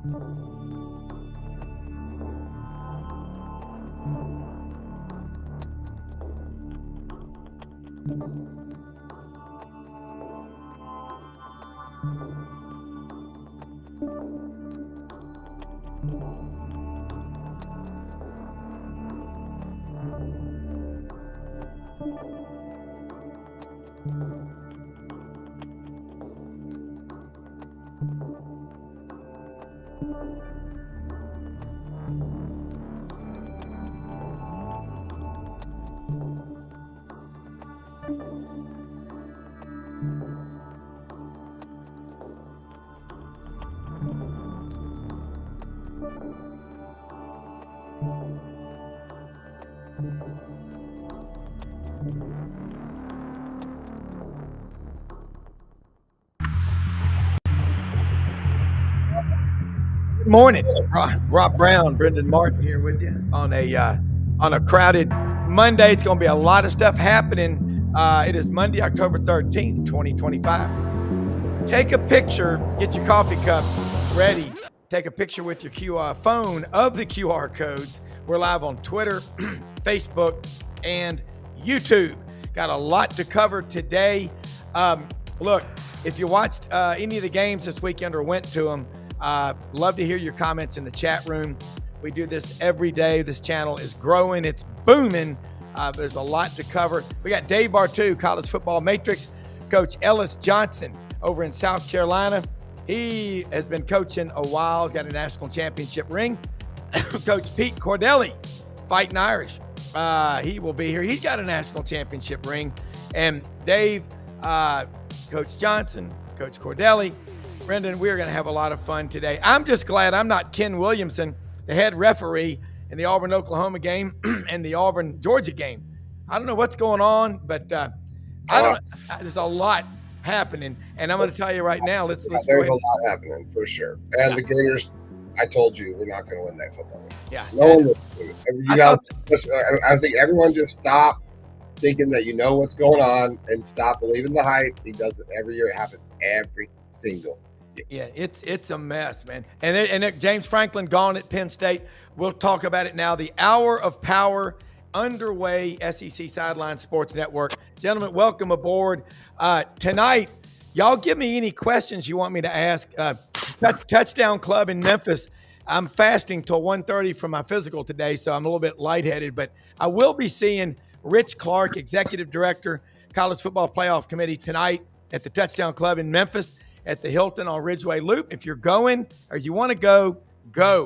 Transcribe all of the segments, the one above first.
Good morning, Rob Browne, Brendan Martin here with you on a crowded Monday. It's going to be a lot of stuff happening. It is Monday, October 13th, 2025. Take a picture, get your coffee cup ready. Take a picture with your QR phone of the QR codes. We're live on Twitter, Facebook, and YouTube. Got a lot to cover today. Look, if you watched any of the games this weekend or went to them, love to hear your comments in the chat room. We do this every day. This channel is growing. It's booming. There's a lot to cover. We got Dave Bartu, College Football Matrix, Coach Ellis Johnson over in South Carolina. He has been coaching a while. He's got a national championship ring. Coach Pete Cordelli, Fighting Irish. He will be here. He's got a national championship ring. And Dave, Coach Johnson, Coach Cordelli, Brendan, we're going to have a lot of fun today. I'm just glad I'm not Ken Williamson, the head referee in the Auburn-Oklahoma game and the Auburn-Georgia game. I don't know what's going on, but there's a lot happening. And I'm going to tell you right now, let's there's a lot happening for sure. And the Gators, I told you, we're not going to win that football game. Yeah. No one listens. I think everyone just stop thinking that you know what's going on and stop believing the hype. He does it every year. It happens every single year. Yeah, it's a mess, man. And James Franklin gone at Penn State. We'll talk about it now. The Hour of Power underway, SEC Sidelines Sports Network. Gentlemen, welcome aboard. Tonight, y'all give me any questions you want me to ask. Touchdown Club in Memphis. I'm fasting till 1:30 for my physical today, so I'm a little bit lightheaded. But I will be seeing Rich Clark, Executive Director, College Football Playoff Committee, tonight at the Touchdown Club in Memphis at the Hilton on Ridgeway Loop. If you're going or you want to go.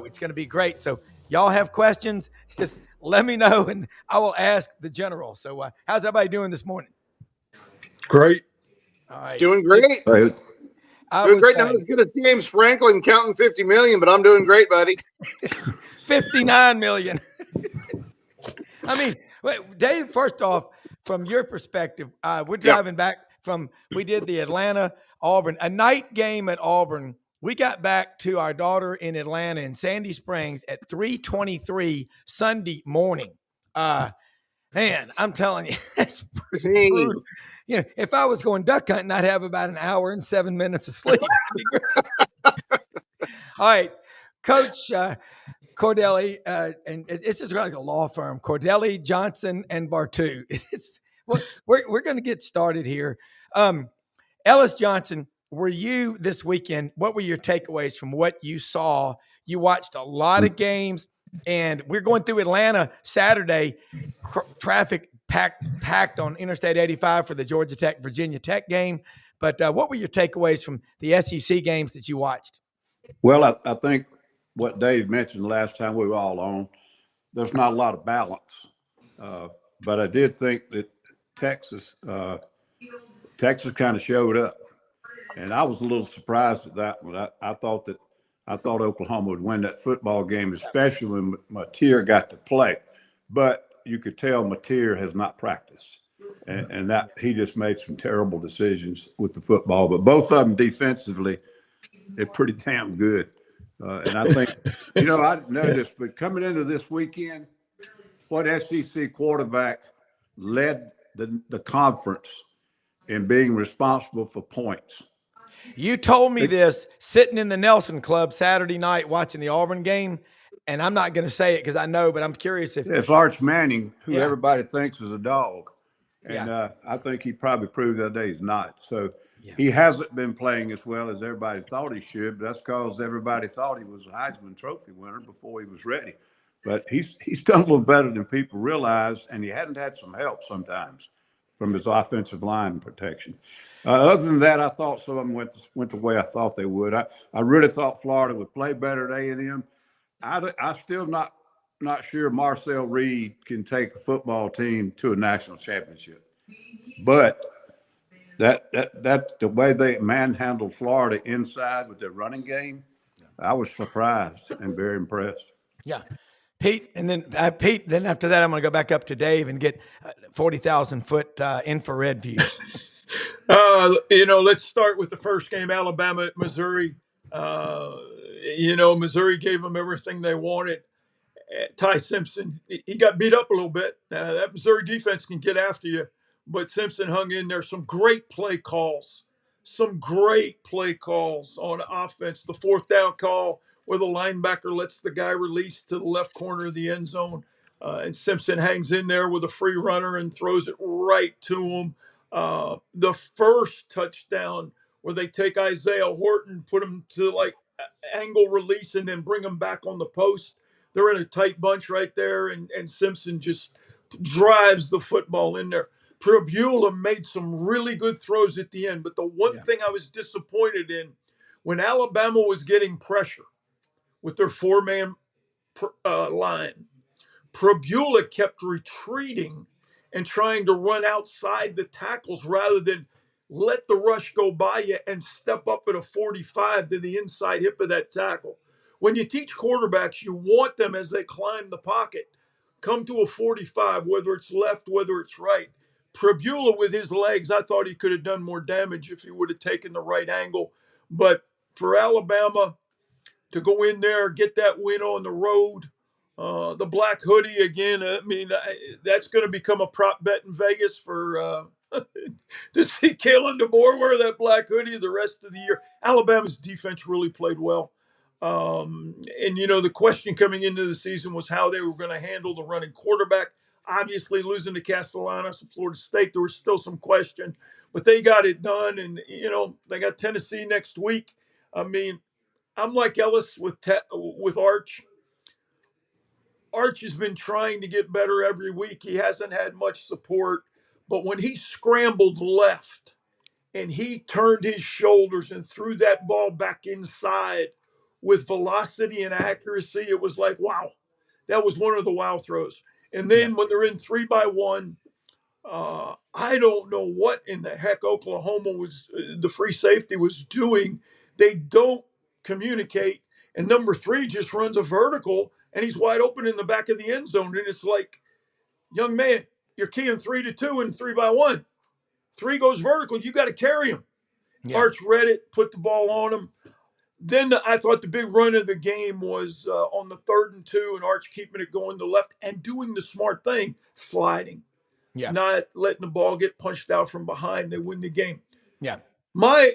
It's going to be great. So y'all have questions, just let me know, and I will ask the general. So how's everybody doing this morning? Great. All right. Doing great. Doing great. Not as good as James Franklin counting 50 million, but I'm doing great, buddy. 59 million. I mean, wait, Dave, first off, from your perspective, we're driving back from, we did the Atlanta Auburn, a night game at Auburn. We got back to our daughter in Atlanta in Sandy Springs at 3:23 Sunday morning. Man, I'm telling you, it's brutal. You know, if I was going duck hunting, I'd have about an hour and 7 minutes of sleep. All right, Coach Cordelli, and it's just like a law firm, Cordelli, Johnson, and Bartu. We're going to get started here. Ellis Johnson, were you this weekend, what were your takeaways from what you saw? You watched a lot of games, and we're going through Atlanta Saturday, traffic packed on Interstate 85 for the Georgia Tech, Virginia Tech game. But what were your takeaways from the SEC games that you watched? Well, I think what Dave mentioned last time we were all on, there's not a lot of balance. But I did think that Texas kind of showed up, and I was a little surprised at that one. I thought Oklahoma would win that football game, especially when Mateer got to play. But you could tell Mateer has not practiced, and that he just made some terrible decisions with the football. But both of them defensively, they're pretty damn good. And I think, I noticed, but coming into this weekend, what SEC quarterback led the conference in being responsible for points? You told me this sitting in the Nelson Club Saturday night watching the Auburn game, and I'm not going to say it because I know, but I'm curious if It's Arch Manning, who Yeah. everybody thinks is a dog. And Yeah. I think he probably proved the other day he's not. So Yeah. he hasn't been playing as well as everybody thought he should. But that's because everybody thought he was a Heisman Trophy winner before he was ready. But he's done a little better than people realize, and he hadn't had some help sometimes from his offensive line protection. Other than that, I thought some of them went the way I thought they would. I really thought Florida would play better at A&M. I still not sure Marcel Reed can take a football team to a national championship. But that the way they manhandled Florida inside with their running game, I was surprised and very impressed. Yeah. Pete, and then then after that, I'm going to go back up to Dave and get 40,000-foot infrared view. Let's start with the first game, Alabama at Missouri. Missouri gave them everything they wanted. Ty Simpson, he got beat up a little bit. That Missouri defense can get after you, but Simpson hung in there. Some great play calls on offense. The fourth down call where the linebacker lets the guy release to the left corner of the end zone, and Simpson hangs in there with a free runner and throws it right to him. The first touchdown where they take Isaiah Horton, put him to like angle release, and then bring him back on the post. They're in a tight bunch right there, and Simpson just drives the football in there. Probula made some really good throws at the end, but the one thing I was disappointed in, when Alabama was getting pressure with their four-man line, Probula kept retreating and trying to run outside the tackles rather than let the rush go by you and step up at a 45 to the inside hip of that tackle. When you teach quarterbacks, you want them as they climb the pocket, come to a 45, whether it's left, whether it's right. Probula with his legs, I thought he could have done more damage if he would have taken the right angle. But for Alabama to go in there, get that win on the road, the black hoodie again, that's going to become a prop bet in Vegas for to see Kalen DeBoer wear that black hoodie the rest of the year. Alabama's defense really played well. The question coming into the season was how they were going to handle the running quarterback. Obviously, losing to Castellanos and Florida State, there was still some question, but they got it done. And, they got Tennessee next week. I'm like Ellis with Arch. Arch has been trying to get better every week. He hasn't had much support, but when he scrambled left and he turned his shoulders and threw that ball back inside with velocity and accuracy, it was like, wow, that was one of the wow throws. And then when they're in 3-by-1, I don't know what in the heck Oklahoma the free safety was doing. They don't communicate. And number 3 just runs a vertical and he's wide open in the back of the end zone. And it's like, young man, you're keying 3-2 and 3-by-1. 3 goes vertical. You got to carry him. Yeah. Arch read it, put the ball on him. Then I thought the big run of the game was on the 3rd and 2, and Arch keeping it going to left and doing the smart thing, sliding. Yeah. Not letting the ball get punched out from behind. They win the game. Yeah. My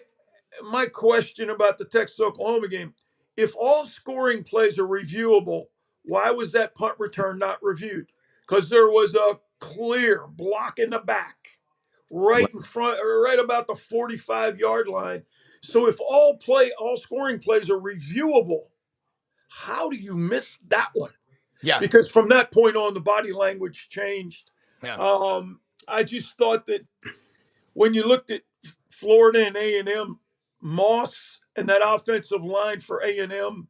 question about the Texas-Oklahoma game, if all scoring plays are reviewable, why was that punt return not reviewed? Because there was a clear block in the back, right in front, or right about the 45-yard line. So if all scoring plays are reviewable, how do you miss that one? Yeah. Because from that point on, the body language changed. Yeah. I just thought that when you looked at Florida and A&M, Moss and that offensive line for A&M,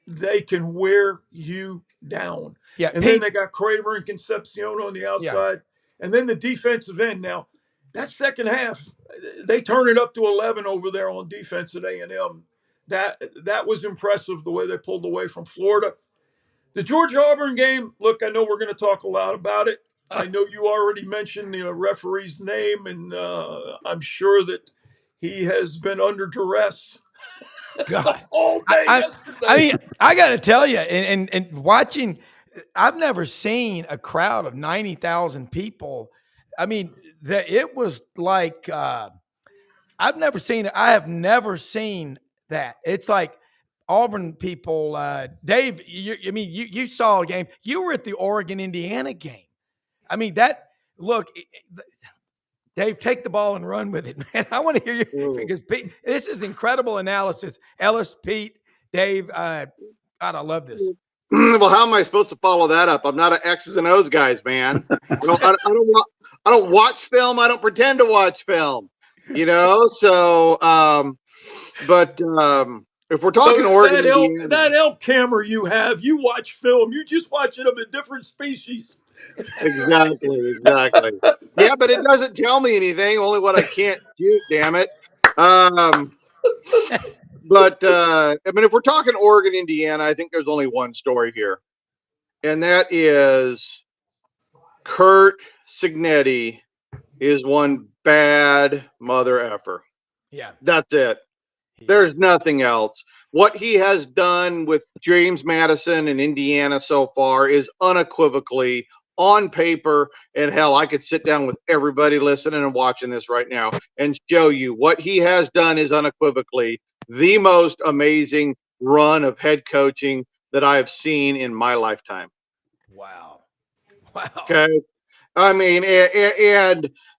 they can wear you down. Yeah. And then they got Craver and Concepcion on the outside. Yeah. And then the defensive end. Now, that second half, they turn it up to 11 over there on defense at A&M. That was impressive, the way they pulled away from Florida. The Georgia-Auburn game, look, I know we're going to talk a lot about it. I know you already mentioned the referee's name, and I'm sure that he has been under duress God. all day yesterday. I got to tell you, and watching, I've never seen a crowd of 90,000 people. It was like, I've never seen it. I have never seen that. It's like Auburn people, Dave, you saw a game. You were at the Oregon Indiana game. I mean, Dave, take the ball and run with it, man. I want to hear you because Pete, this is incredible analysis. Ellis, Pete, Dave, God, I love this. Well, how am I supposed to follow that up? I'm not an X's and O's guys, man. I don't watch film. I don't pretend to watch film. So if we're talking Oregon, that elk camera you have, you watch film. You just watching them in different species. Exactly. Yeah, but it doesn't tell me anything. Only what I can't shoot. Damn it. If we're talking Oregon, Indiana, I think there's only one story here, and that is Curt Cignetti is one bad mother effer. Yeah, that's it. There's nothing else. What he has done with James Madison in Indiana so far is unequivocally on paper. And hell, I could sit down with everybody listening and watching this right now and show you what he has done is unequivocally the most amazing run of head coaching that I have seen in my lifetime. Wow. Okay. I mean,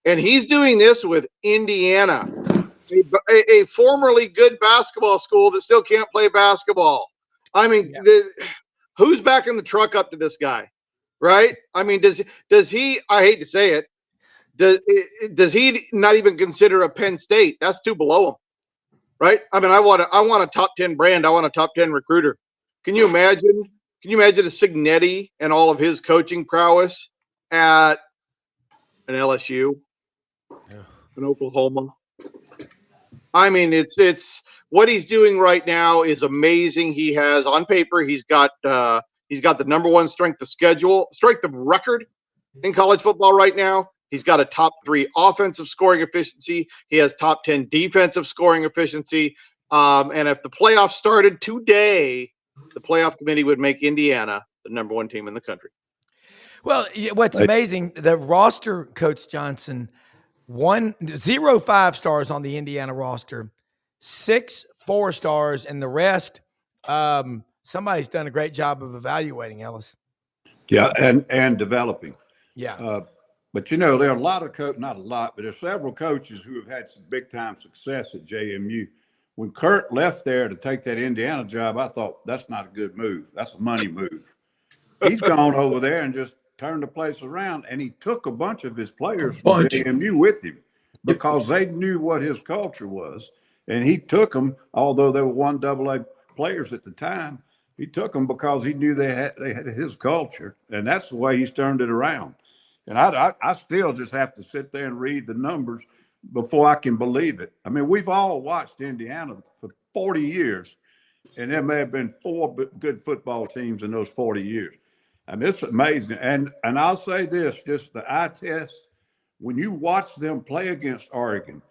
and he's doing this with Indiana, a formerly good basketball school that still can't play basketball. I mean, who's backing the truck up to this guy, right? I mean, does he? I hate to say it. Does he not even consider a Penn State? That's too below him, right? I mean, I want a top 10 brand. I want a top 10 recruiter. Can you imagine? Can you imagine a Cignetti and all of his coaching prowess at an LSU, an Oklahoma? I mean, it's what he's doing right now is amazing. He has on paper, he's got the number one strength of record in college football right now. He's got a top 3 offensive scoring efficiency. He has top 10 defensive scoring efficiency. And if the playoffs started today, the playoff committee would make Indiana the number 1 team in the country. Well, what's amazing, the roster, Coach Johnson, 0 5-stars on the Indiana roster, 6 4-stars, and the rest, somebody's done a great job of evaluating, Ellis. Yeah, and developing. Yeah. But there are a lot of not a lot, but there's several coaches who have had some big time success at JMU. When Curt left there to take that Indiana job, I thought that's not a good move. That's a money move. He's gone over there and just turned the place around, and he took a bunch of his players from JMU with him because they knew what his culture was. And he took them, although they were 1AA players at the time, he took them because he knew they had his culture, and that's the way he's turned it around. And I still just have to sit there and read the numbers before I can believe it. I mean, we've all watched Indiana for 40 years, and there may have been 4 good football teams in those 40 years. I mean, it's amazing. And I'll say this, just the eye test, when you watch them play against Oregon,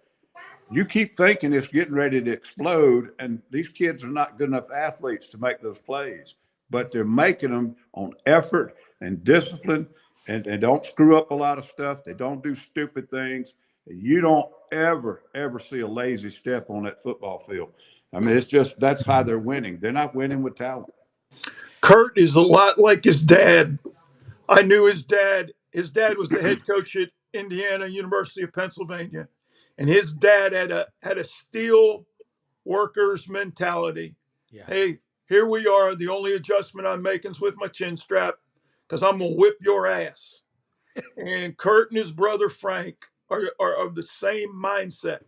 you keep thinking it's getting ready to explode, and these kids are not good enough athletes to make those plays, but they're making them on effort and discipline, and don't screw up a lot of stuff. They don't do stupid things. You don't ever see a lazy step on that football field. I mean, it's just that's how they're winning. They're not winning with talent. Curt is a lot like his dad. I knew his dad. His dad was the head coach at Indiana, University of Pennsylvania. And his dad had a steel workers mentality. Yeah. Hey, here we are. The only adjustment I'm making is with my chin strap because I'm going to whip your ass. And Curt and his brother Frank are of the same mindset.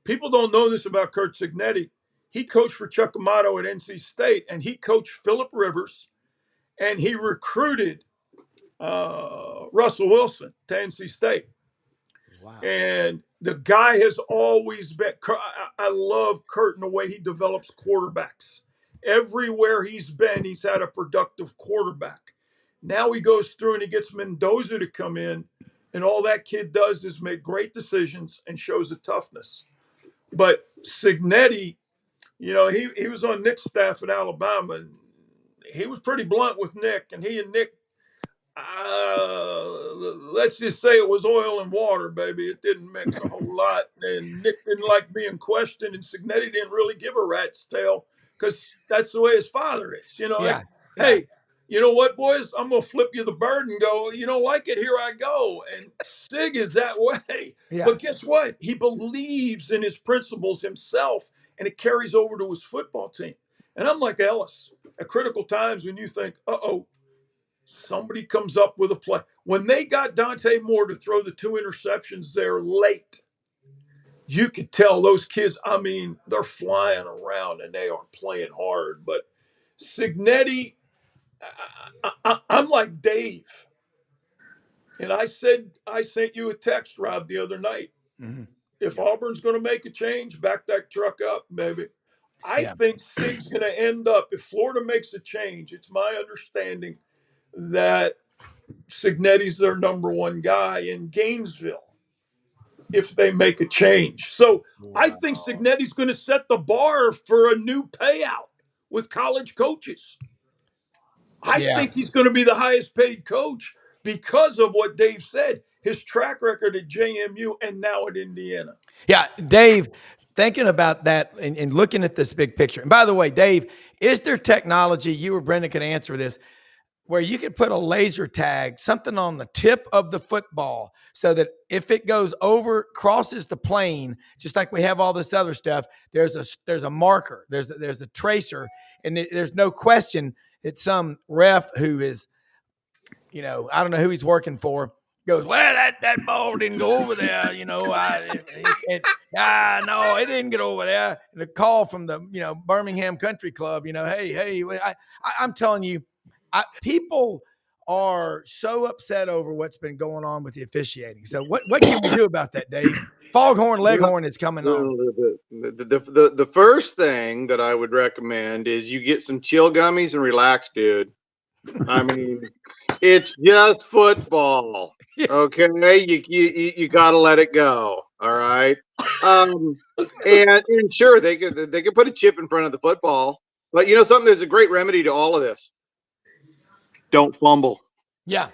People don't know this about Curt Cignetti. He coached for Chuck Amato at NC State, and he coached Phillip Rivers, and he recruited Russell Wilson to NC State. Wow. And the guy has always been, I love Curt and the way he develops quarterbacks. Everywhere he's been, he's had a productive quarterback. Now he goes through and he gets Mendoza to come in, and all that kid does is make great decisions and shows the toughness. But Cignetti, he was on Nick's staff at Alabama, and he was pretty blunt with Nick, and he and Nick, let's just say it was oil and water, baby. It didn't mix a whole lot. And Nick didn't like being questioned, and Signetti didn't really give a rat's tail because that's the way his father is. You know, Yeah. like, hey, you know what, boys? I'm going to flip you the bird and go, you don't like it, here I go. And Sig is that way. Yeah. But guess what? He believes in his principles himself, and it carries over to his football team. And I'm like Ellis, at critical times when you think, uh-oh, somebody comes up with a play. When they got Dante Moore to throw the 2 interceptions there late, you could tell those kids, I mean, they're flying around and they are playing hard. But Signetti, I'm like Dave. And I sent you a text, Rob, the other night. Mm-hmm. If Auburn's going to make a change, back that truck up, baby. I think Sig's going to end up, if Florida makes a change, it's my understanding that Signetti's their number 1 guy in Gainesville if they make a change. So I think Signetti's going to set the bar for a new payout with college coaches. I think he's going to be the highest paid coach because of what Dave said, his track record at JMU and now at Indiana. Yeah, Dave, thinking about that and looking at this big picture. And by the way, Dave, is there technology, you or Brendan can answer this, where you could put a laser tag, something on the tip of the football so that if it goes over, crosses the plane, just like we have all this other stuff, there's a marker, there's a tracer, and there's no question that some ref who is, you know, I don't know who he's working for, goes, well, that ball didn't go over there, you know. No, it didn't get over there. And the call from the, you know, Birmingham Country Club, you know, hey, I'm telling you, people are so upset over what's been going on with the officiating. So what can we do about that, Dave? Foghorn Leghorn is coming on. The first thing that I would recommend is you get some chill gummies and relax, dude. I mean, it's just football. Okay, you gotta let it go. All right, and sure they could put a chip in front of the football, but you know something. There's a great remedy to all of this. Don't fumble. Yeah,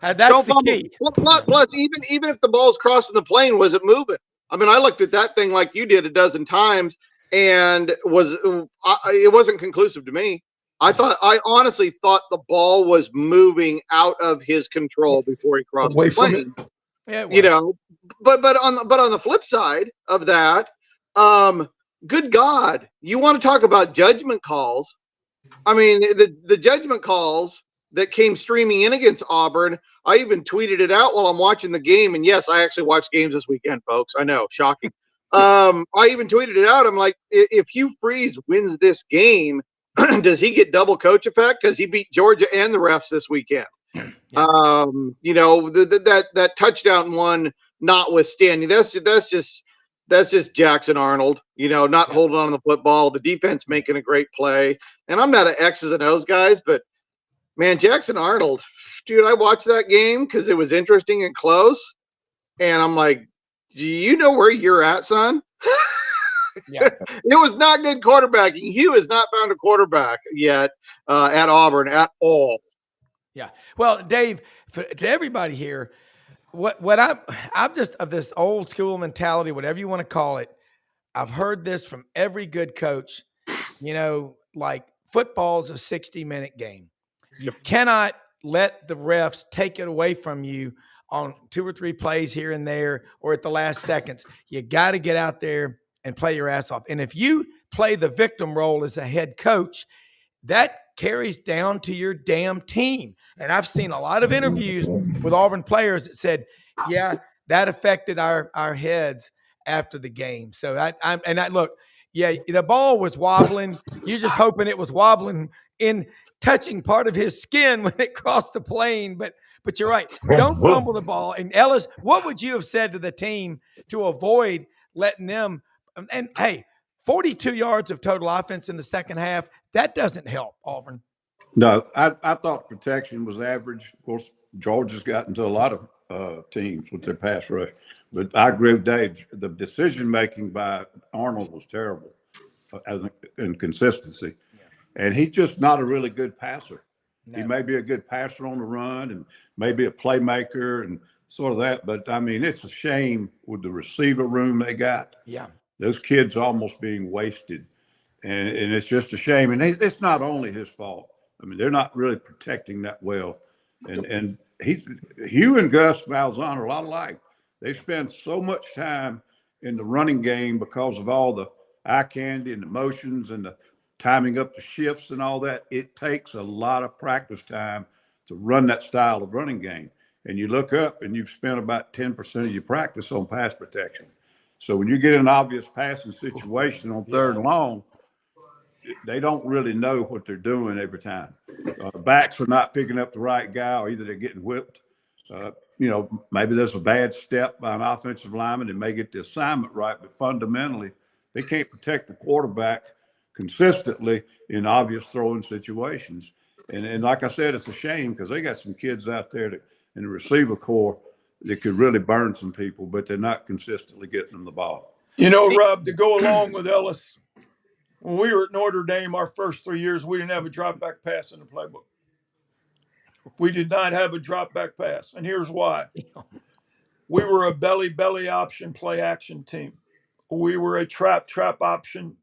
that's the key. Plus, even if the ball's crossing the plane, was it moving? I mean, I looked at that thing like you did a dozen times, and it wasn't conclusive to me. I honestly thought the ball was moving out of his control before he crossed the plane. Yeah, you know, but on the flip side of that, good God, you want to talk about judgment calls? I mean, the judgment calls that came streaming in against Auburn, I even tweeted it out while I'm watching the game. And yes, I actually watched games this weekend, folks. I know, shocking. I even tweeted it out. I'm like, if Hugh Freeze wins this game, does he get double coach effect? Because he beat Georgia and the refs this weekend. Yeah. You know, that touchdown one notwithstanding, that's just Jackson Arnold, you know, not holding on to the football, the defense making a great play. And I'm not an X's and O's guys, but man, Jackson Arnold, dude, I watched that game because it was interesting and close. And I'm like, do you know where you're at, son? Yeah. It was not good quarterbacking. Hugh has not found a quarterback yet at Auburn at all. Yeah. Well, Dave, to everybody here, what I'm just of this old school mentality, whatever you want to call it. I've heard this from every good coach. You know, like football is a 60-minute game. You cannot let the refs take it away from you on 2 or 3 plays here and there or at the last seconds. You got to get out there and play your ass off. And if you play the victim role as a head coach, that carries down to your damn team. And I've seen a lot of interviews with Auburn players that said, yeah, that affected our heads after the game. So look, yeah, the ball was wobbling. You're just hoping it was wobbling in touching part of his skin when it crossed the plane. But you're right. Don't fumble the ball. And Ellis, what would you have said to the team to avoid letting them? And hey, 42 yards of total offense in the second half, that doesn't help Auburn. No, I thought protection was average. Of course, Georgia's gotten into a lot of teams with their pass rush. But I agree with Dave. The decision-making by Arnold was terrible as in consistency. Yeah. And he's just not a really good passer. He may be a good passer on the run and maybe a playmaker and sort of that. But, I mean, it's a shame with the receiver room they got. Yeah. Those kids almost being wasted. And it's just a shame. And it's not only his fault. I mean, they're not really protecting that well. And Hugh and Gus Malzahn are a lot alike. They spend so much time in the running game because of all the eye candy and the motions and the timing up the shifts and all that. It takes a lot of practice time to run that style of running game. And you look up and you've spent about 10% of your practice on pass protection. So when you get an obvious passing situation on third and long, they don't really know what they're doing every time. Backs are not picking up the right guy, or either they're getting whipped. Maybe there's a bad step by an offensive lineman and may get the assignment right, but fundamentally, they can't protect the quarterback consistently in obvious throwing situations. And like I said, it's a shame because they got some kids out there in the receiver corps that could really burn some people, but they're not consistently getting them the ball. Rob, to go along with Ellis, when we were at Notre Dame our first 3 years, we didn't have a drop back pass in the playbook. We did not have a drop back pass. And here's why. We were a belly option play action team. We were a trap option.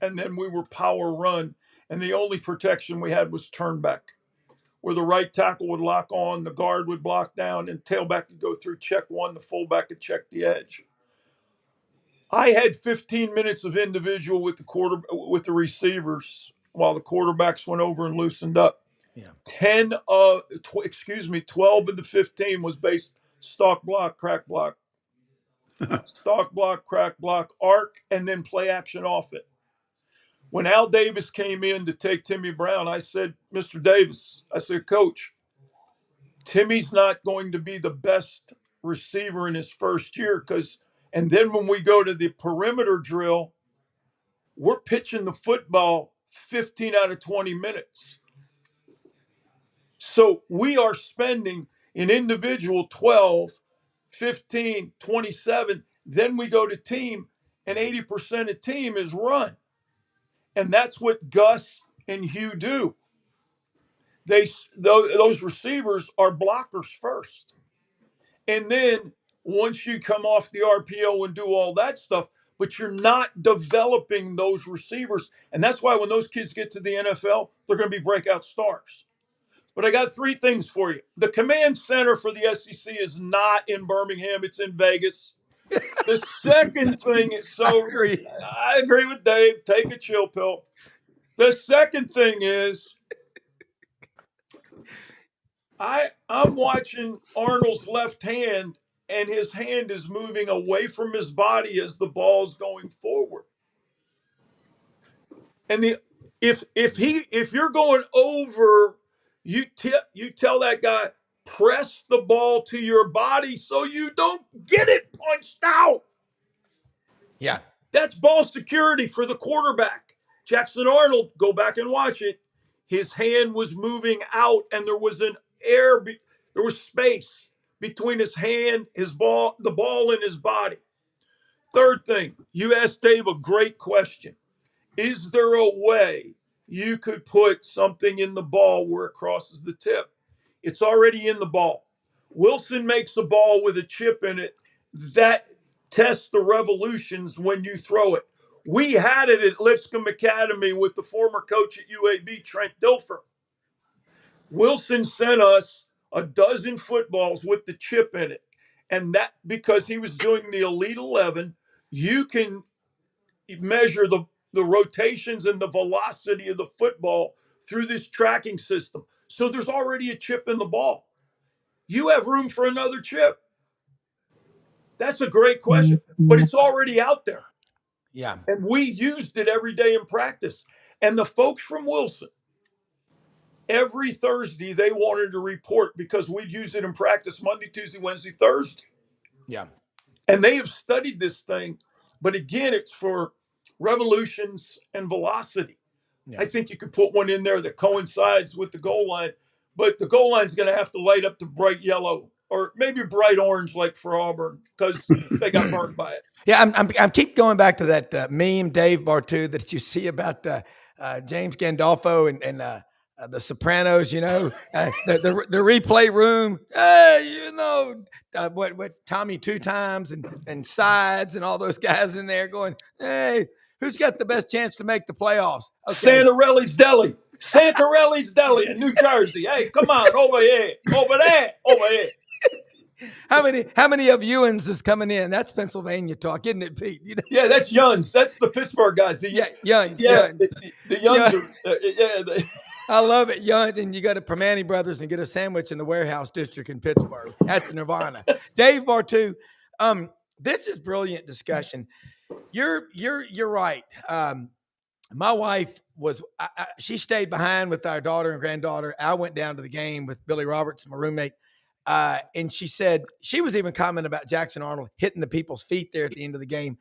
And then we were power run. And the only protection we had was turn back, where the right tackle would lock on, the guard would block down, and tailback could go through check one, the fullback could check the edge. I had 15 minutes of individual with the receivers while the quarterbacks went over and loosened up. Yeah. 12 of the 15 was based stock block, crack block, stock block, crack block, arc, and then play action off it. When Al Davis came in to take Timmy Brown, I said, Mr. Davis, I said, Coach, Timmy's not going to be the best receiver in his first year and then when we go to the perimeter drill, we're pitching the football 15 out of 20 minutes. So we are spending an individual 12, 15, 27. Then we go to team, and 80% of team is run. And that's what Gus and Hugh do. Those receivers are blockers first. And then once you come off the RPO and do all that stuff, but you're not developing those receivers. And that's why when those kids get to the NFL, they're going to be breakout stars. But I got three things for you. The command center for the SEC is not in Birmingham. It's in Vegas. The second thing is I agree with Dave. Take a chill pill. The second thing is I'm watching Arnold's left hand, and his hand is moving away from his body as the ball's going forward. And if you're going over, you tell that guy, press the ball to your body so you don't get it punched out. Yeah. That's ball security for the quarterback. Jackson Arnold, go back and watch it. His hand was moving out, and there was there was space between his hand, the ball, and his body. Third thing, you asked Dave a great question. Is there a way you could put something in the ball where it crosses the tip? It's already in the ball. Wilson makes a ball with a chip in it that tests the revolutions when you throw it. We had it at Lipscomb Academy with the former coach at UAB, Trent Dilfer. Wilson sent us a dozen footballs with the chip in it. And that, because he was doing the Elite 11, you can measure the rotations and the velocity of the football through this tracking system. So there's already a chip in the ball. You have room for another chip. That's a great question, but it's already out there. Yeah. And we used it every day in practice. And the folks from Wilson, every Thursday, they wanted to report because we'd use it in practice Monday, Tuesday, Wednesday, Thursday. Yeah. And they have studied this thing. But again, it's for revolutions and velocity. Yeah. I think you could put one in there that coincides with the goal line, but the goal line is going to have to light up to bright yellow or maybe bright orange like for Auburn because they got burned by it. Yeah, I'm keep going back to that meme, Dave Bartu, that you see about James Gandolfo and The Sopranos, the replay room, what Tommy Two Times and Sides and all those guys in there going, hey, who's got the best chance to make the playoffs? Okay. Santarelli's Deli in New Jersey. Hey, come on, over here, over there. How many of Ewans is coming in? That's Pennsylvania talk, isn't it, Pete? Yeah, that's Yuns. That's the Pittsburgh guys. Yuns. Yeah, the Yuns are. I love it, Yuns. And you go to Permane Brothers and get a sandwich in the Warehouse District in Pittsburgh. That's Nirvana. Dave Bartu, this is brilliant discussion. You're right. My wife she stayed behind with our daughter and granddaughter. I went down to the game with Billy Roberts, my roommate. And she said she was even commenting about Jackson Arnold hitting the people's feet there at the end of the game.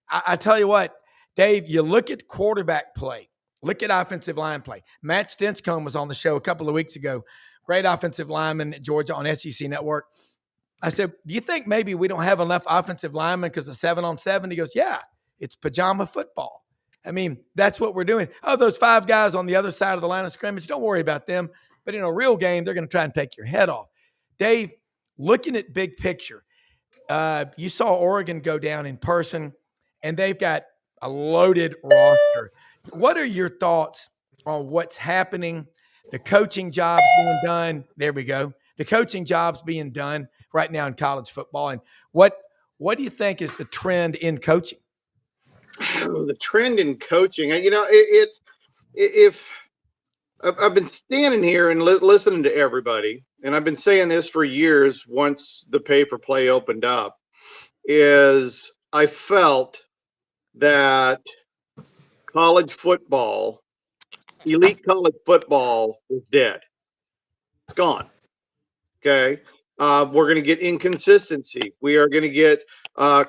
I tell you what, Dave, you look at quarterback play, look at offensive line play. Matt Stinscombe was on the show a couple of weeks ago, great offensive lineman at Georgia on SEC Network. I said, do you think maybe we don't have enough offensive linemen because of 7-on-7? He goes, yeah, it's pajama football. I mean, that's what we're doing. Oh, those 5 guys on the other side of the line of scrimmage, don't worry about them. But in a real game, they're going to try and take your head off. Dave, looking at big picture, you saw Oregon go down in person, and they've got a loaded roster. What are your thoughts on what's happening, the coaching jobs being done? There we go. The coaching jobs being done right now in college football. And what do you think is the trend in coaching? The trend in coaching, if I've been standing here and listening to everybody, and I've been saying this for years once the pay-for-play opened up, is I felt that college football, elite college football, was dead. It's gone. Okay. We're going to get inconsistency. We are going to get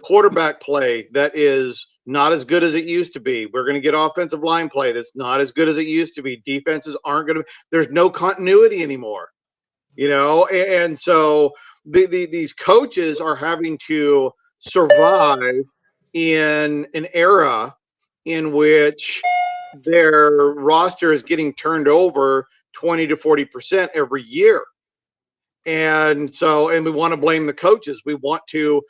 quarterback play that is not as good as it used to be. We're going to get offensive line play that's not as good as it used to be. Defenses aren't going to. There's no continuity anymore, and so these coaches are having to survive in an era in which their roster is getting turned over 20 to 40% every year. And we want to blame the coaches. We want to,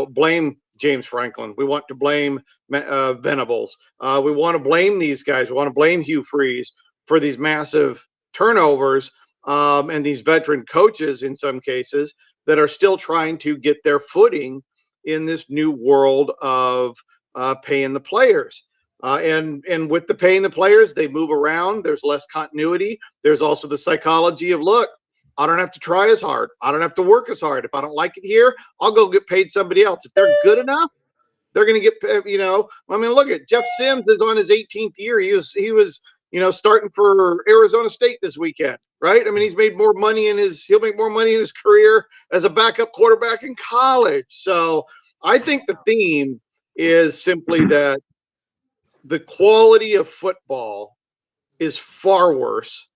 blame James Franklin. We want to blame Venables. We want to blame these guys. We want to blame Hugh Freeze for these massive turnovers and these veteran coaches in some cases that are still trying to get their footing in this new world of paying the players. And with the paying the players, they move around. There's less continuity. There's also the psychology of, look, I don't have to try as hard. I don't have to work as hard. If I don't like it here, I'll go get paid somebody else. If they're good enough, they're going to get, look at Jeff Sims is on his 18th year. He was, starting for Arizona State this weekend, right? I mean, he'll make more money in his career as a backup quarterback in college. So I think the theme is simply that the quality of football is far worse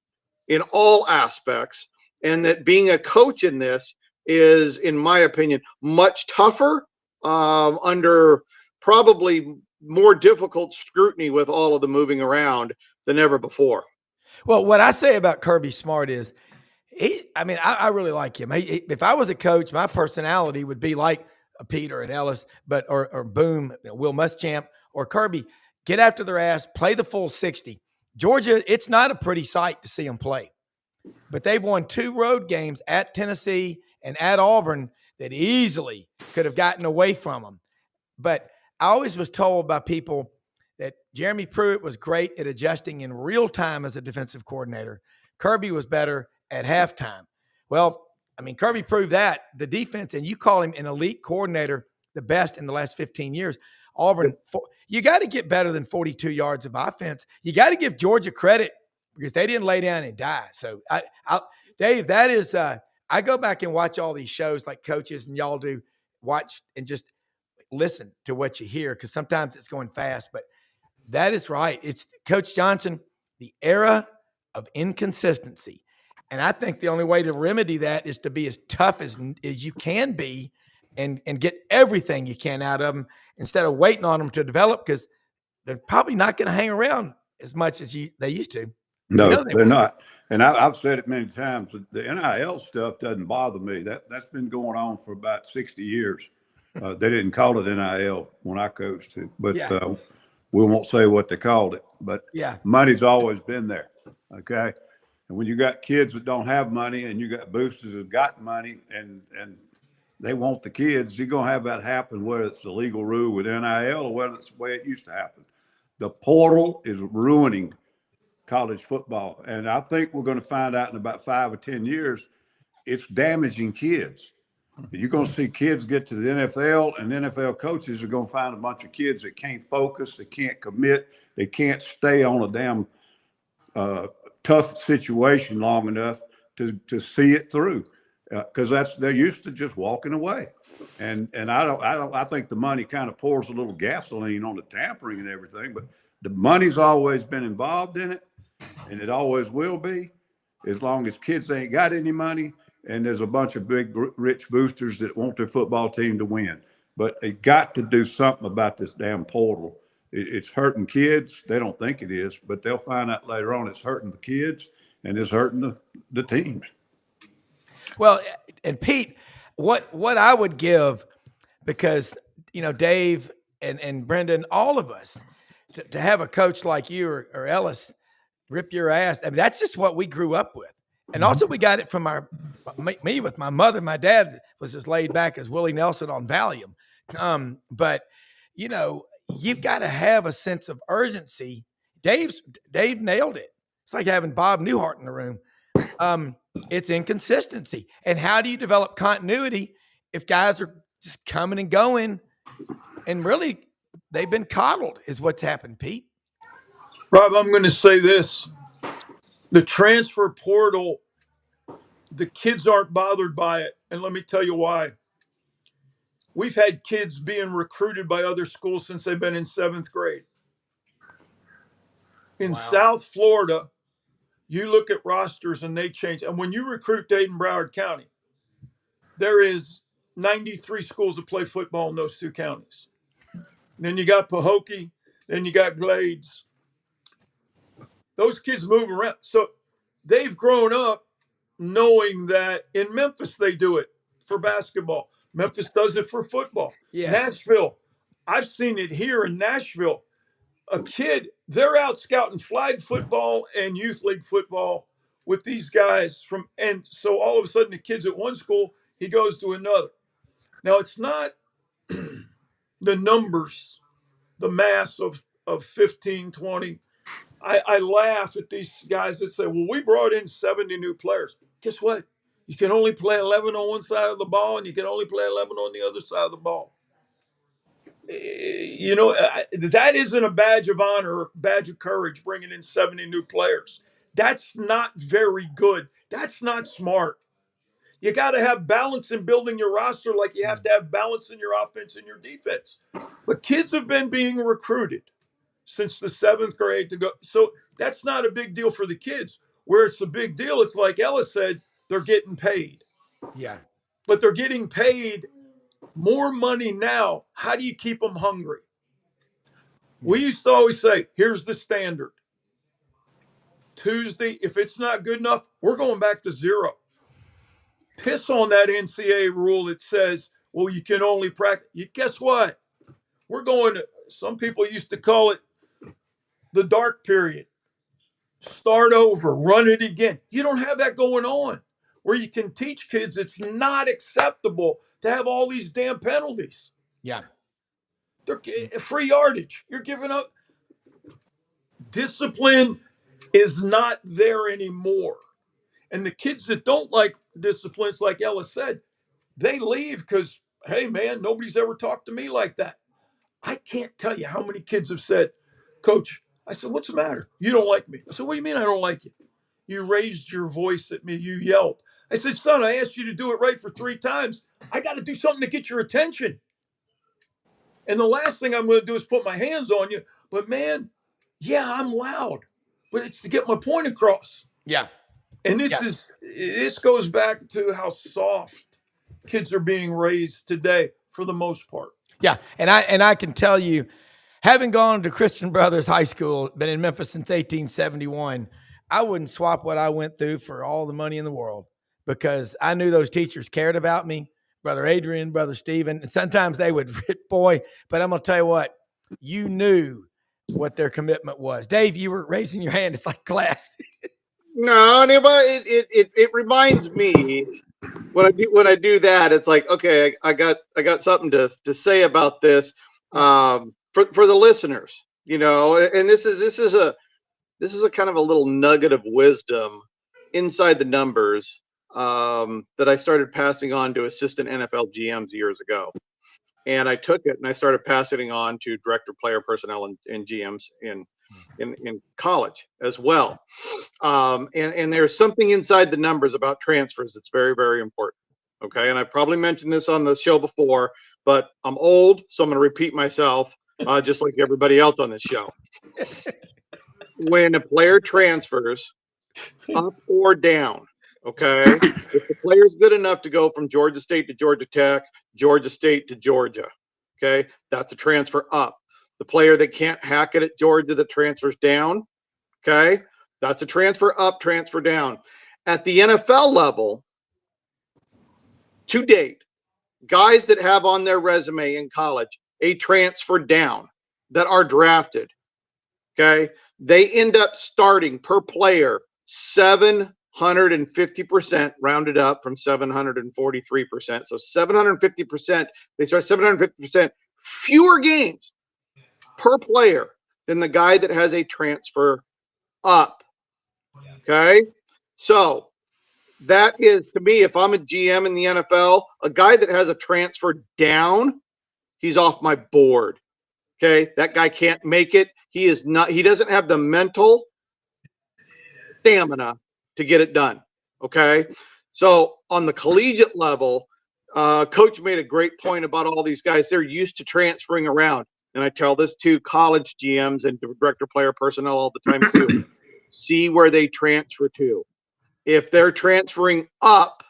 in all aspects. And that being a coach in this is, in my opinion, much tougher under probably more difficult scrutiny with all of the moving around than ever before. Well, what I say about Kirby Smart is, I really like him. If I was a coach, my personality would be like a Peter and Ellis, or Boom, Will Muschamp, or Kirby. Get after their ass, play the full 60. Georgia, it's not a pretty sight to see them play. But they've won 2 road games at Tennessee and at Auburn that easily could have gotten away from them. But I always was told by people that Jeremy Pruitt was great at adjusting in real time as a defensive coordinator. Kirby was better at halftime. Well, Kirby proved that. The defense, and you call him an elite coordinator, the best in the last 15 years. Auburn, you got to get better than 42 yards of offense. You got to give Georgia credit, because they didn't lay down and die. So, Dave, that is I go back and watch all these shows like coaches and y'all do, watch and just listen to what you hear, because sometimes it's going fast. But that is right. It's Coach Johnson, the era of inconsistency. And I think the only way to remedy that is to be as tough as you can be and get everything you can out of them instead of waiting on them to develop, because they're probably not going to hang around as much as they used to. No, they're not. And I've said it many times. The NIL stuff doesn't bother me. That's been going on for about 60 years. They didn't call it NIL when I coached it, but we won't say what they called it. But money's always been there. Okay. And when you got kids that don't have money and you got boosters that got money and they want the kids, you're going to have that happen, whether it's the legal rule with NIL or whether it's the way it used to happen. The portal is ruining college football. And I think we're going to find out in about 5 or 10 years, it's damaging kids. You're going to see kids get to the NFL, and NFL coaches are going to find a bunch of kids that can't focus, they can't commit, they can't stay on a damn tough situation long enough to see it through, because they're used to just walking away. And I think the money kind of pours a little gasoline on the tampering and everything, but the money's always been involved in it, and it always will be, as long as kids ain't got any money. And there's a bunch of big, rich boosters that want their football team to win. But they got to do something about this damn portal. It's hurting kids. They don't think it is, but they'll find out later on it's hurting the kids and it's hurting the teams. Well, and Pete, what I would give, because, Dave and Brendan, all of us, to have a coach like you or Ellis rip your ass, I mean, that's just what we grew up with. And also we got it from me with my mother. My dad was as laid back as Willie Nelson on Valium. But, you've got to have a sense of urgency. Dave nailed it. It's like having Bob Newhart in the room. It's inconsistency. And how do you develop continuity if guys are just coming and going and really they've been coddled is what's happened, Pete? Rob, I'm going to say this. The transfer portal, the kids aren't bothered by it. And let me tell you why. We've had kids being recruited by other schools since they've been in 7th grade. In South Florida, you look at rosters and they change. And when you recruit Dayton Broward County, there is 93 schools that play football in those 2 counties. And then you got Pahokee, then you got Glades. Those kids move around. So they've grown up knowing that in Memphis they do it for basketball. Memphis does it for football. Yes. Nashville, I've seen it here in Nashville. A kid, they're out scouting flag football and youth league football with these guys and so all of a sudden the kid's at one school, he goes to another. Now it's not the numbers, the mass of 15, 20. I laugh at these guys that say, well, we brought in 70 new players. Guess what? You can only play 11 on one side of the ball, and you can only play 11 on the other side of the ball. That isn't a badge of honor or badge of courage, bringing in 70 new players. That's not very good. That's not smart. You got to have balance in building your roster like you have to have balance in your offense and your defense. But kids have been being recruited since the 7th grade to go. So that's not a big deal for the kids. Where it's a big deal, it's like Ellis said, they're getting paid. Yeah. But they're getting paid more money now. How do you keep them hungry? We used to always say, here's the standard. Tuesday, if it's not good enough, we're going back to 0. Piss on that NCAA rule that says, well, you can only practice. Guess what? We're going to, some people used to call it the dark period. Start over, run it again. You don't have that going on where you can teach kids it's not acceptable to have all these damn penalties. Yeah. They're free yardage. You're giving up. Discipline is not there anymore. And the kids that don't like disciplines, like Ellis said, they leave because, hey, man, nobody's ever talked to me like that. I can't tell you how many kids have said, Coach, I said, what's the matter? You don't like me. I said, what do you mean I don't like you? You raised your voice at me. You yelled. I said, son, I asked you to do it right for 3 times. I got to do something to get your attention. And the last thing I'm going to do is put my hands on you. But, man, yeah, I'm loud. But it's to get my point across. Yeah. And this goes back to how soft kids are being raised today for the most part. Yeah. And I can tell you, having gone to Christian Brothers High School, been in Memphis since 1871, I wouldn't swap what I went through for all the money in the world, because I knew those teachers cared about me, Brother Adrian, Brother Stephen. And sometimes they would, boy, but I'm going to tell you what, you knew what their commitment was. Dave, you were raising your hand. It's like class. No, but it reminds me when I do that, it's like, okay, I got something to say about this, for the listeners, and this is a kind of a little nugget of wisdom inside the numbers, that I started passing on to assistant NFL GMs years ago. And I took it and I started passing it on to director player personnel and GMs in college as well. And there's something inside the numbers about transfers that's very, very important. Okay. And I probably mentioned this on the show before, but I'm old, so I'm going to repeat myself, just like everybody else on this show. When a player transfers up or down, okay, if the player is good enough to go from Georgia State to Georgia Tech, Georgia State to Georgia, okay, that's a transfer up. The player that can't hack it at Georgia that transfers down, okay, that's a transfer up, transfer down. At the NFL level, to date, guys that have on their resume in college a transfer down that are drafted, okay, they end up starting per player 750%, rounded up from 743%. So 750%, they start 750% fewer games per player than the guy that has a transfer up. Okay. So that is, to me, if I'm a GM in the NFL, a guy that has a transfer down, he's off my board. Okay. That guy can't make it. He doesn't have the mental stamina to get it done. Okay. So on the collegiate level, coach made a great point about all these guys. They're used to transferring around. And I tell this to college GMs and director player personnel all the time too. See where they transfer to. If they're transferring up,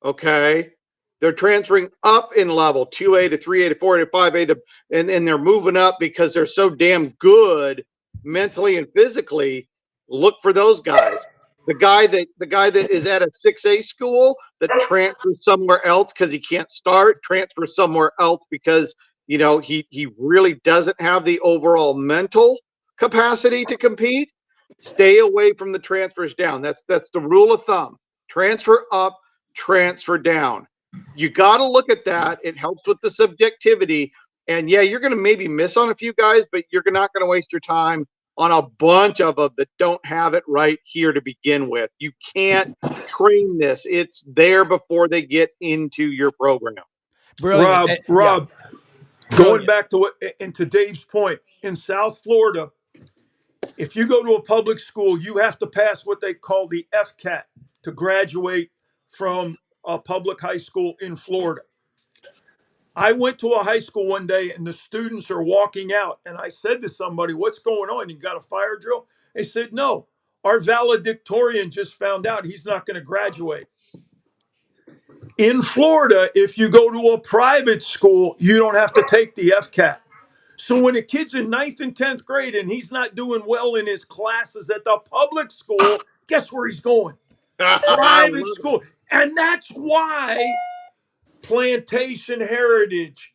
okay, they're transferring up in level 2A to 3A to 4A to 5A and they're moving up because they're so damn good mentally and physically. Look for those guys. The guy that is at a 6A school that transfers somewhere else because he can't start, transfers somewhere else because he really doesn't have the overall mental capacity to compete. Stay away from the transfers down. That's the rule of thumb. Transfer up, transfer down. You got to look at that. It helps with the subjectivity. And yeah, you're going to maybe miss on a few guys, but you're not going to waste your time on a bunch of them that don't have it right here to begin with. You can't train this. It's there before they get into your program. Brilliant. Rob, going back to to Dave's point, in South Florida, if you go to a public school, you have to pass what they call the FCAT to graduate from a public high school in Florida. I went to a high school one day and the students are walking out. And I said to somebody, "What's going on? You got a fire drill?" They said, "No, our valedictorian just found out he's not going to graduate." In Florida, if you go to a private school, you don't have to take the FCAT. So when a kid's in 9th and 10th grade and he's not doing well in his classes at the public school, guess where he's going? Private school. And that's why Plantation Heritage,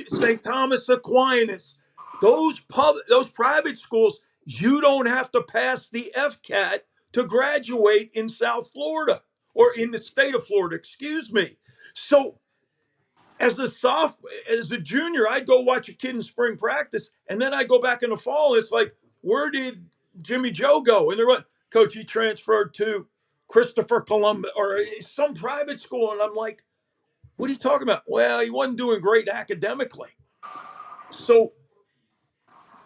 St. Thomas Aquinas, those private schools, you don't have to pass the FCAT to graduate in South Florida or in the state of Florida, excuse me. So as a junior, I'd go watch a kid in spring practice, and then I go back in the fall. And it's like, where did Jimmy Joe go? And they're like, "Coach, he transferred to Christopher Columbus or some private school." And I'm like, "What are you talking about?" "Well, he wasn't doing great academically, so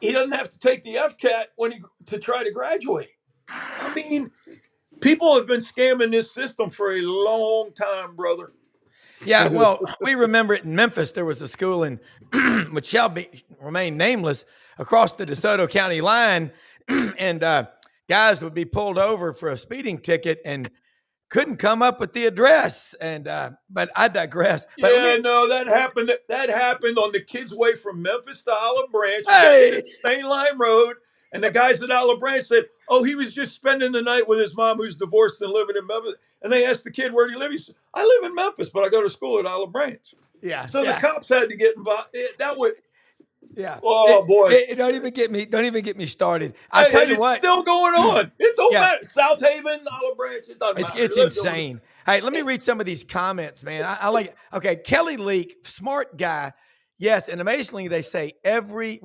he doesn't have to take the FCAT to try to graduate." I mean, people have been scamming this system for a long time, brother. Yeah, well, we remember it in Memphis. There was a school which shall remain nameless, across the DeSoto County line, and guys would be pulled over for a speeding ticket and couldn't come up with the address. And but I digress. But that happened. That happened on the kids' way from Memphis to Olive Branch. Hey! State Line Road, And the guys at Olive Branch said, "Oh, he was just spending the night with his mom, who's divorced and living in Memphis." And they asked the kid, "Where do you live?" He said, "I live in Memphis, but I go to school at Olive Branch." Yeah. So the Yeah. cops had to get involved. That would, Yeah. oh boy. Don't even get me started. Hey, I'll tell and you it's what. still going on. It don't Yeah. matter. South Haven, Olive Branch, it doesn't matter. It's insane. Hey, let me read some of these comments, man. I like. Okay, Kelly Leak, smart guy. Yes, and amazingly, they say every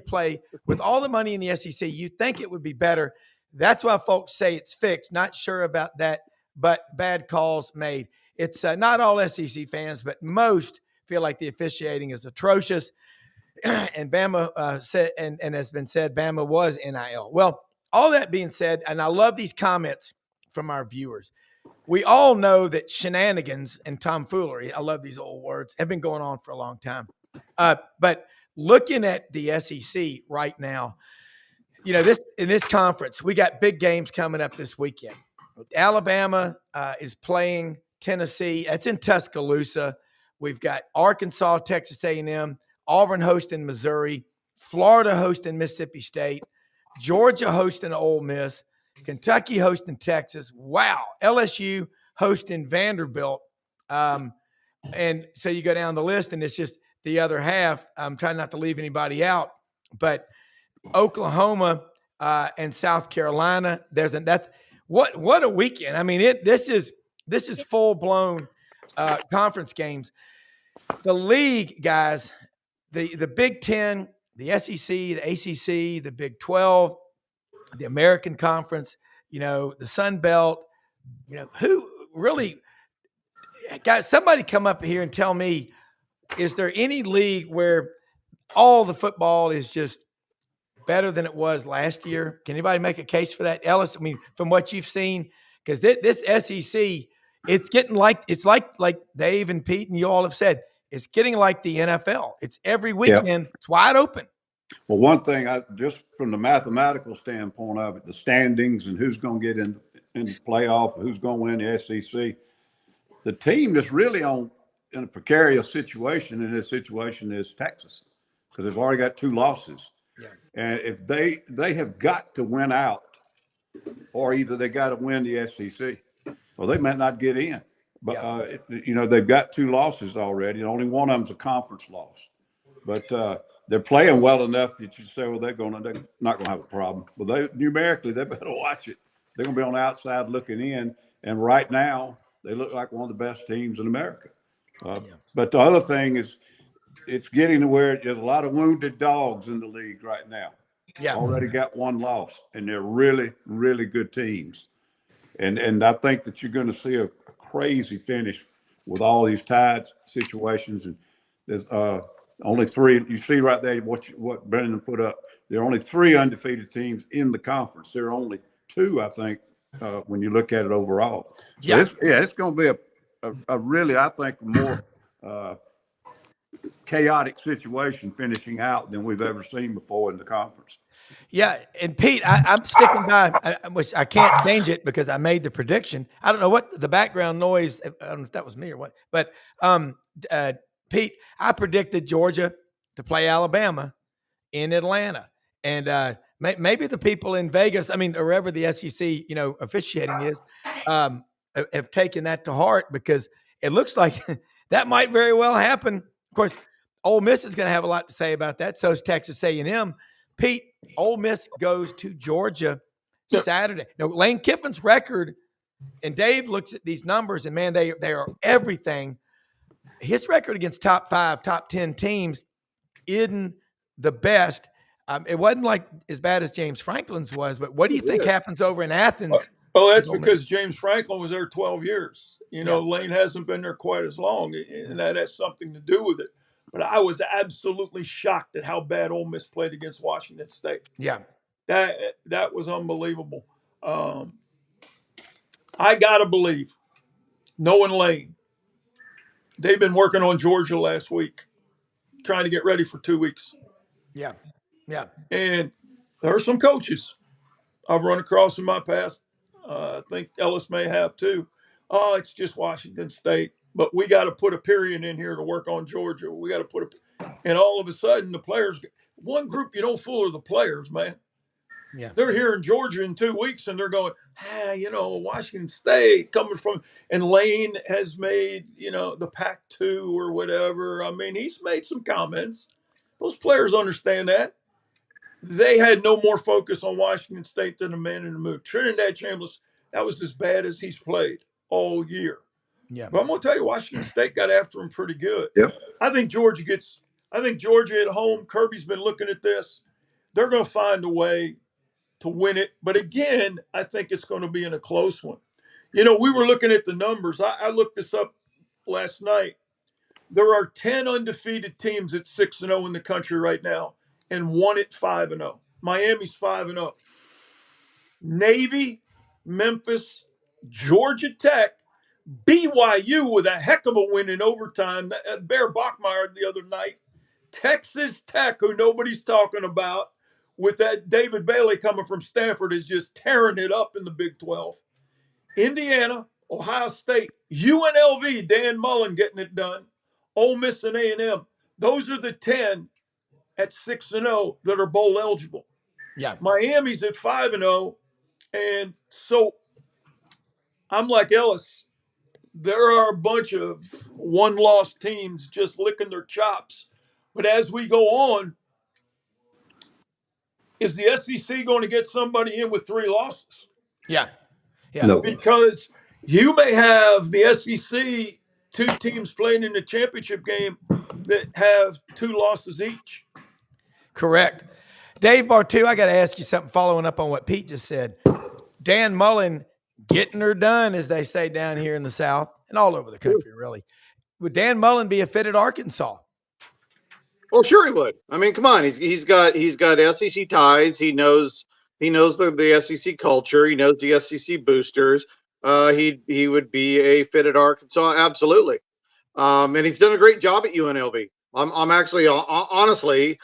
play with all the money in the SEC, you think it would be better. That's why folks say it's fixed. Not sure about that, but bad calls made. It's not all SEC fans, but most feel like the officiating is atrocious. And Bama said, and has been said, Bama was NIL. Well, all that being said, and I love these comments from our viewers. We all know that shenanigans and tomfoolery, I love these old words, have been going on for a long time. But looking at the SEC right now, in this conference, we got big games coming up this weekend. Alabama is playing Tennessee. That's in Tuscaloosa. We've got Arkansas, Texas A&M, Auburn hosting Missouri, Florida hosting Mississippi State, Georgia hosting Ole Miss, Kentucky hosting Texas. Wow. LSU hosting Vanderbilt. And so you go down the list, and it's just the other half. I'm trying not to leave anybody out, but Oklahoma and South Carolina. What a weekend. I mean, this is full blown conference games. The league, guys, the Big Ten, the SEC, the ACC, the Big 12, the American Conference, the Sun Belt, who really, guys, somebody come up here and tell me, is there any league where all the football is just better than it was last year? Can anybody make a case for that? Ellis, I mean, from what you've seen, because this SEC, it's getting like Dave and Pete and you all have said, it's getting like the NFL. It's every weekend, It's wide open. Well, one thing, just from the mathematical standpoint of it, the standings and who's going to get in the playoff, who's going to win the SEC, the team that's really in a precarious situation in this situation is Texas, because they've already got 2 losses. Yeah. And if they have got to win out, or either they got to win the SEC, well, they might not get in. But, they've got 2 losses already. And only one of them's a conference loss. But they're playing well enough that you say, well, they're not going to have a problem. But numerically, they better watch it. They're going to be on the outside looking in. And right now, they look like one of the best teams in America. But the other thing is, it's getting to where there's a lot of wounded dogs in the league right now. Yeah. Already got 1 loss, and they're really, really good teams. And I think that you're going to see a crazy finish with all these tied situations. And there's only 3. You see right there what Brendan put up. There are only 3 undefeated teams in the conference. There are only 2, I think, when you look at it overall. So it's going to be a really, I think, more chaotic situation finishing out than we've ever seen before in the conference. Yeah, and Pete, I'm sticking by, which I can't change it because I made the prediction. I don't know what the background noise, I don't know if that was me or what, but Pete, I predicted Georgia to play Alabama in Atlanta. And maybe the people in Vegas, I mean, or wherever the SEC, officiating is, have taken that to heart, because it looks like that might very well happen. Of course, Ole Miss is going to have a lot to say about that. So is Texas A&M. Pete, Ole Miss goes to Georgia Saturday. Now, Lane Kiffin's record, and Dave looks at these numbers, and man, they are everything. His record against top 5, top 10 teams isn't the best. It wasn't like as bad as James Franklin's was, but what do you think happens over in Athens? Oh, that's because James Franklin was there 12 years. Lane hasn't been there quite as long, and that has something to do with it. But I was absolutely shocked at how bad Ole Miss played against Washington State. Yeah. That was unbelievable. I got to believe, knowing Lane, they've been working on Georgia last week, trying to get ready for 2 weeks. Yeah. Yeah. And there are some coaches I've run across in my past. I think Ellis may have too. Oh, it's just Washington State. But we got to put a period in here to work on Georgia. And all of a sudden, the players, one group you don't fool are the players, man. Yeah. They're here in Georgia in 2 weeks, and they're going, Washington State coming from, and Lane has made, the Pac-2 or whatever. I mean, he's made some comments. Those players understand that. They had no more focus on Washington State than a man in the moon. Trinidad Chambliss, that was as bad as he's played all year. Yeah. But I'm going to tell you, Washington State got after him pretty good. Yep. I think Georgia at home. Kirby's been looking at this. They're going to find a way to win it. But again, I think it's going to be in a close one. We were looking at the numbers. I looked this up last night. There are 10 undefeated teams at 6-0 in the country right now, and one at 5-0. Miami's 5-0. Navy, Memphis, Georgia Tech, BYU with a heck of a win in overtime. Bear Bachmeyer the other night. Texas Tech, who nobody's talking about, with that David Bailey coming from Stanford, is just tearing it up in the Big 12. Indiana, Ohio State, UNLV, Dan Mullen getting it done. Ole Miss and A&M. Those are the 10 at 6-0 that are bowl eligible. Yeah. Miami's at 5-0. And so I'm like Ellis. There are a bunch of one-loss teams just licking their chops. But as we go on, is the SEC going to get somebody in with 3 losses? Yeah. Yeah. No. Because you may have the SEC 2 teams playing in the championship game that have 2 losses each. Correct. Dave Bartu, I got to ask you something following up on what Pete just said. Dan Mullen getting her done, as they say down here in the South and all over the country, really. Would Dan Mullen be a fit at Arkansas? Oh, sure he would. I mean, come on, he's got SEC ties. He knows the SEC culture. He knows the SEC boosters. He would be a fit at Arkansas, absolutely. And he's done a great job at UNLV. I'm actually honestly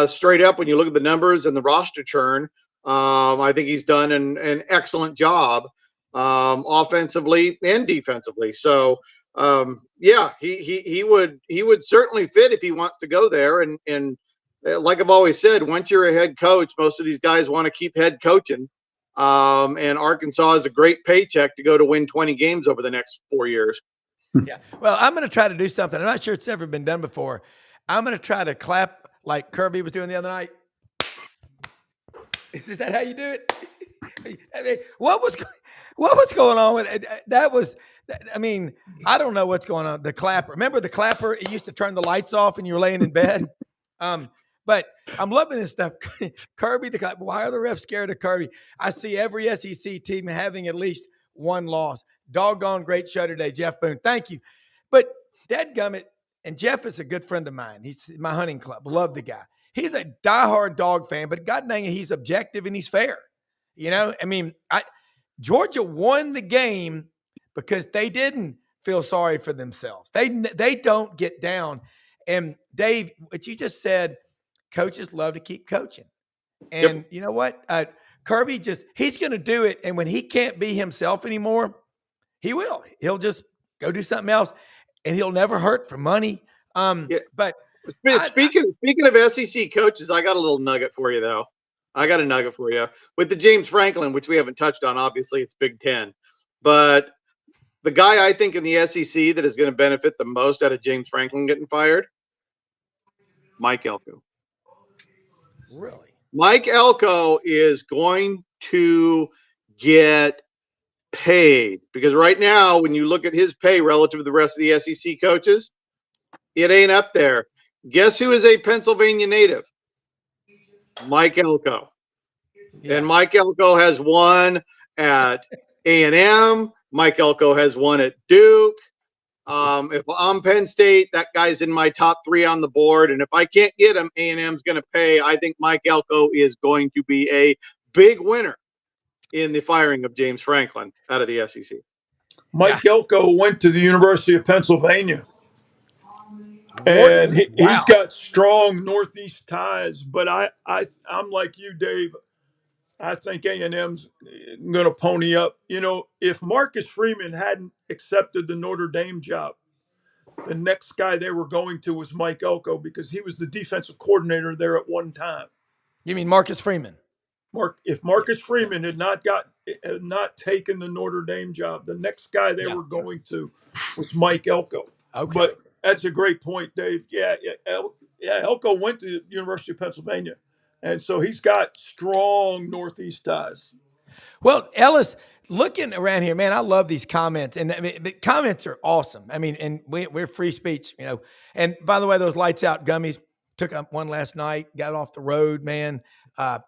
straight up, when you look at the numbers and the roster churn, I think he's done an excellent job offensively and defensively. So yeah, he would certainly fit if he wants to go there. And like I've always said, once you're a head coach, most of these guys want to keep head coaching. And Arkansas is a great paycheck to go to win 20 games over the next 4 years. Yeah. Well, I'm going to try to do something. I'm not sure it's ever been done before. I'm going to try to clap like Kirby was doing the other night. Is that how you do it? I mean, what was going on with it? That was, I mean, I don't know what's going on. The clapper. Remember the clapper? It used to turn the lights off and you were laying in bed. But I'm loving this stuff. Kirby, the clapper. Why are the refs scared of Kirby? I see every SEC team having at least one loss. Doggone great show today, Jeff Boone. Thank you. But dadgummit, and Jeff is a good friend of mine. He's my hunting club. Love the guy. He's a diehard dog fan, but God dang it, he's objective and he's fair. I mean, Georgia won the game because they didn't feel sorry for themselves. They don't get down. And Dave, what you just said, coaches love to keep coaching. And yep. You know what? Kirby he's going to do it. And when he can't be himself anymore, he will. He'll just go do something else, and he'll never hurt for money. Yeah. But speaking of SEC coaches, I got a little nugget for you, though. I got a nugget for you with the James Franklin, which we haven't touched on. Obviously, it's Big Ten, but the guy I think in the SEC that is going to benefit the most out of James Franklin getting fired, Mike Elko. Really? Mike Elko is going to get paid, because right now, when you look at his pay relative to the rest of the SEC coaches, it ain't up there. Guess who is a Pennsylvania native? Mike Elko. Yeah. And Mike Elko has won at A&M. Mike Elko has won at Duke. If I'm Penn State, that guy's in my top 3 on the board. And if I can't get him, A&M's going to pay. I think Mike Elko is going to be a big winner in the firing of James Franklin out of the SEC. Mike Elko went to the University of Pennsylvania. And he's got strong Northeast ties, but I'm like you, Dave. I think A&M's going to pony up. If Marcus Freeman hadn't accepted the Notre Dame job, the next guy they were going to was Mike Elko, because he was the defensive coordinator there at one time. You mean Marcus Freeman? If Marcus Freeman had not taken the Notre Dame job, the next guy they were going to was Mike Elko. Okay. But that's a great point, Dave. Elko went to the University of Pennsylvania, and so he's got strong Northeast ties. Well, Ellis, looking around here, man, I love these comments, and I mean, the comments are awesome. I mean, and we're free speech, you know. And by the way, those lights out gummies, took up one last night, got off the road, man.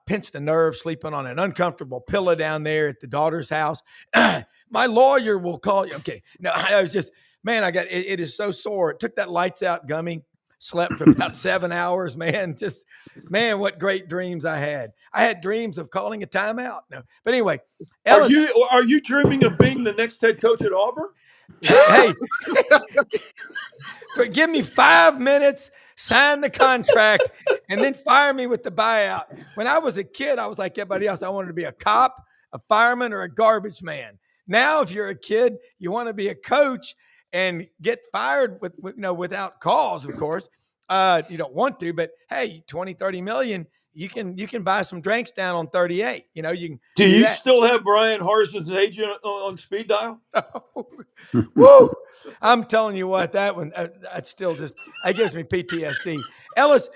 Pinched the nerve, sleeping on an uncomfortable pillow down there at the daughter's house. My lawyer will call you. Okay, no, I was just, man, it is so sore. It took that lights out gummy. Slept for about 7 hours, man. Just, man, what great dreams I had. I had dreams of calling a timeout. No, but anyway, Ellis, are you dreaming of being the next head coach at Auburn? hey, give me 5 minutes, sign the contract, and then fire me with the buyout. When I was a kid, I was like everybody else. I wanted to be a cop, a fireman, or a garbage man. Now, if you're a kid, you want to be a coach and get fired without cause, of course. You don't want to, but hey, 20, 30 million, you can buy some drinks down on 38. You know, you can do you that. Still have Brian Harsman's agent on speed dial? Woo! I'm telling you what, that one, that's still just, that gives me PTSD. Ellis,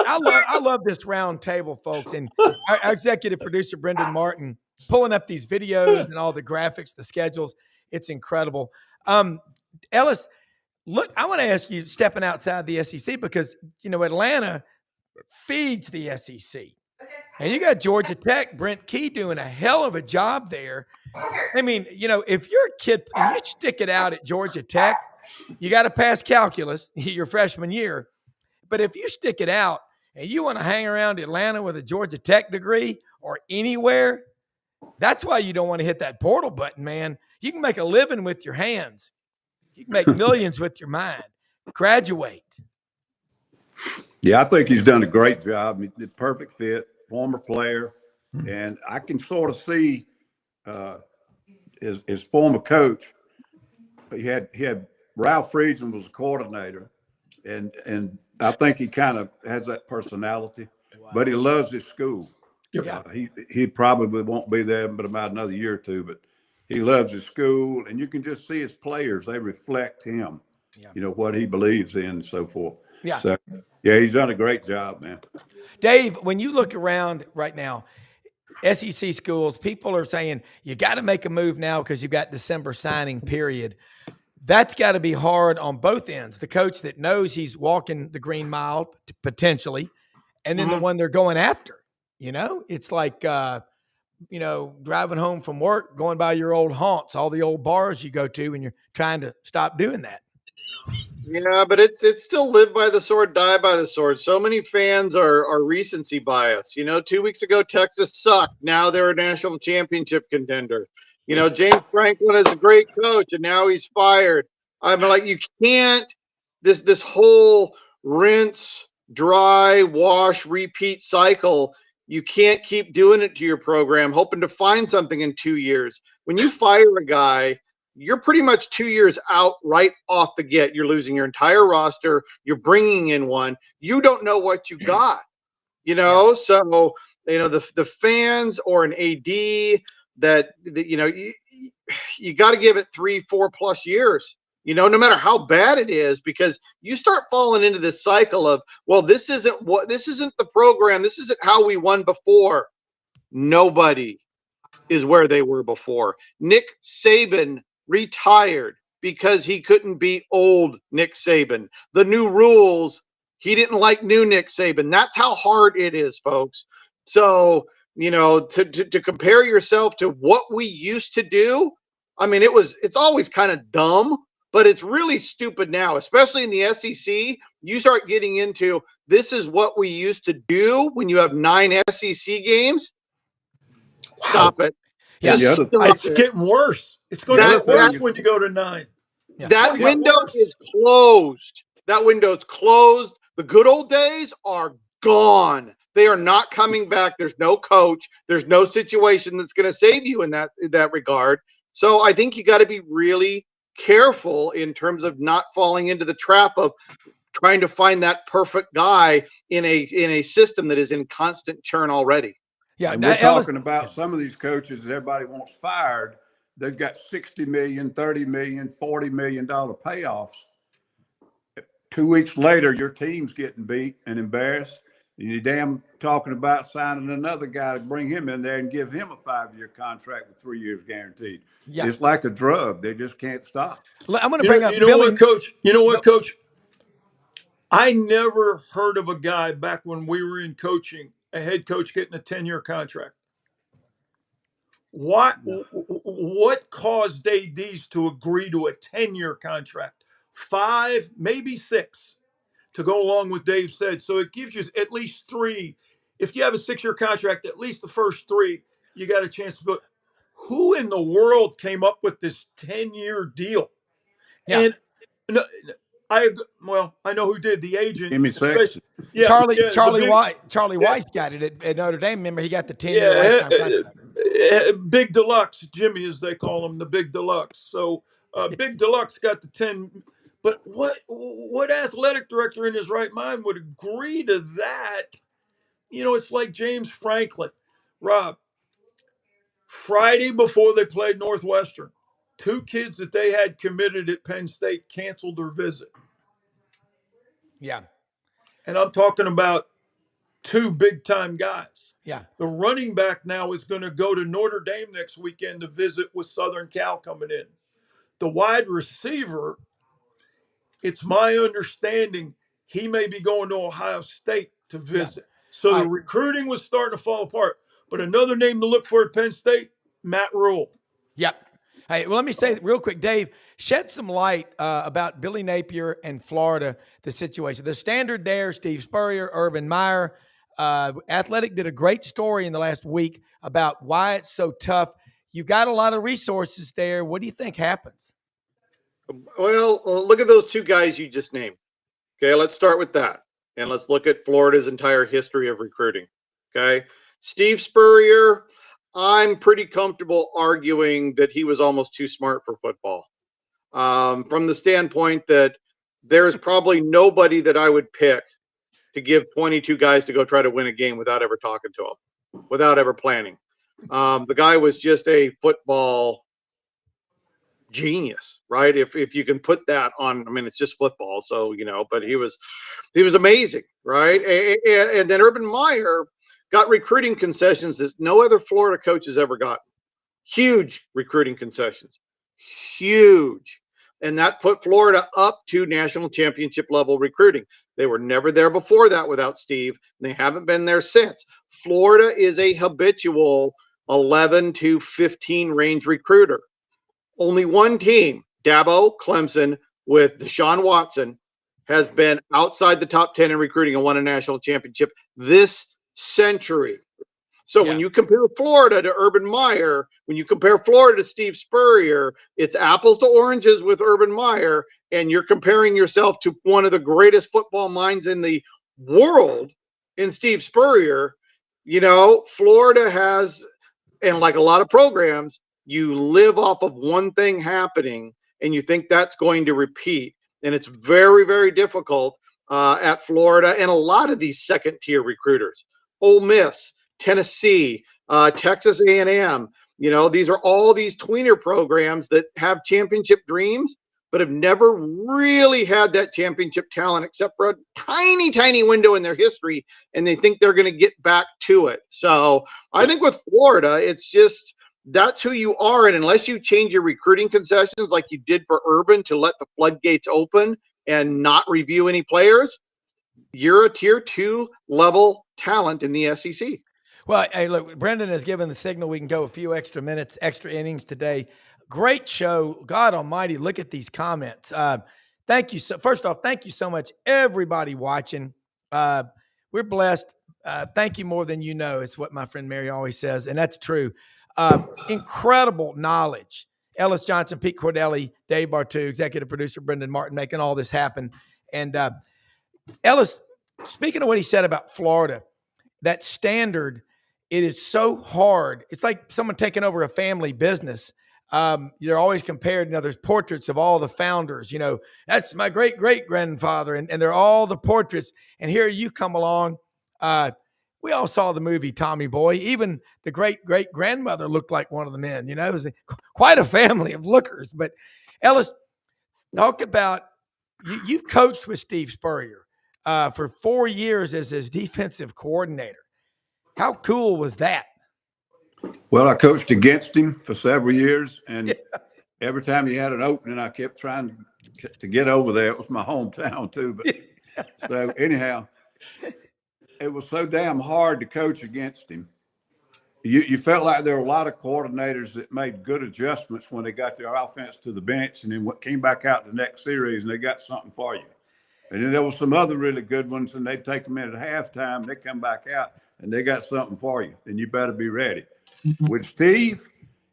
I love this round table, folks. And our executive producer, Brendan Martin, pulling up these videos and all the graphics, the schedules. It's incredible. Ellis, look, I want to ask you, stepping outside the SEC, because, you know, Atlanta feeds the SEC. And you got Georgia Tech, Brent Key doing a hell of a job there. I mean, you know, if you're a kid and you stick it out at Georgia Tech, you got to pass calculus your freshman year. But if you stick it out and you want to hang around Atlanta with a Georgia Tech degree or anywhere, that's why you don't want to hit that portal button, man. You can make a living with your hands. You can make millions with your mind. Graduate. Yeah, I think he's done a great job. He's a perfect fit, former player. And I can sort of see his former coach. He had Ralph Friedman was a coordinator, and I think he kind of has that personality. Wow. But he loves his school. Yeah. He probably won't be there but about another year or two, but he loves his school, and you can just see his players. They reflect him, you know, what he believes in and so forth. Yeah. So, yeah, he's done a great job, man. Dave, when you look around right now, SEC schools, people are saying you got to make a move now because you've got December signing period. That's got to be hard on both ends. The coach that knows he's walking the green mile potentially, and then the one they're going after. You know, it's like, you know, driving home from work, going by your old haunts, all the old bars you go to, and you're trying to stop doing that. Yeah, but it's still live by the sword, die by the sword. So many fans are recency bias. You know, 2 weeks ago, Texas sucked. Now they're a national championship contender. You know, James Franklin is a great coach, and now he's fired. I'm like, you can't, this whole rinse, dry, wash, repeat cycle, you can't keep doing it to your program, hoping to find something in 2 years. When you fire a guy, you're pretty much 2 years out right off the get. You're losing your entire roster. You're bringing in one. You don't know what you got, you know? Yeah. So, you know, the fans or an AD that you know, you got to give it 3-4+ years, you know, no matter how bad it is, because you start falling into this cycle of, well, this isn't the program. This isn't how we won before. Nobody is where they were before. Nick Saban retired because he couldn't beat old Nick Saban. The new rules, he didn't like new Nick Saban. That's how hard it is, folks. So, you know, to compare yourself to what we used to do, I mean, it's always kind of dumb, but it's really stupid now, especially in the SEC. You start getting into, this is what we used to do when you have 9 SEC games. Stop it. Yeah, it's getting worse. It's going to get worse when you go to 9. Yeah. That window is closed. That window's closed. The good old days are gone. They are not coming back. There's no coach. There's no situation that's going to save you in that regard. So I think you got to be really careful in terms of not falling into the trap of trying to find that perfect guy in a system that is in constant churn already. Yeah, And now, we're Ellis, talking about some of these coaches that everybody wants fired. They've got $60 million, $30 million, $40 million payoffs. 2 weeks later, your team's getting beat and embarrassed. And you're damn talking about signing another guy to bring him in there and give him a 5-year contract with 3 years guaranteed. Yeah. It's like a drug. They just can't stop. I'm going to bring up You know Billy. what, Coach? You know what, Bill- Coach? I never heard of a guy back when we were in coaching, a head coach getting a 10-year contract. What caused ADs to agree to a 10-year contract? 5, maybe 6, to go along with Dave said. So it gives you at least 3. If you have a 6-year contract, at least the first 3, you got a chance to go. Who in the world came up with this 10-year deal? Yeah. And no, I know who did. The agent, Jimmy especially, Sexton. Charlie yeah, Weiss got it at Notre Dame. Remember, he got the 10-year yeah, lifetime contract. Big Deluxe, Jimmy, as they call him, the Big Deluxe. So Big Deluxe got the 10. But what athletic director in his right mind would agree to that? It's like James Franklin. Rob, Friday before they played Northwestern, 2 kids that they had committed at Penn State canceled their visit. Yeah. And I'm talking about 2 big-time guys. Yeah. The running back now is going to go to Notre Dame next weekend to visit with Southern Cal coming in. The wide receiver, it's my understanding he may be going to Ohio State to visit. So the recruiting was starting to fall apart. But another name to look for at Penn State, Matt Rule. Yep. Hey, well, let me say real quick, Dave, shed some light about Billy Napier and Florida, the situation. The standard there, Steve Spurrier, Urban Meyer. Athletic did a great story in the last week about why it's so tough. You got a lot of resources there. What do you think happens? Well, look at those 2 guys you just named. Okay, let's start with that. And let's look at Florida's entire history of recruiting. Okay, Steve Spurrier, I'm pretty comfortable arguing that he was almost too smart for football. From the standpoint that there's probably nobody that I would pick to give 22 guys to go try to win a game without ever talking to him, without ever planning. The guy was just a football genius, right? If you can put that on, I mean, it's just football, so but he was amazing, right? And then Urban Meyer got recruiting concessions that no other Florida coach has ever gotten. Huge recruiting concessions, huge, and that put Florida up to national championship level recruiting. They were never there before that without Steve, and they haven't been there since. Florida is a habitual 11 to 15 range recruiter. Only one team, Dabo, Clemson, with Deshaun Watson, has been outside the top 10 in recruiting and won a national championship this century. So when you compare Florida to Urban Meyer, when you compare Florida to Steve Spurrier, it's apples to oranges with Urban Meyer, and you're comparing yourself to one of the greatest football minds in the world in Steve Spurrier. Florida has, and like a lot of programs, you live off of one thing happening and you think that's going to repeat. And it's very, very difficult at Florida and a lot of these second-tier recruiters. Ole Miss, Tennessee, Texas A&M. These are all these tweener programs that have championship dreams, but have never really had that championship talent except for a tiny, tiny window in their history, and they think they're going to get back to it. So I think with Florida, it's just that's who you are. And unless you change your recruiting concessions like you did for Urban to let the floodgates open and not review any players, you're a tier 2 level talent in the SEC. Well, hey, look, Brendan has given the signal we can go a few extra minutes, extra innings today. Great show. God almighty, look at these comments. Thank you. First off, thank you so much, everybody watching. We're blessed. Thank you more than you know. It's what my friend Mary always says, and that's true. Incredible knowledge. Ellis Johnson, Pete Cordelli, Dave Bartu, executive producer Brendan Martin, making all this happen. And Ellis, speaking of what he said about Florida, that standard, it is so hard. It's like someone taking over a family business. They're always compared, there's portraits of all the founders, that's my great-great-grandfather. And they're all the portraits. And here you come along. we all saw the movie Tommy Boy. Even the great-great-grandmother looked like one of the men. It was quite a family of lookers. But, Ellis, talk about you've coached with Steve Spurrier for 4 years as his defensive coordinator. How cool was that? Well, I coached against him for several years, and every time he had an opening, I kept trying to get over there. It was my hometown too, but so anyhow, it was so damn hard to coach against him. You felt like there were a lot of coordinators that made good adjustments when they got their offense to the bench, and then came back out the next series and they got something for you. And then there were some other really good ones, and they'd take them in at halftime. They come back out and they got something for you, and you better be ready. With Steve,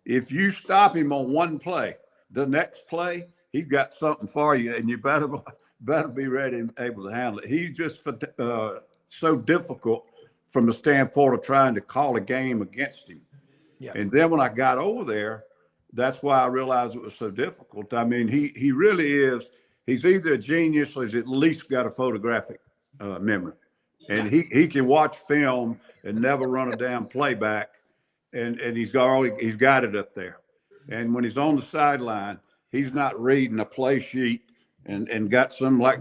if you stop him on one play, the next play, he's got something for you, and you better be ready and able to handle it. He's just so difficult from the standpoint of trying to call a game against him. Yeah. And then when I got over there, that's why I realized it was so difficult. I mean, he really is. He's either a genius or he's at least got a photographic memory. And he can watch film and never run a damn playback. And he's got it up there. And when he's on the sideline, he's not reading a play sheet and got some like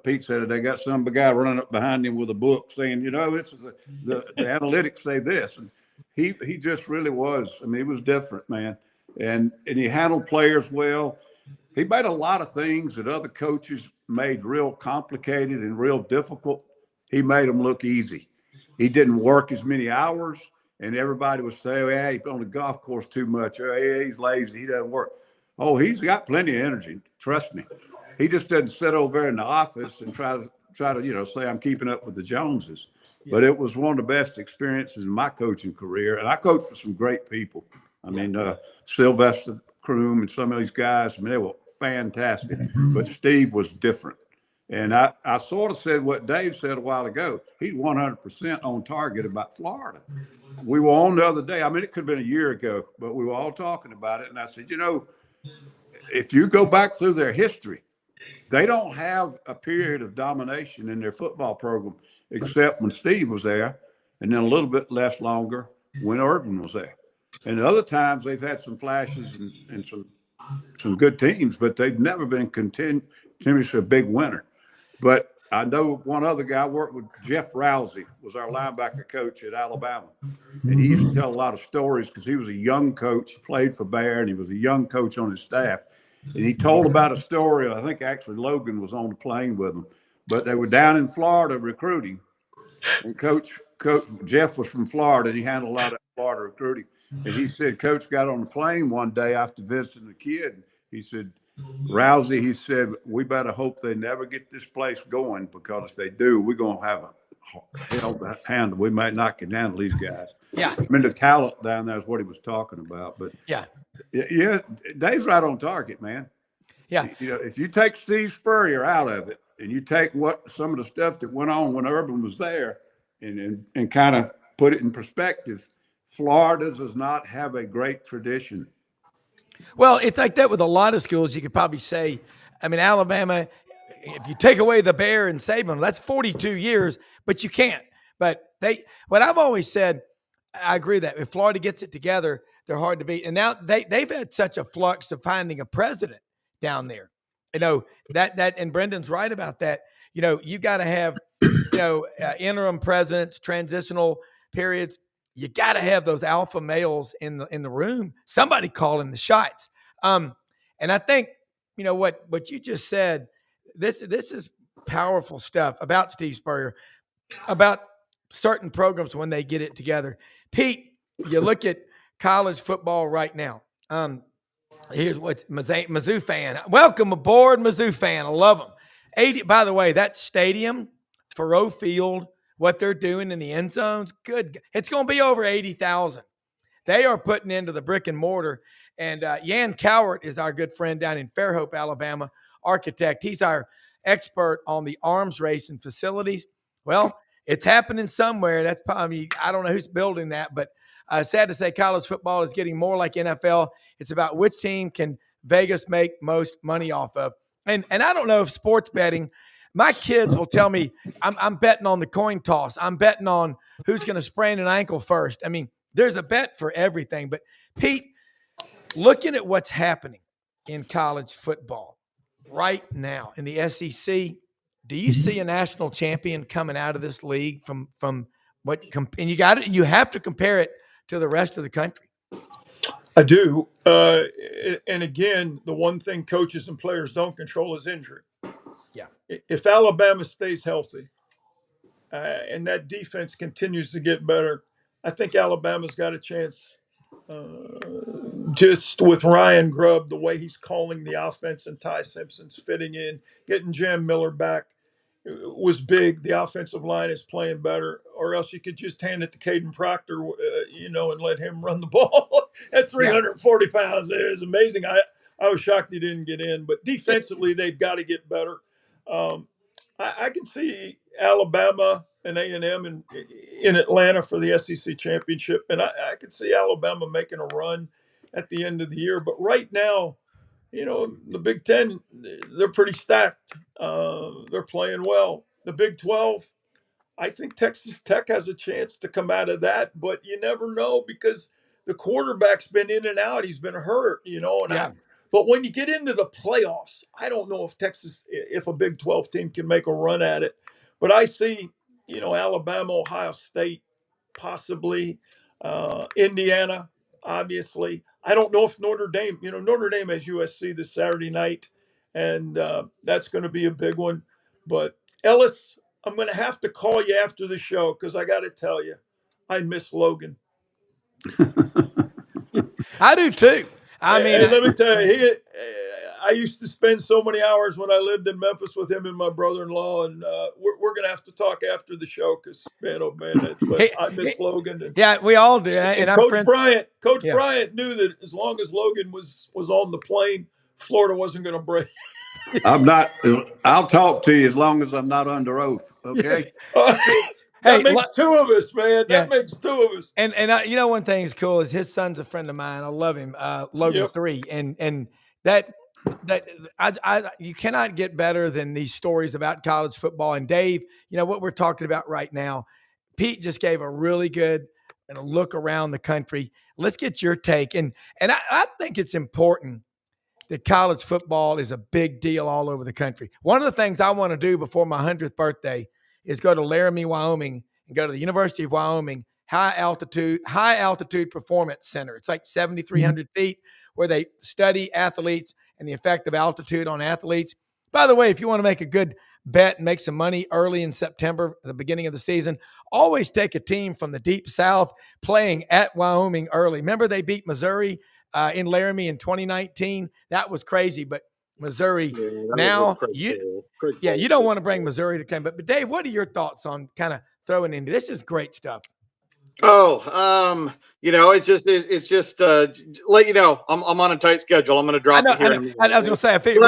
Pete said, they got some guy running up behind him with a book saying, this is the analytics say this. And he just really was. I mean, he was different, man. And he handled players well. He made a lot of things that other coaches made real complicated and real difficult. He made them look easy. He didn't work as many hours. And everybody would say, he's on the golf course too much. He's lazy. He doesn't work. Oh, he's got plenty of energy. Trust me. He just doesn't sit over there in the office and try to say I'm keeping up with the Joneses. Yeah. But it was one of the best experiences in my coaching career. And I coached for some great people. I mean, Sylvester Kroom and some of these guys, I mean, they were fantastic. But Steve was different. And I sort of said what Dave said a while ago. He's 100% on target about Florida. We were on the other day. I mean, it could have been a year ago, but we were all talking about it. And I said, if you go back through their history, they don't have a period of domination in their football program, except when Steve was there, and then a little bit less longer when Urban was there. And other times they've had some flashes and some good teams, but they've never been continuously a big winner. But I know one other guy, I worked with Jeff Rousey, was our linebacker coach at Alabama. And he used to tell a lot of stories because he was a young coach, he played for Bear, and he was a young coach on his staff. And he told about a story, I think actually Logan was on the plane with him, but they were down in Florida recruiting. And Coach Jeff was from Florida, and he handled a lot of Florida recruiting. And he said, Coach got on the plane one day after visiting the kid. He said, Rousey, he said, we better hope they never get this place going, because if they do, we're going to have a hell to handle. We might not can handle these guys. Yeah. I mean, the talent down there is what he was talking about. But yeah, Dave's right on target, man. Yeah. If you take Steve Spurrier out of it and you take some of the stuff that went on when Urban was there and kind of put it in perspective, Florida does not have a great tradition. Well, it's like that with a lot of schools. You could probably say, I mean, Alabama, if you take away the Bear and Saban, that's 42 years, but you can't. But what I've always said, I agree that if Florida gets it together, they're hard to beat. And now they've had such a flux of finding a president down there. That and Brendan's right about that. You got to have, interim presidents, transitional periods. You got to have those alpha males in the room, somebody calling the shots. And I think, what you just said, this is powerful stuff about Steve Spurrier, about certain programs when they get it together. Pete, you look at college football right now. Here's what Mizzou fan. Welcome aboard, Mizzou fan. I love them. By the way, that stadium, Faroe Field, what they're doing in the end zones, good. It's going to be over 80,000. They are putting into the brick and mortar. And Jan Cowart is our good friend down in Fairhope, Alabama, architect. He's our expert on the arms race and facilities. Well, it's happening somewhere. That's probably, I don't know who's building that, but sad to say college football is getting more like NFL. It's about which team can Vegas make most money off of. And I don't know if sports betting My kids will tell me, I'm betting on the coin toss. I'm betting on who's going to sprain an ankle first. I mean, there's a bet for everything. But Pete, looking at what's happening in college football right now in the SEC, do you see a national champion coming out of this league from what? And you have to compare it to the rest of the country. I do. And again, the one thing coaches and players don't control is injury. Yeah. If Alabama stays healthy and that defense continues to get better, I think Alabama's got a chance. Just with Ryan Grubb, the way he's calling the offense and Ty Simpson's fitting in, getting Jam Miller back was big. The offensive line is playing better, or else you could just hand it to Caden Proctor, and let him run the ball. At 340 pounds, it is amazing. I was shocked he didn't get in, but defensively they've got to get better. I can see Alabama and A&M in Atlanta for the SEC championship, and I can see Alabama making a run at the end of the year. But right now, the Big Ten, they're pretty stacked. They're playing well. The Big 12, I think Texas Tech has a chance to come out of that, but you never know because the quarterback's been in and out. He's been hurt, but when you get into the playoffs, I don't know if a Big 12 team can make a run at it. But I see, Alabama, Ohio State, possibly, Indiana, obviously. I don't know if Notre Dame has USC this Saturday night, and that's going to be a big one. But Ellis, I'm going to have to call you after the show because I got to tell you, I miss Logan. I do too. Let me tell you, I used to spend so many hours when I lived in Memphis with him and my brother-in-law, and we're going to have to talk after the show because, man, oh, man, I miss Logan. We all do. And Coach Bryant knew that as long as Logan was on the plane, Florida wasn't going to break. I'll talk to you as long as I'm not under oath, okay? That makes two of us, man. That makes two of us. And one thing is cool is his son's a friend of mine. I love him, Logan 3, and that you cannot get better than these stories about college football. And Dave, what we're talking about right now, Pete just gave a really good look around the country. Let's get your take, and I think it's important that college football is a big deal all over the country. One of the things I want to do before my 100th birthday is go to Laramie, Wyoming, and go to the University of Wyoming High Altitude Performance Center. It's like 7,300 feet where they study athletes and the effect of altitude on athletes. By the way, if you want to make a good bet and make some money early in September, at the beginning of the season, always take a team from the Deep South playing at Wyoming early. Remember they beat Missouri in Laramie in 2019? That was crazy, but Missouri now, you don't want to bring Missouri to come. But Dave, what are your thoughts on kind of throwing into this? Is great stuff. It's just let you know I'm on a tight schedule. I'm going to drop it here. I was going to say, I figured,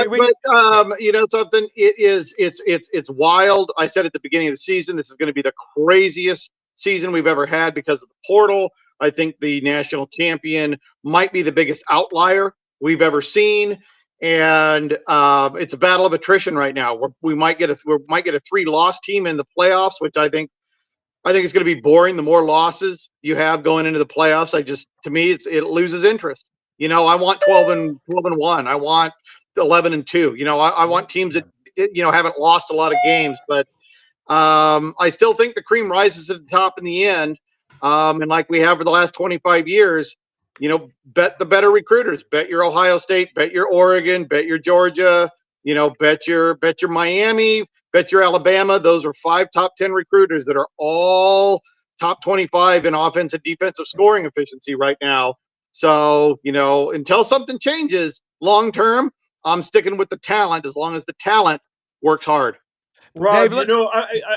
something. It's wild. I said at the beginning of the season, this is going to be the craziest season we've ever had because of the portal. I think the national champion might be the biggest outlier we've ever seen. And it's a battle of attrition right now. We might get a 3-loss team in the playoffs, which I think it's going to be boring. The more losses you have going into the playoffs, to me, it loses interest. I want 12-1. I want 11-2. I want teams that haven't lost a lot of games, but I still think the cream rises at the top in the end. And like we have for the last 25 years, bet the better recruiters. Bet your Ohio State. Bet your Oregon. Bet your Georgia. Bet your Miami. Bet your Alabama. Those are 5 top 10 recruiters that are all top 25 in offense and defensive scoring efficiency right now. So, until something changes long term, I'm sticking with the talent as long as the talent works hard. Rob, I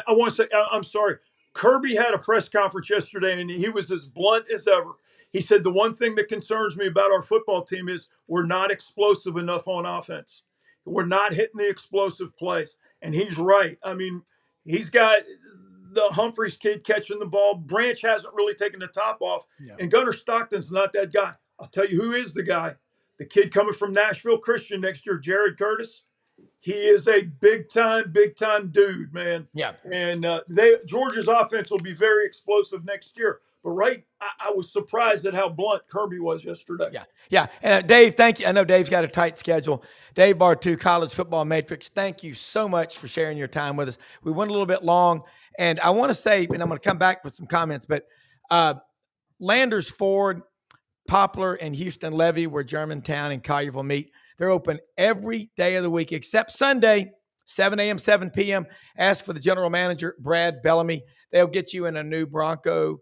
want to say, I'm sorry. Kirby had a press conference yesterday, and he was as blunt as ever. He said, the one thing that concerns me about our football team is we're not explosive enough on offense. We're not hitting the explosive plays. And he's right. I mean, he's got the Humphreys kid catching the ball. Branch hasn't really taken the top off. Yeah. And Gunnar Stockton's not that guy. I'll tell you who is the guy. The kid coming from Nashville Christian next year, Jared Curtis. He is a big time dude, man. Yeah. And Georgia's offense will be very explosive next year. But I was surprised at how blunt Kirby was yesterday. Yeah. Yeah. And Dave, thank you. I know Dave's got a tight schedule. Dave Bartu, College Football Matrix, thank you so much for sharing your time with us. We went a little bit long, and I want to say, and I'm going to come back with some comments, but Landers Ford, Poplar, and Houston Levy, where Germantown and Collierville meet, they're open every day of the week except Sunday, 7 a.m., 7 p.m. Ask for the general manager, Brad Bellamy. They'll get you in a new Bronco.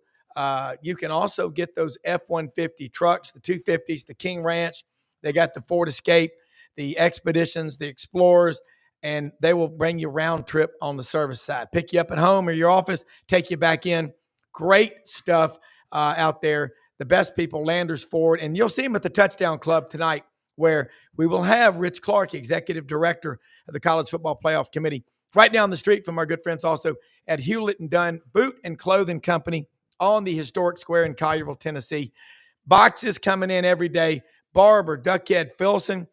You can also get those F-150 trucks, the 250s, the King Ranch. They got the Ford Escape, the Expeditions, the Explorers, and they will bring you round trip on the service side. Pick you up at home or your office, take you back in. Great stuff out there. The best people, Landers Ford, and you'll see them at the Touchdown Club tonight, where we will have Rich Clark, Executive Director of the College Football Playoff Committee, right down the street from our good friends also at Hewlett and Dunn Boot and Clothing Company on the historic square in Collierville, Tennessee. Boxes coming in every day. Barber, Duckhead, Filson,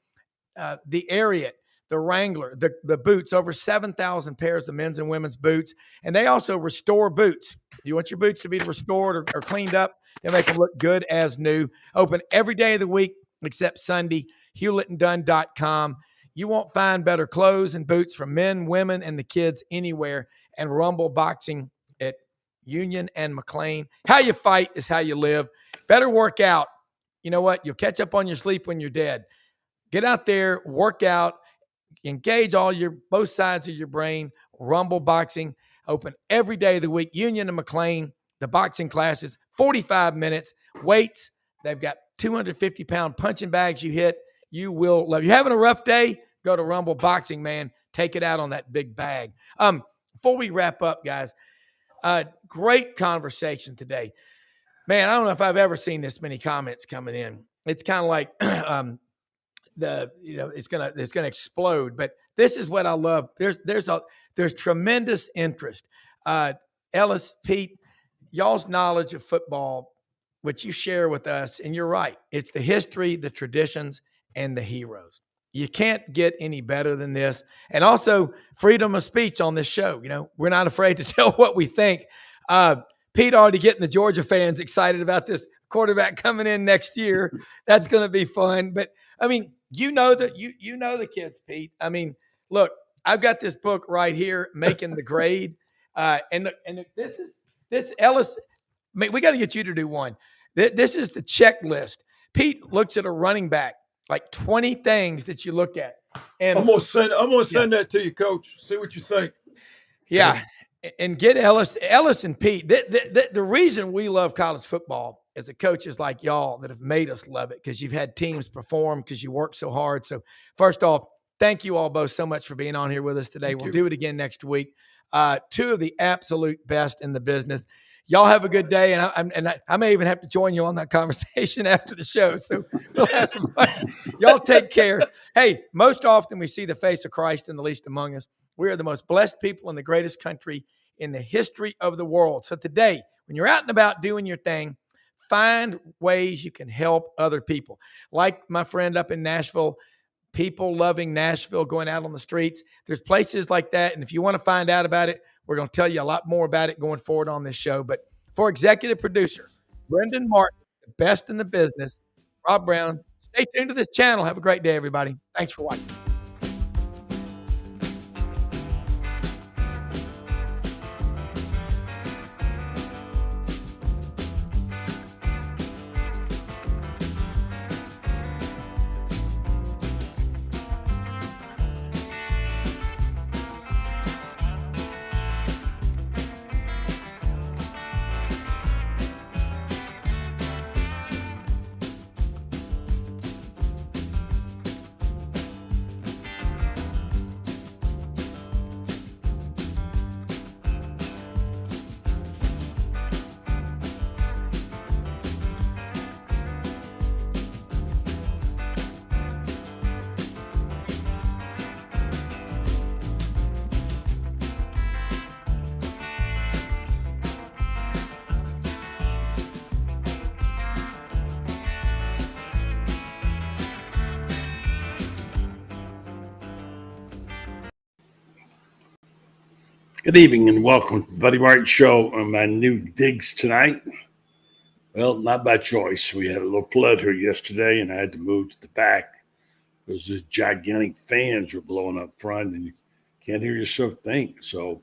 the Ariat, the Wrangler, the boots, over 7,000 pairs of men's and women's boots. And they also restore boots. If you want your boots to be restored or cleaned up, they make them look good as new. Open every day of the week except Sunday. HewlettandDunn.com. You won't find better clothes and boots for men, women, and the kids anywhere. And Rumble Boxing at Union and McLean. How you fight is how you live. Better work out. You know what? You'll catch up on your sleep when you're dead. Get out there, work out, engage both sides of your brain. Rumble Boxing, open every day of the week. Union and McLean, the boxing classes, 45 minutes. Weights, they've got 250-pound punching bags you hit. You will love. You're having a rough day? Go to Rumble Boxing, man. Take it out on that big bag. Before we wrap up, guys, great conversation today. Man, I don't know if I've ever seen this many comments coming in. It's kind of like it's gonna explode. But this is what I love. There's tremendous interest. Ellis, Pete, y'all's knowledge of football, which you share with us, and you're right. It's the history, the traditions, and the heroes. You can't get any better than this. And also freedom of speech on this show. You know, we're not afraid to tell what we think. Pete already getting the Georgia fans excited about this quarterback coming in next year. That's going to be fun. But I mean, you know the kids, Pete. I mean, look, I've got this book right here, Making the Grade. This Ellis, we got to get you to do one. This is the checklist. Pete looks at a running back, like 20 things that you look at. And I'm gonna send that to you, Coach. See what you think. Yeah. And get Ellis and Pete. The reason we love college football is the coaches like y'all that have made us love it, because you've had teams perform because you work so hard. So first off, thank you all both so much for being on here with us today. We'll do it again next week. Two of the absolute best in the business. Y'all have a good day, and I may even have to join you on that conversation after the show. So we'll have some fun. Y'all take care. Hey, most often we see the face of Christ in the least among us. We are the most blessed people in the greatest country in the history of the world. So today, when you're out and about doing your thing, find ways you can help other people. Like my friend up in Nashville, people loving Nashville, going out on the streets. There's places like that. And if you want to find out about it, we're going to tell you a lot more about it going forward on this show. But for executive producer, Brendan Martin, the best in the business, Rob Browne, stay tuned to this channel. Have a great day, everybody. Thanks for watching. Good evening and welcome to the Buddy Martin Show on my new digs tonight. Well, not by choice. We had a little flood here yesterday and I had to move to the back because these gigantic fans were blowing up front and you can't hear yourself think. So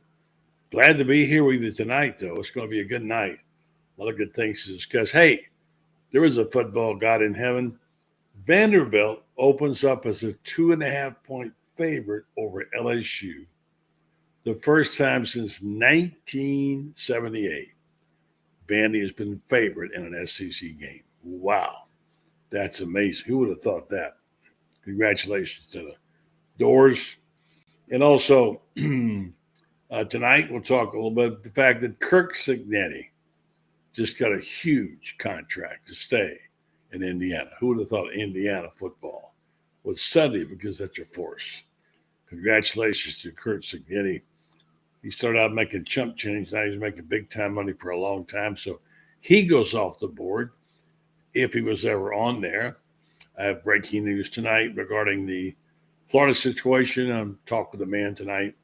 glad to be here with you tonight, though. It's going to be a good night. A lot of good things to discuss. Hey, there is a football god in heaven. Vanderbilt opens up as a 2.5-point favorite over LSU. The first time since 1978, Vandy has been favorite in an SEC game. Wow, that's amazing. Who would have thought that? Congratulations to the Doors. And also, tonight we'll talk a little bit about the fact that Kirk Cignetti just got a huge contract to stay in Indiana. Who would have thought Indiana football would suddenly become such a force? Congratulations to Kirk Cignetti. He started out making chump change. Now he's making big-time money for a long time. So he goes off the board if he was ever on there. I have breaking news tonight regarding the Florida situation. I'm talking with a man tonight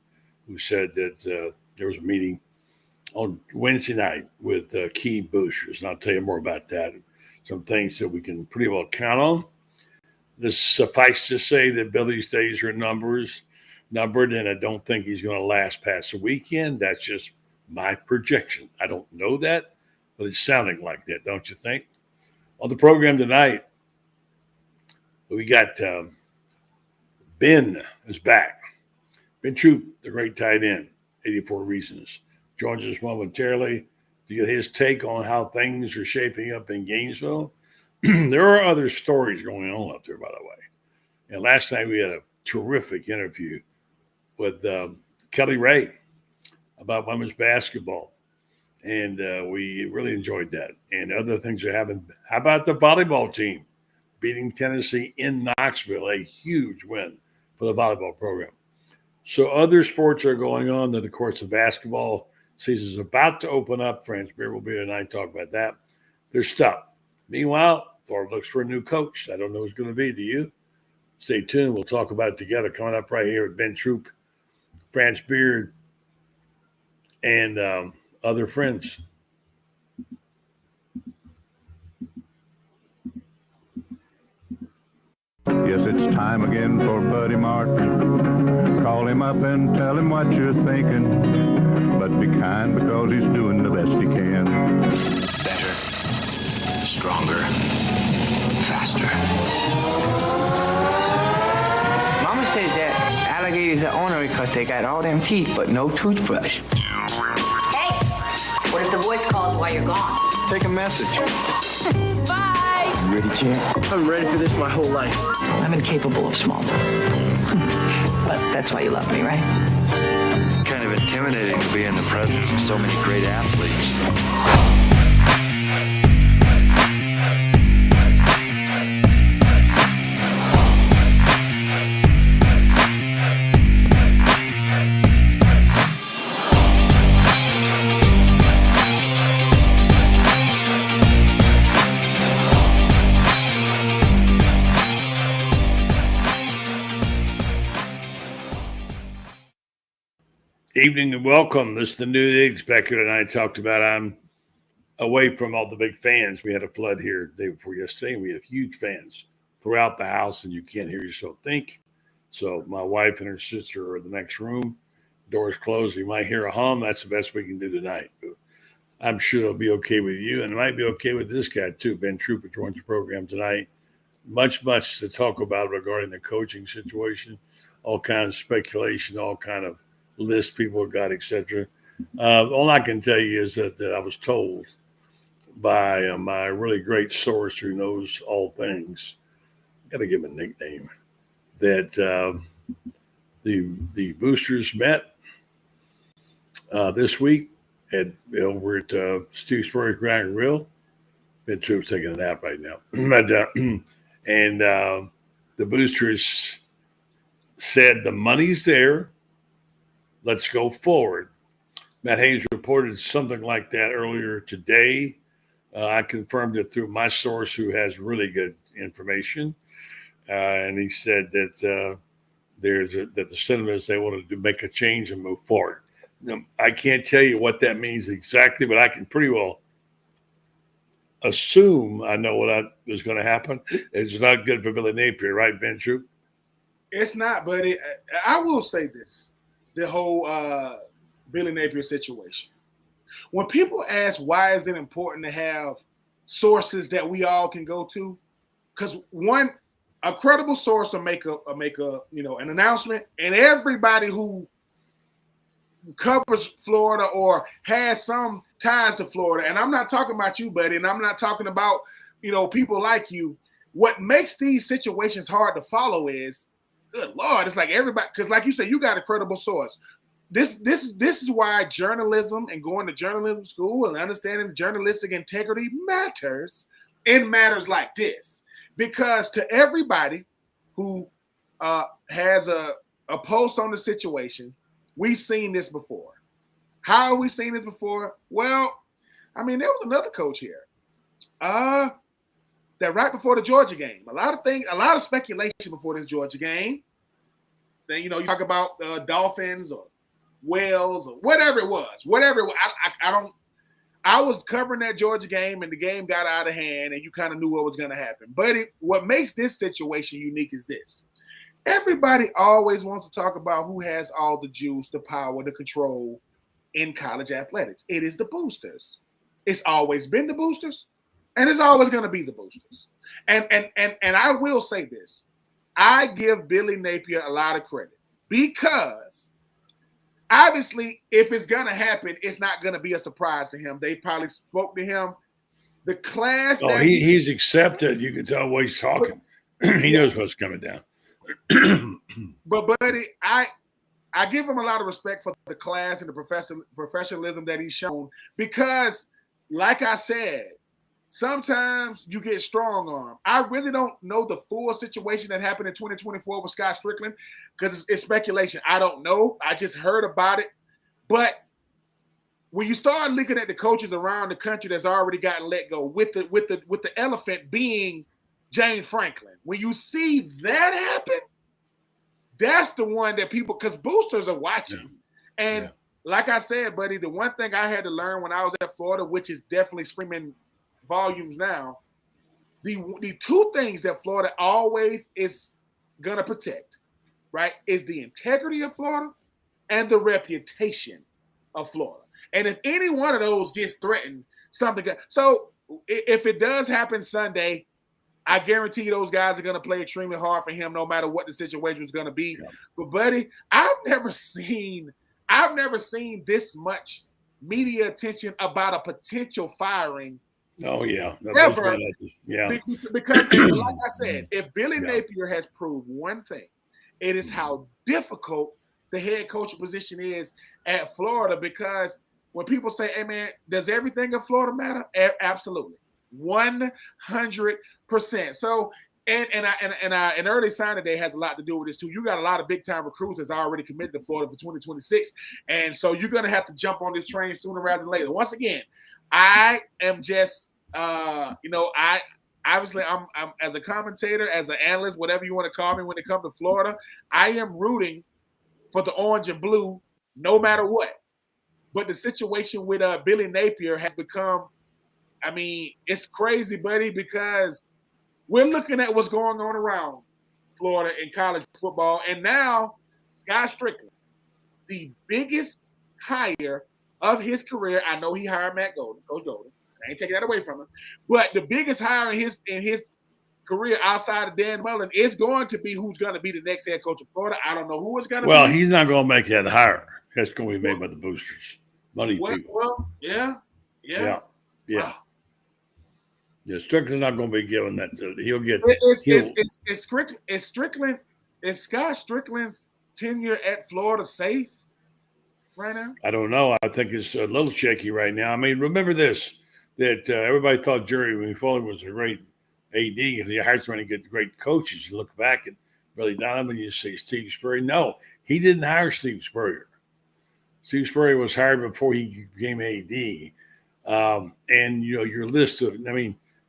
who said that there was a meeting on Wednesday night with key boosters. And I'll tell you more about that. Some things that we can pretty well count on. This suffice to say that Billy's days are numbered, and I don't think he's going to last past the weekend. That's just my projection. I don't know that, but it's sounding like that, don't you think? On the program tonight, we got Ben is back. Ben Troop, the great tight end, 84 Reasons, joins us momentarily to get his take on how things are shaping up in Gainesville. There are other stories going on up there, by the way. And last night we had a terrific interview with Kelly Ray about women's basketball. And we really enjoyed that. And other things are happening. How about the volleyball team beating Tennessee in Knoxville? A huge win for the volleyball program. So other sports are going on. Then, of course, the basketball season is about to open up. France Beer will be here tonight to talk about that. There's stuff. Meanwhile, Florida looks for a new coach. I don't know who's going to be. Do you? Stay tuned. We'll talk about it together coming up right here with Ben Troop, France Beard, and other friends. Yes, it's time again for Buddy Martin. Call him up and tell him what you're thinking. But be kind because he's doing the best he can. Better, stronger, faster. Mama says that alligators are ornery because they got all them teeth but no toothbrush. Hey, what if the voice calls while you're gone? Take a message. Bye. You ready, champ? I'm ready for this my whole life. I'm incapable of small talk. But that's why you love me, right? Kind of intimidating to be in the presence of so many great athletes. Evening and welcome. This is the new Diggs back here tonight. I talked about I'm away from all the big fans. We had a flood here the day before yesterday. And we have huge fans throughout the house, and you can't hear yourself think. So my wife and her sister are in the next room. Doors closed. You might hear a hum. That's the best we can do tonight. I'm sure it'll be okay with you, and it might be okay with this guy too. Ben Trooper joins the program tonight. Much to talk about regarding the coaching situation. All kinds of speculation, all kind of list people have got, etc. All I can tell you is that I was told by my really great source who knows all things. Got to give him a nickname. That the boosters met this week over at Stewsbury Ground Grill. Ben Troop's taking a nap right now, but the boosters said the money's there. Let's go forward. Matt Hayes reported something like that earlier today. I confirmed it through my source who has really good information. And he said that that the sentiment is they wanted to make a change and move forward. I can't tell you what that means exactly, but I can pretty well assume I know what is going to happen. It's not good for Billy Napier, right, Ben Troop? It's not, but I will say this: the whole Billy Napier situation. When people ask why is it important to have sources that we all can go to, because a credible source will make a an announcement, and everybody who covers Florida or has some ties to Florida, and I'm not talking about you, buddy, and I'm not talking about people like you. What makes these situations hard to follow is, good Lord, it's like everybody, because like you said, you got a credible source. This is why journalism and going to journalism school and understanding journalistic integrity matters in matters like this. Because to everybody who has a pulse on the situation, we've seen this before. How have we seen this before? Well, I mean, there was another coach here that right before the Georgia game, a lot of speculation before this Georgia game. Then you talk about Dolphins or Wales or whatever it was. I was covering that Georgia game, and the game got out of hand, and you kind of knew what was going to happen. But what makes this situation unique is this. Everybody always wants to talk about who has all the juice, the power, the control in college athletics. It is the boosters. It's always been the boosters, and it's always going to be the boosters. And I will say this. I give Billy Napier a lot of credit because obviously, if it's going to happen, it's not going to be a surprise to him. They probably spoke to him. The class. Oh, he's accepted. You can tell what he's talking. He knows what's coming down. But, buddy, I give him a lot of respect for the class and the professionalism that he's shown because, like I said, sometimes you get strong arm. I really don't know the full situation that happened in 2024 with Scott Strickland because it's speculation. I don't know. I just heard about it. But when you start looking at the coaches around the country that's already gotten let go, with the elephant being James Franklin, when you see that happen, that's the one that people, because boosters are watching. Yeah. And like I said, buddy, the one thing I had to learn when I was at Florida, which is definitely screaming volumes now, the two things that Florida always is going to protect, right, is the integrity of Florida and the reputation of Florida. And if any one of those gets threatened, something. So if it does happen Sunday, I guarantee those guys are going to play extremely hard for him no matter what the situation is going to be. Yeah. But, buddy, I've never seen this much media attention about a potential firing. Oh, yeah. Ever. Yeah. Because, like I said, if Billy Napier has proved one thing, it is how difficult the head coach position is at Florida. Because when people say, hey, man, does everything in Florida matter? Absolutely. 100%. So, and early signing day has a lot to do with this too. You got a lot of big time recruits that's already committed to Florida for 2026, and so you're gonna have to jump on this train sooner rather than later. Once again, I am just, I'm as a commentator, as an analyst, whatever you want to call me, when it comes to Florida, I am rooting for the orange and blue, no matter what. But the situation with Billy Napier has become, I mean, it's crazy, buddy, because we're looking at what's going on around Florida in college football. And now, Scott Strickland, the biggest hire of his career. I know he hired Coach Golden. I ain't taking that away from him. But the biggest hire in his career outside of Dan Mullen is going to be who's going to be the next head coach of Florida. I don't know who it's going to be. Well, he's not going to make that hire. That's going to be made by the boosters. Money people. Well, yeah. Wow. Yeah, Strickland's not going to be given that. He'll get. Is Scott Strickland's tenure at Florida safe right now? I don't know. I think it's a little shaky right now. I mean, remember this: that everybody thought Jerry Foley was a great AD because he hired so many good, great coaches. You look back at Billy Donovan, you see Steve Spurrier. No, he didn't hire Steve Spurrier. Steve Spurrier was hired before he became AD. And your list of,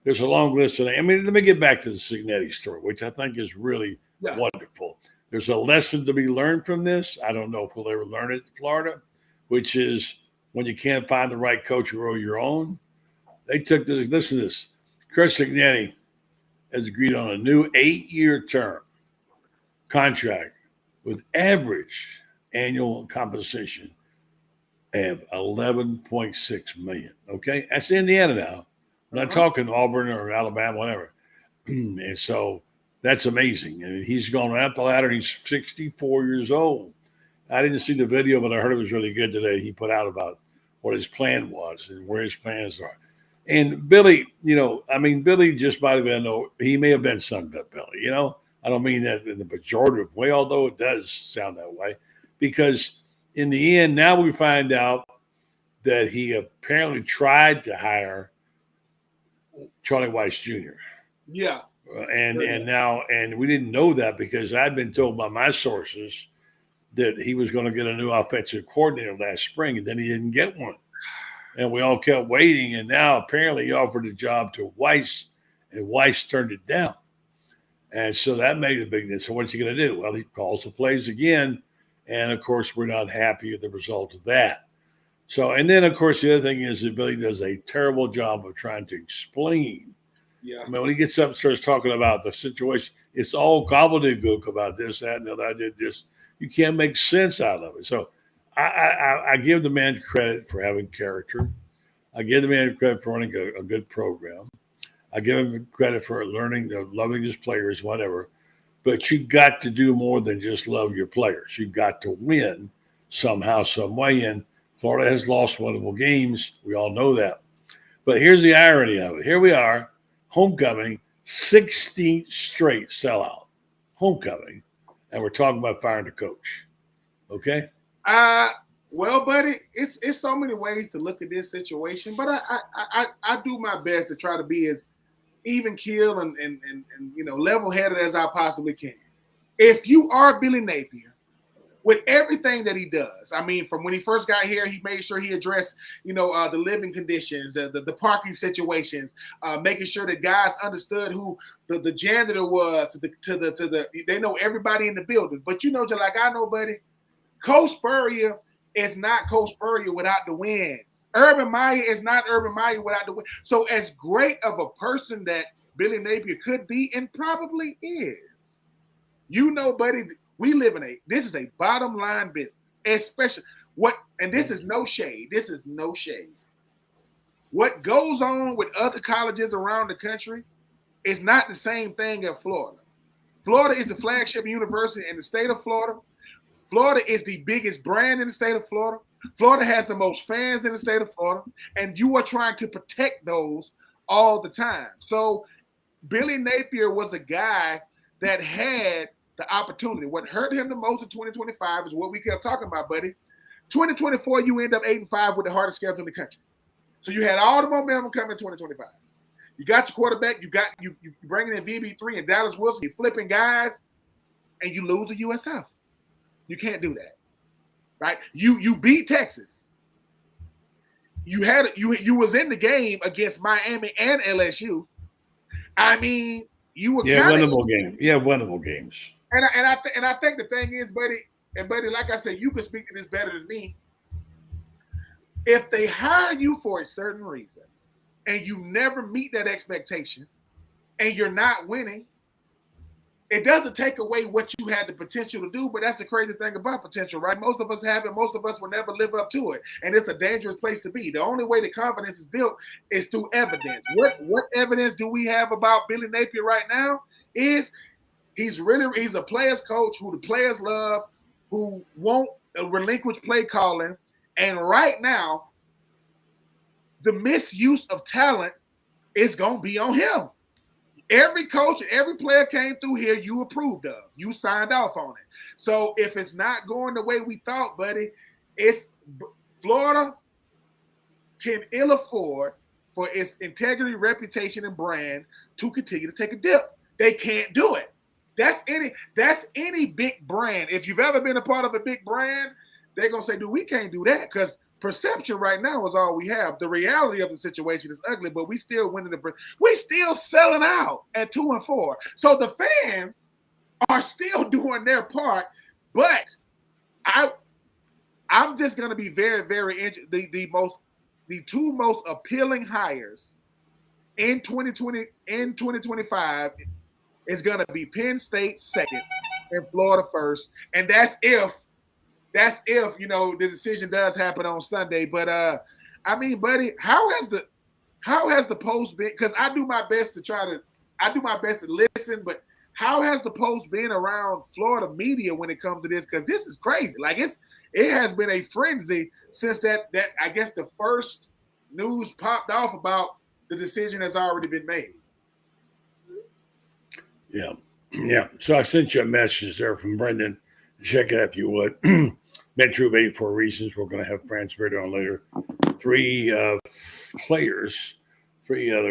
there's a long list of. Let me get back to the Signetti story, which I think is really wonderful. There's a lesson to be learned from this. I don't know if we'll ever learn it in Florida, which is when you can't find the right coach or roll your own. They took this. Listen to this. Chris Signetti has agreed on a new 8-year term contract with average annual compensation of $11.6 million. Okay, that's Indiana now. I'm not talking Auburn or Alabama, whatever. And so that's amazing. And he's going up the ladder. He's 64 years old. I didn't see the video, but I heard it was really good today. He put out about what his plan was and where his plans are. And Billy, Billy just might have been, he may have been Sunbelt Billy, I don't mean that in the pejorative way, although it does sound that way, because in the end, now we find out that he apparently tried to hire Charlie Weiss Jr. Yeah. And we didn't know that because I'd been told by my sources that he was going to get a new offensive coordinator last spring, and then he didn't get one. And we all kept waiting, and now apparently he offered a job to Weiss, and Weiss turned it down. And so that made a big difference. So what's he going to do? Well, he calls the plays again, and, of course, we're not happy with the result of that. So, and then, of course, the other thing is that Billy does a terrible job of trying to explain. Yeah. I mean, when he gets up and starts talking about the situation, it's all gobbledygook about this, that, and the other. I did this. You can't make sense out of it. So I give the man credit for having character. I give the man credit for running a good program. I give him credit for learning, loving his players, whatever. But you got to do more than just love your players. You got to win somehow, some way. And Florida has lost winnable games. We all know that. But here's the irony of it. Here we are, homecoming, 60 straight sellout. Homecoming. And we're talking about firing the coach. Okay? Well, buddy, it's so many ways to look at this situation, but I do my best to try to be as even keel and level-headed as I possibly can. If you are Billy Napier, with everything that he does, I mean, from when he first got here, he made sure he addressed, the living conditions, the parking situations, making sure that guys understood who the janitor was, they know everybody in the building. But just like I know, buddy, Coach Spurrier is not Coach Spurrier without the wins. Urban Meyer is not Urban Meyer without the wins. So as great of a person that Billy Napier could be and probably is, buddy, we live in this is a bottom line business, especially and this is no shade. This is no shade. What goes on with other colleges around the country is not the same thing at Florida. Florida is the flagship university in the state of Florida. Florida is the biggest brand in the state of Florida. Florida has the most fans in the state of Florida, and you are trying to protect those all the time. So Billy Napier was a guy that had the opportunity. What hurt him the most in 2025 is what we kept talking about, buddy. 2024, you end up 8-5 with the hardest schedule in the country. So you had all the momentum coming in 2025. You got your quarterback. You bringing in VB3 and Dallas Wilson. You're flipping guys, and you lose to USF. You can't do that, right? You beat Texas. You was in the game against Miami and LSU. I mean, you were winnable game. Yeah, winnable games. And I think the thing is, buddy, like I said, you can speak to this better than me. If they hire you for a certain reason and you never meet that expectation and you're not winning, it doesn't take away what you had the potential to do, but that's the crazy thing about potential, right? Most of us have it. Most of us will never live up to it, and it's a dangerous place to be. The only way the confidence is built is through evidence. What evidence do we have about Billy Napier right now is he's a player's coach who the players love, who won't relinquish play calling, and right now, the misuse of talent is going to be on him. Every coach and every player came through here you approved of. You signed off on it. So if it's not going the way we thought, buddy, Florida can ill afford for its integrity, reputation, and brand to continue to take a dip. They can't do it. That's any big brand. If you've ever been a part of a big brand, they're going to say, dude, we can't do that because perception right now is all we have. The reality of the situation is ugly, but we still winning we still selling out at 2-4. So the fans are still doing their part, but I'm just going to be very, very interested. The two most appealing hires in 2025 is going to be Penn State second and Florida first, and that's if the decision does happen on Sunday. But I mean, buddy, how has the Post been? Because I do my best to listen, but how has the Post been around Florida media when it comes to this? Because this is crazy. Like it has been a frenzy since that I guess the first news popped off about the decision has already been made. Yeah. Yeah. So I sent you a message there from Brendan. Check it out if you would. Metro 84 reasons. We're going to have Franz Berger on later. Three other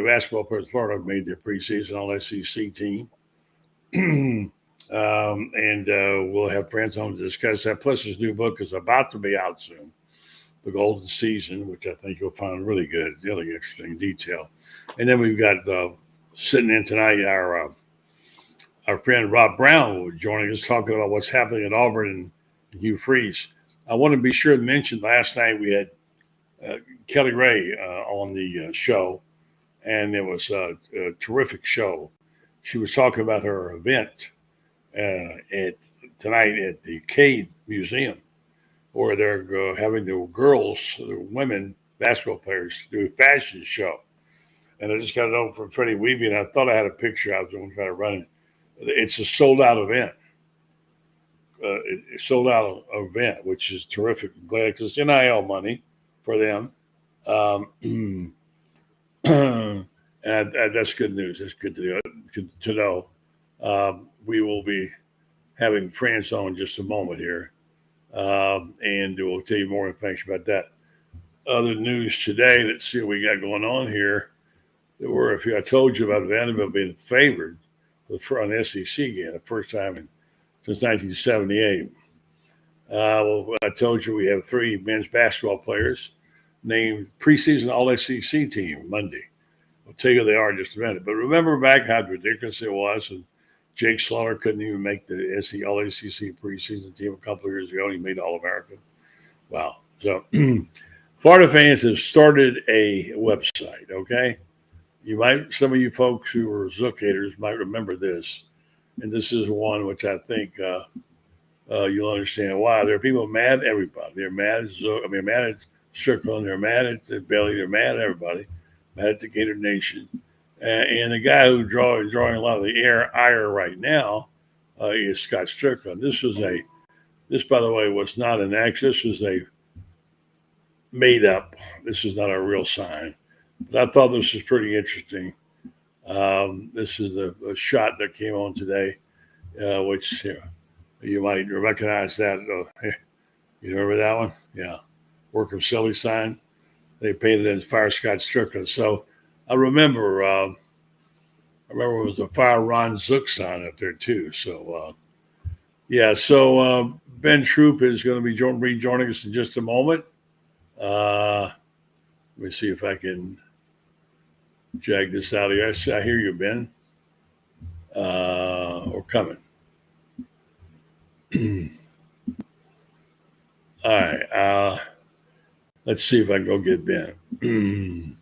basketball players in Florida have made their preseason All-SEC team. And we'll have Franz on to discuss that. Plus, his new book is about to be out soon, The Golden Season, which I think you'll find really good, really interesting detail. And then we've got sitting in tonight our friend Rob Browne will be joining us, talking about what's happening at Auburn and Hugh Freeze. I want to be sure to mention last night we had Kelly Ray on the show, and it was a terrific show. She was talking about her event tonight at the Cade Museum, where they're having the women basketball players do a fashion show. And I just got it over from Freddie Weeby, and I thought I had a picture. I was going to try to run it. It's a sold-out event. It's sold-out event, which is terrific. I'm glad because it's NIL money for them. And that's good news. That's good to know. We will be having Franz on in just a moment here, and we'll tell you more information about that. Other news today, let's see what we got going on here. I told you about Vanderbilt being favored for an SEC game, the first time since 1978. I told you we have 3 men's basketball players named preseason All-SEC team Monday. I'll tell you who they are in just a minute. But remember back how ridiculous it was, and Jake Slaughter couldn't even make the All-SEC preseason team a couple of years ago, and he made All-American. Wow. So Florida fans have started a website, okay? Some of you folks who are Zook haters might remember this, and this is one which I think you'll understand why. There are people mad at everybody. They're mad at Zook. I mean, mad at Strickland. They're mad at the Belly. They're mad at everybody. Mad at the Gator Nation. And the guy who's drawing a lot of the ire right now is Scott Strickland. This, by the way, was not an accident. This was a made up. This is not a real sign. But I thought this was pretty interesting. This is a shot that came on today, which you might recognize that. You remember that one? Yeah. Workham Silly sign. They painted it as Fire Scott Strickland. So I remember it was a Fire Ron Zook sign up there too. So, So Ben Troop is going to be rejoining us in just a moment. Let me see if I can jag this out of here. I hear you, Ben. Or coming. All right. Let's see if I can go get Ben.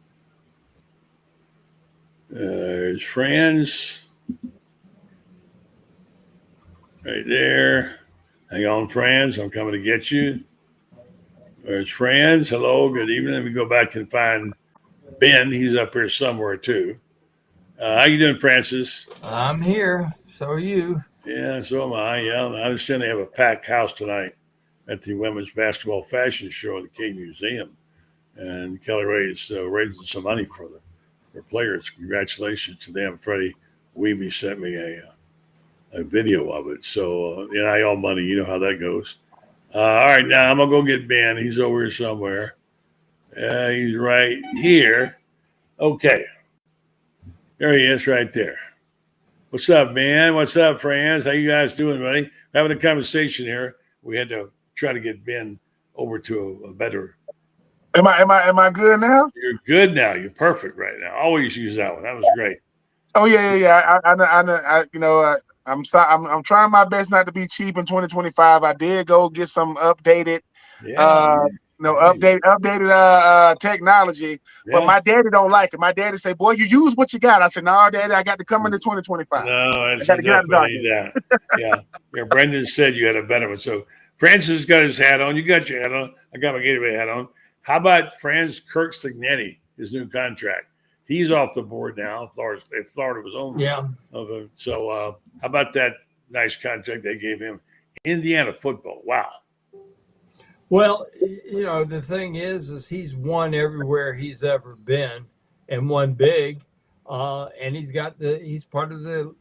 There's Franz. Right there. Hang on, Franz. I'm coming to get you. There's Franz. Hello, good evening. Let me go back and find Ben. He's up here somewhere too. How you doing, Francis? I'm here. So are you. Yeah, so am I. Yeah, I understand they have a packed house tonight at the women's basketball fashion show at the Cade Museum. And Kelly Ray is raising some money for their players. Congratulations to them. Freddie Weeby sent me a video of it. So, NIL money, you know how that goes. All right, now I'm going to go get Ben. He's over here somewhere. He's right here. Okay. There he is right there. What's up, man? What's up, friends? How you guys doing, buddy? Having a conversation here. We had to try to get Ben over to a better. Am I good now? You're good now. You're perfect right now. Always use that one. That was great. Oh yeah. I I'm trying my best not to be cheap in 2025. I did go get some updated, updated technology, but my daddy don't like it. My daddy say, "Boy, you use what you got." I said, "No, daddy, I got to come into 2025. No, I it's got to get out of the dark." definitely that. Yeah. Yeah. Brendan said you had a better one. So Francis got his hat on. You got your hat on. I got my Gatorade hat on. How about Kirk Signetti, his new contract? He's off the board now. Florida was on. Yeah. Of him. So how about that nice contract they gave him? Indiana football. Wow. Well, the thing is he's won everywhere he's ever been and won big. And he's part of the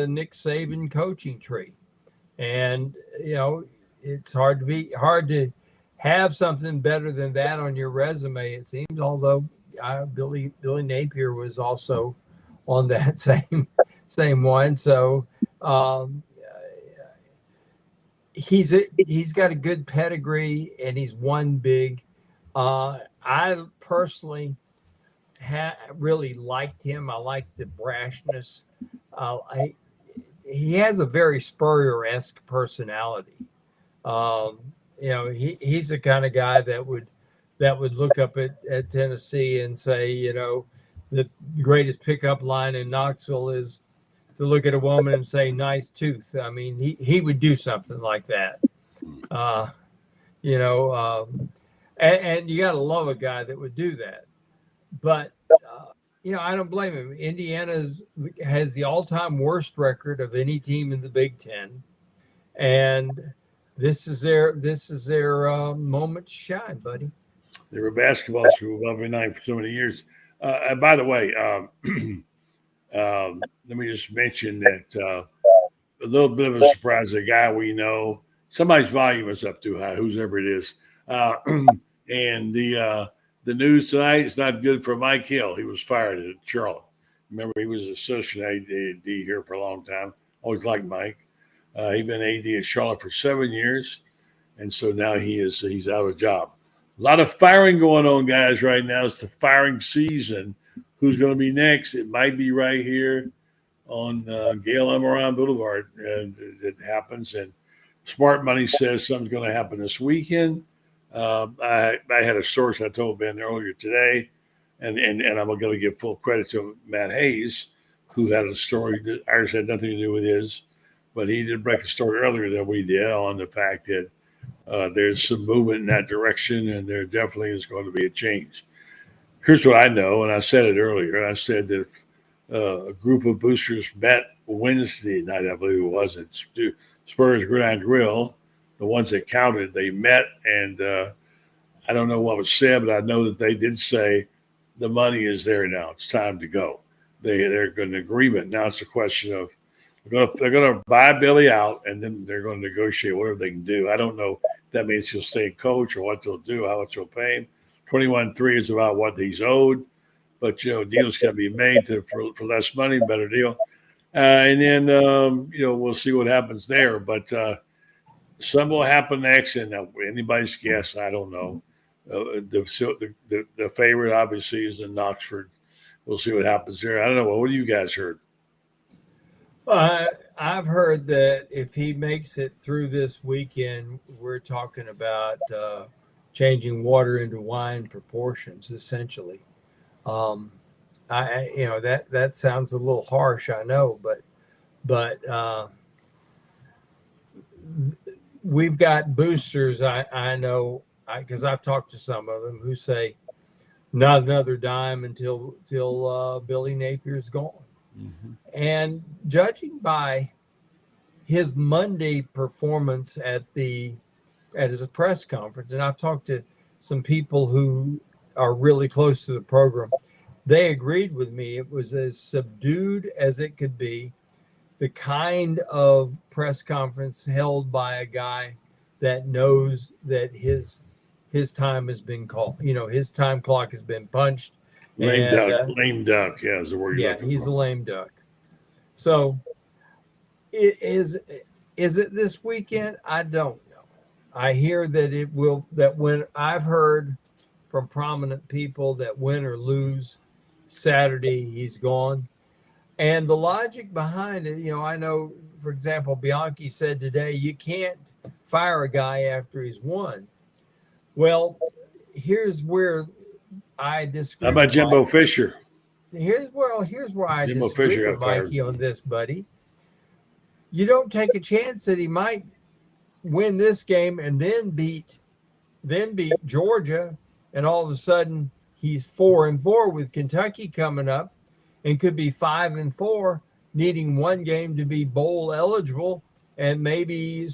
Nick Saban coaching tree. And, it's hard to have something better than that on your resume, it seems, although Billy Napier was also on that same one. So he's got a good pedigree and he's won big. I personally really liked him. I liked the brashness. He has a very Spurrier-esque personality. He's the kind of guy that would look up at Tennessee and say, the greatest pickup line in Knoxville is to look at a woman and say, "Nice tooth." I mean, he would do something like that. And you got to love a guy that would do that. But I don't blame him. Indiana has the all-time worst record of any team in the Big Ten, and this is their moment to shine, buddy. They were a basketball school every night for so many years. And by the way, let me just mention that a little bit of a surprise. A guy we know, somebody's volume is up too high, whoever it is, and the news tonight is not good for Mike Hill. He was fired at Charlotte. Remember, he was assistant AD here for a long time. Always liked Mike. He's been AD at Charlotte for 7 years, and so now he's out of a job. A lot of firing going on, guys, right now. It's the firing season. Who's going to be next? It might be right here on Gale Amaran Boulevard. It happens, and Smart Money says something's going to happen this weekend. I had a source I told Ben earlier today, and I'm going to give full credit to Matt Hayes, who had a story that ours had nothing to do with his, but he did break a story earlier than we did on the fact that there's some movement in that direction, and there definitely is going to be a change. Here's what I know, and I said it earlier. I said that a group of boosters met Wednesday night, I believe it was, at Spurs Gridiron Grill. The ones that counted, they met, and I don't know what was said, but I know that they did say the money is there now. It's time to go. They're going to agreement. Now it's a question of they're going to buy Billy out, and then they're going to negotiate whatever they can do. I don't know if that means he'll stay coach or what they'll do, how much they'll pay him. 21-3 is about what he's owed, but deals can be made for less money, better deal, and then we'll see what happens there. But some will happen next, and anybody's guess. I don't know. The favorite obviously is in Knoxville. We'll see what happens there. I don't know. What do you guys heard? I've heard that if he makes it through this weekend, we're talking about changing water into wine proportions, essentially. That sounds a little harsh, I know, but we've got boosters. I know because I've talked to some of them who say not another dime until Billy Napier's gone. Mm-hmm. And judging by his Monday performance at his press conference, and I've talked to some people who are really close to the program, they agreed with me. It was as subdued as it could be, the kind of press conference held by a guy that knows that his time has been called. His time clock has been punched. Lame duck, yeah, is the word. Yeah, he's a lame duck. So, is it this weekend? I don't know. I hear that it will. That when I've heard from prominent people that win or lose Saturday, he's gone. And the logic behind it, I know, for example, Bianchi said today, you can't fire a guy after he's won. Well, here's where I disagree. How about Jimbo Fisher? Here's where I disagree with Mikey on this, buddy. You don't take a chance that he might win this game and then beat Georgia, and all of a sudden he's 4-4 with Kentucky coming up, and could be 5-4, needing one game to be bowl eligible, and maybe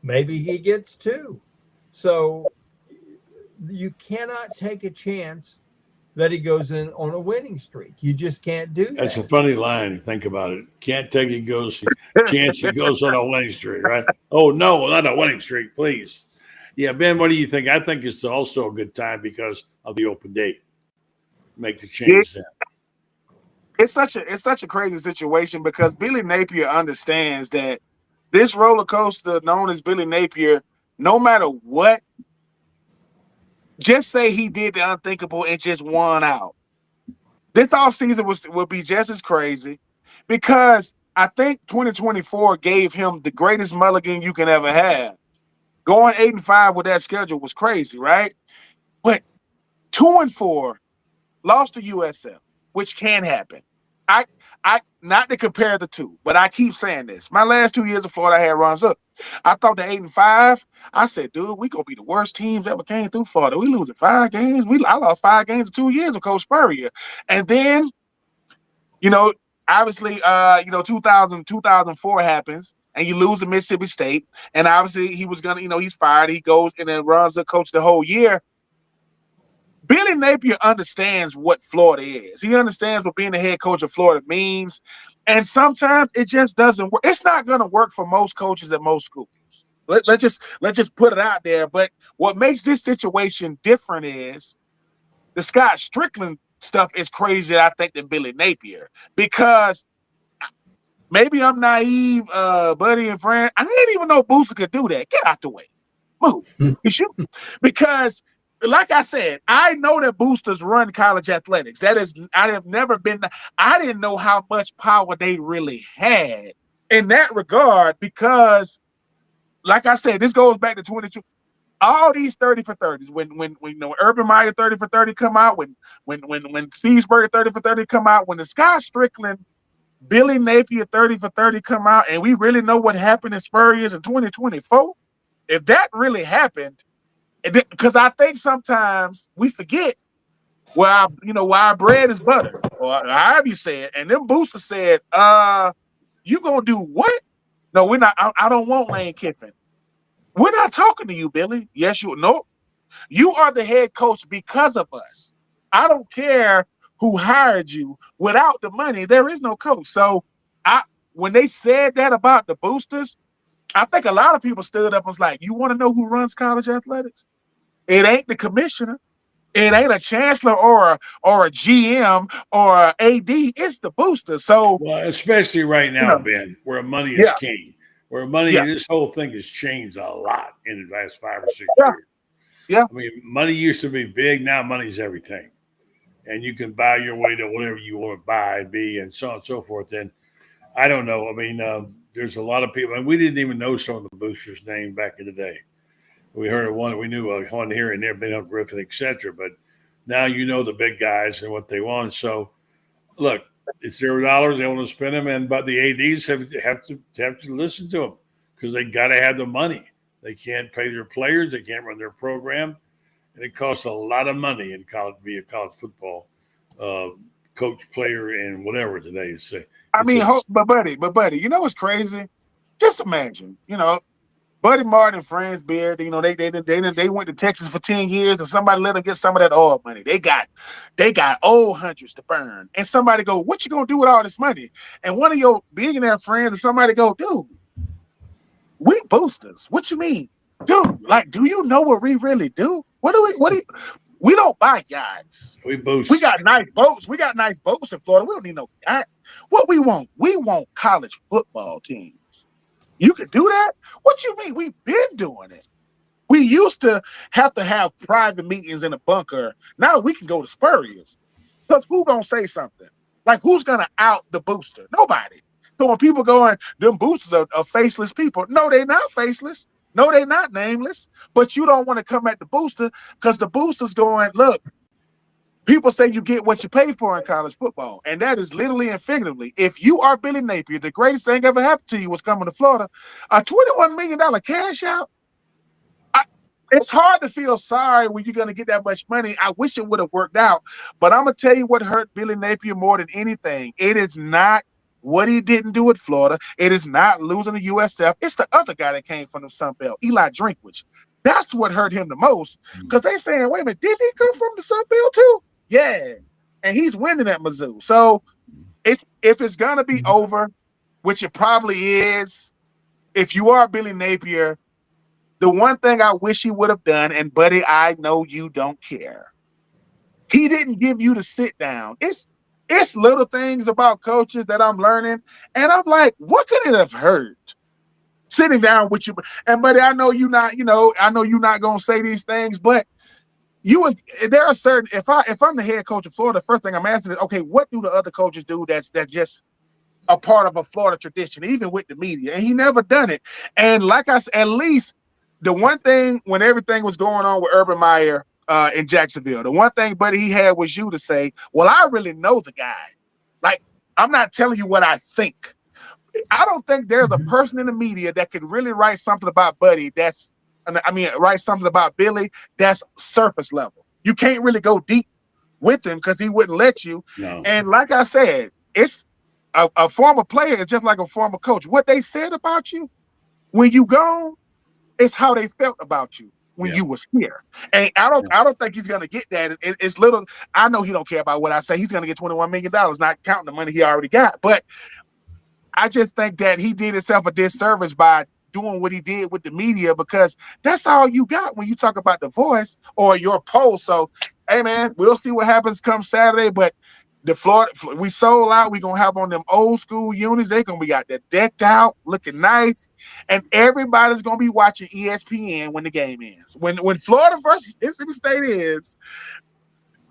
maybe he gets 2. So you cannot take a chance that he goes in on a winning streak. You just can't do that. That's a funny line. Think about it. Can't take it chance he goes on a winning streak, right? Oh, no, not a winning streak, please. Yeah, Ben, what do you think? I think it's also a good time because of the open date. Make the change then. It's such a crazy situation because Billy Napier understands that this roller coaster known as Billy Napier, no matter what, just say he did the unthinkable and just won out. This offseason will be just as crazy because I think 2024 gave him the greatest mulligan you can ever have. Going 8-5 with that schedule was crazy, right? But 2-4, lost to USF, which can happen. I not to compare the two, but I keep saying this. My last 2 years of Florida, I had runs up. I thought the 8-5. I said, dude, we gonna be the worst teams ever came through Florida. We losing 5 games. I lost 5 games in 2 years with Coach Spurrier, and then, obviously, 2004 happens, and you lose to Mississippi State, and obviously he was gonna, he's fired. He goes and then runs the coach the whole year. Billy Napier understands what Florida is. He understands what being the head coach of Florida means. And sometimes it just doesn't work. It's not going to work for most coaches at most schools. Let's just put it out there. But what makes this situation different is the Scott Strickland stuff is crazier, I think, than Billy Napier. Because maybe I'm naive, buddy and friend. I didn't even know Booster could do that. Get out the way. Move. Because like I said, I know that boosters run college athletics. I didn't know how much power they really had in that regard because, like I said, this goes back to 22. All these 30 for 30s, when Urban Meyer 30 for 30 come out, when Steve Spurrier 30 for 30 come out, when the Scott Strickland, Billy Napier 30 for 30 come out, and we really know what happened in Spurrier's in 2024, if that really happened, because I think sometimes we forget where our bread is butter, or however you say it. And them boosters said, you gonna do what? No, we're not. I don't want Lane Kiffin. We're not talking to you, Billy. Yes, no. You are the head coach because of us. I don't care who hired you. Without the money, there is no coach. So when they said that about the boosters, I think a lot of people stood up and was like, you want to know who runs college athletics? It ain't the commissioner. It ain't a chancellor or a GM or a AD. It's the booster. So, well, especially right now, Ben, where money is king. Where money, this whole thing has changed a lot in the last 5 or 6 years. Yeah. I mean, money used to be big. Now money's everything. And you can buy your way to whatever you want to buy and be and so on and so forth. And I don't know. I mean, there's a lot of people, and we didn't even know some of the boosters' name back in the day. We heard of one, we knew one here and there, Ben Griffin, et cetera. But now you know the big guys and what they want. So, look, it's $0. They want to spend them, but the ADs have to listen to them because they got to have the money. They can't pay their players. They can't run their program. And it costs a lot of money in college to be a college football coach, player, and whatever today. But buddy, you know what's crazy? Just imagine, Buddy Martin and Franz Beard, they went to Texas for 10 years, and somebody let them get some of that oil money. They got old hundreds to burn. And somebody go, what you gonna do with all this money? And one of your billionaire friends, and somebody go, dude, we boosters. What you mean? Dude, like, do you know what we really do? We don't buy yachts. We boost. We got nice boats. We got nice boats in Florida. We don't need no yacht. What we want college football teams. You could do that? What you mean? We've been doing it. We used to have private meetings in a bunker. Now we can go to Spurrier's. Because who gonna say something? Like, who's going to out the booster? Nobody. So when people going, them boosters are faceless people. No, they're not faceless. No, they're not nameless. But you don't want to come at the booster because the booster's going, look, people say you get what you pay for in college football. And that is literally and figuratively. If you are Billy Napier, the greatest thing ever happened to you was coming to Florida. A $21 million cash out. It's hard to feel sorry when you're going to get that much money. I wish it would have worked out. But I'm going to tell you what hurt Billy Napier more than anything. It is not what he didn't do at Florida. It is not losing the USF. It's the other guy that came from the Sun Belt, Eli Drinkwitz. That's what hurt him the most. Because they saying, wait a minute, did he come from the Sun Belt too? Yeah. And he's winning at Mizzou. So if it's going to be over, which it probably is, if you are Billy Napier, the one thing I wish he would have done, and buddy, I know you don't care. He didn't give you the sit down. It's little things about coaches that I'm learning, and I'm like, what could it have hurt? Sitting down with you, and buddy, I know you're not gonna say these things, but there are certain. If I'm the head coach of Florida, the first thing I'm asking is, okay, what do the other coaches do that's just a part of a Florida tradition, even with the media? And he never done it. And like I said, at least. The one thing when everything was going on with Urban Meyer in Jacksonville, the one thing, buddy, he had was you to say, well, I really know the guy. Like, I'm not telling you what I think. I don't think there's a person in the media that could really write something about Buddy write something about Billy that's surface level. You can't really go deep with him because he wouldn't let you. No. And like I said, it's a former player is just like a former coach. What they said about you when you gone, it's how they felt about you when you was here. And I don't think he's gonna get that. It's little. I know he don't care about what I say. He's gonna get $21 million, not counting the money he already got. But I just think that he did himself a disservice by doing what he did with the media, because that's all you got when you talk about The Voice or your poll. So, hey man, we'll see what happens come Saturday. But the Florida, we sold out. We're going to have on them old school unis. They're going to be out there decked out, looking nice. And everybody's going to be watching ESPN when the game ends. When Florida versus Mississippi State is,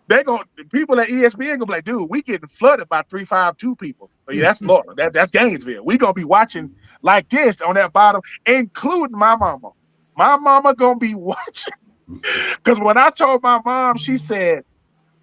people at ESPN going to be like, dude, we getting flooded by 352 people. But yeah, that's Florida. That's Gainesville. We're going to be watching like this on that bottom, including my mama. My mama going to be watching. Because when I told my mom,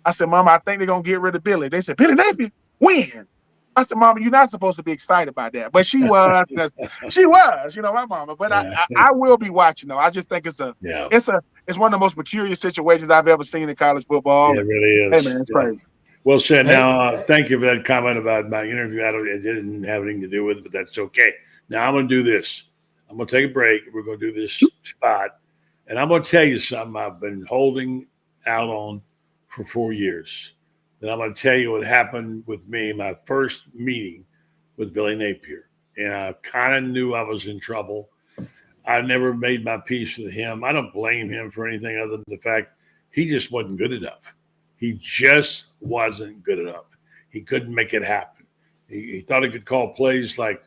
I said, Mama, I think they're going to get rid of Billy. They said, Billy Napier? When? I said, Mama, you're not supposed to be excited about that. But she was, because she was, my mama. But I will be watching, though. I just think it's one of the most peculiar situations I've ever seen in college football. Yeah, it really is. Hey, man, it's crazy. Well said. Now, thank you for that comment about my interview. It didn't have anything to do with it, but that's okay. Now, I'm going to do this. I'm going to take a break. We're going to do this spot. And I'm going to tell you something I've been holding out on for 4 years. Then I'm going to tell you what happened with me, my first meeting with Billy Napier. And I kind of knew I was in trouble. I never made my peace with him. I don't blame him for anything other than the fact he just wasn't good enough. He just wasn't good enough. He couldn't make it happen. He thought he could call plays like,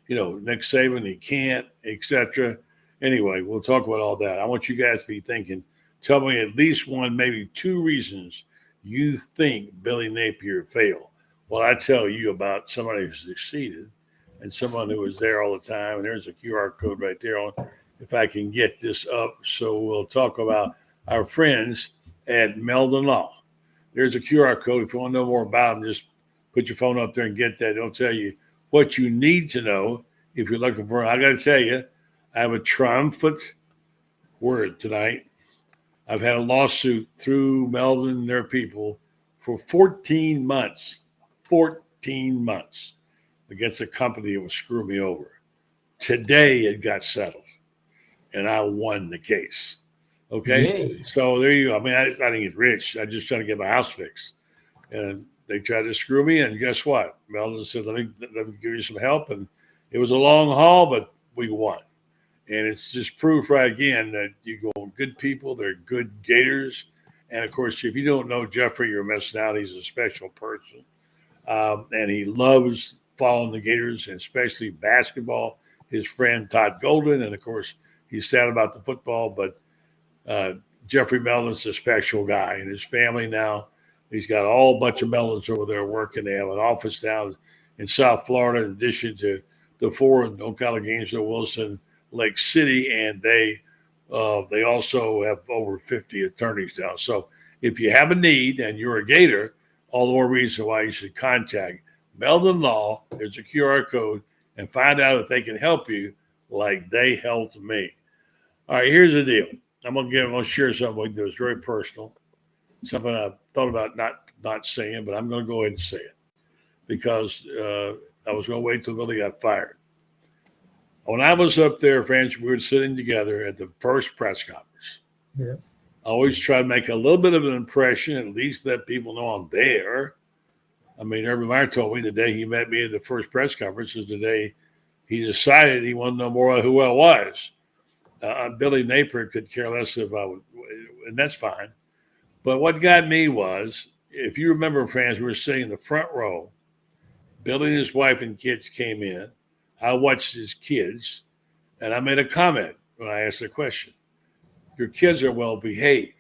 Nick Saban. He can't, etc. Anyway, we'll talk about all that. I want you guys to be thinking, tell me at least one, maybe two reasons you think Billy Napier failed. Well, I tell you about somebody who succeeded and someone who was there all the time. And there's a QR code right there on, if I can get this up. So we'll talk about our friends at Meldon Law. There's a QR code. If you want to know more about them, just put your phone up there and get that. It'll tell you what you need to know if you're looking for. I got to tell you, I have a triumphant word tonight. I've had a lawsuit through Meldon and their people for 14 months. 14 months against a company that was screwing me over. Today it got settled, and I won the case. Okay? Yay. So there you go. I mean, I didn't get rich. I just trying to get my house fixed. And they tried to screw me, and guess what? Meldon said, let me give you some help. And it was a long haul, but we won. And it's just proof right again that you go with good people, they're good Gators. And, of course, if you don't know Jeffrey, you're missing out. He's a special person. And he loves following the Gators, and especially basketball. His friend Todd Golden, and, of course, he's sad about the football. But Jeffrey Meldon's a special guy, and his family now He's got a whole bunch of melons over there working. They have an office down in South Florida, in addition to the 4 in Ocala, Gainesville, Wilson, Lake City, and they also have over 50 attorneys now. So if you have a need and you're a Gator, all the more reason why you should contact Meldon Law. There's a QR code, and find out if they can help you like they helped me. All right, here's the deal. I'm gonna share something with you that was very personal, something I thought about not saying, but I'm gonna go ahead and say it because I was gonna wait till Billy got fired. When I was up there, friends, we were sitting together at the first press conference. Yeah. I always try to make a little bit of an impression, at least let people know I'm there. I mean, Urban Meyer told me the day he met me at the first press conference is the day he decided he wanted to know more about who I was. Billy Napier could care less if I would, and that's fine. But what got me was, if you remember, fans, we were sitting in the front row. Billy and his wife and kids came in. I watched his kids, and I made a comment when I asked the question. Your kids are well behaved.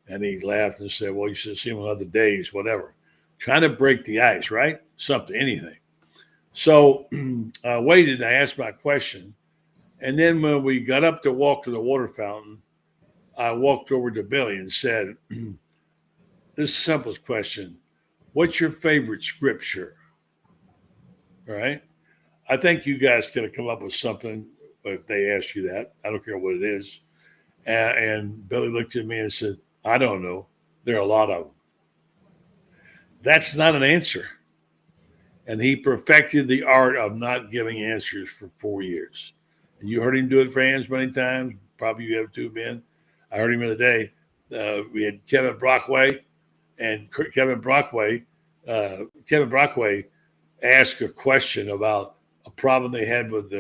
And he laughed and said, well, you should see them on other days, whatever. Trying to break the ice, right? Something, anything. So I waited, I asked my question. And then when we got up to walk to the water fountain, I walked over to Billy and said, this is the simplest question. What's your favorite scripture? All right. I think you guys could have come up with something if they asked you that. I don't care what it is. And Billy looked at me and said, I don't know. There are a lot of them. That's not an answer. And he perfected the art of not giving answers for 4 years. And you heard him do it, fans, many times. Probably you have too, Ben. I heard him the other day. We had Kevin Brockway, and Kevin Brockway asked a question about a problem they had with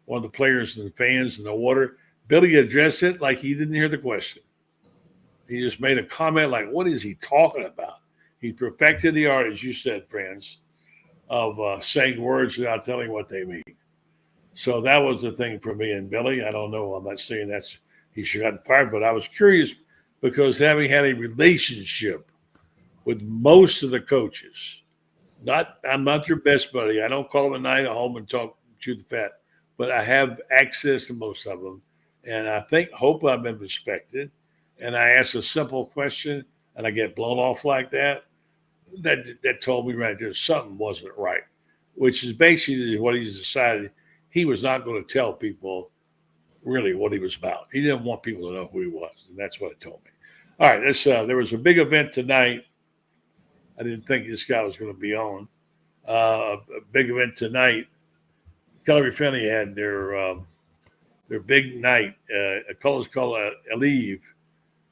one of the players and the fans in the water. Billy addressed it like he didn't hear the question. He just made a comment like, what is he talking about? He perfected the art, as you said, friends, of saying words without telling what they mean. So that was the thing for me and Billy. I don't know. I'm not saying he should have gotten fired, but I was curious because having had a relationship with most of the coaches, I'm not your best buddy. I don't call them at night at home and chew the fat, but I have access to most of them. And I hope I've been respected. And I ask a simple question and I get blown off like that. That told me right there something wasn't right, which is basically what he's decided. He was not going to tell people really what he was about. He didn't want people to know who he was, and that's what it told me. All right, there was a big event tonight. I didn't think this guy was going to be on. A big event tonight. Kelly Finney had their big night. A color's called Eleve,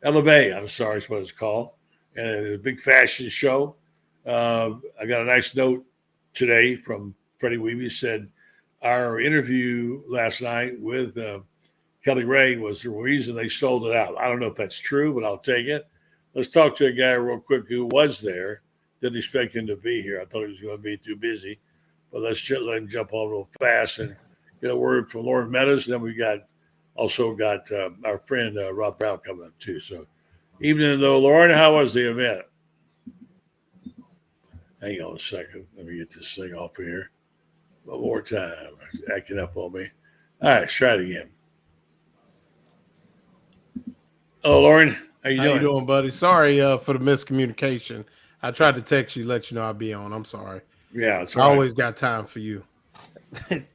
I'm sorry, is what it's called. And it was a big fashion show. I got a nice note today from Freddie Weeby. Said our interview last night with Kelly Ray was the reason they sold it out. I don't know if that's true, but I'll take it. Let's talk to a guy real quick who was there. Didn't expect him to be here. I thought he was going to be too busy. But let's just let him jump on real fast and get a word from Loren Meadows. And then we also got our friend Rob Browne coming up too. So evening though, Loren, how was the event? Hang on a second. Let me get this thing off of here. One more time. Acting up on me. All right, let's try it again. Oh, Loren, how you doing? How you doing, buddy? Sorry for the miscommunication. I tried to text you, let you know I'll be on. I'm sorry. Yeah, it's I always got time for you.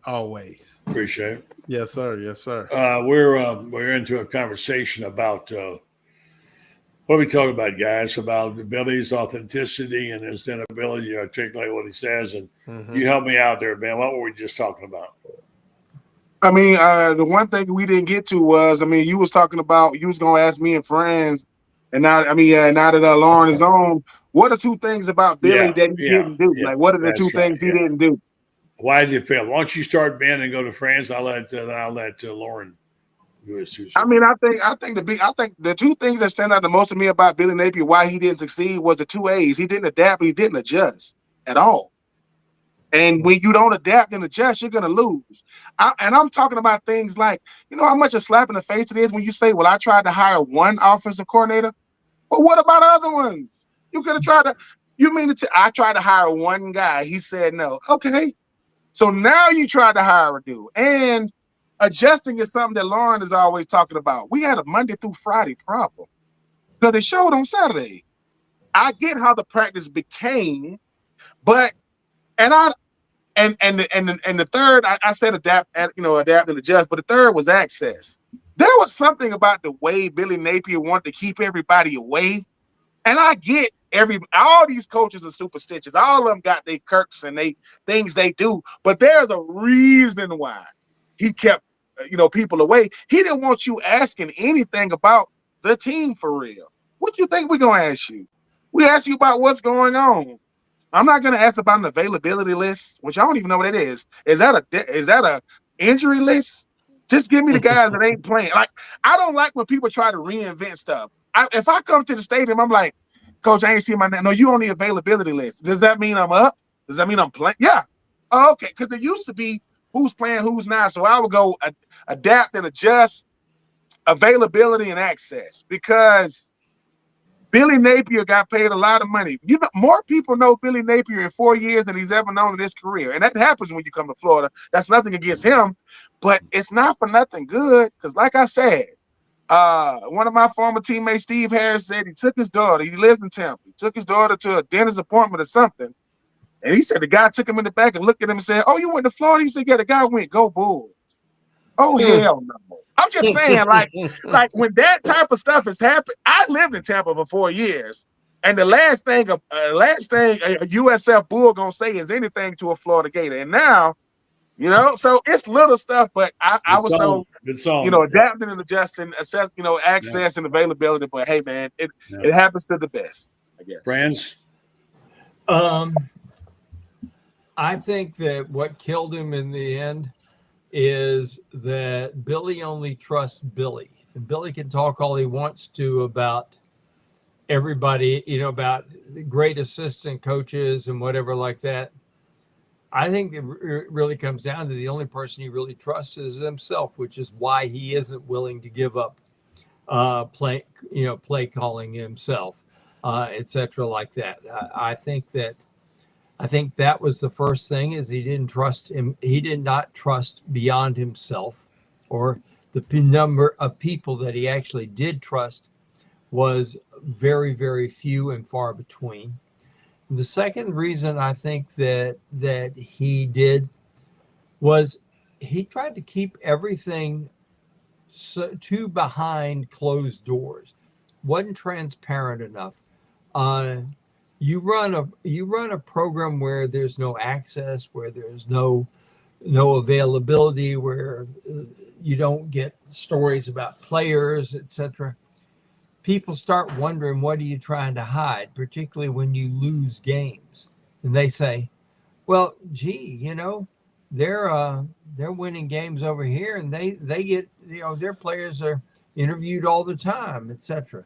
Always. Appreciate it. Yes, sir. Yes, sir. We're into a conversation about what are we talking about, guys? About Billy's authenticity and his inability to articulate what he says. And you help me out there, man. What were we just talking about? I mean, the one thing we didn't get to was, you was talking about, you was going to ask me and friends, and now that Loren is on, what are two things about Billy that he didn't do? Like, what are the two things he didn't do? Why did you fail? Why don't you start, Ben, and go to France? I'll let Loren do his two. I think the two things that stand out the most to me about Billy Napier, why he didn't succeed, was the two A's. He didn't adapt, and he didn't adjust at all. And when you don't adapt and adjust, you're going to lose. I'm talking about things like, how much a slap in the face it is when you say, well, I tried to hire one offensive coordinator. But what about other ones? You could have tried to. You mean I tried to hire one guy. He said no. Okay. So now you tried to hire a dude. And adjusting is something that Loren is always talking about. We had a Monday through Friday problem because they showed on Saturday. I get how the practice became, but the third, I said adapt and adjust, but the third was access. There was something about the way Billy Napier wanted to keep everybody away. And I get all these coaches are superstitious. All of them got their quirks and they things they do, but there's a reason why he kept people away. He didn't want you asking anything about the team for real. What you think we're gonna ask you? We ask you about what's going on. I'm not gonna ask about an availability list, which I don't even know what it is. Is that a injury list? Just give me the guys that ain't playing. Like, I don't like when people try to reinvent stuff. If I come to the stadium, I'm like, Coach, I ain't seen my name. No, you on the availability list. Does that mean I'm up? Does that mean I'm playing? Yeah. Oh, okay. Because it used to be who's playing, who's not. So I would go adapt and adjust availability and access because Billy Napier got paid a lot of money. More people know Billy Napier in 4 years than he's ever known in his career. And that happens when you come to Florida. That's nothing against him, but it's not for nothing good. Because like I said, one of my former teammates, Steve Harris, said he took his daughter. He lives in Tampa. He took his daughter to a dentist appointment or something. And he said the guy took him in the back and looked at him and said, "Oh, you went to Florida?" He said, "Yeah, the guy went, go Bulls." Oh, hell no. I'm just saying, like when that type of stuff has happened, I lived in Tampa for 4 years. And the last thing a USF Bull gonna say is anything to a Florida Gator. And now, so it's little stuff, but I was adapting and adjusting, access and availability. But hey, man, it happens to the best, I guess. Friends? I think that what killed him in the end is that Billy only trusts Billy. And Billy can talk all he wants to about everybody, about great assistant coaches and whatever like that. I think it really comes down to the only person he really trusts is himself, which is why he isn't willing to give up play calling himself, etc. like that. I think that was the first thing is he didn't trust him. He did not trust beyond himself, or the number of people that he actually did trust was very, very few and far between. The second reason I think that he did was he tried to keep everything too behind closed doors. Wasn't transparent enough. You run a program where there's no access, where there's no availability, where you don't get stories about players, etc. People start wondering, what are you trying to hide, particularly when you lose games? And they say, well, gee, they're winning games over here, and they get, their players are interviewed all the time, etc.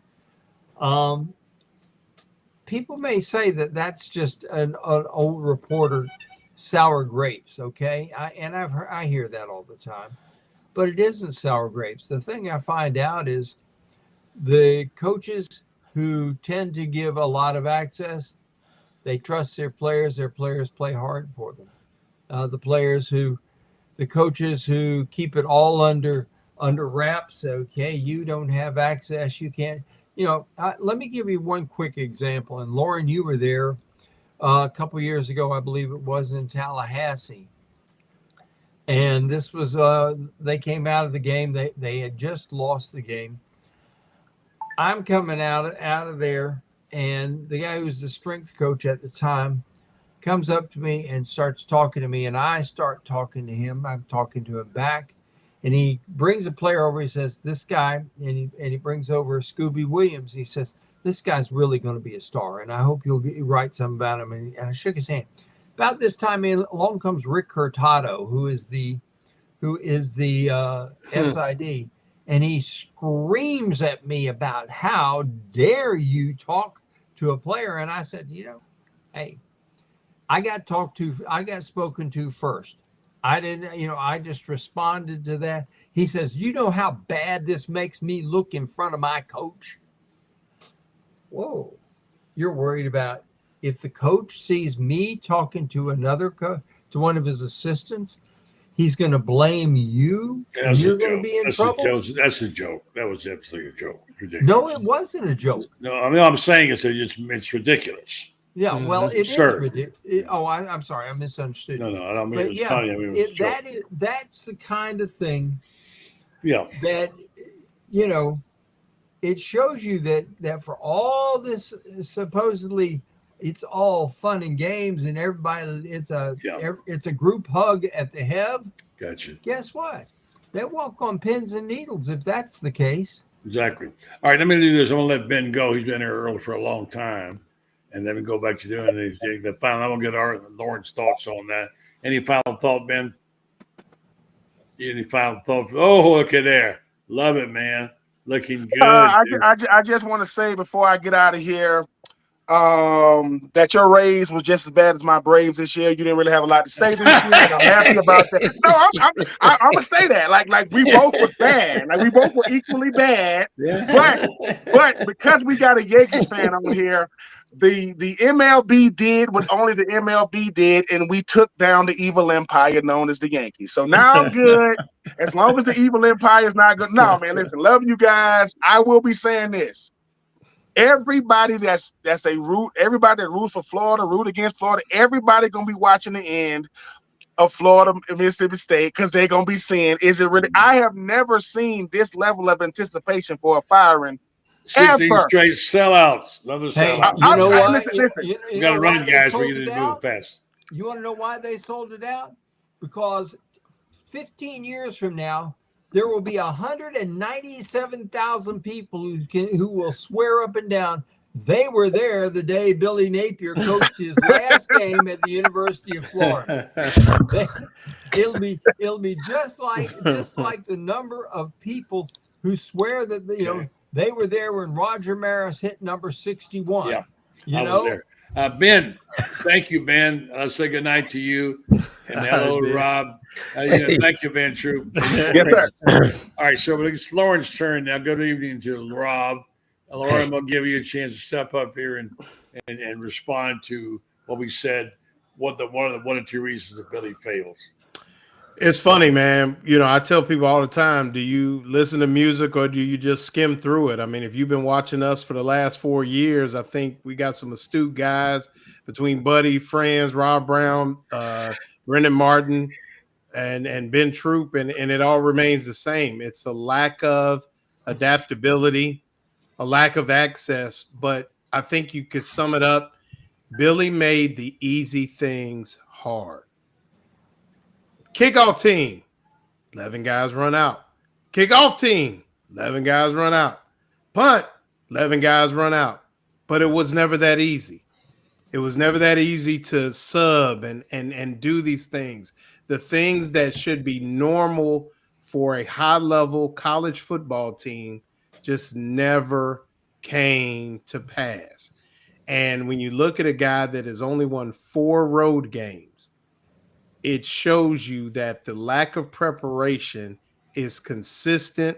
People may say that that's just an old reporter sour grapes, okay? I hear that all the time, but it isn't sour grapes. The thing I find out is the coaches who tend to give a lot of access, they trust their players play hard for them. The coaches who keep it all under wraps, okay, you don't have access, you can't, let me give you one quick example. And Loren, you were there a couple years ago, I believe it was, in Tallahassee. And this was, they came out of the game. They had just lost the game. I'm coming out of there, and the guy who was the strength coach at the time comes up to me and starts talking to me, and I start talking to him. I'm talking to him back, and he brings a player over. He says, this guy, and he brings over Scooby Williams. He says, this guy's really going to be a star, and I hope you'll write something about him. And I shook his hand. About this time, along comes Rick Hurtado, who is the SID. And he screams at me about, how dare you talk to a player? And I said, hey, I got spoken to first. I didn't, I just responded to that. He says, you know how bad this makes me look in front of my coach? Whoa. You're worried about if the coach sees me talking to to one of his assistants, he's going to blame you. And you're going to be in trouble. That's a joke. That was absolutely a joke. Ridiculous. No, it wasn't a joke. No, I mean, I'm saying it's ridiculous. Yeah, well, it Absurd. is ridiculous. I'm sorry, I misunderstood. No, I don't mean it was funny. I mean, it was that's the kind of thing. Yeah. That it shows you that for all this supposedly it's all fun and games and everybody it's a group hug at the Hev. Gotcha. Guess what? They walk on pins and needles if that's the case. Exactly. All right, let me do this. I'm gonna let Ben go. He's been here early for a long time, and then we go back to doing the final. I'm gonna get Loren's thoughts on that. Any final thought, Ben? Any final thoughts? Oh, look at there. Love it, man. Looking good. I just want to say before I get out of here that your Rays was just as bad as my Braves this year. You didn't really have a lot to say this year, and I'm happy about that. No, I'm gonna say that. Like we both was bad. Like we both were equally bad. Yeah. But because we got a Yankees fan on here, the MLB did what only the MLB did, and we took down the evil empire known as the Yankees. So now I'm good. As long as the evil empire is not good. No, man, listen, love you guys. I will be saying this. Everybody that's everybody that roots for Florida, root against Florida, everybody gonna be watching the end of Florida and Mississippi State because they're gonna be seeing, is it really? I have never seen this level of anticipation for a firing. 16 straight sellouts. Another sellout. You know what? You got to run, guys. We got to move fast. You want to know why they sold it out? Because 15 years from now, there will be 197,000 people who will swear up and down they were there the day Billy Napier coached his last game at the University of Florida. It'll be just like the number of people who swear that they were there when Roger Maris hit number 61. Yeah, I was there. Ben, thank you, Ben. I'll say good night to you. And hello to Rob. Thank you, Ben Troop. Yes, sir. All right, so it's Loren's turn now. Good evening to Rob. Loren, I'm going to give you a chance to step up here and respond to what we said, one of the 1 or 2 reasons that Billy fails. It's funny, man. I tell people all the time, do you listen to music or do you just skim through it? I mean, if you've been watching us for the last 4 years, I think we got some astute guys between Buddy, Franz, Rob Browne, Brendan Martin, and Ben Troop, and it all remains the same. It's a lack of adaptability, a lack of access, but I think you could sum it up. Billy made the easy things hard. Kickoff team, 11 guys run out. Kickoff team, 11 guys run out. Punt, 11 guys run out. But it was never that easy. It was never that easy to sub and do these things. The things that should be normal for a high-level college football team just never came to pass. And when you look at a guy that has only won 4 road games, it shows you that the lack of preparation is consistent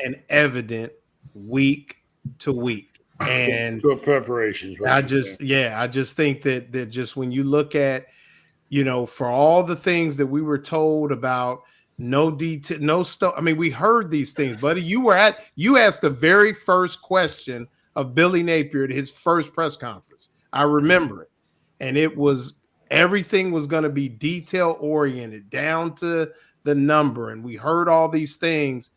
and evident week to week. And to preparations. I just think that just when you look at, for all the things that we were told about no detail, no stuff. I mean, we heard these things, buddy. You asked the very first question of Billy Napier at his first press conference. I remember it. And it was, everything was going to be detail oriented down to the number. And we heard all these things.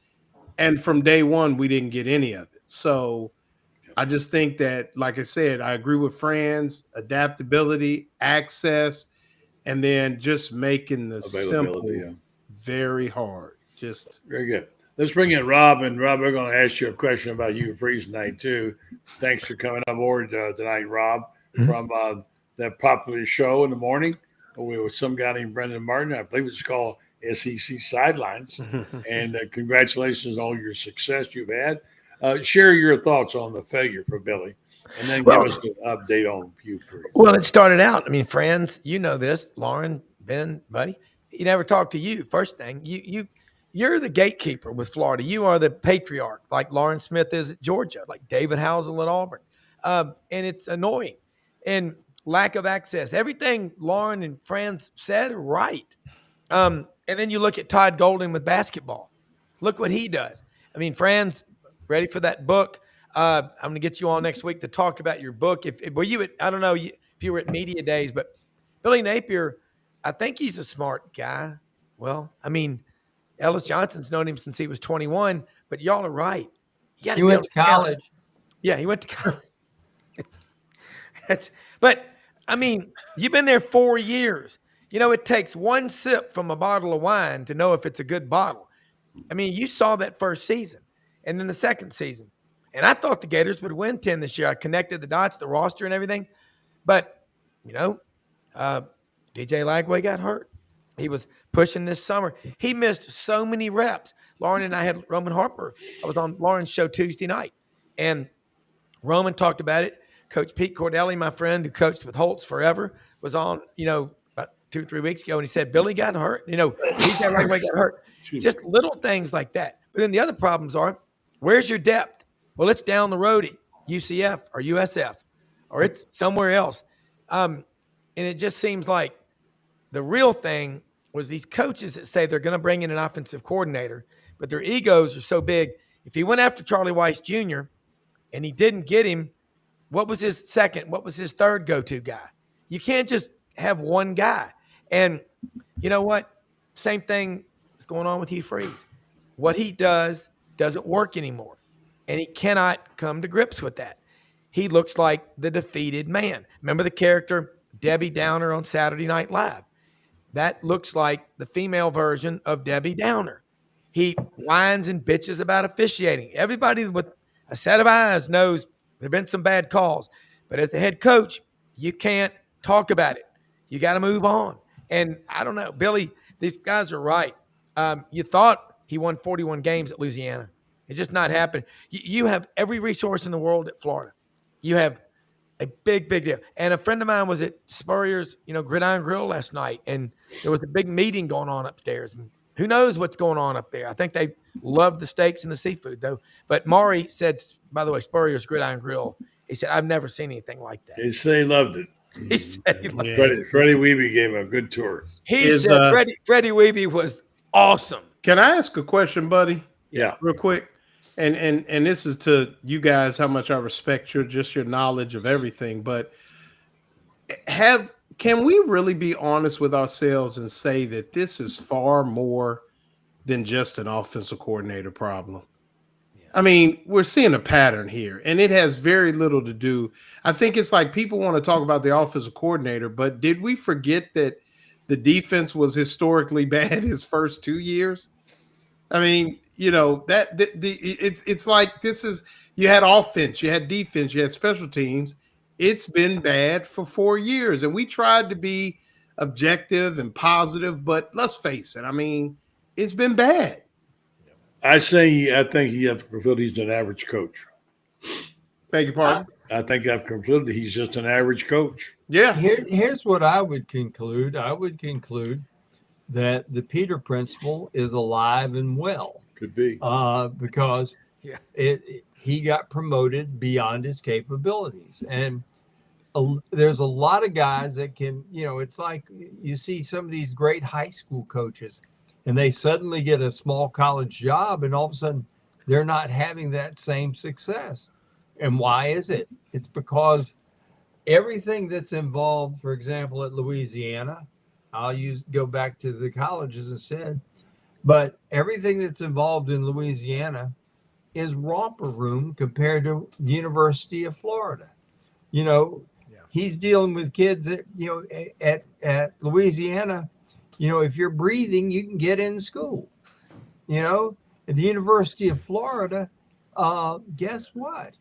And from day one, we didn't get any of it. So I just think that, like I said, I agree with Franz, adaptability, access, and then just making the simple very hard. Just very good. Let's bring in Rob. And Rob, we're going to ask you a question about Hugh Freeze tonight, too. Thanks for coming on board tonight, Rob, from that popular show in the morning with some guy named Brendan Martin. I believe it's called SEC Sidelines. And congratulations on all your success you've had. Share your thoughts on the failure for Billy, and then give us an update on Hugh Freeze. Well, it started out, I mean, friends, you know this, Loren, Ben, Buddy. He never talked to you. First thing, you're the gatekeeper with Florida. You are the patriarch, like Lauren Smith is at Georgia, like David Housel at Auburn. and it's annoying. And lack of access. Everything Loren and Franz said are right. And then you look at Todd Golden with basketball. Look what he does. I mean, Franz, ready for that book? I'm going to get you on next week to talk about your book. If were you at, I don't know if you were at media days, but Billy Napier, I think he's a smart guy. Well, I mean, Ellis Johnson's known him since he was 21, but y'all are right. He went to college. Yeah, he went to college. But I mean, you've been there 4 years. You know, it takes one sip from a bottle of wine to know if it's a good bottle. I mean, you saw that first season and then the second season. And I thought the Gators would win 10 this year. I connected the dots, the roster and everything. But, you know, DJ Lagway got hurt. He was pushing this summer. He missed so many reps. Loren and I had Roman Harper. I was on Loren's show Tuesday night. And Roman talked about it. Coach Pete Cordelli, my friend who coached with Holtz forever, was on, about 2 or 3 weeks ago. And he said, Billy got hurt. DJ Lagway got hurt. Just little things like that. But then the other problems are, where's your depth? Well, it's down the road at UCF or USF, or it's somewhere else. And it just seems like the real thing was these coaches that say they're going to bring in an offensive coordinator, but their egos are so big. If he went after Charlie Weiss Jr. and he didn't get him, what was his second? What was his third go-to guy? You can't just have one guy. And you know what? Same thing is going on with Hugh Freeze. What he does doesn't work anymore, and he cannot come to grips with that. He looks like the defeated man. Remember the character Debbie Downer on Saturday Night Live? That looks like the female version of Debbie Downer. He whines and bitches about officiating. Everybody with a set of eyes knows there have been some bad calls. But as the head coach, you can't talk about it. You got to move on. And I don't know, Billy, these guys are right. You thought he won 41 games at Louisiana. It's just not happening. You have every resource in the world at Florida. You have a big, big deal. And a friend of mine was at Spurrier's, Gridiron Grill last night, and there was a big meeting going on upstairs. And who knows what's going on up there? I think they love the steaks and the seafood, though. But Maury said, by the way, Spurrier's Gridiron Grill, he said, I've never seen anything like that. He said he loved it. He said he loved it. Freddie Weeby gave him a good tour. He said Freddie Weeby was awesome. Can I ask a question, buddy? Yeah. Real quick. And this is to you guys, how much I respect your knowledge of everything. But can we really be honest with ourselves and say that this is far more than just an offensive coordinator problem? Yeah. I mean, we're seeing a pattern here, and it has very little to do. I think it's like people want to talk about the offensive coordinator, but did we forget that the defense was historically bad his first 2 years? I mean, it's like this is, you had offense, you had defense, you had special teams. It's been bad for 4 years, and we tried to be objective and positive, but let's face it. I mean, it's been bad. I think you have concluded he's an average coach. Beg your pardon? I think I've concluded he's just an average coach. Yeah. Here's what I would conclude. I would conclude that the Peter principle is alive and well. Could be. Because he got promoted beyond his capabilities. And there's a lot of guys that can, it's like you see some of these great high school coaches, and they suddenly get a small college job, and all of a sudden they're not having that same success. And why is it? It's because everything that's involved, for example, at Louisiana, go back to the colleges instead, but everything that's involved in Louisiana is romper room compared to the University of Florida. He's dealing with kids that, at Louisiana, if you're breathing, you can get in school. At the University of Florida, guess what?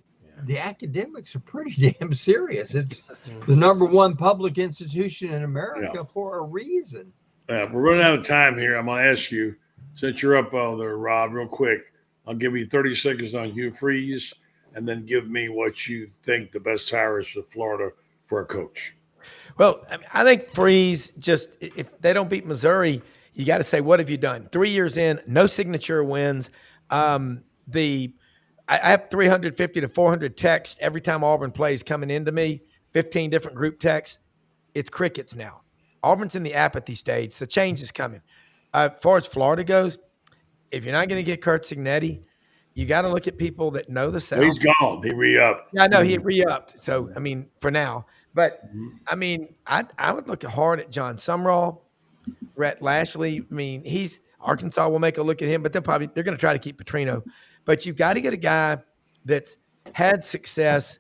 The academics are pretty damn serious. It's the number one public institution in America for a reason. We're running out of time here. I'm going to ask you, since you're up there, Rob, real quick, I'll give you 30 seconds on Hugh Freeze, and then give me what you think the best hire is for Florida for a coach. Well, I think Freeze, just if they don't beat Missouri, you got to say, what have you done? 3 years in, no signature wins. The I have 350 to 400 texts every time Auburn plays coming into me, 15 different group texts. It's crickets now. Auburn's in the apathy stage, so change is coming. As far as Florida goes, if you're not going to get Kurt Signetti, you got to look at people that know the South. Well, he's gone. He re-upped. Yeah, I know he re-upped. So, I mean, for now. But, I mean, I would look hard at John Sumrall, Rhett Lashley. I mean, Arkansas will make a look at him, but they're going to try to keep Petrino. But you've got to get a guy that's had success,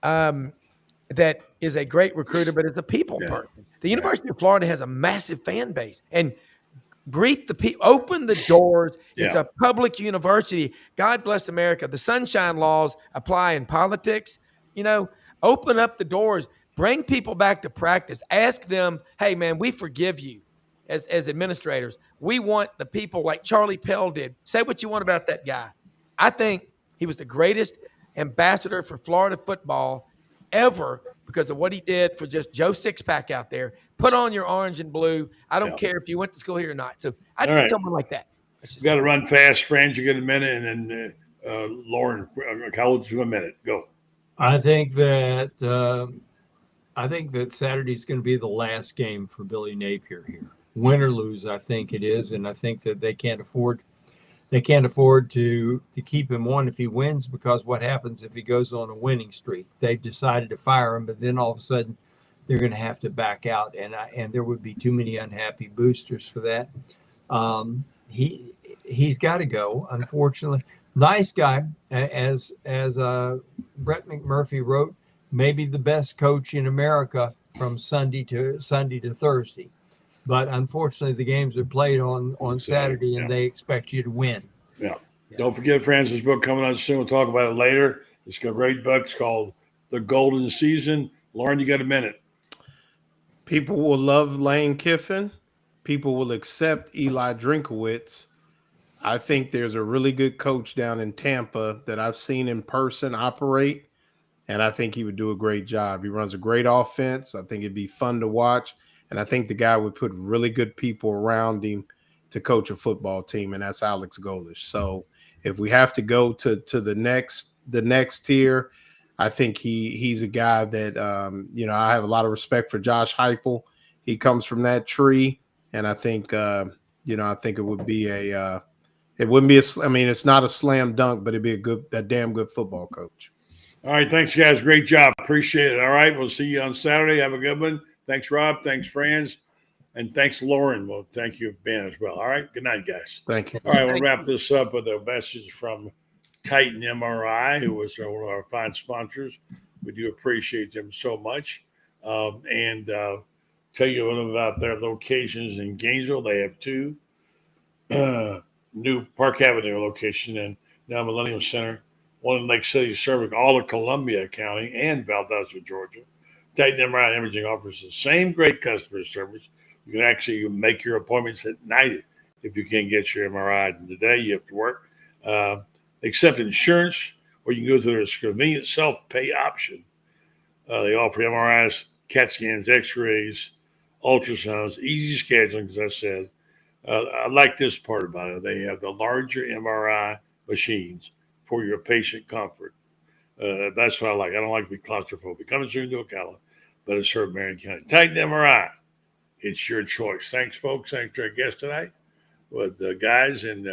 that is a great recruiter, but is a people person. The University of Florida has a massive fan base, and greet the people, open the doors. It's a public university. God bless America. The sunshine laws apply in politics. Open up the doors, bring people back to practice. Ask them, hey man, we forgive you as administrators. We want the people like Charlie Pell did. Say what you want about that guy. I think he was the greatest ambassador for Florida football ever because of what he did for just Joe Sixpack out there. Put on your orange and blue. I don't care if you went to school here or not. So I'd get someone like that. We've got to run fast, friends. You get a minute, and then Loren, how old is you? A minute? Go. I think that Saturday's going to be the last game for Billy Napier here. Win or lose, I think it is, and I think that they can't afford to keep him on if he wins, because what happens if he goes on a winning streak? They've decided to fire him, but then all of a sudden they're going to have to back out, and there would be too many unhappy boosters for that. He's got to go, unfortunately. Nice guy, as Brett McMurphy wrote, maybe the best coach in America from Sunday to Thursday. But unfortunately, the games are played on Saturday, and they expect you to win. Yeah. Don't forget Francis' book coming out soon. We'll talk about it later. It's a great book. It's called The Golden Season. Loren, you got a minute. People will love Lane Kiffin. People will accept Eli Drinkowitz. I think there's a really good coach down in Tampa that I've seen in person operate, and I think he would do a great job. He runs a great offense. I think it'd be fun to watch. And I think the guy would put really good people around him to coach a football team, and that's Alex Golish. So if we have to go to the next tier, I think he's a guy that I have a lot of respect for. Josh Heupel. He comes from that tree, and I think I think it would be it's not a slam dunk, but it'd be a damn good football coach. All right, thanks guys, great job, appreciate it. All right, we'll see you on Saturday. Have a good one. Thanks, Rob. Thanks, Franz. And thanks, Loren. Well, thank you, Ben, as well. All right. Good night, guys. Thank you. All right. We'll wrap this up with a message from Titan MRI, who was one of our fine sponsors. We do appreciate them so much. And tell you a little about their locations in Gainesville. They have two. New Park Avenue location and now Millennium Center. One in Lake City, serving all of Columbia County and Valdosta, Georgia. Titan MRI Imaging offers the same great customer service. You can actually make your appointments at night if you can't get your MRI. And today you have to work. Accept insurance, or you can go to their convenient self-pay option. They offer MRIs, CAT scans, X-rays, ultrasounds, easy scheduling, as I said. I like this part about it. They have the larger MRI machines for your patient comfort. That's what I like. I don't like to be claustrophobic. Coming soon to Ocala, but it's served Marion County. Titan MRI. It's your choice. Thanks, folks. Thanks to our guest tonight with the guys, and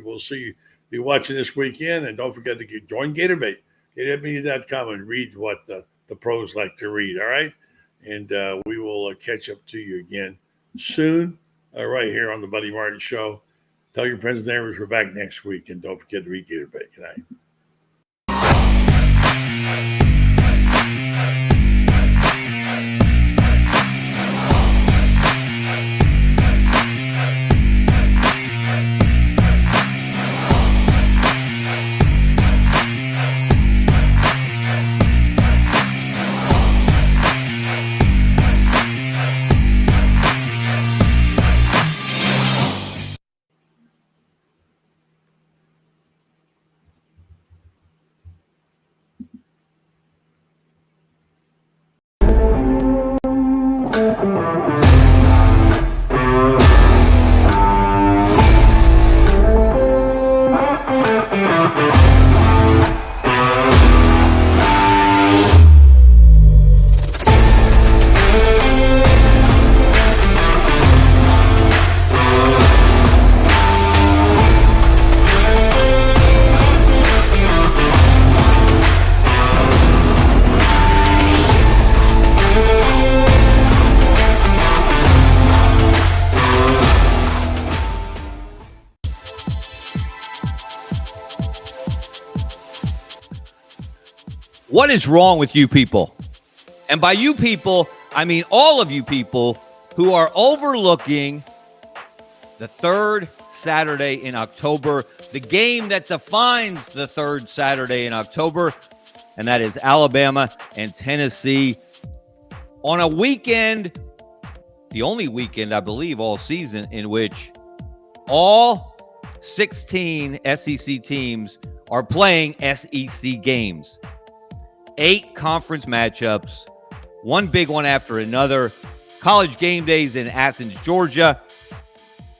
we'll see you. Be watching this weekend, and don't forget to join GatorBait, GatorBait.com, and read what the pros like to read. All right, and we will catch up to you again soon, right here on the Buddy Martin Show. Tell your friends and neighbors we're back next week, and don't forget to read GatorBait. Good night. What is wrong with you people? And by you people, I mean all of you people who are overlooking the third Saturday in October, the game that defines the third Saturday in October, and that is Alabama and Tennessee on a weekend, the only weekend, I believe, all season in which all 16 SEC teams are playing SEC games. 8 conference matchups, one big one after another. College game days in Athens, Georgia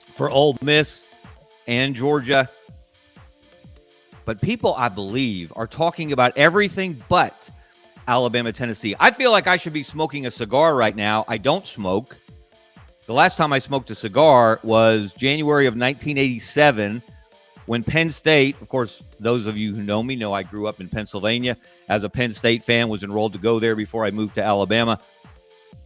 for Ole Miss and Georgia. But people, I believe, are talking about everything but Alabama, Tennessee. I feel like I should be smoking a cigar right now. I don't smoke. The last time I smoked a cigar was January of 1987 when Penn State, of course, those of you who know me know I grew up in Pennsylvania. As a Penn State fan, was enrolled to go there before I moved to Alabama.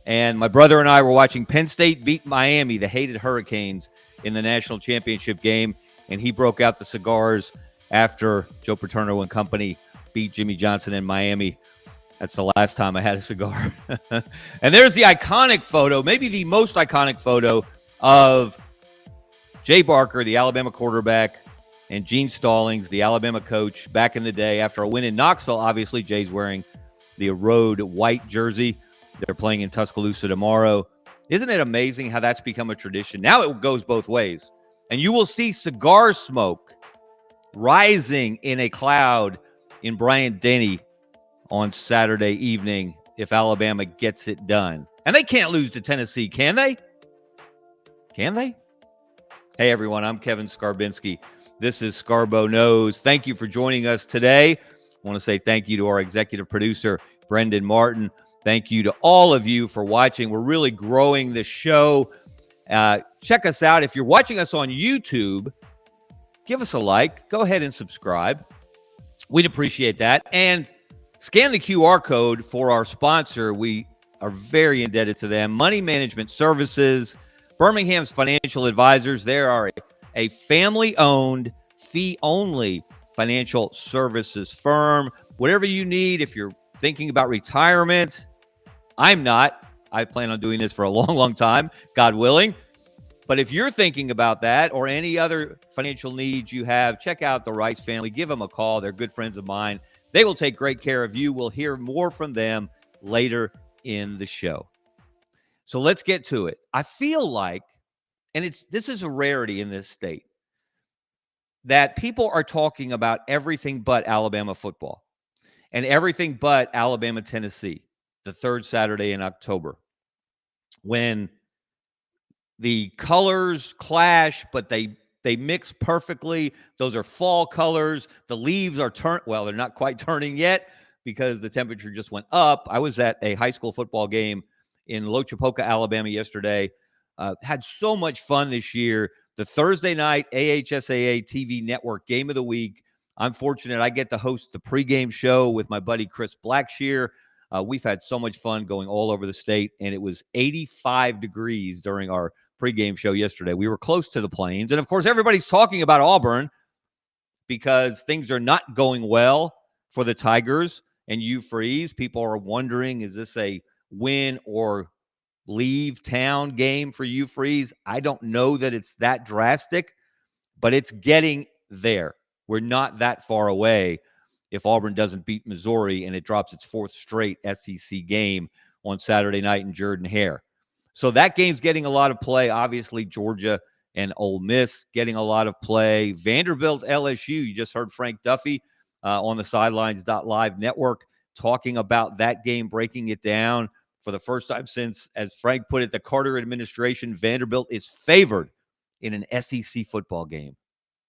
And my brother and I were watching Penn State beat Miami, the hated Hurricanes, in the national championship game. And he broke out the cigars after Joe Paterno and company beat Jimmy Johnson in Miami. That's the last time I had a cigar. And there's the iconic photo, maybe the most iconic photo of Jay Barker, the Alabama quarterback, and Gene Stallings, the Alabama coach, back in the day after a win in Knoxville. Obviously, Jay's wearing the road white jersey. They're playing in Tuscaloosa tomorrow. Isn't it amazing how that's become a tradition? Now it goes both ways. And you will see cigar smoke rising in a cloud in Bryant-Denny on Saturday evening if Alabama gets it done. And they can't lose to Tennessee, can they? Can they? Hey, everyone, I'm Kevin Scarbinski. This is Scarbo Knows. Thank you for joining us today. I want to say thank you to our executive producer, Brendan Martin. Thank you to all of you for watching. We're really growing this show. Check us out. If you're watching us on YouTube, give us a like. Go ahead and subscribe. We'd appreciate that. And scan the QR code for our sponsor. We are very indebted to them. Money Management Services, Birmingham's Financial Advisors. They are a family-owned, fee-only financial services firm. Whatever you need, if you're thinking about retirement, I'm not. I plan on doing this for a long, long time, God willing. But if you're thinking about that or any other financial needs you have, check out the Rice family. Give them a call. They're good friends of mine. They will take great care of you. We'll hear more from them later in the show. So let's get to it. I feel like, and this is a rarity in this state, that people are talking about everything but Alabama football and everything but Alabama, Tennessee, the third Saturday in October, when the colors clash, but they mix perfectly. Those are fall colors. The leaves are they're not quite turning yet because the temperature just went up. I was at a high school football game in Lochapoka, Alabama yesterday. Had so much fun this year. The Thursday night AHSAA TV network game of the week. I'm fortunate I get to host the pregame show with my buddy Chris Blackshear. We've had so much fun going all over the state, and it was 85 degrees during our pregame show yesterday. We were close to the plains, and of course, everybody's talking about Auburn because things are not going well for the Tigers and Hugh Freeze. People are wondering, is this a win or leave town game for Hugh Freeze? I don't know that it's that drastic, but it's getting there. We're not that far away if Auburn doesn't beat Missouri and it drops its 4th straight SEC game on Saturday night in Jordan-Hare. So that game's getting a lot of play. Obviously, Georgia and Ole Miss getting a lot of play. Vanderbilt, LSU, you just heard Frank Duffy on the Sidelines.live network talking about that game, breaking it down for the first time since, as Frank put it, the Carter administration. Vanderbilt is favored in an SEC football game.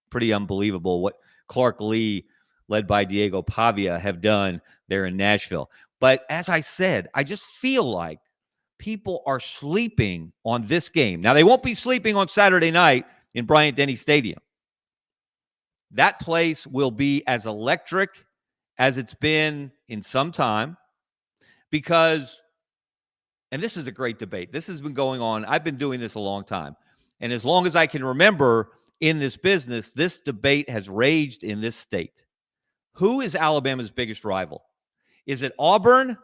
Pretty unbelievable what Clark Lee, led by Diego Pavia, have done there in Nashville. But as I said, I just feel like people are sleeping on this game. Now, they won't be sleeping on Saturday night in Bryant-Denny Stadium. That place will be as electric as it's been in some time because, and this is a great debate. This has been going on. I've been doing this a long time. And as long as I can remember in this business, this debate has raged in this state. Who is Alabama's biggest rival? Is it Auburn?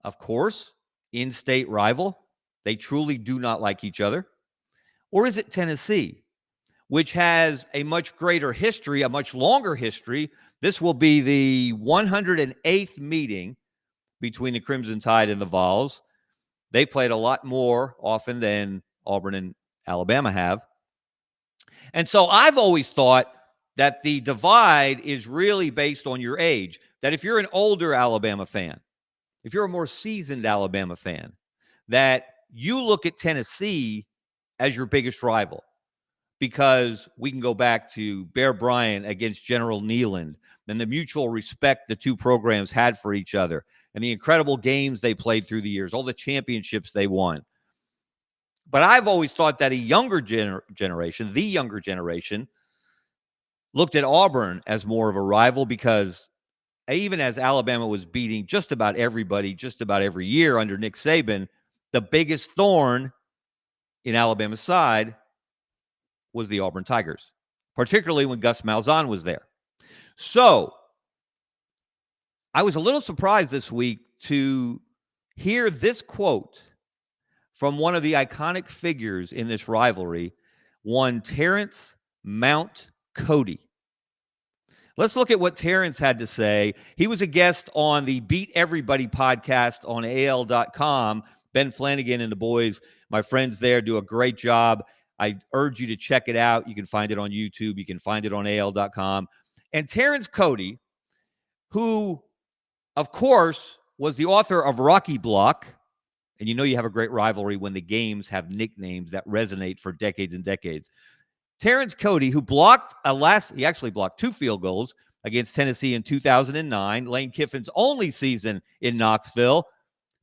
Of course, in-state rival. They truly do not like each other. Or is it Tennessee, which has a much greater history, a much longer history? This will be the 108th meeting between the Crimson Tide and the Vols. They played a lot more often than Auburn and Alabama have. And so I've always thought that the divide is really based on your age, that if you're an older Alabama fan, if you're a more seasoned Alabama fan, that you look at Tennessee as your biggest rival, because we can go back to Bear Bryant against General Neyland and the mutual respect the two programs had for each other and the incredible games they played through the years, all the championships they won. But I've always thought that a younger generation, the younger generation, looked at Auburn as more of a rival, because even as Alabama was beating just about everybody, just about every year under Nick Saban, the biggest thorn in Alabama's side was the Auburn Tigers, particularly when Gus Malzahn was there. So I was a little surprised this week to hear this quote from one of the iconic figures in this rivalry, one Terrence Mount Cody. Let's look at what Terrence had to say. He was a guest on the Beat Everybody podcast on AL.com. Ben Flanagan and the boys, my friends there, do a great job. I urge you to check it out. You can find it on YouTube. You can find it on AL.com. And Terrence Cody, who, of course, was the author of Rocky Block, and you know you have a great rivalry when the games have nicknames that resonate for decades and decades. Terrence Cody, who he actually blocked 2 field goals against Tennessee in 2009, Lane Kiffin's only season in Knoxville,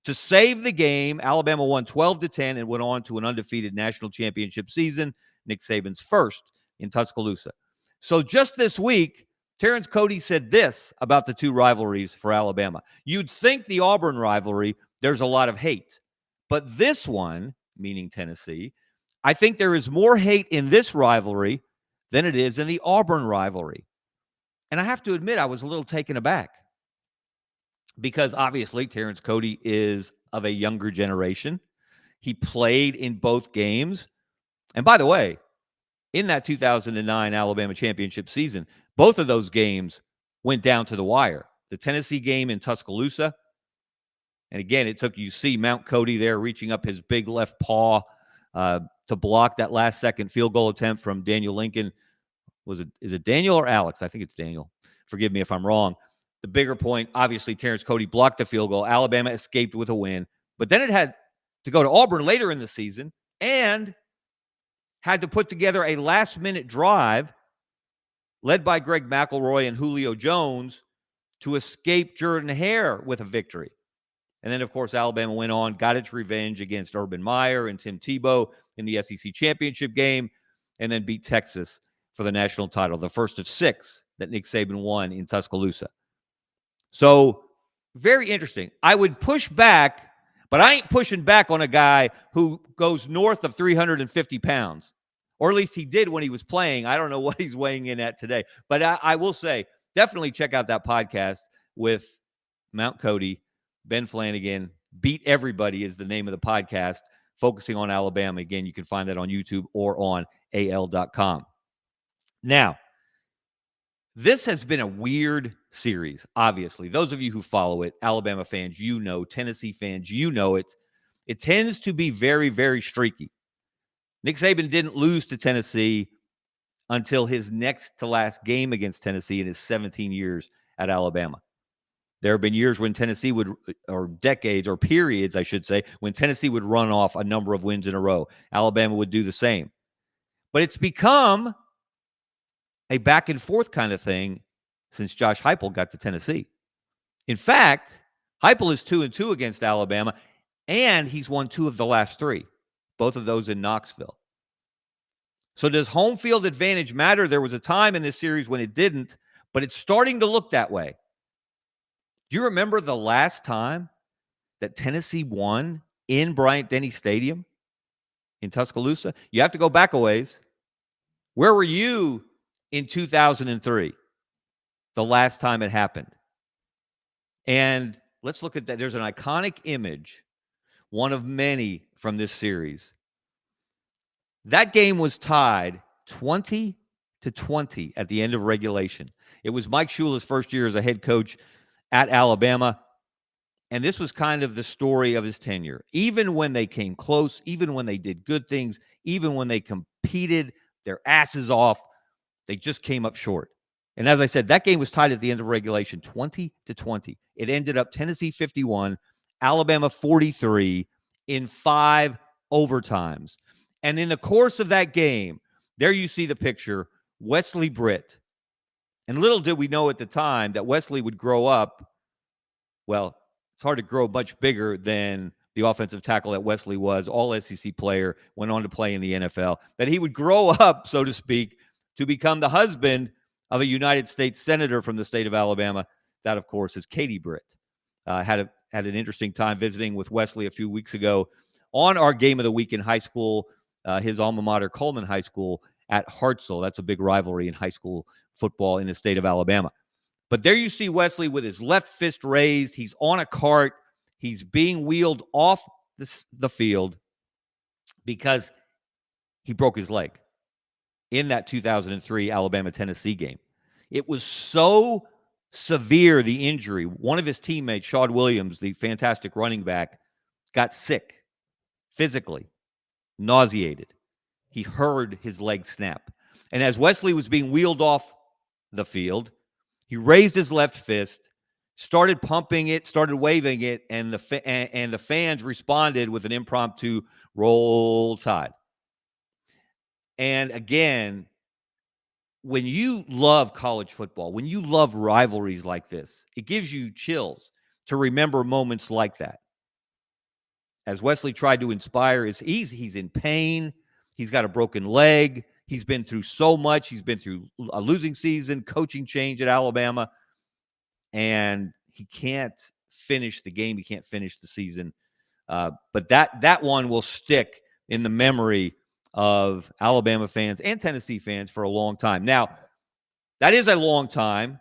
to save the game. Alabama won 12-10 and went on to an undefeated national championship season, Nick Saban's first in Tuscaloosa. So just this week, Terrence Cody said this about the two rivalries for Alabama. You'd think the Auburn rivalry, there's a lot of hate. But this one, meaning Tennessee, I think there is more hate in this rivalry than it is in the Auburn rivalry. And I have to admit, I was a little taken aback, because obviously Terrence Cody is of a younger generation. He played in both games. And by the way, in that 2009 Alabama championship season, both of those games went down to the wire. The Tennessee game in Tuscaloosa, and again, it took, you see Mount Cody there reaching up his big left paw to block that last-second field goal attempt from Daniel Lincoln. Is it Daniel or Alex? I think it's Daniel. Forgive me if I'm wrong. The bigger point, obviously, Terrence Cody blocked the field goal. Alabama escaped with a win. But then it had to go to Auburn later in the season and had to put together a last-minute drive led by Greg McElroy and Julio Jones to escape Jordan Hare with a victory. And then, of course, Alabama went on, got its revenge against Urban Meyer and Tim Tebow in the SEC championship game, and then beat Texas for the national title, the first of 6 that Nick Saban won in Tuscaloosa. So, very interesting. I would push back, but I ain't pushing back on a guy who goes north of 350 pounds. Or at least he did when he was playing. I don't know what he's weighing in at today. But I will say, definitely check out that podcast with Mount Cody, Ben Flanagan. Beat Everybody is the name of the podcast, focusing on Alabama. Again, you can find that on YouTube or on AL.com. Now, this has been a weird series, obviously. Those of you who follow it, Alabama fans, you know. Tennessee fans, you know it. It tends to be very, very streaky. Nick Saban didn't lose to Tennessee until his next to last game against Tennessee in his 17 years at Alabama. There have been years when Tennessee would, or decades, or periods, I should say, when Tennessee would run off a number of wins in a row. Alabama would do the same. But it's become a back and forth kind of thing since Josh Heupel got to Tennessee. In fact, Heupel is 2-2 against Alabama, and he's won 2 of the last 3, both of those in Knoxville. So does home field advantage matter? There was a time in this series when it didn't, but it's starting to look that way. Do you remember the last time that Tennessee won in Bryant-Denny Stadium in Tuscaloosa? You have to go back a ways. Where were you in 2003, the last time it happened? And let's look at that. There's an iconic image, one of many from this series. That game was tied 20-20 at the end of regulation. It was Mike Shula's first year as a head coach at Alabama. And this was kind of the story of his tenure. Even when they came close, even when they did good things, even when they competed their asses off, they just came up short. And as I said, that game was tied at the end of regulation, 20-20. It ended up Tennessee 51, Alabama 43 in 5 overtimes. And in the course of that game, there you see the picture, Wesley Britt. And little did we know at the time that Wesley would grow up. Well, it's hard to grow much bigger than the offensive tackle that Wesley was, all SEC player, went on to play in the NFL, that he would grow up, so to speak, to become the husband of a United States senator from the state of Alabama. That, of course, is Katie Britt. Had an interesting time visiting with Wesley a few weeks ago on our Game of the Week in high school, his alma mater, Coleman High School at Hartselle. That's a big rivalry in high school football in the state of Alabama. But there you see Wesley with his left fist raised. He's on a cart. He's being wheeled off the field because he broke his leg in that 2003 Alabama-Tennessee game. It was so severe, the injury. One of his teammates, Shaud Williams, the fantastic running back, got sick physically, nauseated. He heard his leg snap. And as Wesley was being wheeled off the field, he raised his left fist, started pumping it, started waving it, and the fans responded with an impromptu Roll Tide. And again, when you love college football, when you love rivalries like this, it gives you chills to remember moments like that. As Wesley tried to inspire, he's in pain. He's got a broken leg. He's been through so much. He's been through a losing season, coaching change at Alabama, and he can't finish the game. He can't finish the season. But that one will stick in the memory of Alabama fans and Tennessee fans for a long time. Now, that is a long time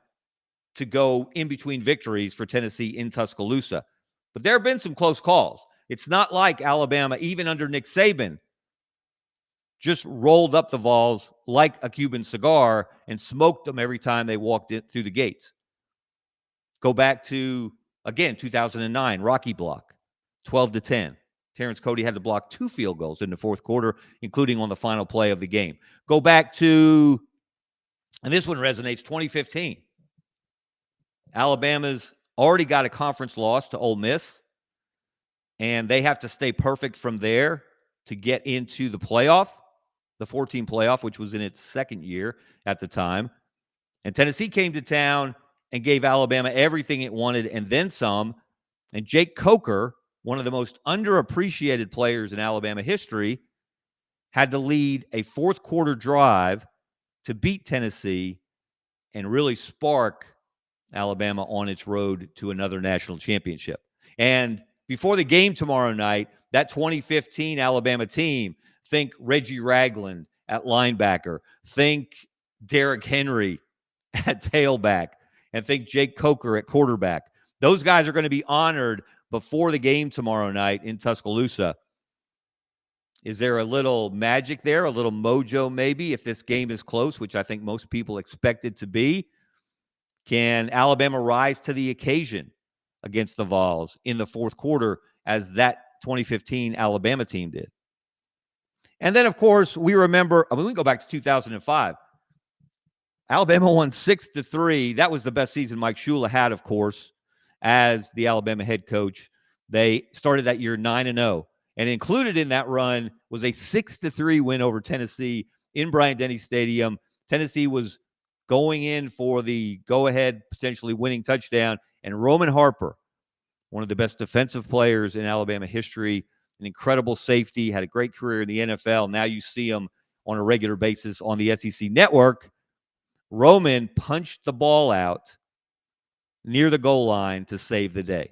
to go in between victories for Tennessee in Tuscaloosa. But there have been some close calls. It's not like Alabama, even under Nick Saban, just rolled up the Vols like a Cuban cigar and smoked them every time they walked in through the gates. Go back to, again, 2009, Rocky Block, 12-10. Terrence Cody had to block 2 field goals in the fourth quarter, including on the final play of the game. Go back to, and this one resonates, 2015. Alabama's already got a conference loss to Ole Miss, and they have to stay perfect from there to get into the playoff, the 14 playoff, which was in its second year at the time. And Tennessee came to town and gave Alabama everything it wanted and then some. And Jake Coker, one of the most underappreciated players in Alabama history, had to lead a fourth quarter drive to beat Tennessee and really spark Alabama on its road to another national championship. And before the game tomorrow night, that 2015 Alabama team, think Reggie Ragland at linebacker, think Derrick Henry at tailback, and think Jake Coker at quarterback. Those guys are going to be honored before the game tomorrow night in Tuscaloosa. Is there a little magic there, a little mojo maybe, if this game is close, which I think most people expect it to be? Can Alabama rise to the occasion against the Vols in the fourth quarter as that 2015 Alabama team did? And then, of course, we remember, we go back to 2005. Alabama won 6-3. That was the best season Mike Shula had, of course, as the Alabama head coach. They started that year 9-0. And included in that run was a 6-3 win over Tennessee in Bryant-Denny Stadium. Tennessee was going in for the go-ahead, potentially winning touchdown. And Roman Harper, one of the best defensive players in Alabama history, an incredible safety, had a great career in the NFL. Now you see him on a regular basis on the SEC network. Roman punched the ball out near the goal line to save the day.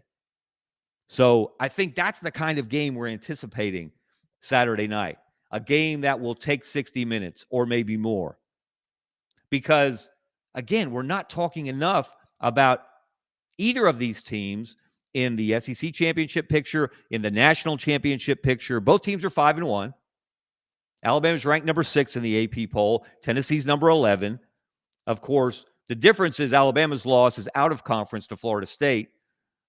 So I think that's the kind of game we're anticipating Saturday night, a game that will take 60 minutes or maybe more. Because, again, we're not talking enough about either of these teams in the SEC championship picture, in the national championship picture. Both teams are 5-1. Alabama's ranked number 6 in the AP poll. Tennessee's number 11. Of course, the difference is Alabama's loss is out of conference to Florida State,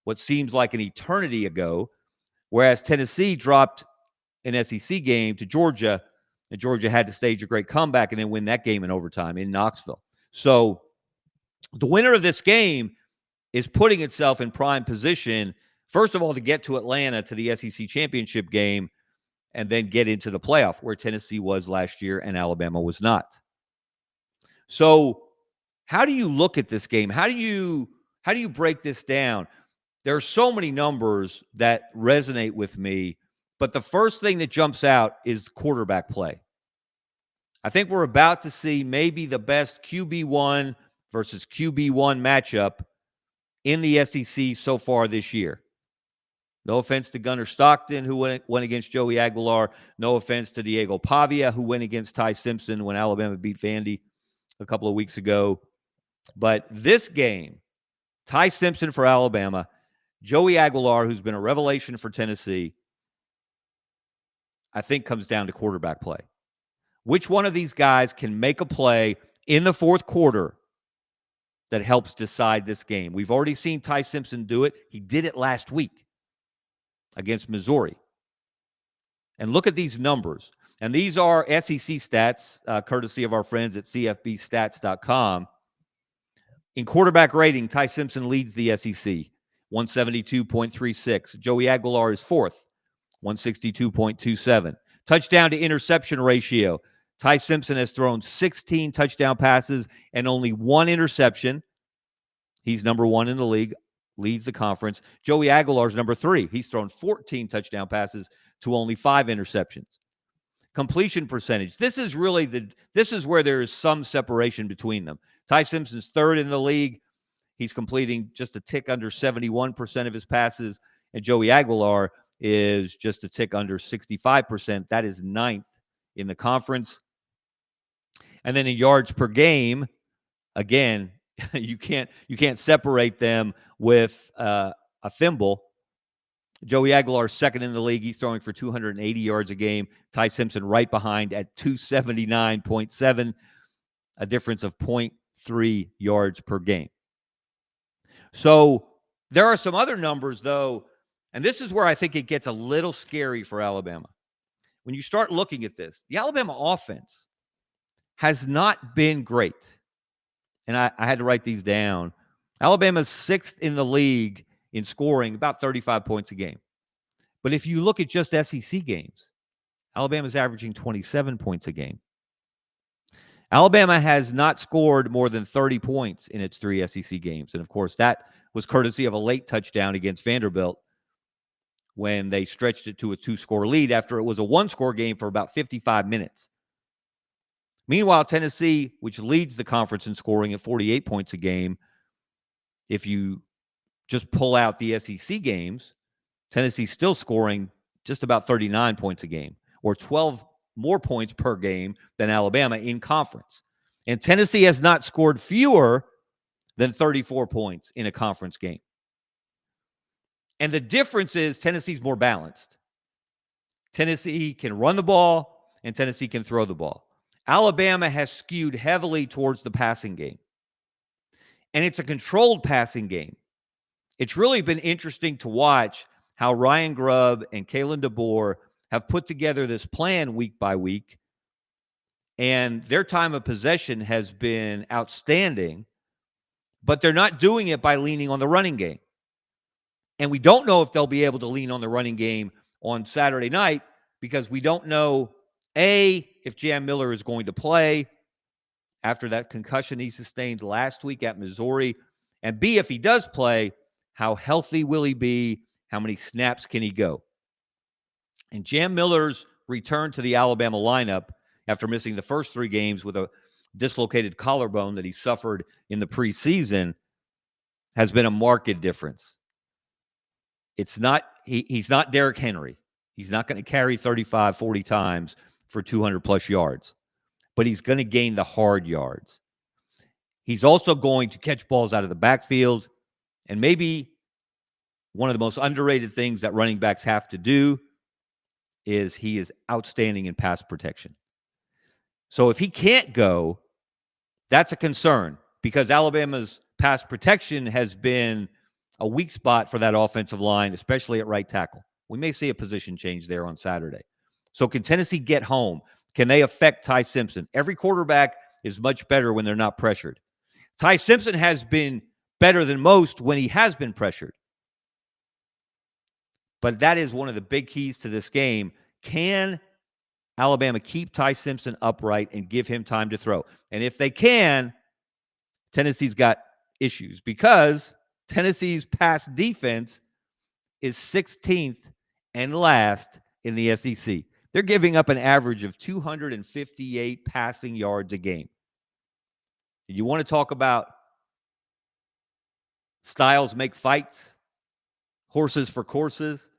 what seems like an eternity ago, whereas Tennessee dropped an SEC game to Georgia, and Georgia had to stage a great comeback and then win that game in overtime in Knoxville. So the winner of this game is putting itself in prime position, first of all, to get to Atlanta to the SEC championship game and then get into the playoff where Tennessee was last year and Alabama was not. So how do you look at this game? How do you break this down? There are so many numbers that resonate with me, but the first thing that jumps out is quarterback play. I think we're about to see maybe the best QB1 versus QB1 matchup in the SEC so far this year. No offense to Gunnar Stockton, who went against Joey Aguilar. No offense to Diego Pavia, who went against Ty Simpson when Alabama beat Vandy a couple of weeks ago. But this game, Ty Simpson for Alabama, Joey Aguilar, who's been a revelation for Tennessee, I think comes down to quarterback play. Which one of these guys can make a play in the fourth quarter that helps decide this game? We've already seen Ty Simpson do it. He did it last week against Missouri. And look at these numbers. And these are SEC stats, courtesy of our friends at cfbstats.com. In quarterback rating, Ty Simpson leads the SEC, 172.36. Joey Aguilar is fourth, 162.27. Touchdown to interception ratio. Ty Simpson has thrown 16 touchdown passes and only 1 interception. He's number 1 in the league, leads the conference. Joey Aguilar's number 3. He's thrown 14 touchdown passes to only 5 interceptions. Completion percentage. This is where there is some separation between them. Ty Simpson's 3rd in the league. He's completing just a tick under 71% of his passes, and Joey Aguilar is just a tick under 65%. That is 9th in the conference. And then in yards per game, again, you can't separate them with a thimble. Joey Aguilar 2nd in the league. He's throwing for 280 yards a game. Ty Simpson right behind at 279.7, a difference of 0.3 yards per game. So there are some other numbers, though, and this is where I think it gets a little scary for Alabama. When you start looking at this, the Alabama offense has not been great. And I had to write these down. Alabama's 6th in the league in scoring, about 35 points a game. But if you look at just SEC games, Alabama's averaging 27 points a game. Alabama has not scored more than 30 points in its 3 SEC games. And, of course, that was courtesy of a late touchdown against Vanderbilt when they stretched it to a 2-score lead after it was a 1-score game for about 55 minutes. Meanwhile, Tennessee, which leads the conference in scoring at 48 points a game, if you just pull out the SEC games, Tennessee's still scoring just about 39 points a game, or 12 more points per game than Alabama in conference. And Tennessee has not scored fewer than 34 points in a conference game. And the difference is Tennessee's more balanced. Tennessee can run the ball, and Tennessee can throw the ball. Alabama has skewed heavily towards the passing game. And it's a controlled passing game. It's really been interesting to watch how Ryan Grubb and Kalen DeBoer have put together this plan week by week. And their time of possession has been outstanding, but they're not doing it by leaning on the running game. And we don't know if they'll be able to lean on the running game on Saturday night because we don't know, A, if Jam Miller is going to play after that concussion he sustained last week at Missouri, and B, if he does play, how healthy will he be? How many snaps can he go? And Jam Miller's return to the Alabama lineup after missing the first 3 games with a dislocated collarbone that he suffered in the preseason has been a marked difference. It's not, he's not Derrick Henry. He's not going to carry 35, 40 times for 200-plus yards, but he's going to gain the hard yards. He's also going to catch balls out of the backfield, And maybe one of the most underrated things that running backs have to do is he is outstanding in pass protection. So if he can't go, that's a concern because Alabama's pass protection has been a weak spot for that offensive line, especially at right tackle. We may see a position change there on Saturday. So can Tennessee get home? Can they affect Ty Simpson? Every quarterback is much better when they're not pressured. Ty Simpson has been better than most when he has been pressured. But that is one of the big keys to this game. Can Alabama keep Ty Simpson upright and give him time to throw? And if they can, Tennessee's got issues because Tennessee's pass defense is 16th and last in the SEC. They're giving up an average of 258 passing yards a game. You want to talk about styles make fights, horses for courses?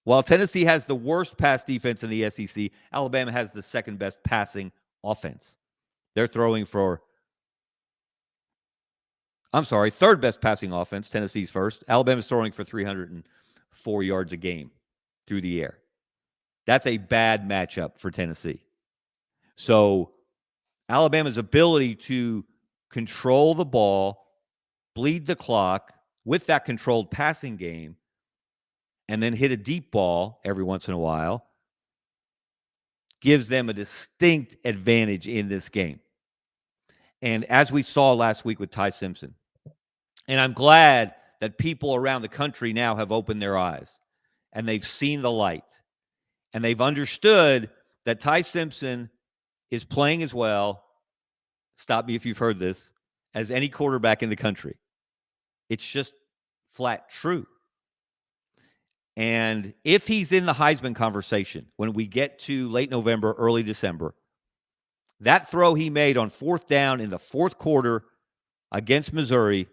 While Tennessee has the worst pass defense in the SEC, Alabama has the second best passing offense. They're throwing for, third best passing offense. Tennessee's first. Alabama's throwing for 304 yards a game through the air. That's a bad matchup for Tennessee. So Alabama's ability to control the ball, bleed the clock with that controlled passing game, and then hit a deep ball every once in a while gives them a distinct advantage in this game. And as we saw last week with Ty Simpson, and I'm glad that people around the country now have opened their eyes and they've seen the light and they've understood that Ty Simpson is playing as well, stop me if you've heard this, as any quarterback in the country. It's just flat true. And if he's in the Heisman conversation when we get to late November, early December, that throw he made on fourth down in the fourth quarter against Missouri,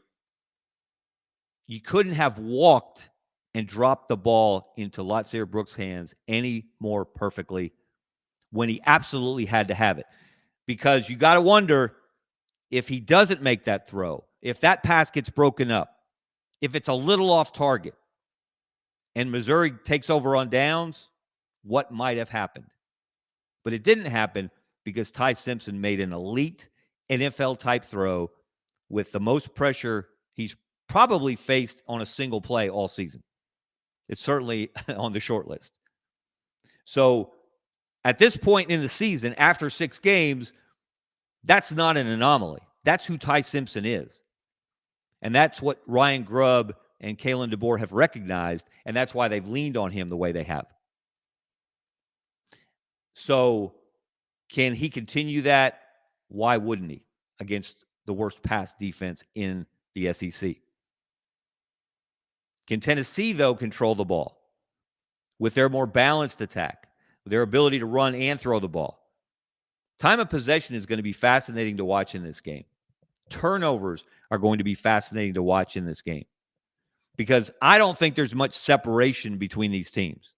you couldn't have walked and dropped the ball into Lotsair Brooks' hands any more perfectly when he absolutely had to have it. Because you got to wonder if he doesn't make that throw, if that pass gets broken up, if it's a little off target, and Missouri takes over on downs, what might have happened? But it didn't happen because Ty Simpson made an elite NFL-type throw with the most pressure he's probably faced on a single play all season. It's certainly on the short list. So at this point in the season, after 6 games, that's not an anomaly. That's who Ty Simpson is. And that's what Ryan Grubb and Kalen DeBoer have recognized, and that's why they've leaned on him the way they have. So can he continue that? Why wouldn't he against the worst pass defense in the SEC? Can Tennessee, though, control the ball with their more balanced attack, with their ability to run and throw the ball? Time of possession is going to be fascinating to watch in this game. Turnovers are going to be fascinating to watch in this game because I don't think there's much separation between these teams.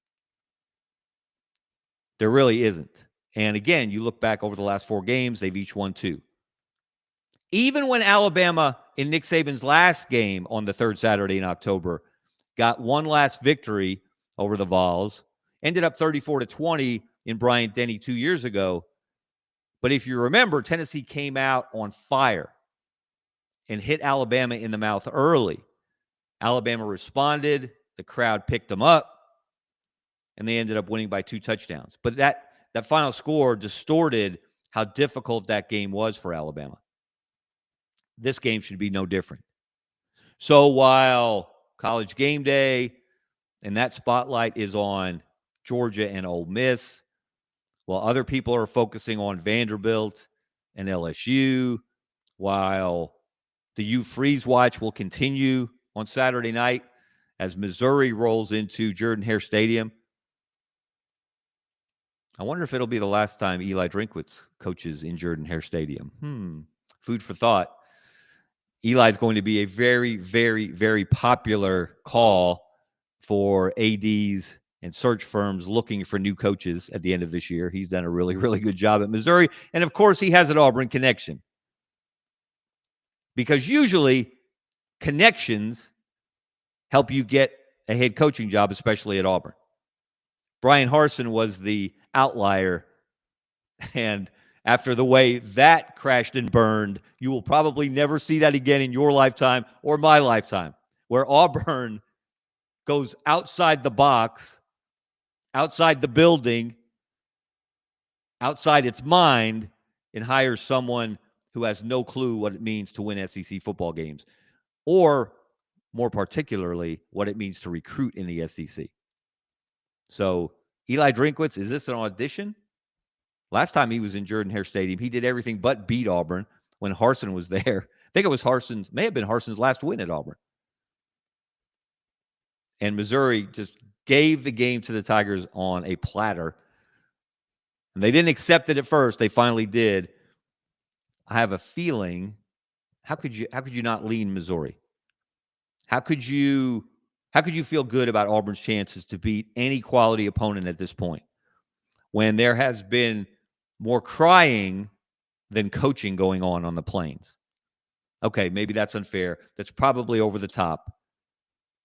There really isn't. And again, you look back over the last 4 games, they've each won 2. Even when Alabama in Nick Saban's last game on the 3rd Saturday in October got one last victory over the Vols, ended up 34-20 in Bryant-Denny 2 years ago. But if you remember, Tennessee came out on fire and hit Alabama in the mouth early. Alabama responded. The crowd picked them up, and they ended up winning by 2 touchdowns. But that final score distorted how difficult that game was for Alabama. This game should be no different. So while College Game Day and that spotlight is on Georgia and Ole Miss, while other people are focusing on Vanderbilt and LSU, while the U Freeze Watch will continue on Saturday night as Missouri rolls into Jordan-Hare Stadium. I wonder if it'll be the last time Eli Drinkwitz coaches in Jordan-Hare Stadium. Food for thought. Eli's going to be a very, very, very popular call for ADs and search firms looking for new coaches at the end of this year. He's done a really, really good job at Missouri. And, of course, he has an Auburn connection. Because usually connections help you get a head coaching job, especially at Auburn. Brian Harsin was the outlier, and after the way that crashed and burned, you will probably never see that again in your lifetime or my lifetime, where Auburn goes outside the box, outside the building, outside its mind, and hires someone who has no clue what it means to win SEC football games, or more particularly, what it means to recruit in the SEC. So, Eli Drinkwitz, is this an audition? Last time he was in Jordan-Hare Stadium, he did everything but beat Auburn when Harsin was there. I think it was may have been Harsin's last win at Auburn. And Missouri just gave the game to the Tigers on a platter. And they didn't accept it at first. They finally did. I have a feeling, how could you not lean Missouri? How could you feel good about Auburn's chances to beat any quality opponent at this point, when there has been more crying than coaching going on the Plains? Okay, maybe that's unfair. That's probably over the top.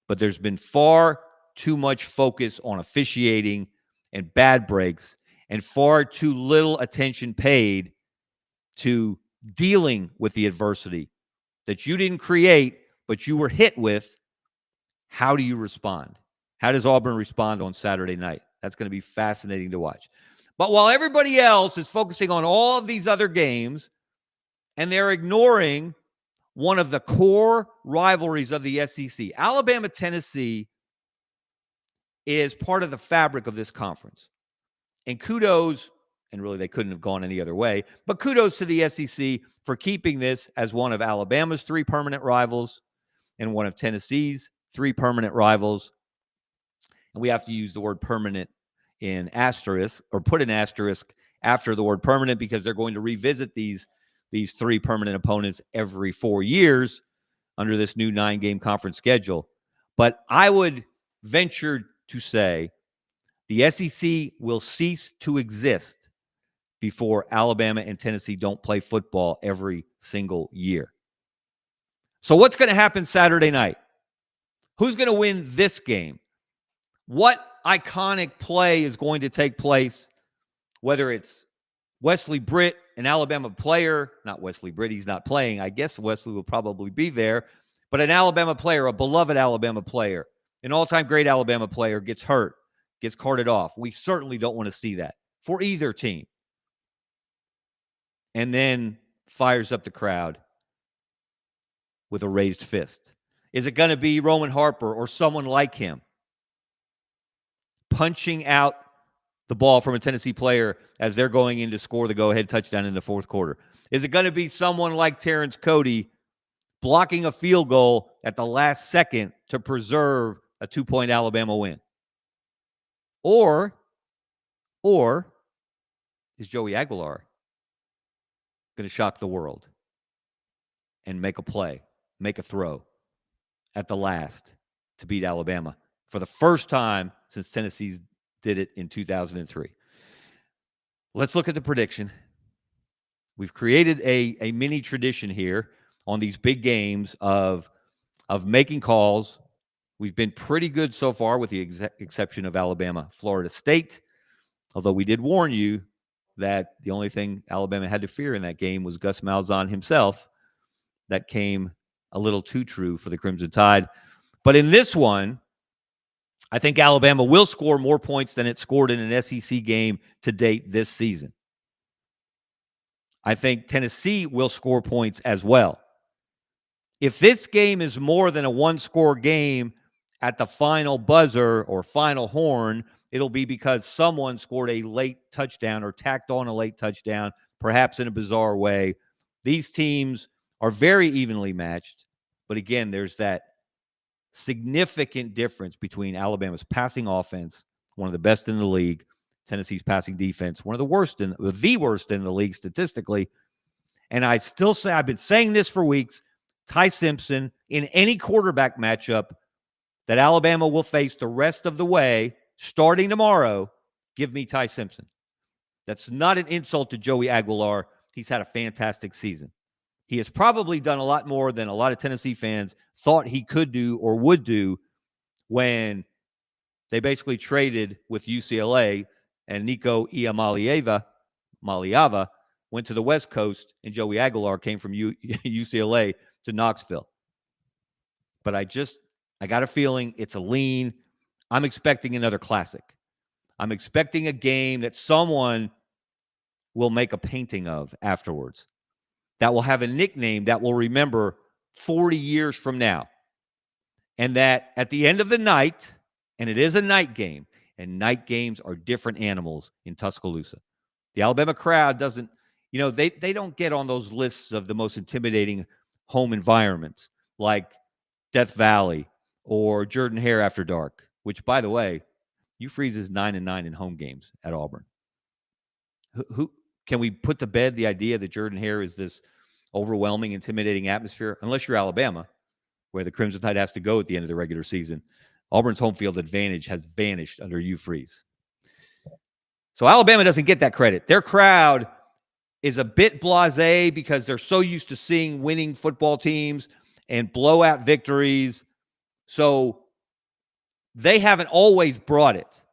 But there's been far too much focus on officiating and bad breaks, and far too little attention paid to dealing with the adversity that you didn't create, but you were hit with. How do you respond? How does Auburn respond on Saturday night? That's going to be fascinating to watch. But while everybody else is focusing on all of these other games, and they're ignoring one of the core rivalries of the SEC, Alabama-Tennessee is part of the fabric of this conference. And kudos, and really they couldn't have gone any other way, but kudos to the SEC for keeping this as one of Alabama's 3 permanent rivals and one of Tennessee's 3 permanent rivals. And we have to use the word permanent in asterisk, or put an asterisk after the word permanent, because they're going to revisit these 3 permanent opponents every 4 years under this new 9-game conference schedule. But I would venture to say the SEC will cease to exist before Alabama and Tennessee don't play football every single year. So what's going to happen Saturday night? Who's going to win this game? What iconic play is going to take place, whether it's Wesley Britt, an Alabama player, not Wesley Britt, he's not playing. I guess Wesley will probably be there, but an Alabama player, a beloved Alabama player, an all-time great Alabama player gets hurt, gets carted off. We certainly don't want to see that for either team. And then fires up the crowd with a raised fist. Is it going to be Roman Harper or someone like him punching out the ball from a Tennessee player as they're going in to score the go-ahead touchdown in the fourth quarter? Is it going to be someone like Terrence Cody blocking a field goal at the last second to preserve a 2-point Alabama win? Or is Joey Aguilar going to shock the world and make a play, make a throw at the last to beat Alabama for the first time since Tennessee did it in 2003? Let's look at the prediction. We've created a mini tradition here on these big games of making calls. We've been pretty good so far, with the exception of Alabama, Florida State, although we did warn you that the only thing Alabama had to fear in that game was Gus Malzahn himself. That came a little too true for the Crimson Tide. But in this one, I think Alabama will score more points than it scored in an SEC game to date this season. I think Tennessee will score points as well. If this game is more than a one-score game at the final buzzer or final horn, it'll be because someone scored a late touchdown or tacked on a late touchdown, perhaps in a bizarre way. These teams are very evenly matched, but again, there's that significant difference between Alabama's passing offense, one of the best in the league, Tennessee's passing defense, one of the worst in the league statistically. And I still say, I've been saying this for weeks, Ty Simpson in any quarterback matchup that Alabama will face the rest of the way, starting tomorrow, give me Ty Simpson. That's not an insult to Joey Aguilar. He's had a fantastic season. He has probably done a lot more than a lot of Tennessee fans thought he could do or would do when they basically traded with UCLA and Nico Iamaleava went to the West Coast and Joey Aguilar came from UCLA to Knoxville. But I got a feeling it's a lean. I'm expecting another classic. I'm expecting a game that someone will make a painting of afterwards, that will have a nickname that we'll remember 40 years from now. And that at the end of the night, and it is a night game, and night games are different animals in Tuscaloosa. The Alabama crowd doesn't, they don't get on those lists of the most intimidating home environments like Death Valley or Jordan-Hare after dark, which, by the way, Hugh Freeze is 9-9 in home games at Auburn. Who can we put to bed the idea that Jordan-Hare is this overwhelming, intimidating atmosphere? Unless you're Alabama, where the Crimson Tide has to go at the end of the regular season. Auburn's home field advantage has vanished under Hugh Freeze. So Alabama doesn't get that credit. Their crowd is a bit blasé because they're so used to seeing winning football teams and blowout victories. So they haven't always brought it.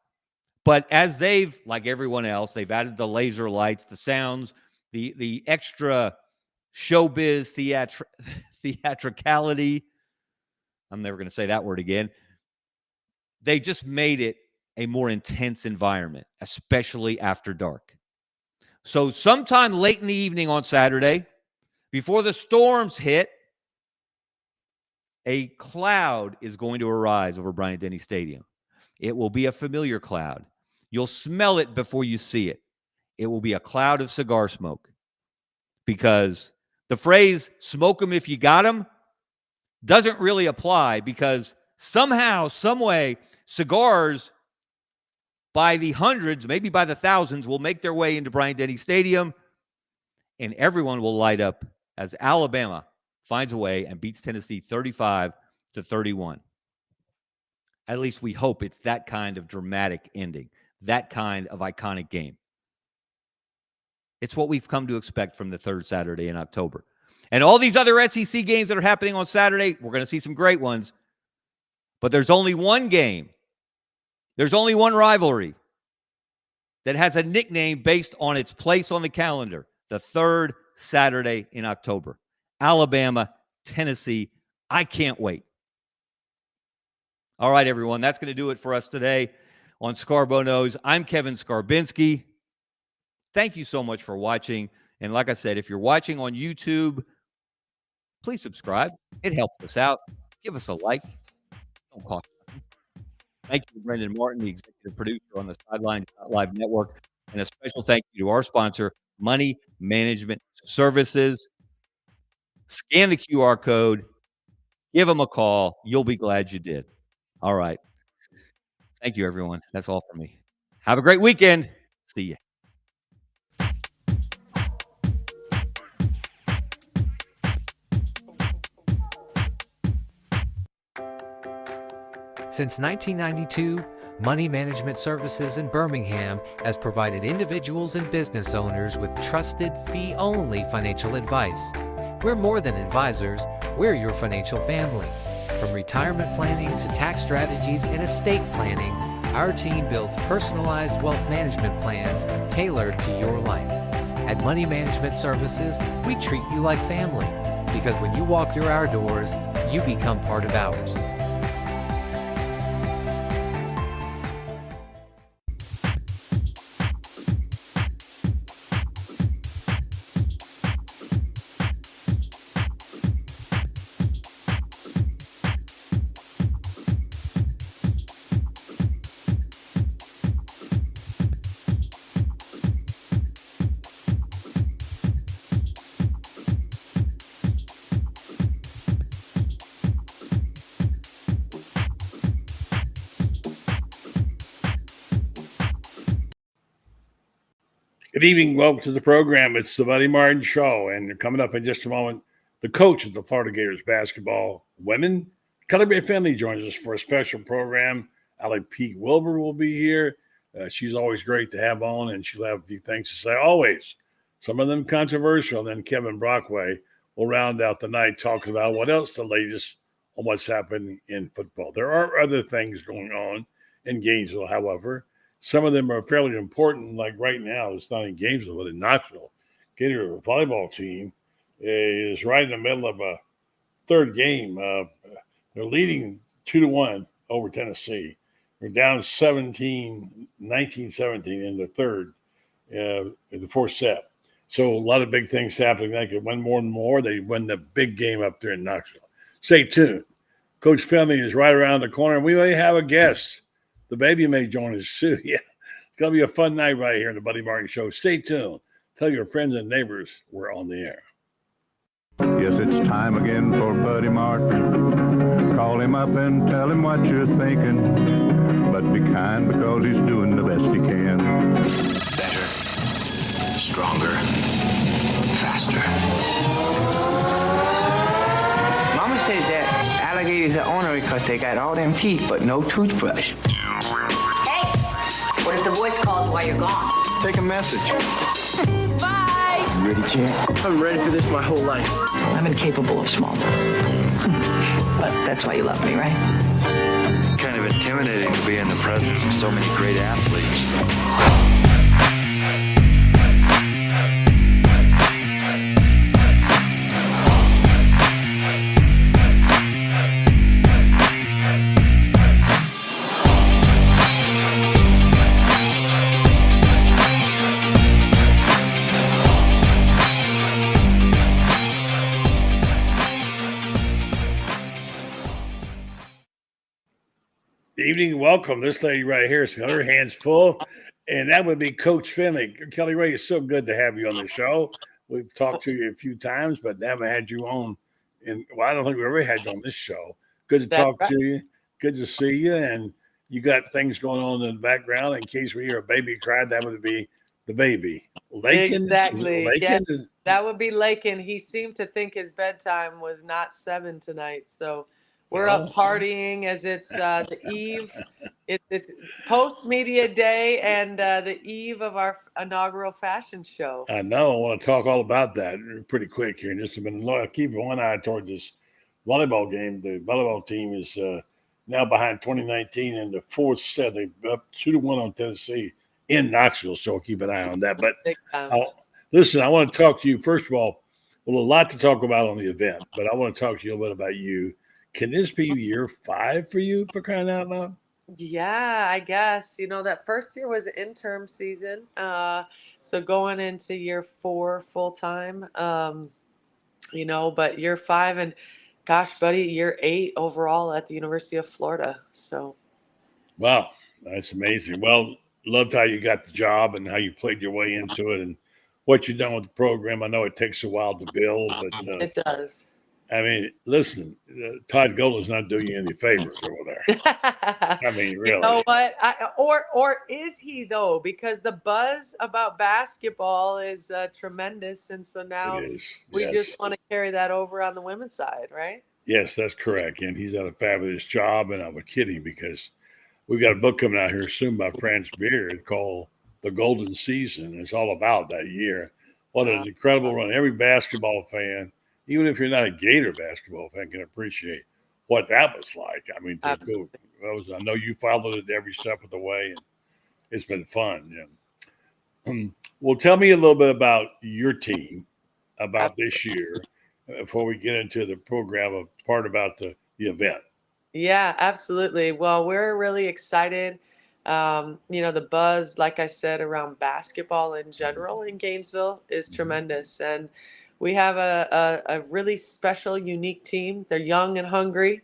But as they've, like everyone else, they've added the laser lights, the sounds, the extra showbiz theatricality. I'm never going to say that word again. They just made it a more intense environment, especially after dark. So sometime late in the evening on Saturday, before the storms hit, a cloud is going to arise over Bryant-Denny Stadium. It will be a familiar cloud. You'll smell it before you see it. It will be a cloud of cigar smoke, because the phrase "smoke 'em if you got 'em" doesn't really apply, because somehow, some way, cigars by the hundreds, maybe by the thousands, will make their way into Bryant-Denny Stadium, and everyone will light up as Alabama finds a way and beats Tennessee 35-31. At least we hope it's that kind of dramatic ending, that kind of iconic game. It's what we've come to expect from the third Saturday in October. And all these other SEC games that are happening on Saturday, we're going to see some great ones. But there's only one game, there's only one rivalry that has a nickname based on its place on the calendar, the third Saturday in October. Alabama, Tennessee. I can't wait. All right, everyone, that's going to do it for us today on Scarbo Knows. I'm Kevin Scarbinski. Thank you so much for watching. And like I said, if you're watching on YouTube, please subscribe. It helps us out. Give us a like. Don't cost nothing. Thank you to Brendan Martin, the executive producer on the Sidelines Live Network. And a special thank you to our sponsor, Money Management Services. Scan the QR code. Give them a call. You'll be glad you did. All right. Thank you, everyone. That's all for me. Have a great weekend. See you. Since 1992, Money Management Services in Birmingham has provided individuals and business owners with trusted, fee-only financial advice. We're more than advisors, we're your financial family. From retirement planning to tax strategies and estate planning, our team builds personalized wealth management plans tailored to your life. At Money Management Services, we treat you like family, because when you walk through our doors, you become part of ours. Good evening. Welcome to the program. It's the Buddy Martin Show. And coming up in just a moment, the coach of the Florida Gators basketball women, Kelly Ray Finley, joins us for a special program. Alec Pete Wilbur will be here. She's always great to have on, and she'll have a few things to say always. Some of them controversial. And then Kevin Brockway we'll round out the night talking about what else the latest on what's happening in football. There are other things going on in Gainesville, however. Some of them are fairly important, like right now, it's not in Gainesville, but in Knoxville. Gator volleyball team is right in the middle of a third game. They're leading 2-1 over Tennessee. They're down 19-17 in the third, in the fourth set. So a lot of big things happening. They could win more and more. They win the big game up there in Knoxville. Stay tuned. Coach Finley is right around the corner. We may have a guest. The baby may join us too. Yeah, it's going to be a fun night right here in the Buddy Martin Show. Stay tuned. Tell your friends and neighbors we're on the air. Yes, it's time again for Buddy Martin. Call him up and tell him what you're thinking. But be kind because he's doing the best he can. Better, stronger, faster. Mama says that alligators are ornery because they got all them teeth but no toothbrush. Hey, what if the voice calls while you're gone? Take a message. Bye. You ready, champ? I'm ready for this my whole life. I'm incapable of small talk. But that's why you love me, right? Kind of intimidating to be in the presence of so many great athletes. Evening, welcome. This lady right here has got her hands full, and that would be Coach Finley. Kelly Ray, it's so good to have you on the show. We've talked to you a few times, but never had you on. Well, I don't think we ever had you on this show. Good to talk to you. Good to see you. And you got things going on in the background. In case we hear a baby cry, that would be the baby. Lakin? Exactly. Lakin? Yeah, that would be Lakin. He seemed to think his bedtime was not 7 tonight, so we're up partying as it's the eve. It's post-media day and the eve of our inaugural fashion show. I know. I want to talk all about that pretty quick here in just a minute. I'll keep one eye towards this volleyball game. The volleyball team is now behind 2019 in the fourth set. They're up 2-1 on Tennessee in Knoxville, so keep an eye on that. But listen, I want to talk to you, first of all, a lot to talk about on the event, but I want to talk to you a little bit about you. Can this be year 5 for you, for crying out loud? Yeah, I guess. That first year was an interim season. So going into year 4 full time, but year 5 and gosh, buddy, year 8 overall at the University of Florida. So. Wow, that's amazing. Well, loved how you got the job and how you played your way into it and what you've done with the program. I know it takes a while to build, but it does. I mean, listen, Todd Golden's not doing you any favors over there. I mean, really. You know what? Or is he, though? Because the buzz about basketball is tremendous. And so now we just want to carry that over on the women's side, right? Yes, that's correct. And he's done a fabulous job. And I'm kidding because we've got a book coming out here soon by France Beard called The Golden Season. It's all about that year. What an incredible run. Every basketball fan, even if you're not a Gator basketball fan, can appreciate what that was like. I mean, I know you followed it every step of the way, and it's been fun. Yeah. Well, tell me a little bit about your team, about this year, before we get into the program, part about the event. Yeah, absolutely. Well, we're really excited. The buzz, like I said, around basketball in general in Gainesville is tremendous. And we have a really special, unique team. They're young and hungry,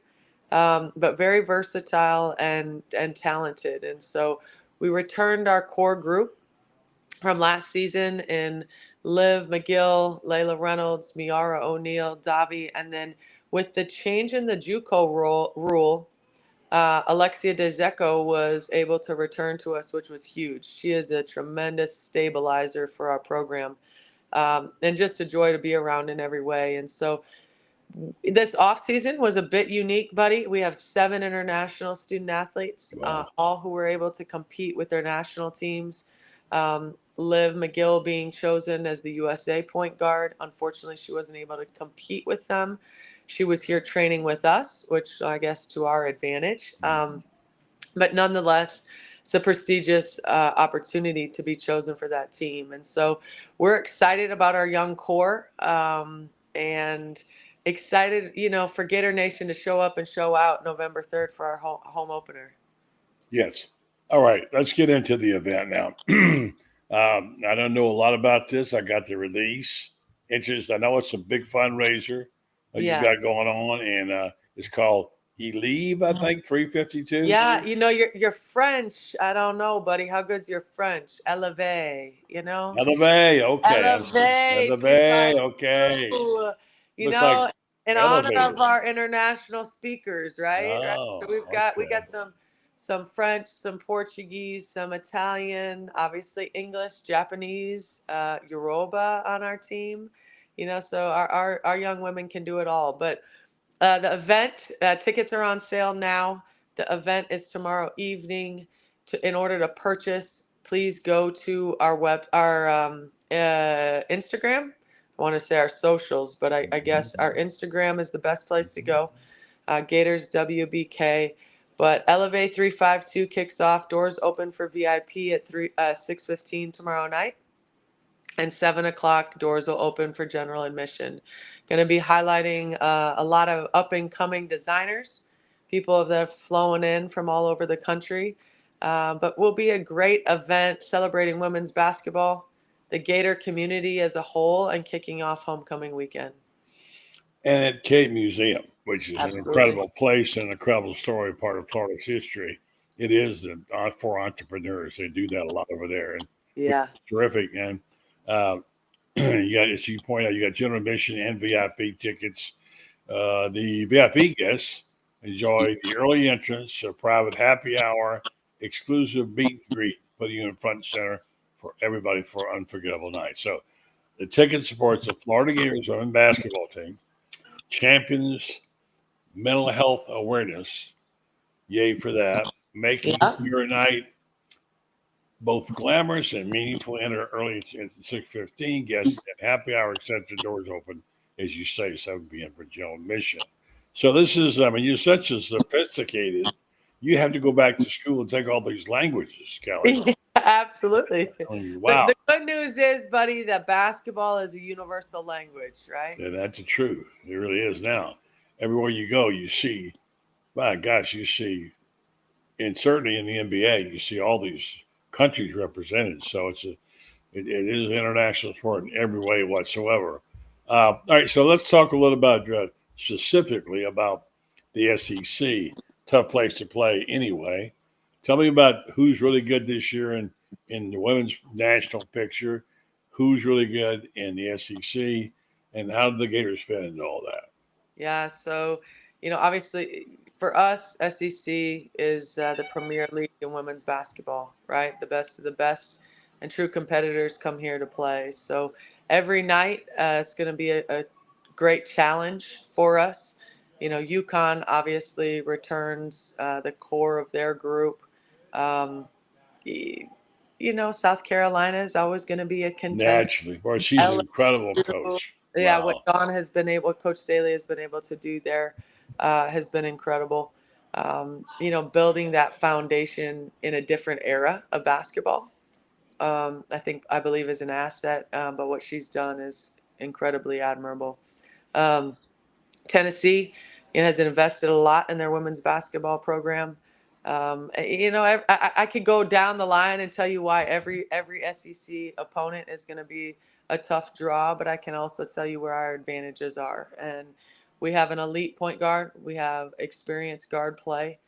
but very versatile and talented. And so we returned our core group from last season in Liv McGill, Layla Reynolds, Miara O'Neill, Davi. And then with the change in the JUCO rule, Alexia DeZecco was able to return to us, which was huge. She is a tremendous stabilizer for our program. And just a joy to be around in every way. And so this off season was a bit unique, buddy. We have 7 international student athletes, all who were able to compete with their national teams. Liv McGill being chosen as the USA point guard. Unfortunately, she wasn't able to compete with them. She was here training with us, which I guess to our advantage. But nonetheless, it's a prestigious opportunity to be chosen for that team. And so we're excited about our young core, and excited, for Gator Nation to show up and show out November 3rd for our home opener. Yes. All right. Let's get into the event now. I don't know a lot about this. I got the release. Interest. I know it's a big fundraiser you got going on, and it's called Elieve, I think, 352. Yeah, you're French. I don't know, buddy. How good's your French? Eleve, Eleve, okay. Eleve, okay. Looks like in honor of our international speakers, right? Oh, So we got some French, some Portuguese, some Italian, obviously English, Japanese, Yoruba on our team. So our young women can do it all. But the event tickets are on sale now. The event is tomorrow evening. In order to purchase, please go to our Instagram. I want to say our socials, but I guess our Instagram is the best place to go. Gators WBK. But Elevate 352 kicks off. Doors open for VIP at 6:15 tomorrow night. And 7 o'clock, doors will open for general admission. Going to be highlighting a lot of up-and-coming designers, people that have flown in from all over the country. But will be a great event celebrating women's basketball, the Gator community as a whole, and kicking off homecoming weekend. And at Cade Museum, which is an incredible place and an incredible story, part of Florida's history. It is for entrepreneurs. They do that a lot over there. And terrific. And you got, as you point out, you got general admission and VIP tickets. The VIP guests enjoy the early entrance, a private happy hour, exclusive meet and greet, putting you in front and center for everybody for an unforgettable night. So the ticket supports the Florida Gators women's basketball team, champions mental health awareness. Yay for that. Making your night both glamorous and meaningful. Enter early at 6:15. Guests at happy hour, etc. Doors open, as you say, 7 p.m. for general admission. So this is, you're such a sophisticated. You have to go back to school and take all these languages, Kelly. Yeah, absolutely. Wow. The good news is, buddy, that basketball is a universal language, right? Yeah, that's the truth. It really is now. Everywhere you go, you see, my gosh, and certainly in the NBA, you see all these countries represented. So it is an international sport in every way whatsoever. All right, so let's talk a little about specifically about the SEC. Tough place to play anyway. Tell me about who's really good this year in the women's national picture, who's really good in the SEC, and how do the Gators fit into all that? Yeah, so, obviously for us, SEC is the premier league in women's basketball, right? The best of the best and true competitors come here to play. So every night it's going to be a great challenge for us. UConn obviously returns the core of their group. South Carolina is always going to be a contender. Naturally. Boy, she's an incredible coach. Yeah, wow. what Coach Staley has been able to do there has been incredible. Building that foundation in a different era of basketball, I believe is an asset, but what she's done is incredibly admirable. Tennessee, has invested a lot in their women's basketball program. I could go down the line and tell you why every SEC opponent is going to be a tough draw, but I can also tell you where our advantages are. And we have an elite point guard. We have experienced guard play.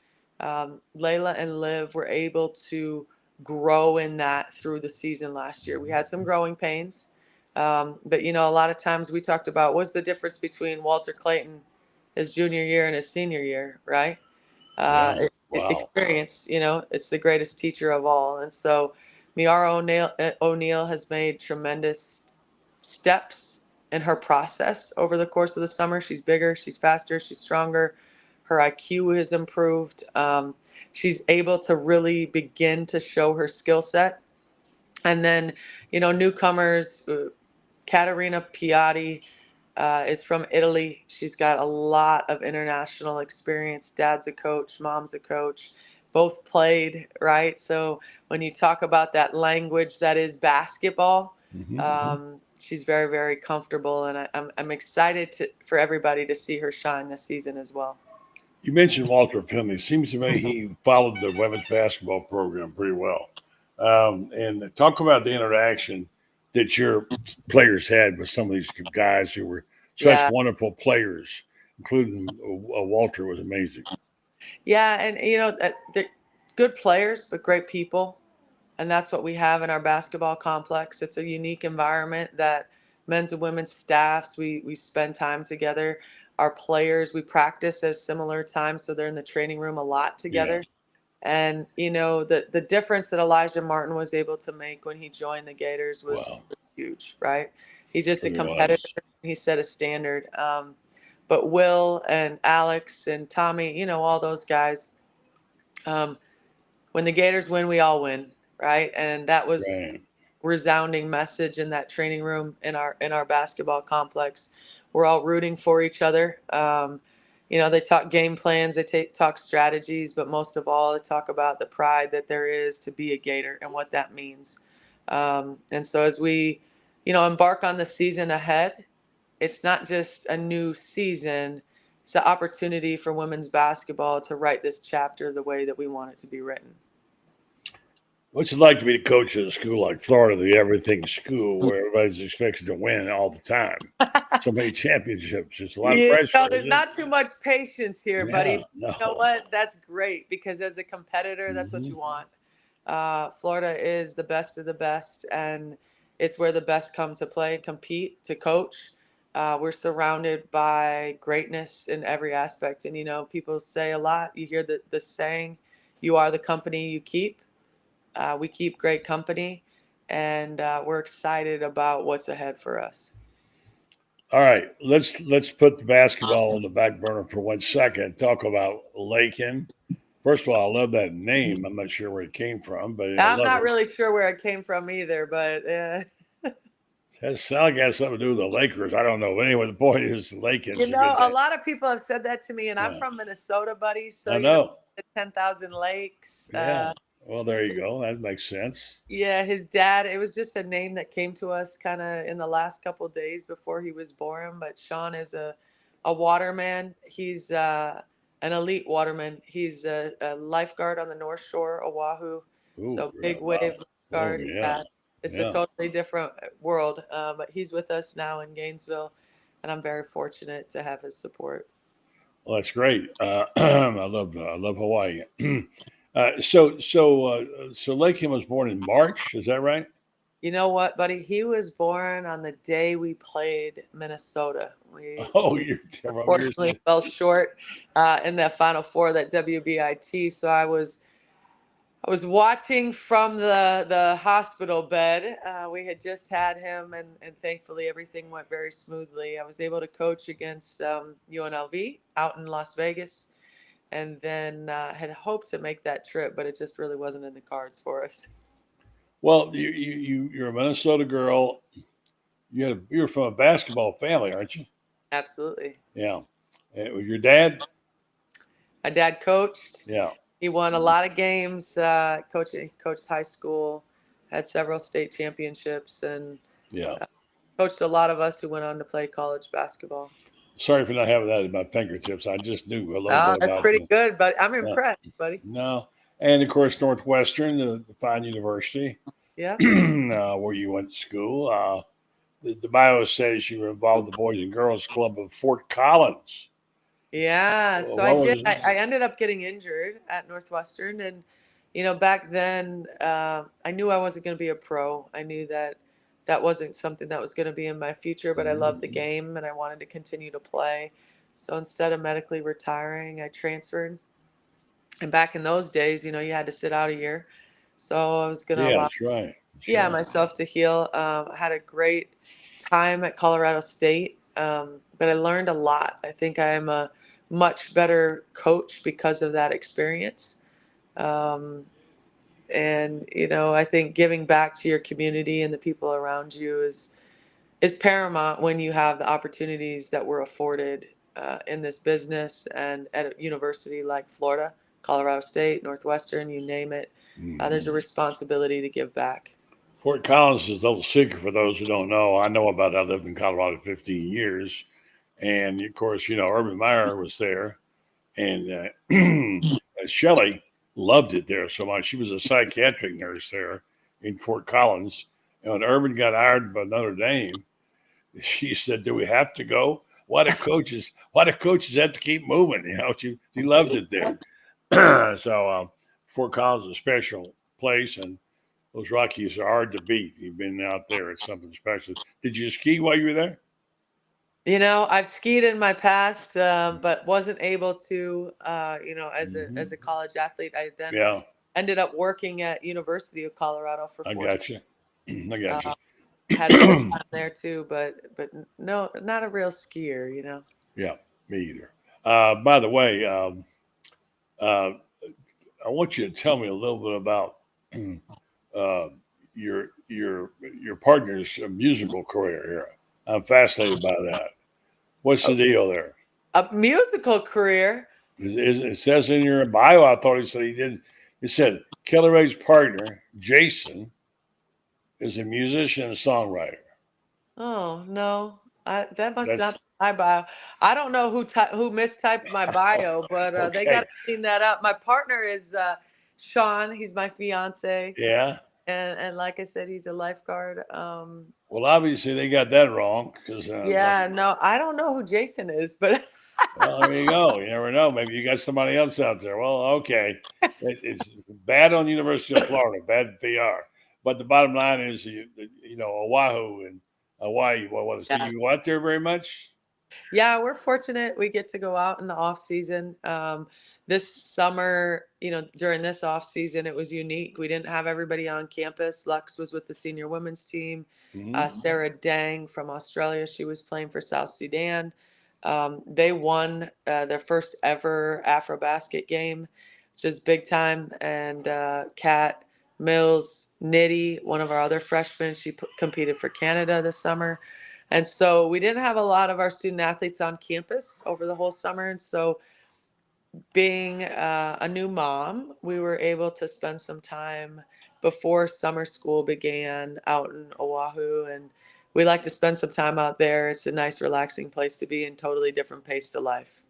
Layla and Liv were able to grow in that through the season last year. We had some growing pains. But, a lot of times we talked about what's the difference between Walter Clayton, his junior year, and his senior year, right? Wow. Experience, it's the greatest teacher of all. And so Miara O'Neal has made tremendous steps in her process over the course of the summer. She's bigger, she's faster, she's stronger. Her IQ has improved. She's able to really begin to show her skill set. And then, newcomers, Caterina Piatti is from Italy. She's got a lot of international experience. Dad's a coach, mom's a coach, both played, right? So when you talk about that language that is basketball, she's very, very comfortable. And I'm excited for everybody to see her shine this season as well. You mentioned Walter Finley. Seems to me he followed the women's basketball program pretty well. And talk about the interaction that your players had with some of these guys who were such wonderful players, including Walter was amazing. Yeah, and they're good players, but great people. And that's what we have in our basketball complex. It's a unique environment that men's and women's staffs, we spend time together. Our players, we practice at similar times, so they're in the training room a lot together. And, the difference that Elijah Martin was able to make when he joined the Gators was huge, right? He's just a competitor. He set a standard. But Will and Alex and Tommy, all those guys, when the Gators win, we all win, right? And that was resounding message in that training room in our basketball complex. We're all rooting for each other. They talk game plans, they talk strategies, but most of all, they talk about the pride that there is to be a Gator and what that means. And so as we, embark on the season ahead, it's not just a new season. It's an opportunity for women's basketball to write this chapter the way that we want it to be written. What's it like to be the coach of a school like Florida, the everything school, where everybody's expected to win all the time? So many championships. It's a lot of pressure. There's not too much patience here, buddy. No. You know what? That's great, because as a competitor, that's what you want. Florida is the best of the best, and it's where the best come to play, compete, to coach. We're surrounded by greatness in every aspect. And, people say a lot. You hear the saying, you are the company you keep. We keep great company, and we're excited about what's ahead for us. All right, let's put the basketball on the back burner for 1 second. Talk about Lakin. First of all, I love that name. I'm not sure where it came from, but I'm not really sure where it came from either. But it sounds like it has something to do with the Lakers. I don't know. But anyway, the point is Lakin. A lot of people have said that to me, and I'm from Minnesota, buddy. So I know. 10,000 lakes. Yeah. Well, there you go. That makes sense. Yeah, his dad, it was just a name that came to us kind of in the last couple of days before he was born. But Sean is a waterman. He's an elite waterman. He's a lifeguard on the North Shore, Oahu. So big wave lifeguard. It's a totally different world. But he's with us now in Gainesville, and I'm very fortunate to have his support. Well, that's great. I love Hawaii. So Lakin was born in March. Is that right? You know what, buddy? He was born on the day we played Minnesota. We unfortunately fell short in that Final Four, that WBIT. So I was watching from the hospital bed. We had just had him, and thankfully everything went very smoothly. I was able to coach against UNLV out in Las Vegas. And then had hoped to make that trip, but it just really wasn't in the cards for us. Well, you're a Minnesota girl. You're from a basketball family, aren't you? Absolutely. Yeah. Your dad? My dad coached. Yeah. He won a lot of games. He coached high school, had several state championships, and coached a lot of us who went on to play college basketball. Sorry for not having that at my fingertips. I just knew a little bit. That's pretty good, but I'm impressed, buddy. No. And, of course, Northwestern, the fine university. Yeah. Where you went to school. The bio says you were involved in the Boys and Girls Club of Fort Collins. Yeah. So I did. I ended up getting injured at Northwestern. And, back then I knew I wasn't going to be a pro. I knew that wasn't something that was going to be in my future, but I loved the game and I wanted to continue to play. So instead of medically retiring, I transferred. And back in those days, you had to sit out a year. So I was going to allow myself to heal. I had a great time at Colorado State, but I learned a lot. I think I am a much better coach because of that experience. And, I think giving back to your community and the people around you is paramount when you have the opportunities that we're afforded in this business and at a university like Florida, Colorado State, Northwestern, you name it. There's a responsibility to give back. Fort Collins is a little secret for those who don't know. I know about it. I lived in Colorado 15 years. And of course, Urban Meyer was there. And Shelley loved it there so much. She was a psychiatric nurse there in Fort Collins. And when Urban got hired by Notre Dame, she said, "Do we have to go? Why do coaches have to keep moving?" She loved it there. So Fort Collins is a special place, and those Rockies are hard to beat. You've been out there; it's something special. Did you ski while you were there? I've skied in my past, but wasn't able to. As a college athlete, I then ended up working at University of Colorado for 4 years. I got you. Had a good time there too, but no, not a real skier. Yeah, me either. By the way, I want you to tell me a little bit about your partner's musical career here. I'm fascinated by that. What's the deal there? A musical career. It says in your bio, I thought he said he did. It said Kelly Ray's partner, Jason, is a musician and songwriter. Oh no, that must not be my bio. I don't know who mistyped my bio, but they got to clean that up. My partner is Sean. He's my fiance. Yeah. And like I said, he's a lifeguard. Well, obviously they got that wrong because. No, I don't know who Jason is, but. Well, there you go. You never know. Maybe you got somebody else out there. Well, okay. It's bad on the University of Florida, bad PR. But the bottom line is, Oahu and Hawaii. Do you go out there very much? Yeah, we're fortunate. We get to go out in the off season. This summer, during this off season, it was unique. We didn't have everybody on campus. Lux was with the senior women's team. Sarah Dang from Australia, she was playing for South Sudan. They won their first ever Afro-Basket game, which is big time. And Kat Mills Nitty, one of our other freshmen, she competed for Canada this summer. And so we didn't have a lot of our student athletes on campus over the whole summer. And so being a new mom, we were able to spend some time before summer school began out in Oahu. And we like to spend some time out there. It's a nice, relaxing place to be and totally different pace to life.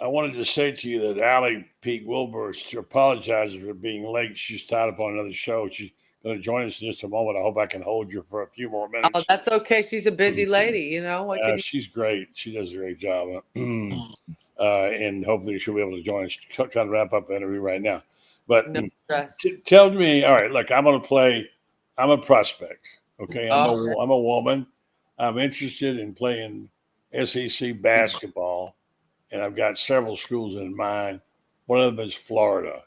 I wanted to say to you that Allie Pete Wilbur apologizes for being late. She's tied up on another show. She's going to join us in just a moment. I hope I can hold you for a few more minutes. Oh, that's okay. She's a busy lady, She's great. She does a great job. And hopefully she'll be able to join us. Trying to wrap up the interview right now. But tell me, all right, look, I'm a prospect. Okay. I'm a woman. I'm interested in playing SEC basketball. And I've got several schools in mind. One of them is Florida.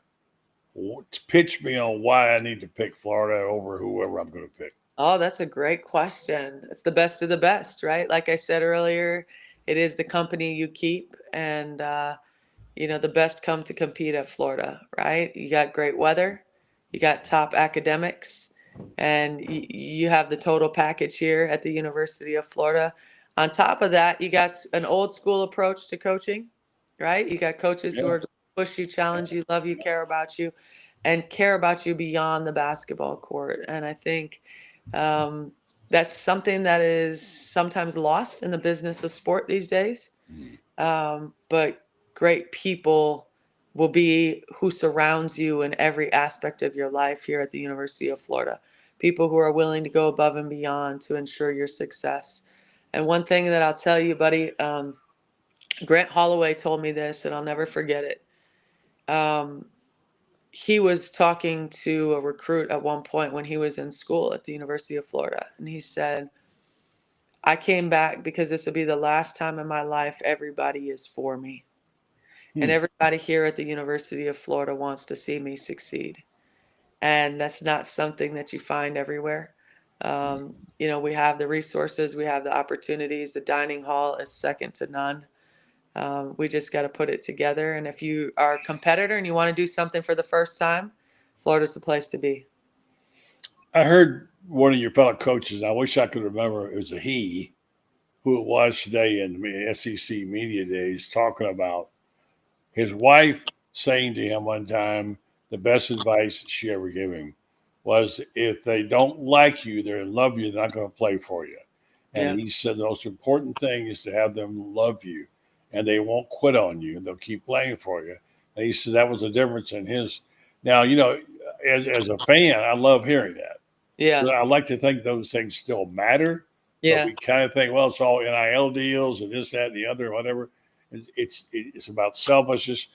Pitch me on why I need to pick Florida over whoever I'm going to pick. Oh, that's a great question. It's the best of the best, right? Like I said earlier, it is the company you keep. And, the best come to compete at Florida, right? You got great weather. You got top academics. And you have the total package here at the University of Florida. On top of that, you got an old school approach to coaching, right? You got coaches who are going to push you, challenge you, love you, care about you beyond the basketball court. And I think that's something that is sometimes lost in the business of sport these days. But great people will be who surrounds you in every aspect of your life here at the University of Florida. People who are willing to go above and beyond to ensure your success. And one thing that I'll tell you, buddy, Grant Holloway told me this, and I'll never forget it. He was talking to a recruit at one point when he was in school at the University of Florida. And he said, I came back because this will be the last time in my life everybody is for me. And everybody here at the University of Florida wants to see me succeed. And that's not something that you find everywhere. We have the resources, we have the opportunities. The dining hall is second to none. We just got to put it together. And if you are a competitor and you want to do something for the first time, Florida's the place to be. I heard one of your fellow coaches, I wish I could remember, it was a he, who it was today in the SEC media days, talking about his wife saying to him one time, the best advice she ever gave him was, if they don't like you, they love you, they're not going to play for you. And he said the most important thing is to have them love you, and they won't quit on you, and they'll keep playing for you. And he said that was the difference in his. Now, as a fan, I love hearing that. Yeah. I like to think those things still matter. Yeah. But we kind of think, well, it's all NIL deals and this, that, and the other, whatever. It's about selfishness.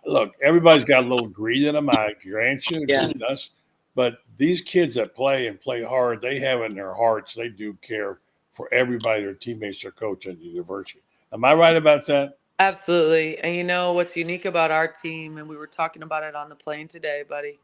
Look, everybody's got a little greed in them. I grant you, including us. But these kids that play and play hard, they have in their hearts, they do care for everybody, their teammates, their coach, and the university. Am I right about that? Absolutely. And you know what's unique about our team, and we were talking about it on the plane today, buddy,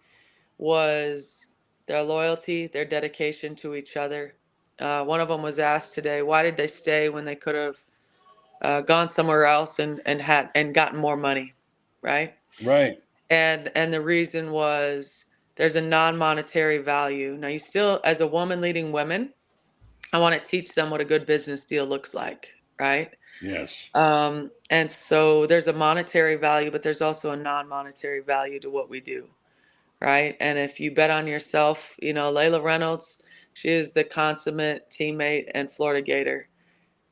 was their loyalty, their dedication to each other. One of them was asked today, why did they stay when they could have gone somewhere else and gotten more money, right? Right. And the reason was there's a non-monetary value. Now, you still, as a woman leading women, I want to teach them what a good business deal looks like, right? Yes. And so there's a monetary value, but there's also a non-monetary value to what we do, right? And if you bet on yourself, Layla Reynolds, she is the consummate teammate and Florida Gator.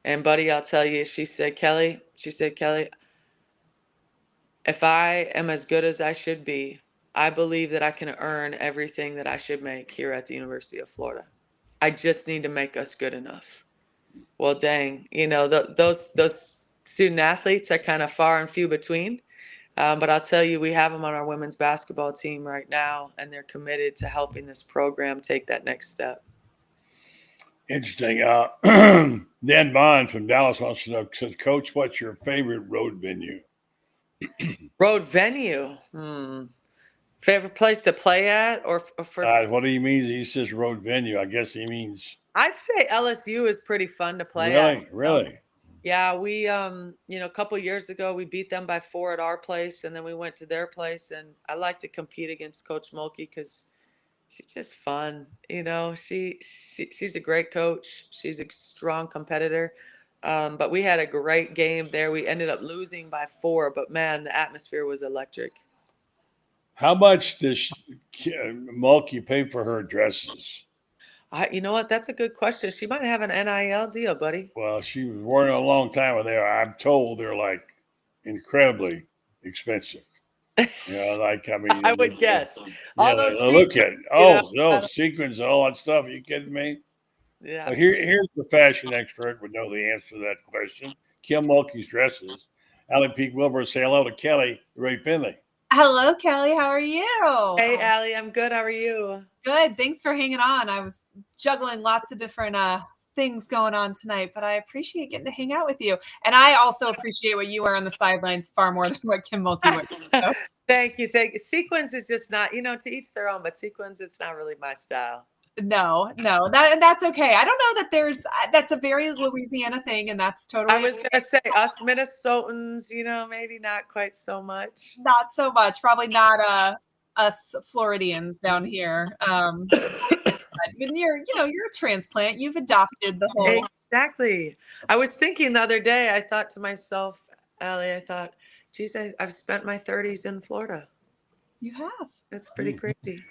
And buddy, I'll tell you, she said, Kelly, if I am as good as I should be, I believe that I can earn everything that I should make here at the University of Florida. I just need to make us good enough. Well, dang, those student athletes are kind of far and few between. But I'll tell you, we have them on our women's basketball team right now, and they're committed to helping this program take that next step. Interesting. Dan Bond from Dallas wants to know, says, Coach, what's your favorite road venue? Road venue? Favorite place to play at? or for what he means, he says road venue. I guess he means. I'd say LSU is pretty fun to play at. Really? Yeah, we, a couple years ago, we beat them by 4 at our place, and then we went to their place. And I like to compete against Coach Mulkey because she's just fun. She's a great coach. She's a strong competitor. But we had a great game there. We ended up losing by 4, but man, the atmosphere was electric. How much does Mulkey pay for her dresses? You know what? That's a good question. She might have an NIL deal, buddy. Well, she was wearing a long time there. I'm told they're like incredibly expensive. I would guess. Yeah, look at it. Sequins and all that stuff. Are you kidding me? Yeah. Well, here's the fashion expert would know the answer to that question. Kim Mulkey's dresses. Allie Peak Wilbur, say hello to Kelly Ray Finley. Hello, Kelly. How are you? Hey, Allie. I'm good. How are you? Good. Thanks for hanging on. I was juggling lots of different things going on tonight, but I appreciate getting to hang out with you. And I also appreciate what you wear on the sidelines far more than what Kim Mulkey wears. So. Thank you. Sequins is just not, to each their own, but sequins, it's not really my style. No, that's okay. I don't know that that's a very Louisiana thing, and that's totally. I was gonna say us Minnesotans, maybe not quite so much. Not so much. Probably not us Floridians down here. You're a transplant. You've adopted the whole. Exactly. I was thinking the other day. I thought to myself, Allie, geez, I've spent my 30s in Florida. You have. That's pretty crazy.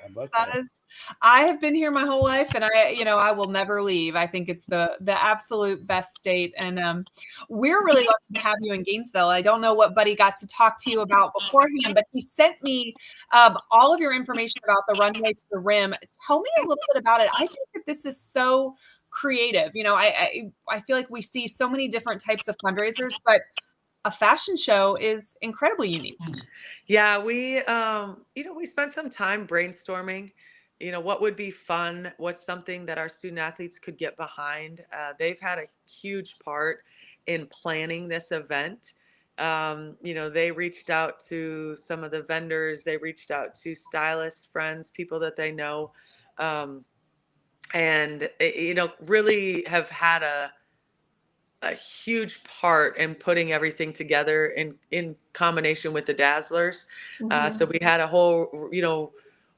I have been here my whole life, and I will never leave. I think it's the absolute best state, and we're really lucky to have you in Gainesville. I don't know what Buddy got to talk to you about beforehand, but he sent me all of your information about the runway to the rim. Tell me a little bit about it. I think that this is so creative. I feel like we see so many different types of fundraisers, but a fashion show is incredibly unique. Yeah, we spent some time brainstorming, what would be fun, what's something that our student athletes could get behind. They've had a huge part in planning this event. They reached out to some of the vendors, they reached out to stylists, friends, people that they know, and really have had a huge part in putting everything together in combination with the Dazzlers. So we had a whole,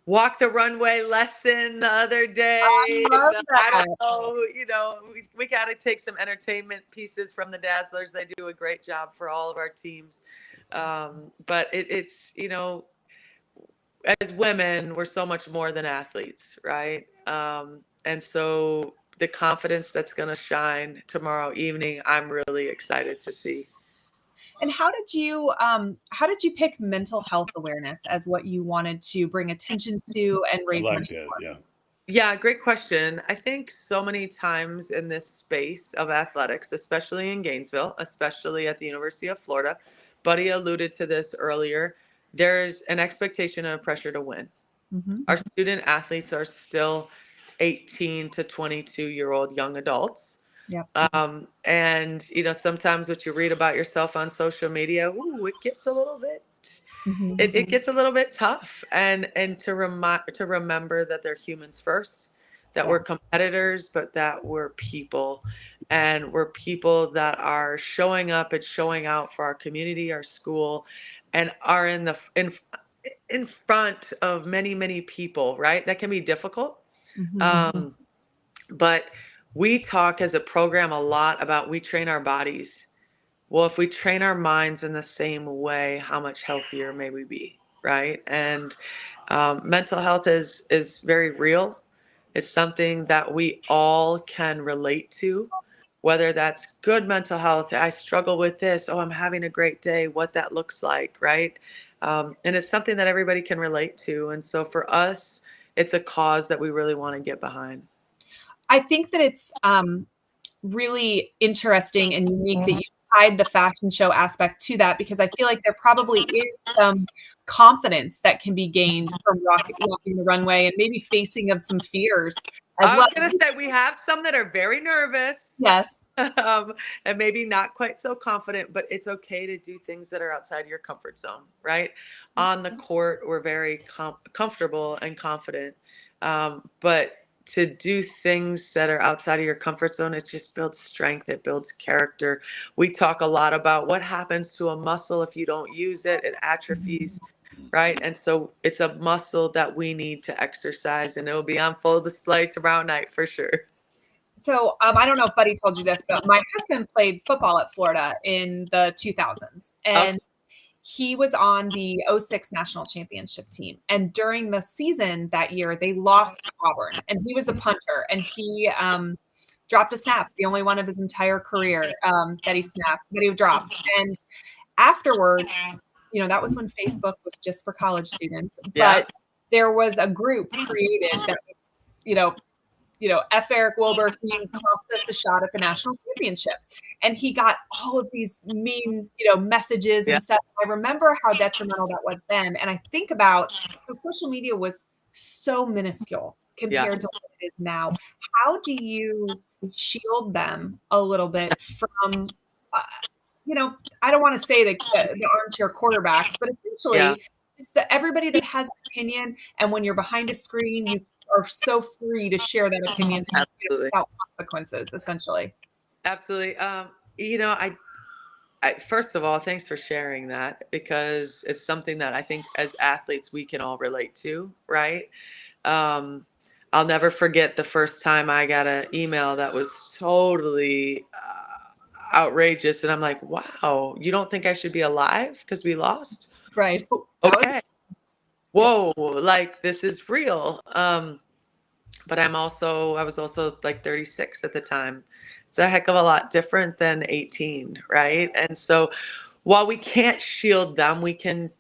walk the runway lesson the other day. I love I that. don't know, we got to take some entertainment pieces from the Dazzlers. They do a great job for all of our teams. But it's, as women, we're so much more than athletes, right? And so the confidence that's going to shine tomorrow evening, I'm really excited to see. And how did you pick mental health awareness as what you wanted to bring attention to and raise money that, for? yeah. Yeah, great question. I think so many times in this space of athletics, especially in Gainesville, especially at the University of Florida, Buddy alluded to this earlier, there's an expectation and a pressure to win. Mm-hmm. Our student athletes are still 18 to 22-year-old young adults. Yep. And sometimes what you read about yourself on social media, it gets a little bit, it gets a little bit tough. And to remember that they're humans first, that we're competitors, but that we're people, and we're people that are showing up and showing out for our community, our school, and are in front of many, many people, right? That can be difficult. But we talk as a program a lot about we train our bodies. Well, if we train our minds in the same way, how much healthier may we be, right? And mental health is very real. It's something that we all can relate to, whether that's good mental health. I struggle with this. Oh, I'm having a great day. What that looks like, right? And it's something that everybody can relate to. And so for us, it's a cause that we really want to get behind. I think that it's really interesting and unique that you tied the fashion show aspect to that, because I feel like there probably is some confidence that can be gained from walking the runway and maybe facing of some fears as well. I was going to say we have some that are very nervous. Yes. And maybe not quite so confident, but it's okay to do things that are outside your comfort zone, right? On the court, we're very comfortable and confident. But to do things that are outside of your comfort zone, it just builds strength. It builds character. We talk a lot about what happens to a muscle if you don't use it. It atrophies, right? And so it's a muscle that we need to exercise, and it will be on full display tomorrow night for sure. So I don't know if Buddy told you this, but my husband played football at Florida in the 2000s. And he was on the 06 national championship team. And during the season that year, they lost to Auburn. And he was a punter. And he dropped a snap, the only one of his entire career that he dropped. And afterwards, that was when Facebook was just for college students. Yeah. But there was a group created that was, F. Eric Wilbur, he cost us a shot at the national championship. And he got all of these mean, messages and stuff. I remember how detrimental that was then. And I think about how social media was so minuscule compared to what it is now. How do you shield them a little bit from, I don't want to say the armchair quarterbacks, but essentially just everybody that has an opinion. And when you're behind a screen, you are so free to share that opinion without consequences, essentially. Absolutely. I first of all, thanks for sharing that, because it's something that I think as athletes we can all relate to, right? I'll never forget the first time I got an email that was totally outrageous, and I'm like, wow, you don't think I should be alive because we lost? Right. Okay. Whoa, like this is real. But I was also like 36 at the time. It's a heck of a lot different than 18, right? And so while we can't shield them, we can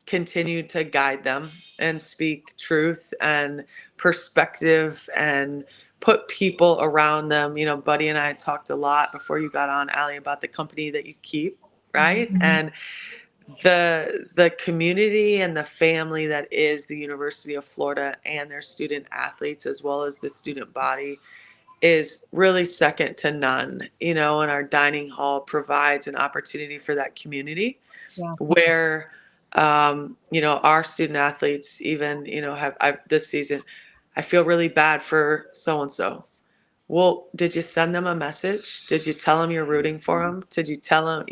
continue to guide them and speak truth and perspective and put people around them. Buddy and I talked a lot before you got on, Allie, about the company that you keep, right? Mm-hmm. And the community and the family that is the University of Florida and their student athletes, as well as the student body, is really second to none, and our dining hall provides an opportunity for that community where, our student athletes even, this season, I feel really bad for so-and-so. Well, did you send them a message? Did you tell them you're rooting for them? Did you tell them,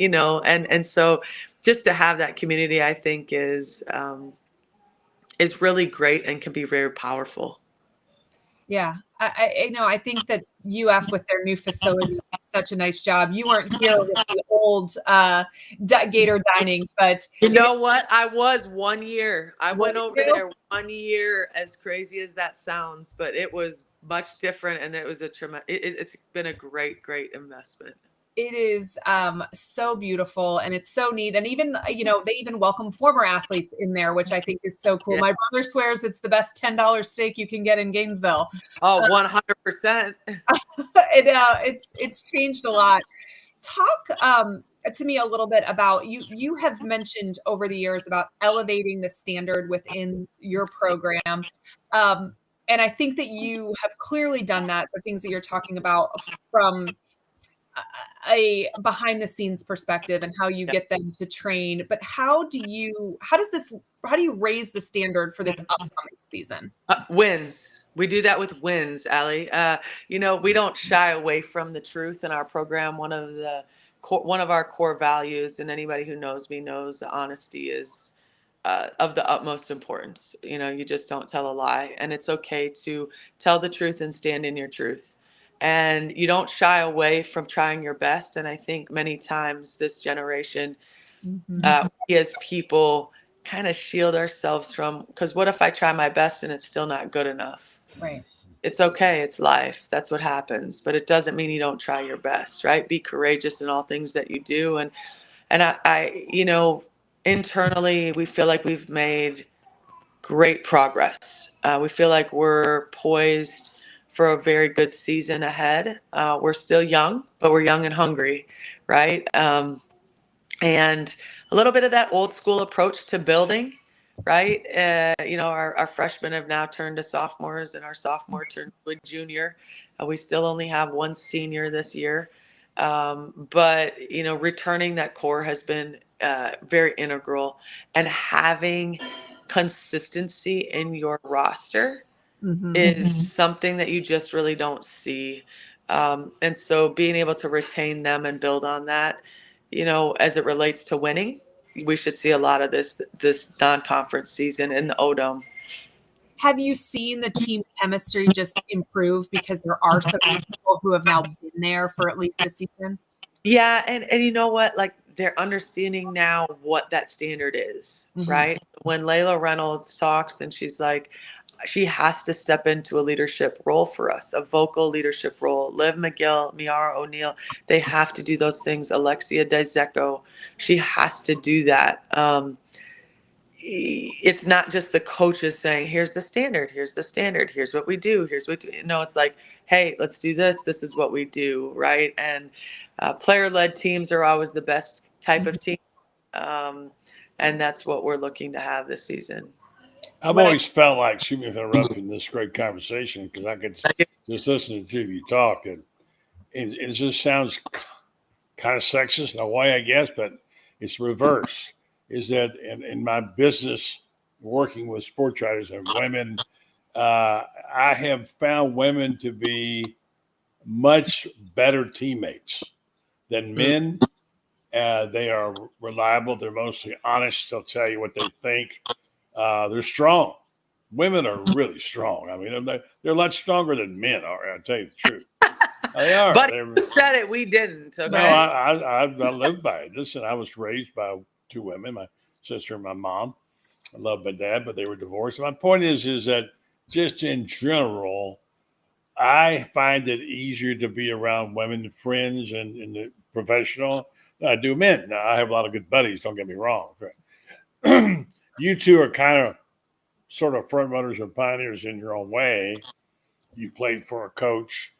and so just to have that community, I think is is really great and can be very powerful. Yeah, I know. I think that UF with their new facility did such a nice job. You weren't here with the old Gator dining, but you know what? I was 1 year. I went over you? there 1 year, as crazy as that sounds, but it was much different, and it was a tremendous. It's been a great investment. It is so beautiful, and it's so neat. And even, they even welcome former athletes in there, which I think is so cool. Yes. My brother swears it's the best $10 steak you can get in Gainesville. Oh, 100%. It's changed a lot. Talk to me a little bit about you have mentioned over the years about elevating the standard within your program. And I think that you have clearly done that, the things that you're talking about from a behind the scenes perspective and how you get them to train. But how do you raise the standard for this upcoming season? Wins. We do that with wins, Allie. We don't shy away from the truth in our program. One of our core values, and anybody who knows me knows, the honesty is of the utmost importance. You just don't tell a lie, and it's okay to tell the truth and stand in your truth. And you don't shy away from trying your best. And I think many times this generation, we as people kind of shield ourselves from, because what if I try my best and it's still not good enough? Right. It's okay. It's life. That's what happens. But it doesn't mean you don't try your best, right? Be courageous in all things that you do. And I internally, we feel like we've made great progress. We feel like we're poised for a very good season ahead. We're still young, but we're young and hungry, right? And a little bit of that old school approach to building, right? Our freshmen have now turned to sophomores, and our sophomore turned to a junior. We still only have one senior this year. But returning that core has been very integral, and having consistency in your roster is something that you just really don't see. And so being able to retain them and build on that, as it relates to winning, we should see a lot of this non-conference season in the O-Dome. Have you seen the team chemistry just improve because there are so many people who have now been there for at least this season? Yeah, and you know what? Like, they're understanding now what that standard is, right? When Layla Reynolds talks and she's like, she has to step into a leadership role for us, a vocal leadership role. Liv McGill, Miara O'Neill, they have to do those things. Alexia Dizeko, she has to do that. It's not just the coaches saying, here's the standard, here's what we do, No, it's like, hey, let's do this. This is what we do, right? And player-led teams are always the best type of team. And that's what we're looking to have this season. I've always felt like, excuse me if I'm interrupting this great conversation, because I could just listen to you talk, and it just sounds kind of sexist in a way, I guess, but it's reverse. Is that in my business, working with sports writers and women, I have found women to be much better teammates than men. They are reliable. They're mostly honest. They'll tell you what they think. They're strong. Women are really strong. I mean, they're a lot stronger than men are. I'll tell you the truth. They are. But you said it. We didn't. Okay? No, I live by it. Listen, I was raised by two women, my sister and my mom. I love my dad, but they were divorced. My point is that just in general, I find it easier to be around women friends and in the professional than I do men. Now, I have a lot of good buddies. Don't get me wrong. You two are kind of sort of front runners and pioneers in your own way. You played for a coach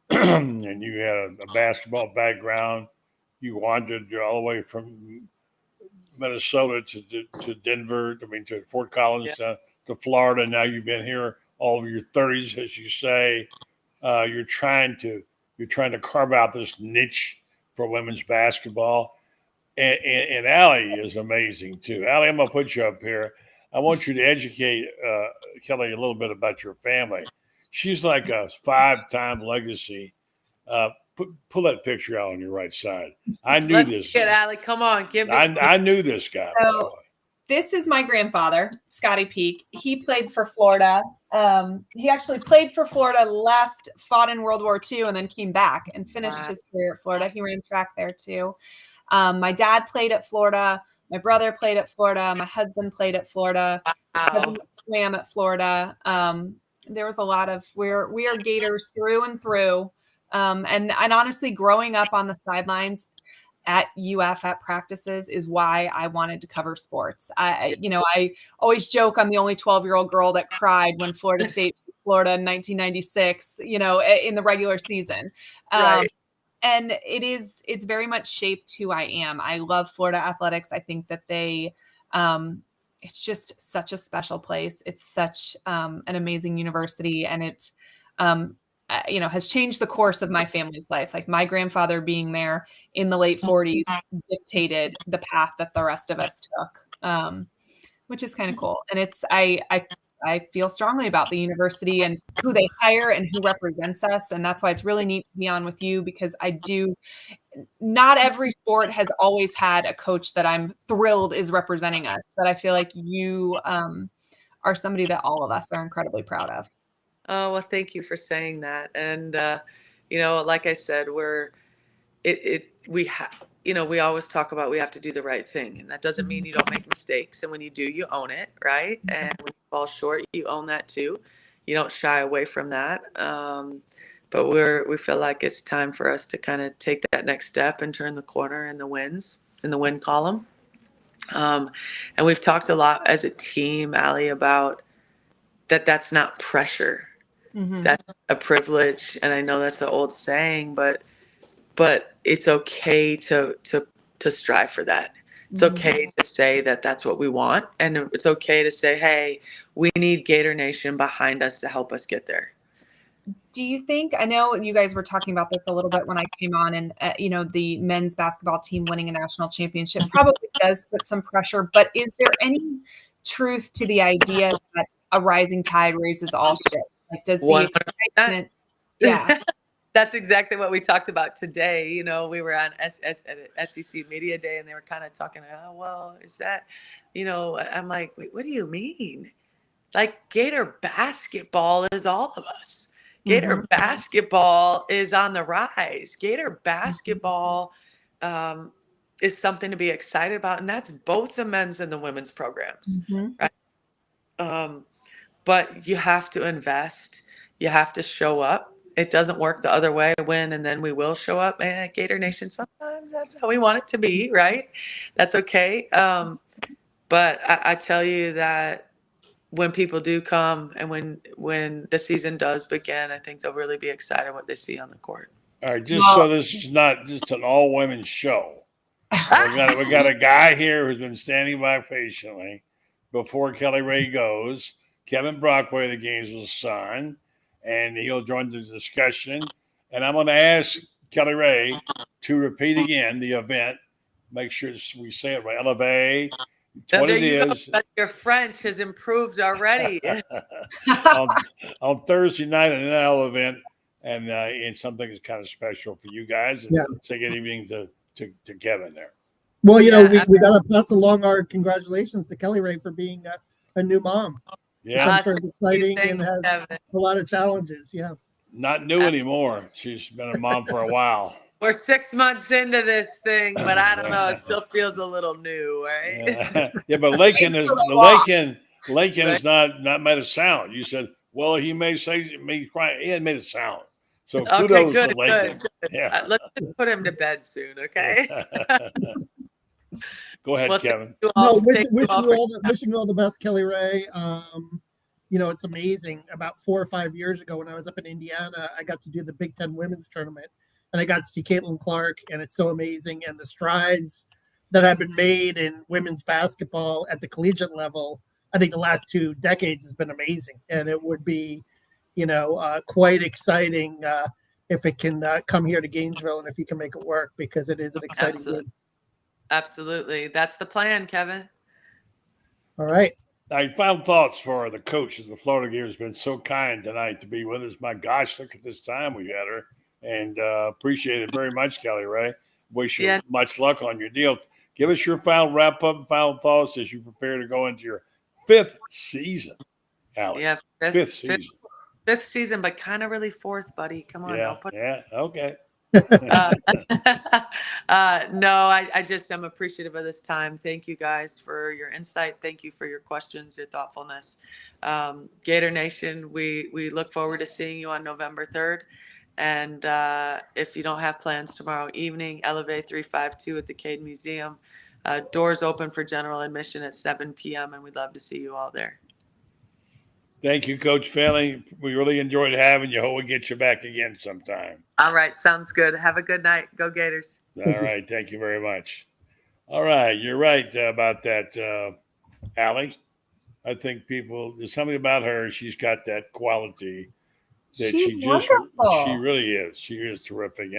and you had a basketball background. You wandered all the way from Minnesota to Denver, to Fort Collins, to Florida. Now you've been here all of your 30s, as you say. You're trying to carve out this niche for women's basketball. And Allie is amazing too. Allie, I'm gonna put you up here. I want you to educate Kelly a little bit about your family. She's like a 5-time legacy. Pull that picture out on your right side. I knew this. Get Allie, come on, give me. I knew this guy. So this is my grandfather, Scotty Peak. He played for Florida. He actually played for Florida, left, fought in World War II, and then came back and finished his career at Florida. He ran track there too. My dad played at Florida. My brother played at Florida. My husband played at Florida. My cousin swam at Florida. There was a lot of we are Gators through and through. And honestly, growing up on the sidelines at UF at practices is why I wanted to cover sports. I always joke I'm the only 12-year-old girl that cried when Florida State beat Florida in 1996, in the regular season. Right. And it's very much shaped who I am. I love Florida athletics. I think that it's just such a special place. It's such an amazing university, and it has changed the course of my family's life. Like my grandfather being there in the late 40s dictated the path that the rest of us took, which is kind of cool. And I feel strongly about the university and who they hire and who represents us. And that's why it's really neat to be on with you, because not every sport has always had a coach that I'm thrilled is representing us, but I feel like you are somebody that all of us are incredibly proud of. Oh, well, thank you for saying that. And, like I said, we always talk about we have to do the right thing. And that doesn't mean you don't make mistakes. And when you do, you own it, right? And when you fall short, you own that too. You don't shy away from that. But we feel like it's time for us to kind of take that next step and turn the corner in the win column. And we've talked a lot as a team, Allie, about that's not pressure. Mm-hmm. That's a privilege. And I know that's an old saying, but it's okay to strive for that. It's okay to say that that's what we want. And it's okay to say, hey, we need Gator Nation behind us to help us get there. Do you think, I know you guys were talking about this a little bit when I came on, and, the men's basketball team winning a national championship probably does put some pressure, but is there any truth to the idea that a rising tide raises all ships? Like, does the excitement, yeah. That's exactly what we talked about today. We were on SEC Media Day, and they were kind of talking, oh, well, is that, I'm like, wait, what do you mean? Like, Gator basketball is all of us. Gator basketball is on the rise. Gator basketball is something to be excited about, and that's both the men's and the women's programs, right? But you have to invest. You have to show up. It doesn't work the other way. Win, and then we will show up. And Gator Nation, sometimes that's how we want it to be, right? That's okay. But I tell you that when people do come and when the season does begin, I think they'll really be excited what they see on the court. All right, so this is not just an all-women show. We got a guy here who's been standing by patiently before Kelly Ray goes, Kevin Brockway, the Gainesville son, and he'll join the discussion. And I'm going to ask Kelly Ray to repeat again the event. Make sure we say it right. Elevate. What it is. Your French has improved already. on Thursday night, an NL event, and it's something that's kind of special for you guys. And say good evening to Kevin there. Well, we got to pass along our congratulations to Kelly Ray for being a new mom. Yeah, I'm sure it's exciting and has a lot of challenges. Yeah, not new anymore. She's been a mom for a while. We're 6 months into this thing, but I don't know. It still feels a little new, right? Yeah, but Lakin has not made a sound. You said, well, he may say me crying. He hadn't made a sound. So kudos to Lakin. Good. Yeah, let's just put him to bed soon, okay? Go ahead, Kevin. Wishing you all the best, Kelly Ray. It's amazing. About 4 or 5 years ago, when I was up in Indiana, I got to do the Big Ten women's tournament. And I got to see Caitlin Clark, and it's so amazing. And the strides that have been made in women's basketball at the collegiate level, I think the last 2 decades has been amazing. And it would be, quite exciting if it can come here to Gainesville and if you can make it work, because it is an exciting game. Absolutely. That's the plan, Kevin. All right. I found thoughts for the coach of the Florida Gators. Been so kind tonight to be with us. My gosh, look at this time we had her. And appreciate it very much, Kelly Ray. Wish you much luck on your deal. Give us your final wrap-up and final thoughts as you prepare to go into your 5th season, Allie. Yeah, fifth season. Fifth season, but kind of really fourth, buddy. Come on, don't put. Yeah, okay. No, I just am appreciative of this time. Thank you guys for your insight. Thank you for your questions, your thoughtfulness. Gator Nation, we look forward to seeing you on November 3rd. And if you don't have plans tomorrow evening, Elevate 352 at the Cade Museum. Doors open for general admission at 7 p.m. and we'd love to see you all there. Thank you, Coach Fanley. We really enjoyed having you. Hope we get you back again sometime. All right. Sounds good. Have a good night. Go Gators. All right. Thank you very much. All right. You're right about that, Allie. I think there's something about her. She's got that quality that wonderful. She really is. She is terrific.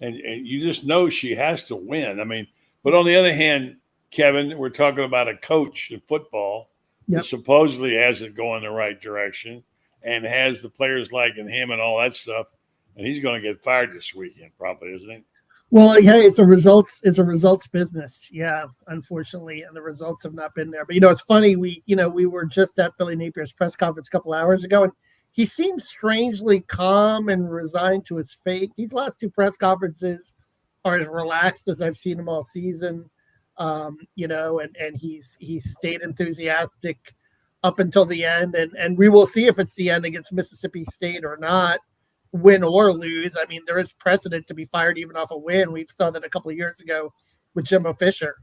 And you just know she has to win. I mean, but on the other hand, Kevin, we're talking about a coach in football who supposedly has it going the right direction and has the players liking him and all that stuff. And he's going to get fired this weekend, probably, isn't he? Well, yeah, it's a results business. Yeah, unfortunately, and the results have not been there. But it's funny. We were just at Billy Napier's press conference a couple hours ago, and he seems strangely calm and resigned to his fate. These last 2 press conferences are as relaxed as I've seen him all season. And he's stayed enthusiastic up until the end, and we will see if it's the end against Mississippi State or not, win or lose. I mean, there is precedent to be fired even off a win. We saw that a couple of years ago with Jimbo Fisher.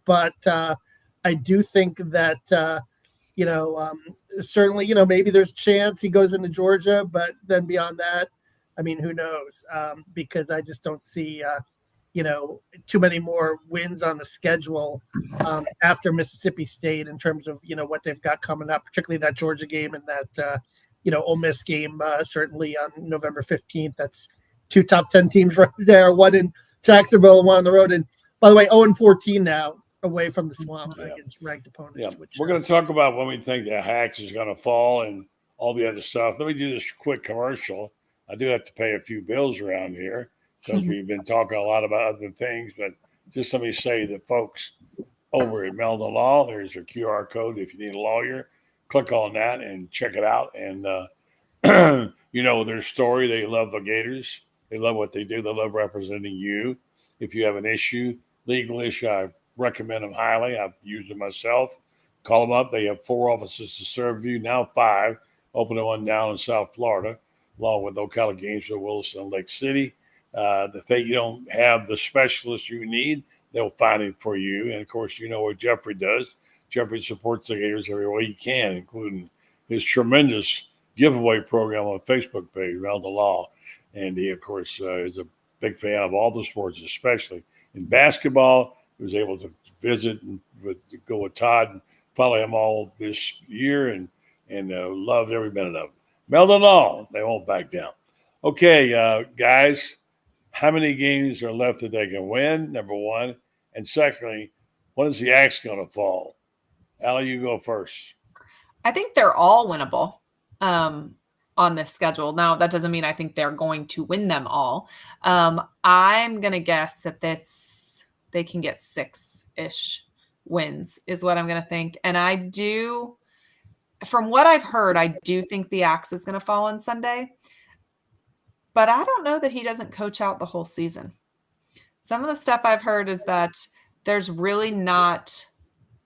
But I do think that certainly maybe there's a chance he goes into Georgia, but then beyond that, I mean, who knows? Because I just don't see too many more wins on the schedule after Mississippi State in terms of, what they've got coming up, particularly that Georgia game and that, Ole Miss game, certainly on November 15th. That's 2 top 10 teams right there, one in Jacksonville and one on the road. And by the way, 0-14 now away from the swamp against ranked opponents. Yeah. We're going to talk about when we think the Hacks is going to fall and all the other stuff. Let me do this quick commercial. I do have to pay a few bills around here because we've been talking a lot about other things, but just let me say that folks over at Meldon Law, there's a QR code if you need a lawyer. Click on that and check it out. And, their story, they love the Gators. They love what they do. They love representing you. If you have an issue, legal issue, I recommend them highly. I've used them myself. Call them up. They have 4 offices to serve you, now 5. Opening one down in South Florida, along with Ocala, Gainesville, Wilson, and Lake City. If they don't have the specialist you need, they'll find it for you. And, of course, you know what Jeffrey does. Jeffrey supports the Gators every way he can, including his tremendous giveaway program on Facebook page, Around the Law. And he, of course, is a big fan of all the sports, especially in basketball. He was able to visit and go with Todd and follow him all this year and loved every minute of it. Meldon Law, they won't back down. Okay, guys, how many games are left that they can win, number one? And secondly, when is the axe going to fall? Allie, you go first. I think they're all winnable on this schedule. Now, that doesn't mean I think they're going to win them all. I'm going to guess that they can get 6-ish wins is what I'm going to think. And I do, from what I've heard, I do think the axe is going to fall on Sunday. But I don't know that he doesn't coach out the whole season. Some of the stuff I've heard is that there's really not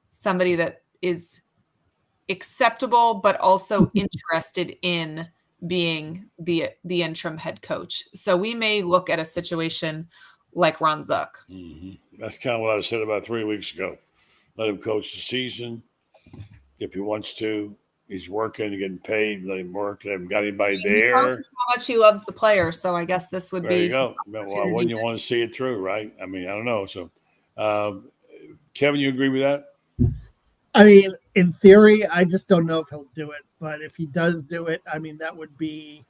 somebody that is acceptable, but also interested in being the interim head coach. So we may look at a situation like Ron Zook. Mm-hmm. That's kind of what I said about 3 weeks ago. Let him coach the season. If he wants to, he's working, getting paid, let him work. They haven't got anybody there. How much he loves the players. So I guess this would there be. There you go. Well, wouldn't you want to see it through, right? I mean, I don't know. So, Kevin, you agree with that? I mean, in theory, I just don't know if he'll do it. But if he does do it, I mean, that would be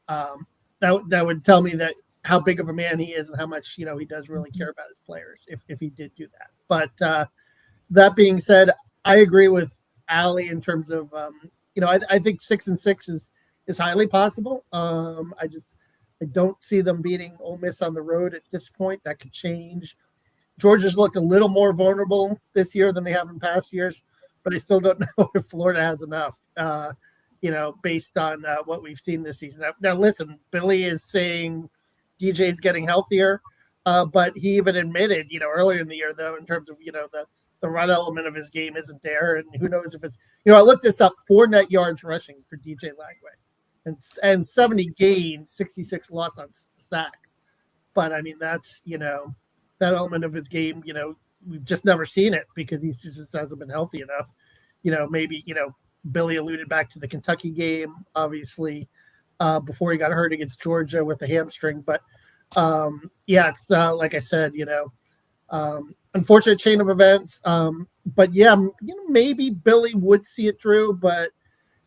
that would tell me that how big of a man he is and how much he does really care about his players. If he did do that, but that being said, I agree with Allie in terms of I think 6-6 is highly possible. I don't see them beating Ole Miss on the road at this point. That could change. Georgia's looked a little more vulnerable this year than they have in past years, but I still don't know if Florida has enough, based on what we've seen this season. Now, listen, Billy is saying DJ's getting healthier, but he even admitted, earlier in the year, though, in terms of, the run element of his game isn't there. And who knows if it's, I looked this up, 4 net yards rushing for DJ Lagway and 70 gained, 66 loss on sacks. But I mean, that's, that element of his game, we've just never seen it because he just hasn't been healthy enough. Maybe, Billy alluded back to the Kentucky game, obviously, before he got hurt against Georgia with the hamstring. But it's like I said, unfortunate chain of events. But yeah, maybe Billy would see it through, but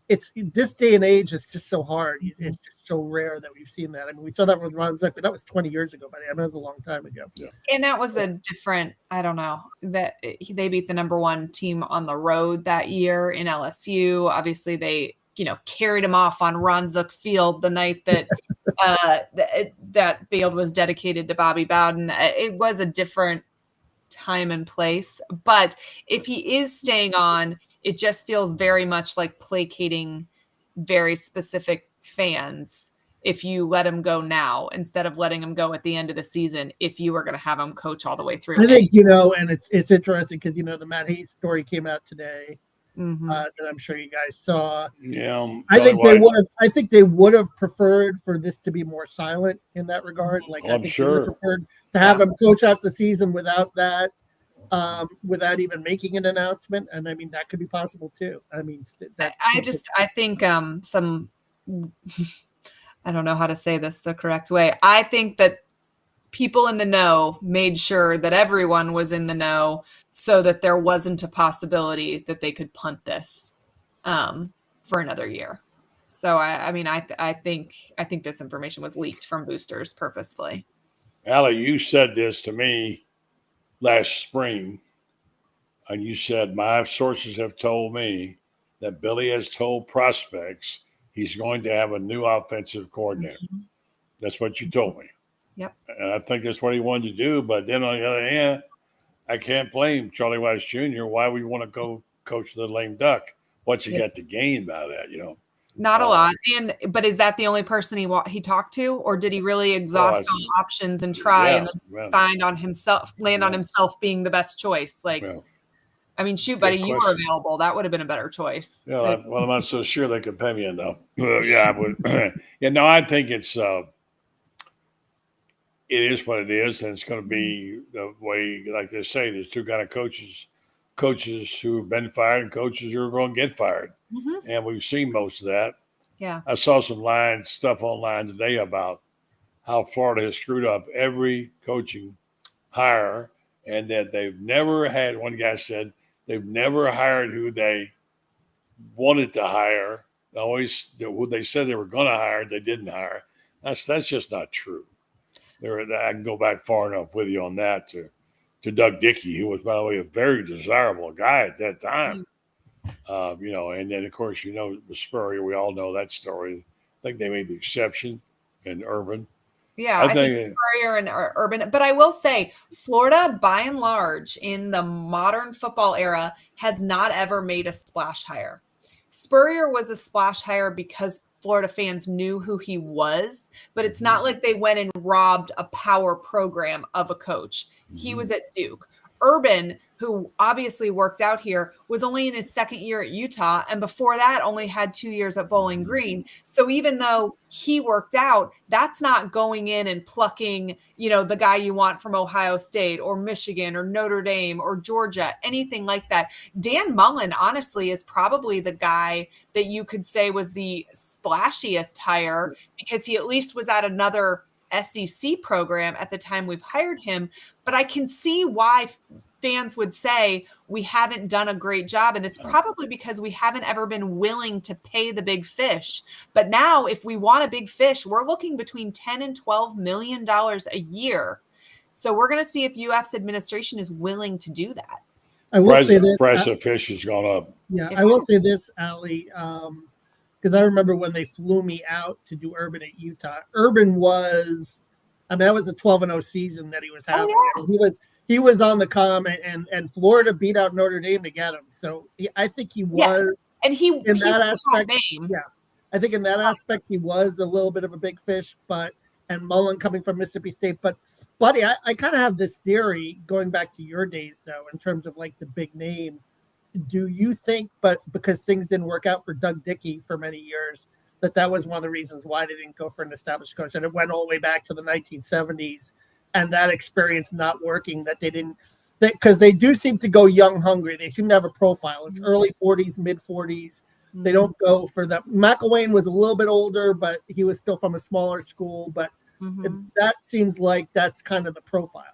it's this day and age, it's just so hard. It's just so rare that we've seen that. I mean, we saw that with Ron Zuck, but that was 20 years ago, but I mean, that was a long time ago. Yeah. And that was a different, I don't know, that they beat the number 1 team on the road that year in LSU. Obviously they, carried him off on Ron Zuck Field the night that that field was dedicated to Bobby Bowden. It was a different time and place, but if he is staying on, it just feels very much like placating very specific fans if you let him go now instead of letting him go at the end of the season if you were going to have him coach all the way through. I think and it's interesting because the Matt Hayes story came out today that I'm sure you guys saw. I think they would have preferred for this to be more silent in that regard. Like I think they would have preferred to have him coach out the season without that, without even making an announcement. And I mean, that could be possible too. I mean, I think some, I don't know how to say this the correct way. I think that people in the know made sure that everyone was in the know so that there wasn't a possibility that they could punt this for another year. So I think this information was leaked from boosters purposely. Allie, you said this to me last spring, and you said, my sources have told me that Billy has told prospects he's going to have a new offensive coordinator. Mm-hmm. That's what you told me. Yep. And I think that's what he wanted to do. But then on the other hand, I can't blame Charlie Weiss Jr. Why we want to go coach the lame duck. What's he got to gain by that, Not a lot. But is that the only person he talked to, or did he really exhaust all options and try and land on himself being the best choice? Like, I mean, shoot, buddy, you were available. That would have been a better choice. Yeah, well, I'm not so sure they could pay me enough. Yeah, I would. I think it is what it is, and it's going to be the way, like they say, there's 2 kind of coaches who have been fired and coaches who are going to get fired. Mm-hmm. And we've seen most of that. Yeah. I saw some stuff online today about how Florida has screwed up every coaching hire, and that they've never had, one guy said, they've never hired who they wanted to hire. Always who they said they were going to hire, they didn't hire. That's just not true. I can go back far enough with you on that to Doug Dickey, who was, by the way, a very desirable guy at that time. And then, of course, with Spurrier, we all know that story. I think they made the exception in Urban. Yeah, I think Spurrier and Urban. But I will say, Florida, by and large, in the modern football era, has not ever made a splash hire. Spurrier was a splash hire because Florida fans knew who he was, but it's not like they went and robbed a power program of a coach. He was at Duke. Urban, who obviously worked out here, was only in his 2nd year at Utah, and before that only had 2 years at Bowling Green. So even though he worked out, that's not going in and plucking, the guy you want from Ohio State or Michigan or Notre Dame or Georgia, anything like that. Dan Mullen, honestly, is probably the guy that you could say was the splashiest hire because he at least was at another SEC program at the time we've hired him. But I can see why fans would say we haven't done a great job. And it's probably because we haven't ever been willing to pay the big fish. But now if we want a big fish, we're looking between $10 and $12 million a year. So we're going to see if UF's administration is willing to do that. I will say that price of fish has gone up. Yeah, I will say this, Allie, because I remember when they flew me out to do Urban at Utah. Urban was, that was a 12-0 season that he was having. Oh, yeah. he was on the comm, and Florida beat out Notre Dame to get him. So I think he was, and he in that was a top aspect. name. Yeah, I think in that aspect he was a little bit of a big fish, and Mullen coming from Mississippi State. But buddy, I kind of have this theory going back to your days though, in terms of like the big name. Do you think, but because things didn't work out for Doug Dickey for many years, that was one of the reasons why they didn't go for an established coach, and it went all the way back to the 1970s, and that experience not working, that they didn't, because they do seem to go young hungry. They seem to have a profile. It's early 40s, mid 40s. They don't go for that. McElwain was a little bit older, but he was still from a smaller school. But that seems like that's kind of the profile.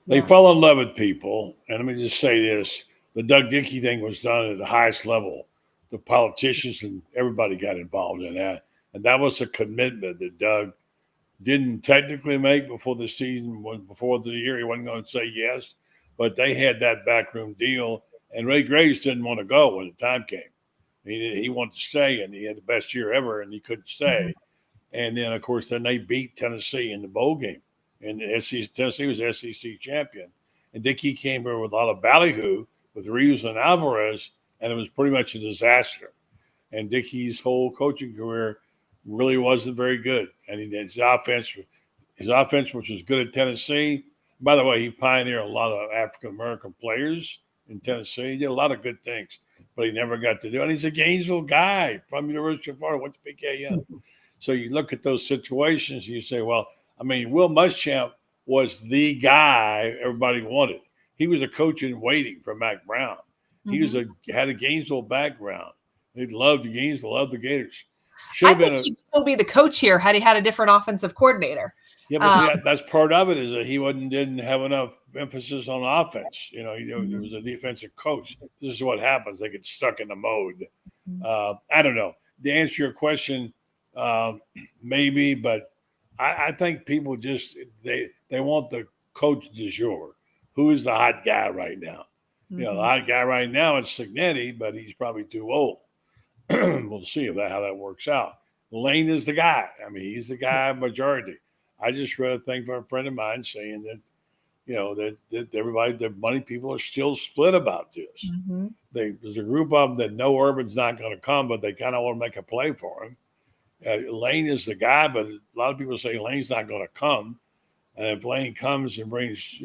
They fall in love with people. And let me just say this. The Doug Dickey thing was done at the highest level. The politicians and everybody got involved in that. And that was a commitment that Doug didn't technically make before the season, before the year. He wasn't going to say yes. But they had that backroom deal. And Ray Graves didn't want to go when the time came. He wanted to stay, and he had the best year ever, and he couldn't stay. And then, of course, then they beat Tennessee in the bowl game. And Tennessee was the SEC champion. And Dickey came here with a lot of ballyhoo with Reeves and Alvarez, and it was pretty much a disaster. And Dickey's whole coaching career really wasn't very good. And his offense, which was good at Tennessee. By the way, he pioneered a lot of African-American players in Tennessee. He did a lot of good things, but he never got to do it. And he's a Gainesville guy from University of Florida, went to PKU. So you look at those situations and you say, well, I mean, Will Muschamp was the guy everybody wanted. He was a coach in waiting for Mac Brown. He had a Gainesville background. He loved Gainesville, loved the Gators. I think he'd still be the coach here had he had a different offensive coordinator. Yeah, but see, that's part of it, is that he didn't have enough emphasis on offense. You know, he was a defensive coach. This is what happens. They get stuck in the mode. I don't know. To answer your question, maybe, but I think people just they want the coach du jour. Who is the hot guy right now? You know, the hot guy right now is Cignetti, but he's probably too old. We'll see how that works out. Lane is the guy. I mean, he's the guy majority. I just read a thing from a friend of mine saying that, you know, that everybody, the money people are still split about this. There's a group of them that know Urban's not going to come, but they kind of want to make a play for him. Lane is the guy, but a lot of people say Lane's not going to come. And if Lane comes and brings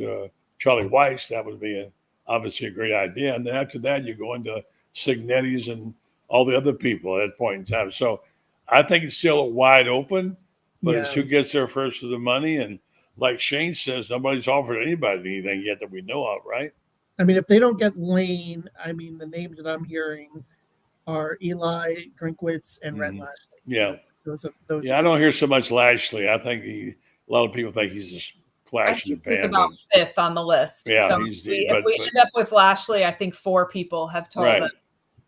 Charlie Weiss, that would be obviously a great idea. And then after that, you go into Cignetti's and all the other people at that point in time. So I think it's still wide open, but it's who gets there first with the money. And like Shane says, nobody's offered anybody anything yet that we know of, right? I mean, if they don't get Lane, I mean, the names that I'm hearing are Eli Drinkwitz and Rhett Lashley. Yeah. Those I don't hear so much Lashley. I think a lot of people think he's just flash in the pan. He's about fifth on the list. Yeah, so if we end up with Lashley, I think 4 people have told him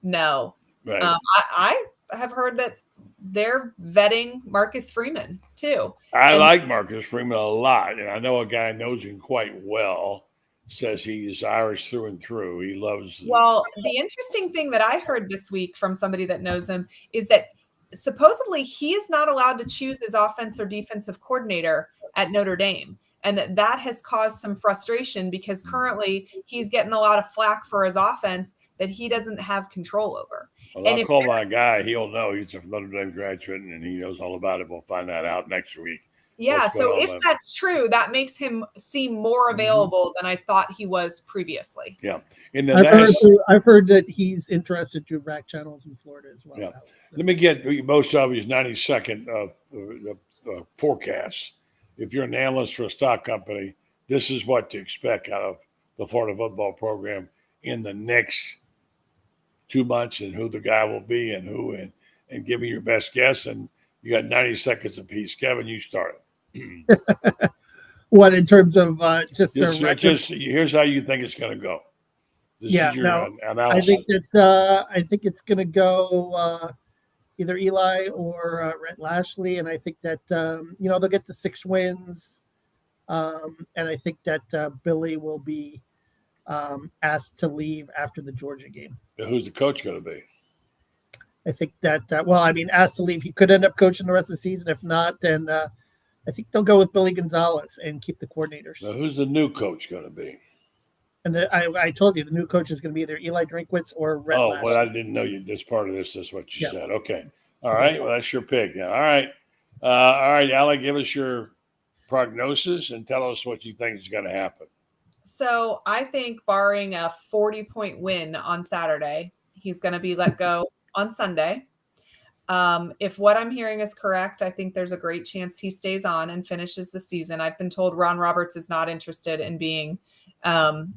no. Right. I have heard that they're vetting Marcus Freeman too. I like Marcus Freeman a lot, and I know a guy who knows him quite well. Says he's Irish through and through. He loves. Well, the interesting thing that I heard this week from somebody that knows him is that supposedly he is not allowed to choose his offense or defensive coordinator at Notre Dame. And that has caused some frustration because currently he's getting a lot of flack for his offense that he doesn't have control over. Well, I'll call my guy. He'll know. He's a Notre Dame graduate, and he knows all about it. We'll find that out next week. Yeah, so if that's true, that makes him seem more available than I thought he was previously. Yeah. I've heard that he's interested to back channels in Florida as well. Yeah. Let me get most obvious 90-second forecast. If you're an analyst for a stock company, this is what to expect out of the Florida football program in the next 2 months, and who the guy will be and who, and give me your best guess. And you got 90 seconds apiece. Kevin, you start. What, in terms of just here's how you think it's going to go. This is your analysis. I think it's going to go either Eli or Rhett Lashley, and I think that they'll get to 6 wins, and I think that Billy will be asked to leave after the Georgia game. Who's the coach going to be? I think that asked to leave. He could end up coaching the rest of the season. If not, then I think they'll go with Billy Gonzalez and keep the coordinators. Now, who's the new coach going to be? And I told you the new coach is going to be either Eli Drinkwitz or Rhett Lash. Well, I didn't know you. That's part of this. That's what you Yeah. said. Okay. All right. Well, that's your pick. Yeah. All right. All right, Allie, give us your prognosis and tell us what you think is going to happen. So I think barring a 40-point win on Saturday, he's going to be let go on Sunday. If what I'm hearing is correct, I think there's a great chance he stays on and finishes the season. I've been told Ron Roberts is not interested in being an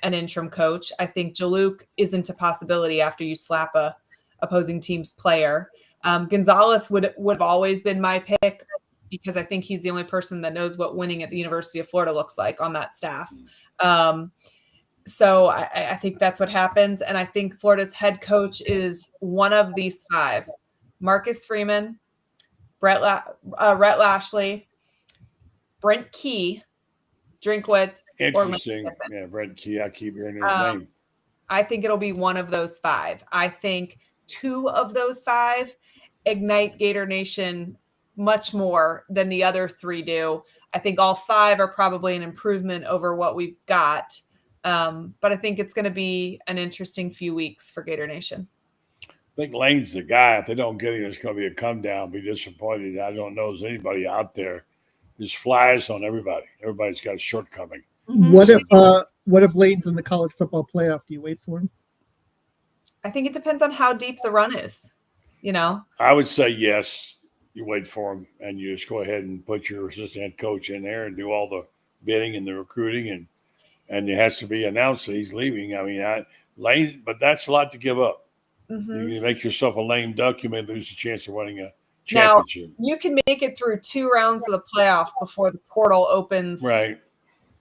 interim coach. I think Jaluk isn't a possibility after you slap a opposing team's player. Gonzalez would have always been my pick because I think he's the only person that knows what winning at the University of Florida looks like on that staff. So I think that's what happens. And I think Florida's head coach is one of these five: Marcus Freeman, Rhett Lashley, Brent Key, Drinkwitz, or Interesting. Yeah, Brent Key. I keep hearing his name. I think it'll be one of those five. I think two of those five ignite Gator Nation much more than the other three do. I think all five are probably an improvement over what we've got. But I think it's going to be an interesting few weeks for Gator Nation. I think Lane's the guy. If they don't get him, it's going to be a come down. Be disappointed. I don't know if there's anybody out there. Just flies on everybody. Everybody's got a shortcoming. Mm-hmm. What if Lane's in the college football playoff? Do you wait for him? I think it depends on how deep the run is. I would say yes. You wait for him, and you just go ahead and put your assistant head coach in there and do all the bidding and the recruiting, and it has to be announced that he's leaving. I mean, Lane, but that's a lot to give up. Mm-hmm. You make yourself a lame duck, you may lose the chance of winning a championship. Now, you can make it through 2 rounds of the playoff before the portal opens. Right.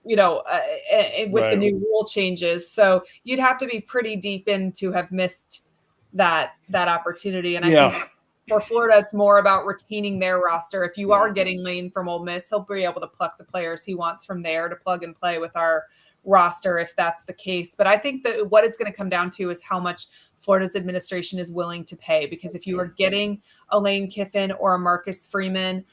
With the new rule changes. So you'd have to be pretty deep in to have missed that opportunity. And I think for Florida, it's more about retaining their roster. If you are getting Lane from Ole Miss, he'll be able to pluck the players he wants from there to plug and play with our roster if that's the case. But I think that what it's going to come down to is how much Florida's administration is willing to pay. Because if you are getting a Lane Kiffin or a Marcus Freeman,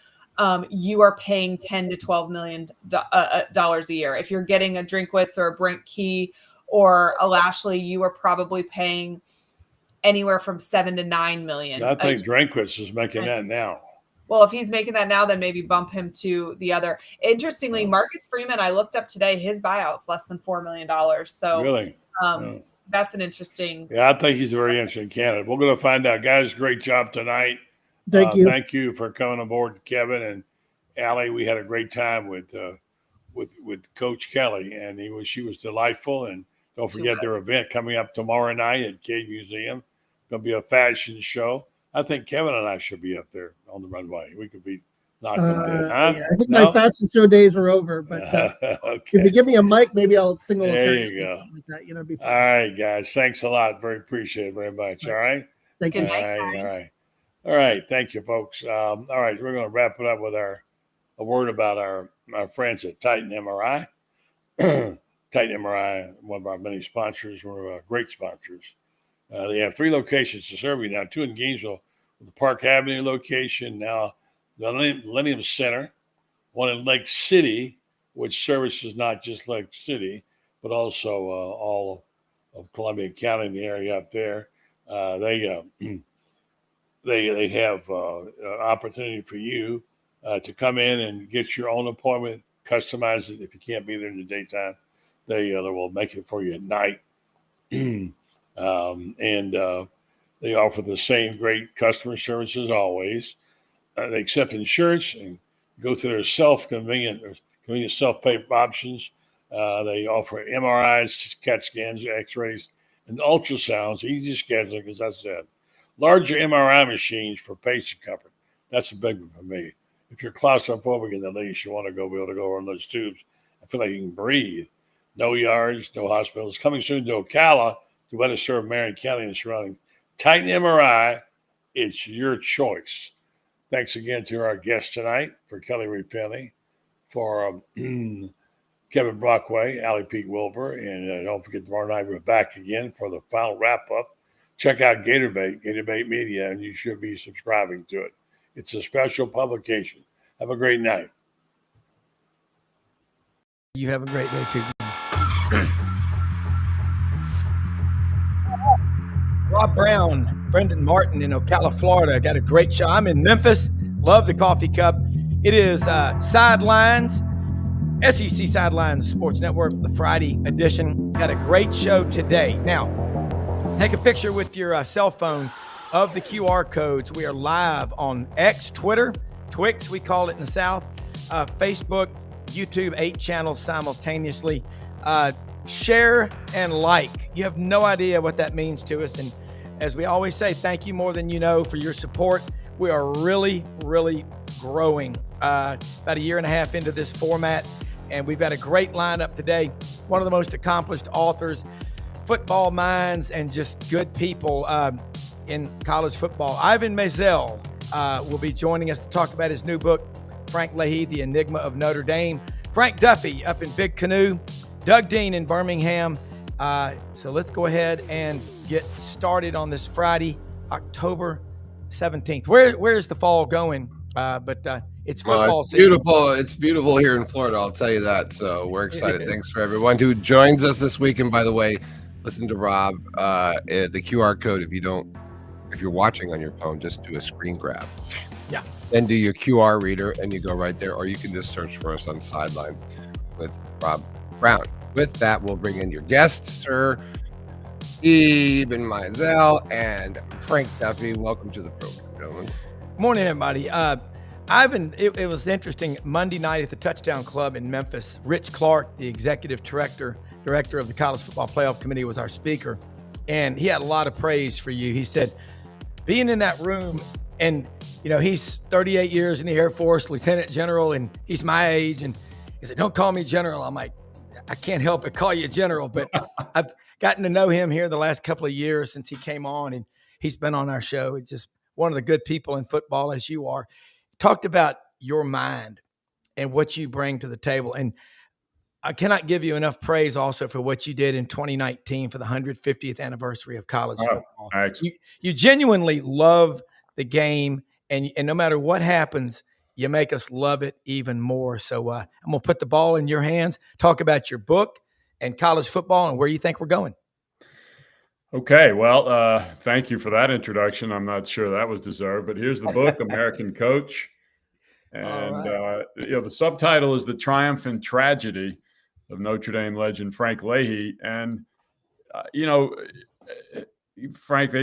you are paying $10 to $12 million a year. If you're getting a Drinkwitz or a Brent Key or a Lashley, you are probably paying anywhere from $7 to $9 million. I think Drinkwitz is making that now. Well, if he's making that now, then maybe bump him to the other. Interestingly, Marcus Freeman, I looked up today, his buyout's less than $4 million. So really, that's an interesting. Yeah, I think he's a very interesting candidate. We're going to find out, guys. Great job tonight. Thank you. Thank you for coming aboard, Kevin and Allie. We had a great time with Coach Kelly, and she was delightful. And don't forget their event coming up tomorrow night at Cade Museum. Going to be a fashion show. I think Kevin and I should be up there on the runway. We could be knocking dead. Huh? Yeah, I think my fashion show days are over, but okay. If you give me a mic, maybe I'll sing a little. There you go. Like that, be fun. All right, guys. Thanks a lot. Very appreciate it very much. All right. Thank you. All right. Thank you, folks. All right. We're going to wrap it up with a word about our friends at Titan MRI. Titan MRI, one of our many sponsors. We're great sponsors. They have 3 locations to serve you now, 2 in Gainesville with the Park Avenue location, now the Millennium Center, 1 in Lake City, which services not just Lake City, but also all of Columbia County in the area up there. They have opportunity for you to come in and get your own appointment, customize it if you can't be there in the daytime. They will make it for you at night. And they offer the same great customer service as always. They accept insurance and go through their convenient self-pay options. They offer MRIs, CAT scans, X-rays, and ultrasounds, easy scheduling, as I said. Larger MRI machines for patient comfort. That's a big one for me. If you're claustrophobic, and at least you want to be able to go on those tubes, I feel like you can breathe. No yards, no hospitals. Coming soon to Ocala to better serve Marion County and surrounding. Titan MRI, it's your choice. Thanks again to our guest tonight for Kelly Reed Finley, for Kevin Brockway, Allie Pete Wilbur, and don't forget tomorrow night we're back again for the final wrap-up. Check out Gatorbait Media, and you should be subscribing to it. It's a special publication. Have a great night. You have a great day too. Rob Browne, Brendan Martin in Ocala, Florida. Got a great show. I'm in Memphis. Love the coffee cup. It is Sidelines, SEC Sidelines Sports Network, the Friday edition. Got a great show today. Now, take a picture with your cell phone of the QR codes. We are live on X, Twitter, Twix, we call it in the South, Facebook, YouTube, 8 channels simultaneously. Share and like. You have no idea what that means to us. And as we always say, thank you more than you know for your support. We are really, really growing. About a year and a half into this format, and we've got a great lineup today. One of the most accomplished authors, football minds, and just good people in college football. Ivan Maisel will be joining us to talk about his new book, Frank Leahy, The Enigma of Notre Dame. Frank Duffy up in Big Canoe. Doug Dean in Birmingham. So let's go ahead and get started on this Friday, October 17th. Where's the fall going? But it's football it's season. beautiful. It's beautiful here in Florida, I'll tell you that. So we're excited. Thanks for everyone who joins us this week. And by the way, listen to Rob. The QR code, if you're watching on your phone, just do a screen grab. Yeah. Then do your QR reader and you go right there, or you can just search for us on Sidelines with Rob Browne. With that, we'll bring in your guests, Sir Eben Maisel and Frank Duffy. Welcome to the program, gentlemen. Morning, everybody. Ivan, it was interesting. Monday night at the Touchdown Club in Memphis, Rich Clark, the executive director of the College Football Playoff Committee, was our speaker, and he had a lot of praise for you. He said, being in that room, and he's 38 years in the Air Force, Lieutenant General, and he's my age, and he said, "Don't call me General." I'm like, I can't help but call you General, but I've gotten to know him here the last couple of years since he came on, and he's been on our show. It's just one of the good people in football, as you are. Talked about your mind and what you bring to the table. And I cannot give you enough praise also for what you did in 2019 for the 150th anniversary of college football. You genuinely love the game, and no matter what happens, you make us love it even more. So I'm going to put the ball in your hands. Talk about your book and college football and where you think we're going. Okay, well, thank you for that introduction. I'm not sure that was deserved, but here's the book, American Coach. And, the subtitle is The Triumph and Tragedy of Notre Dame legend Frank Leahy. And, Frank,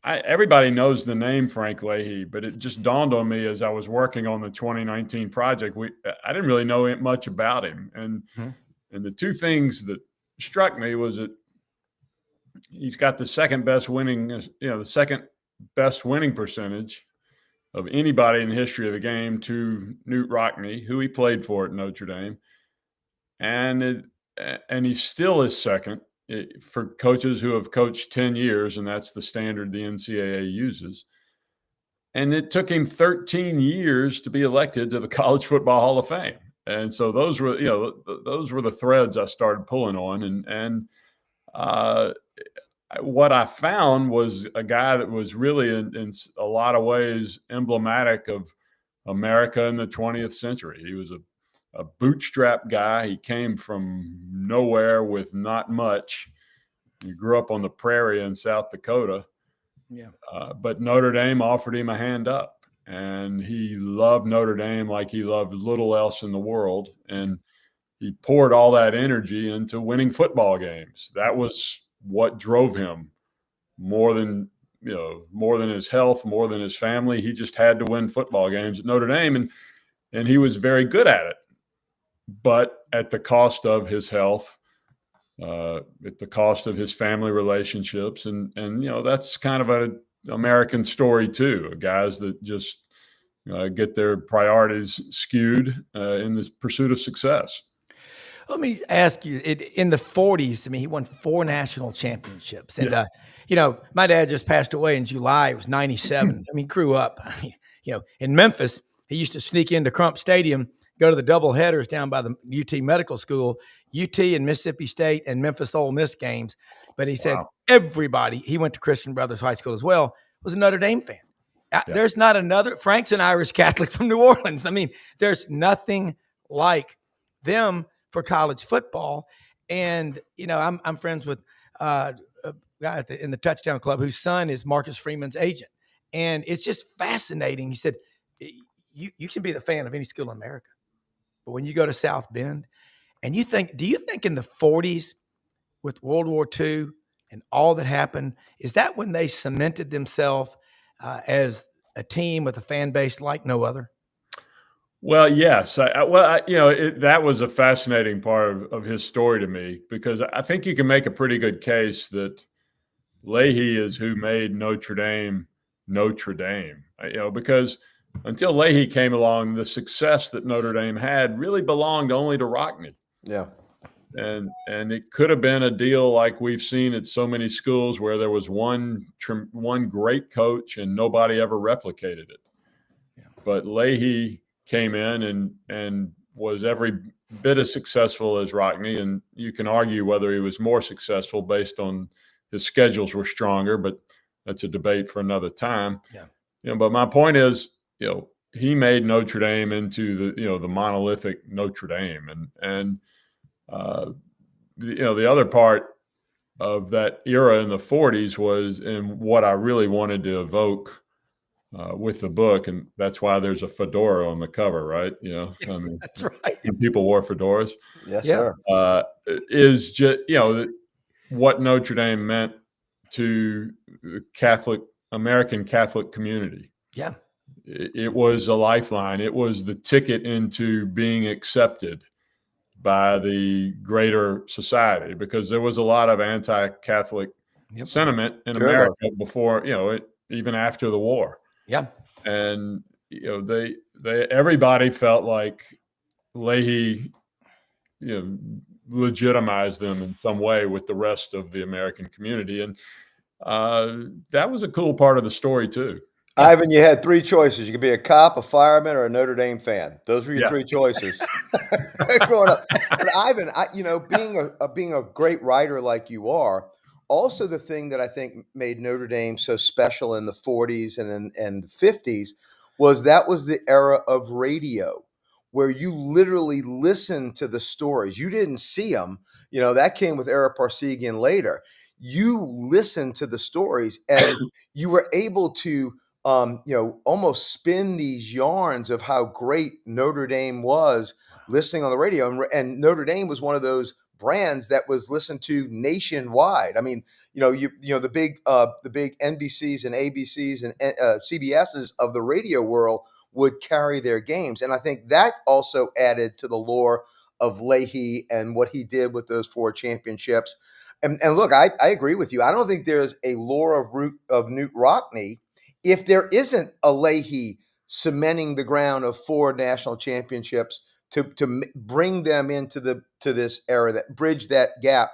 everybody knows the name Frank Leahy, but it just dawned on me as I was working on the 2019 project. I didn't really know much about him. And the two things that struck me was that he's got the second best winning percentage of anybody in the history of the game to Knute Rockne, who he played for at Notre Dame. And he still is second for coaches who have coached 10 years, and that's the standard the NCAA uses. And it took him 13 years to be elected to the College Football Hall of Fame. And so those were the threads I started pulling on. And what I found was a guy that was really in a lot of ways emblematic of America in the 20th century. He was a bootstrap guy. He came from nowhere with not much. He grew up on the prairie in South Dakota. Yeah. But Notre Dame offered him a hand up, and he loved Notre Dame like he loved little else in the world. And he poured all that energy into winning football games. That was what drove him more than his health, more than his family. He just had to win football games at Notre Dame, and he was very good at it, but at the cost of his health, at the cost of his family relationships. And that's kind of an American story too, guys that just get their priorities skewed in the pursuit of success. Let me ask you, in the 40s, he won 4 national championships. And, my dad just passed away in July. It was 97. He grew up, in Memphis. He used to sneak into Crump Stadium, go to the double headers down by the UT Medical School, UT and Mississippi State and Memphis Ole Miss games. But he said everybody, he went to Christian Brothers High School as well, was a Notre Dame fan. There's not another. Frank's an Irish Catholic from New Orleans. I mean, there's nothing like them for college football. And I'm friends with a guy in the Touchdown Club whose son is Marcus Freeman's agent, and it's just fascinating. He said, "You can be the fan of any school in America, but when you go to South Bend, and do you think in the 40s with World War II and all that happened, is that when they cemented themselves as a team with a fan base like no other?" Well, yes. That was a fascinating part of his story to me, because I think you can make a pretty good case that Leahy is who made Notre Dame Notre Dame. Because until Leahy came along, the success that Notre Dame had really belonged only to Rockne. Yeah. And it could have been a deal like we've seen at so many schools where there was one great coach and nobody ever replicated it. Yeah. But Leahy came in and was every bit as successful as Rockne, and you can argue whether he was more successful based on his schedules were stronger, but that's a debate for another time. Yeah. But my point is, he made Notre Dame into the monolithic Notre Dame, and the other part of that era in the 40s was, and what I really wanted to evoke with the book, and that's why there's a fedora on the cover, right? That's right. When people wore fedoras. Yes, sir. Is just what Notre Dame meant to the American Catholic community. Yeah, it was a lifeline. It was the ticket into being accepted by the greater society, because there was a lot of anti-Catholic sentiment in America before, even after the war. Yeah. And, everybody felt like Leahy, legitimized them in some way with the rest of the American community. And that was a cool part of the story too. Ivan, you had three choices. You could be a cop, a fireman, or a Notre Dame fan. Those were your three choices growing up. But Ivan, being a great writer like you are, also the thing that I think made Notre Dame so special in the 40s and 50s was the era of radio, where you literally listened to the stories. You didn't see them. That came with Ara Parseghian later. You listened to the stories, and you were able to almost spin these yarns of how great Notre Dame was listening on the radio. And Notre Dame was one of those brands that was listened to nationwide. I mean, the big NBCs and ABCs and CBSs of the radio world would carry their games. And I think that also added to the lore of Leahy and what he did with those 4 championships. And look, I agree with you. I don't think there's a lore of Knute Rockne if there isn't a Leahy cementing the ground of 4 national championships to bring them into this era, that bridge that gap.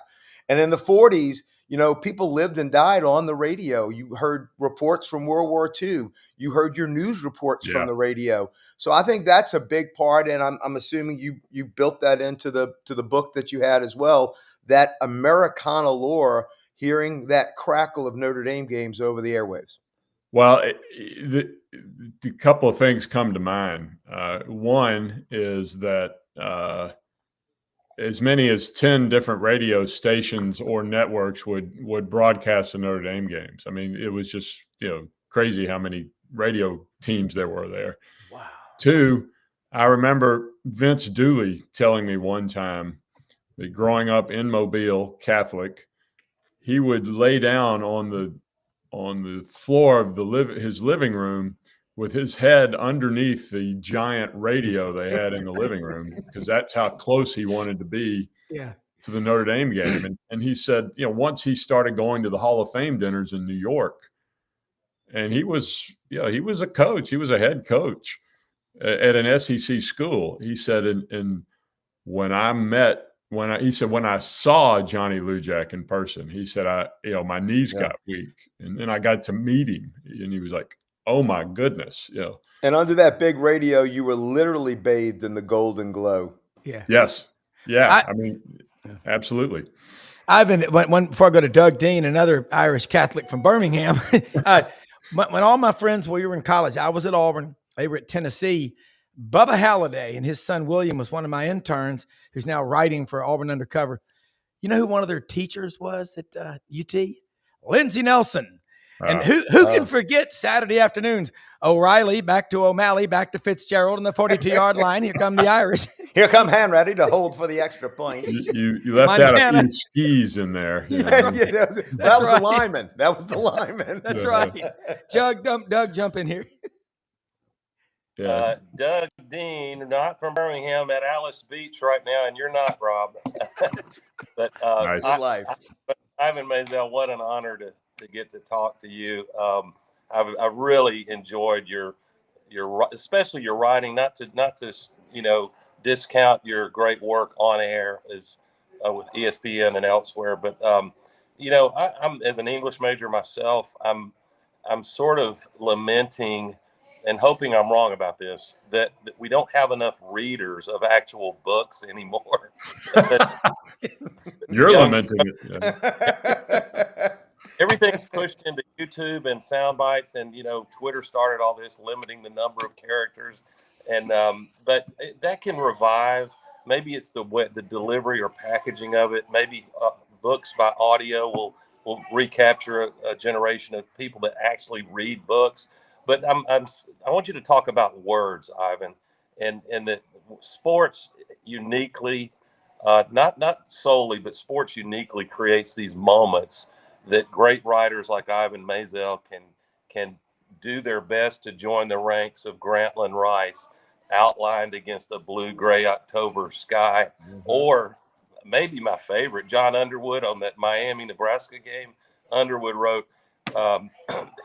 And in the 40s, people lived and died on the radio. You heard reports from World War II. You heard your news reports from the radio. So I think that's a big part, and I'm assuming you built that into the book that you had as well. That Americana lore, hearing that crackle of Notre Dame games over the airwaves. Well, the couple of things come to mind. One is that as many as 10 different radio stations or networks would broadcast the Notre Dame games. I mean, it was just crazy how many radio teams there were there. Wow. 2, I remember Vince Dooley telling me one time that growing up in Mobile, Catholic, he would lay down on the floor of his living room with his head underneath the giant radio they had in the living room, because that's how close he wanted to be to the Notre Dame game. And he said, once he started going to the Hall of Fame dinners in New York, and he was a coach, he was a head coach at an SEC school. He said, and when I saw Johnny Lujack in person, he said, my knees got weak, and then I got to meet him, and he was like, oh my goodness. And under that big radio, you were literally bathed in the golden glow. Yeah. Yes. Yeah. Absolutely. Before I go to Doug Dean, another Irish Catholic from Birmingham, when all my friends, we were in college, I was at Auburn, they were at Tennessee. Bubba Halliday and his son William was one of my interns who's now writing for Auburn Undercover. You know who one of their teachers was at UT? Lindsey Nelson. And who can forget Saturday afternoons? O'Reilly back to O'Malley, back to Fitzgerald on the 42-yard line. Here come the Irish. Here come Hanratty to hold for the extra point. You left out a few skis in there. That was the lineman. That was the lineman. That's right. Doug, jump in here. Yeah. Doug Dean, not from Birmingham, at Alice Beach right now, and you're not, Rob. But nice. Ivan Maisel, what an honor to get to talk to you. I really enjoyed your especially your writing. Not to discount your great work on air as with ESPN and elsewhere, but I'm as an English major myself, I'm sort of lamenting and hoping I'm wrong about this, that we don't have enough readers of actual books anymore. You're lamenting it. Yeah. Everything's pushed into YouTube and sound bites, and Twitter started all this limiting the number of characters, and but that can revive. Maybe it's the delivery or packaging of it. Maybe books by audio will recapture a generation of people that actually read books. But I want you to talk about words, Ivan, and that sports uniquely, not solely, but sports uniquely creates these moments that great writers like Ivan Maisel can do their best to join the ranks of Grantland Rice, outlined against a blue-gray October sky, or maybe my favorite, John Underwood on that Miami-Nebraska game. Underwood wrote,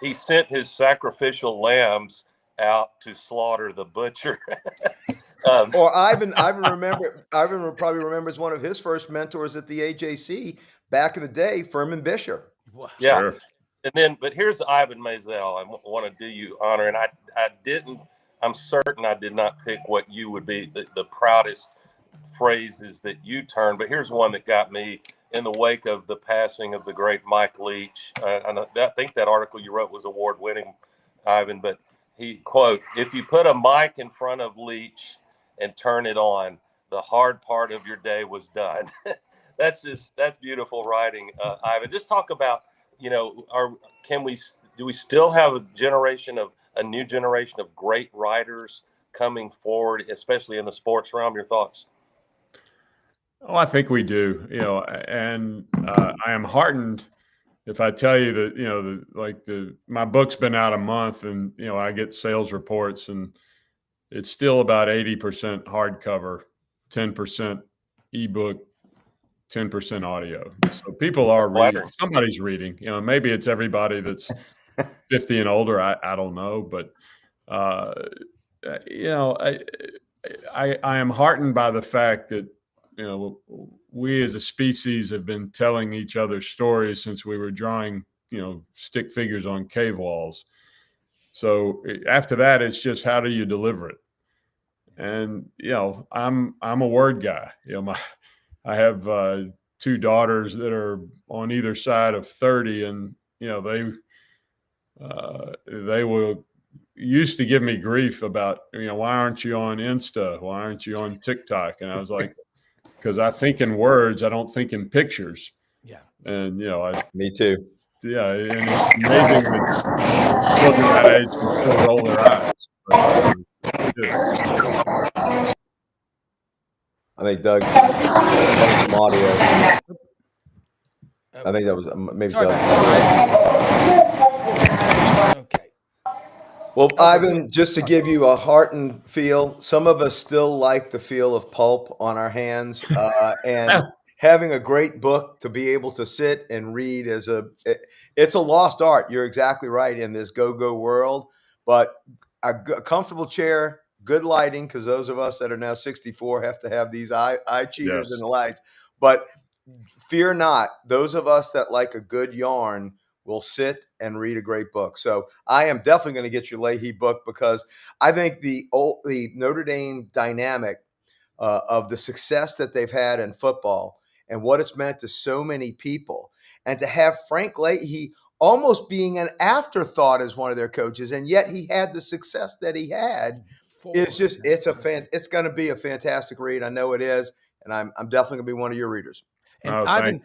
he sent his sacrificial lambs out to slaughter the butcher. Or Ivan probably remembers one of his first mentors at the AJC back in the day, Furman Bishop. Yeah. Sure. And then, but here's Ivan Maisel. I want to do you honor. And I'm certain I did not pick what you would be the proudest phrases that you turned, but here's one that got me in the wake of the passing of the great Mike Leach. And I think that article you wrote was award-winning, Ivan, but he, quote, "If you put a mic in front of Leach and turn it on, the hard part of your day was done." That's beautiful writing, Ivan. Just talk about, do we still have a new generation of great writers coming forward, especially in the sports realm? Your thoughts? Oh, I think we do, and I am heartened if I tell you that, my book's been out a month and, I get sales reports and it's still about 80% hardcover, 10% ebook, 10% audio. So people are reading. Somebody's reading, maybe it's everybody that's 50 and older. I don't know, but, I am heartened by the fact that, we as a species have been telling each other stories since we were drawing, stick figures on cave walls. So after that, it's just, how do you deliver it? And, I'm a word guy. I have 2 daughters that are on either side of 30, and, they will used to give me grief about, why aren't you on Insta? Why aren't you on TikTok? And I was like, because I think in words, I don't think in pictures. Yeah. And, me too. Yeah. And it's amazing that children that age can still roll their eyes. I think Doug, some audio. I think that was maybe Doug. Okay. Well, Ivan, just to give you a heart and feel, some of us still like the feel of pulp on our hands, and having a great book to be able to sit and read it's a lost art. You're exactly right in this go-go world, but a comfortable chair, good lighting, because those of us that are now 64 have to have these eye cheaters and the lights. But fear not, those of us that like a good yarn will sit and read a great book. So I am definitely going to get your Leahy book, because I think the Notre Dame dynamic of the success that they've had in football and what it's meant to so many people, and to have Frank Leahy almost being an afterthought as one of their coaches, and yet he had the success that he had. It's going to be a fantastic read. I know it is, and I'm definitely going to be one of your readers. And Ivan,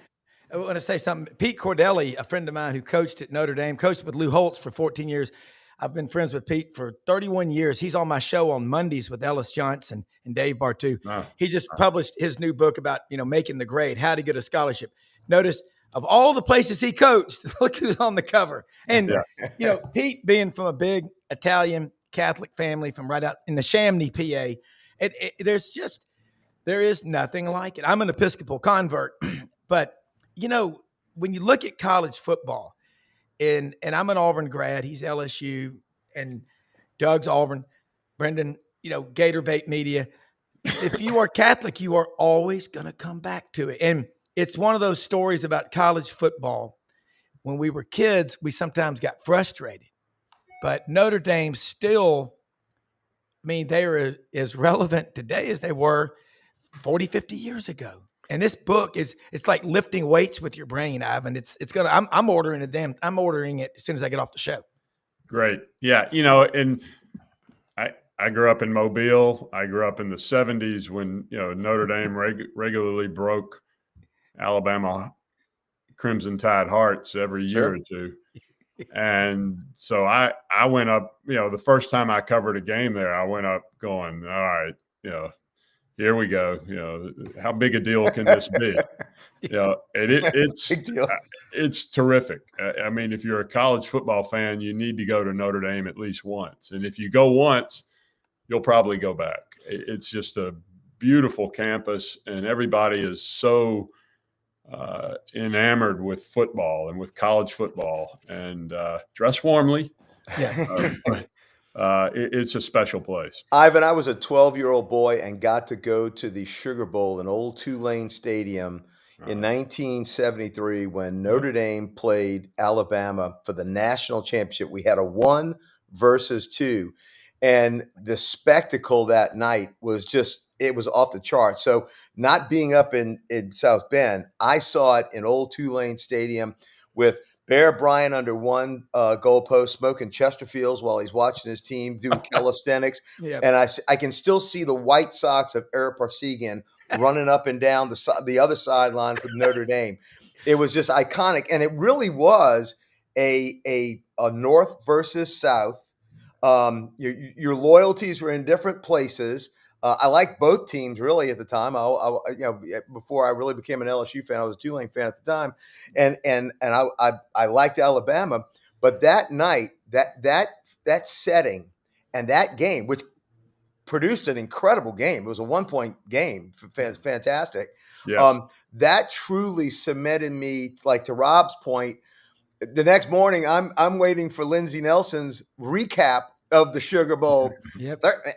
I want to say something. Pete Cordelli, a friend of mine who coached at Notre Dame, coached with Lou Holtz for 14 years. I've been friends with Pete for 31 years. He's on my show on Mondays with Ellis Johnson and Dave Bartu. He just published his new book about, making the grade, how to get a scholarship. Notice of all the places he coached, look who's on the cover. And, Pete being from a big Italian Catholic family from right out in the Chamonix, PA, there is nothing like it. I'm an Episcopal convert, but, when you look at college football, and I'm an Auburn grad, he's LSU, and Doug's Auburn, Brendan, Gator Bait Media. If you are Catholic, you are always going to come back to it. And it's one of those stories about college football. When we were kids, we sometimes got frustrated, but Notre Dame still, they are as relevant today as they were 40, 50 years ago. And this book it's like lifting weights with your brain, Ivan. I'm ordering it as soon as I get off the show. Great. Yeah. And I grew up in Mobile. I grew up in the 70s when, Notre Dame regularly broke Alabama Crimson Tide hearts every year or two. And so I went up, the first time I covered a game there, I went up going, all right, here we go. How big a deal can this be? It's terrific. If you're a college football fan, you need to go to Notre Dame at least once. And if you go once, you'll probably go back. It's just a beautiful campus, and everybody is so enamored with football and with college football, and dress warmly. Yeah. It's a special place. Ivan, I was a 12-year-old boy and got to go to the Sugar Bowl in Old Tulane Stadium in 1973 when Notre Dame played Alabama for the national championship. We had a 1 versus 2, and the spectacle that night was it was off the charts. So not being up in South Bend, I saw it in Old Tulane Stadium with Bear Bryant under one goalpost, smoking Chesterfields while he's watching his team doing calisthenics. And I can still see the white socks of Eric Parsegian running up and down the other sideline for Notre Dame. It was just iconic. And it really was a North versus South. Your loyalties were in different places. I liked both teams really at the time. Before I really became an LSU fan, I was a Tulane fan at the time, and I liked Alabama. But that night, that setting, and that game, which produced an incredible game. It was a 1-point game, fantastic. Yes. That truly cemented me. Like to Rob's point, the next morning, I'm waiting for Lindsey Nelson's recap of the Sugar Bowl.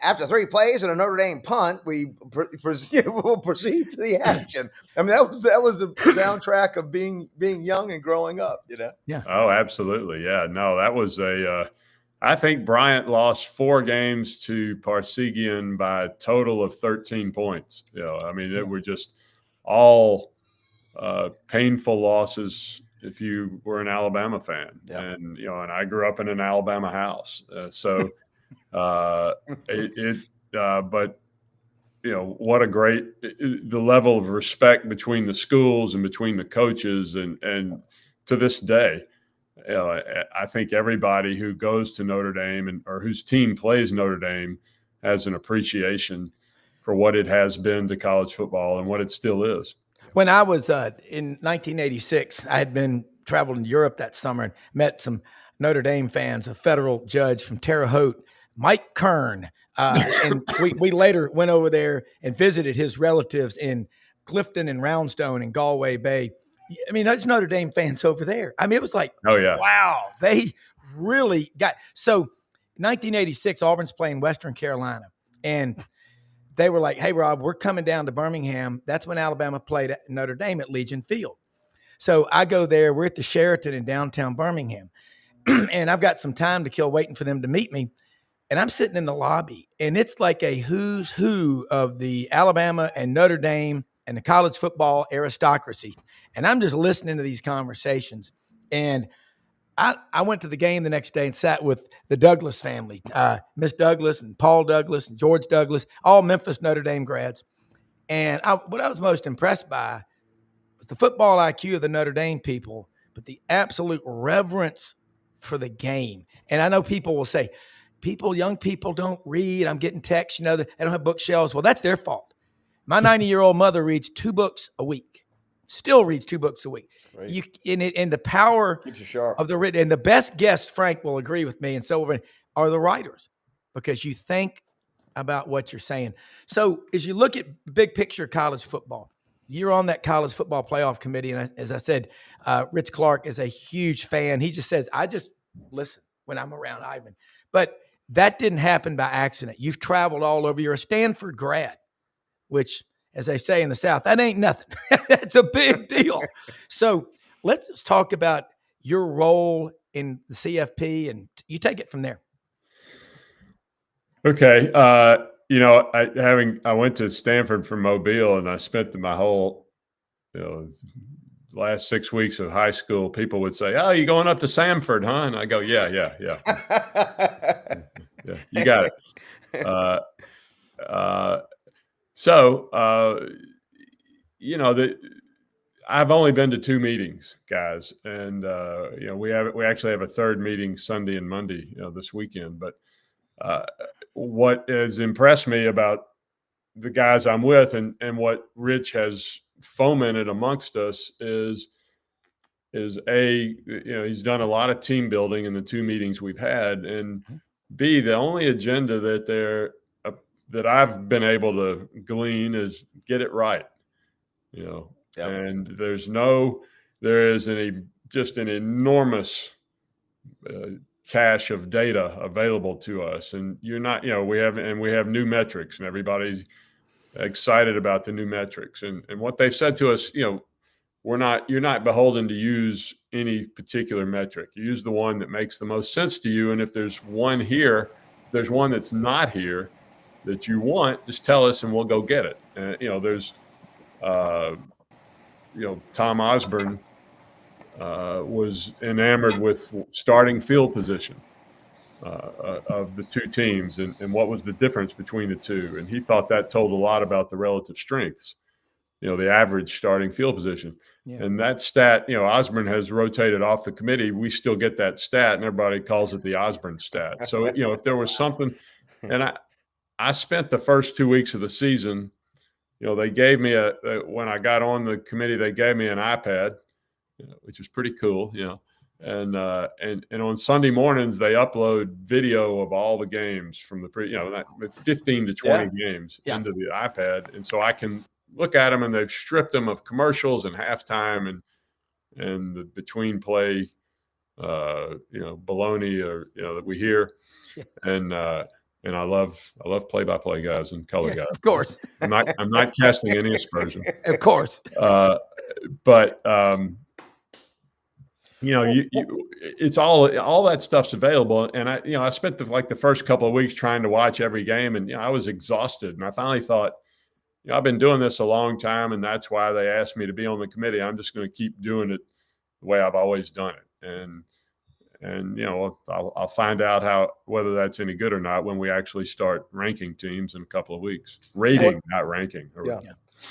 After 3 plays and a Notre Dame punt, we will proceed to the action. That was the soundtrack of being young and growing up. Yeah. Oh, absolutely. Yeah. No, that was I think Bryant lost 4 games to Parsegian by a total of 13 points. They were just all painful losses if you were an Alabama fan. And I grew up in an Alabama house, but what a great the level of respect between the schools and between the coaches, and to this day, I think everybody who goes to Notre Dame or whose team plays Notre Dame has an appreciation for what it has been to college football and what it still is. When I was in 1986, I had been traveled in Europe that summer and met some Notre Dame fans, a federal judge from Terre Haute, Mike Kern. And we later went over there and visited his relatives in Clifton and Roundstone and Galway Bay. There's Notre Dame fans over there. It was like, oh yeah, wow, they really got. So 1986, Auburn's playing Western Carolina, and they were like, hey, Rob, we're coming down to Birmingham. That's when Alabama played at Notre Dame at Legion Field. So I go there. We're at the Sheraton in downtown Birmingham. And I've got some time to kill waiting for them to meet me. And I'm sitting in the lobby, and it's like a who's who of the Alabama and Notre Dame and the college football aristocracy. And I'm just listening to these conversations. And I went to the game the next day and sat with the Douglas family, Miss Douglas and Paul Douglas and George Douglas, all Memphis Notre Dame grads. And what I was most impressed by was the football IQ of the Notre Dame people, but the absolute reverence for the game. And I know people will say, young people don't read. I'm getting texts, they don't have bookshelves. Well, that's their fault. My 90-year-old mother reads 2 books a week. Still reads 2 books a week. And the power keeps you sharp. of the written, and the best guests, Frank will agree with me, and so are the writers, because you think about what you're saying. So as you look at big picture college football, you're on that college football playoff committee, and as I said, Rich Clark is a huge fan. He just says, I just listen when I'm around Ivan. But that didn't happen by accident. You've traveled all over. You're a Stanford grad, which, as they say in the South, that ain't nothing. That's a big deal. So let's just talk about your role in the CFP, and you take it from there. Okay. I went to Stanford from Mobile, and I spent my whole, last 6 weeks of high school. People would say, "Oh, you going up to Samford, huh?" And I go, "Yeah. Yeah, you got it." I've only been to 2 meetings, guys, and we actually have a third meeting Sunday and Monday, this weekend. But what has impressed me about the guys I'm with, and what Rich has fomented amongst us is he's done a lot of team building in the 2 meetings we've had, and B, the only agenda that I've been able to glean is get it right, and there is just an enormous cache of data available to us, and we have new metrics, and everybody's excited about the new metrics, and what they've said to us, you're not beholden to use any particular metric. You use the one that makes the most sense to you, and if there's one that's not here that you want, just tell us and we'll go get it. There's Tom Osborne was enamored with starting field position of the 2 teams, and what was the difference between the 2. And he thought that told a lot about the relative strengths, the average starting field position. Yeah. And that stat, Osborne has rotated off the committee. We still get that stat, and everybody calls it the Osborne stat. So, if there was something, and I spent the first 2 weeks of the season, they gave me when I got on the committee, they gave me an iPad, which was pretty cool, and on Sunday mornings they upload video of all the games from the 15 to 20 games into the iPad, and so I can look at them, and they've stripped them of commercials and halftime and the between play, baloney that we hear, and I love play-by-play guys and color guys. Of course. I'm not casting any aspersion. Of course. But it's all that stuff's available. And I spent the first couple of weeks trying to watch every game, and I was exhausted. And I finally thought, I've been doing this a long time, and that's why they asked me to be on the committee. I'm just going to keep doing it the way I've always done it. And I'll find out whether that's any good or not when we actually start ranking teams in a couple of weeks. Rating, not ranking. Yeah.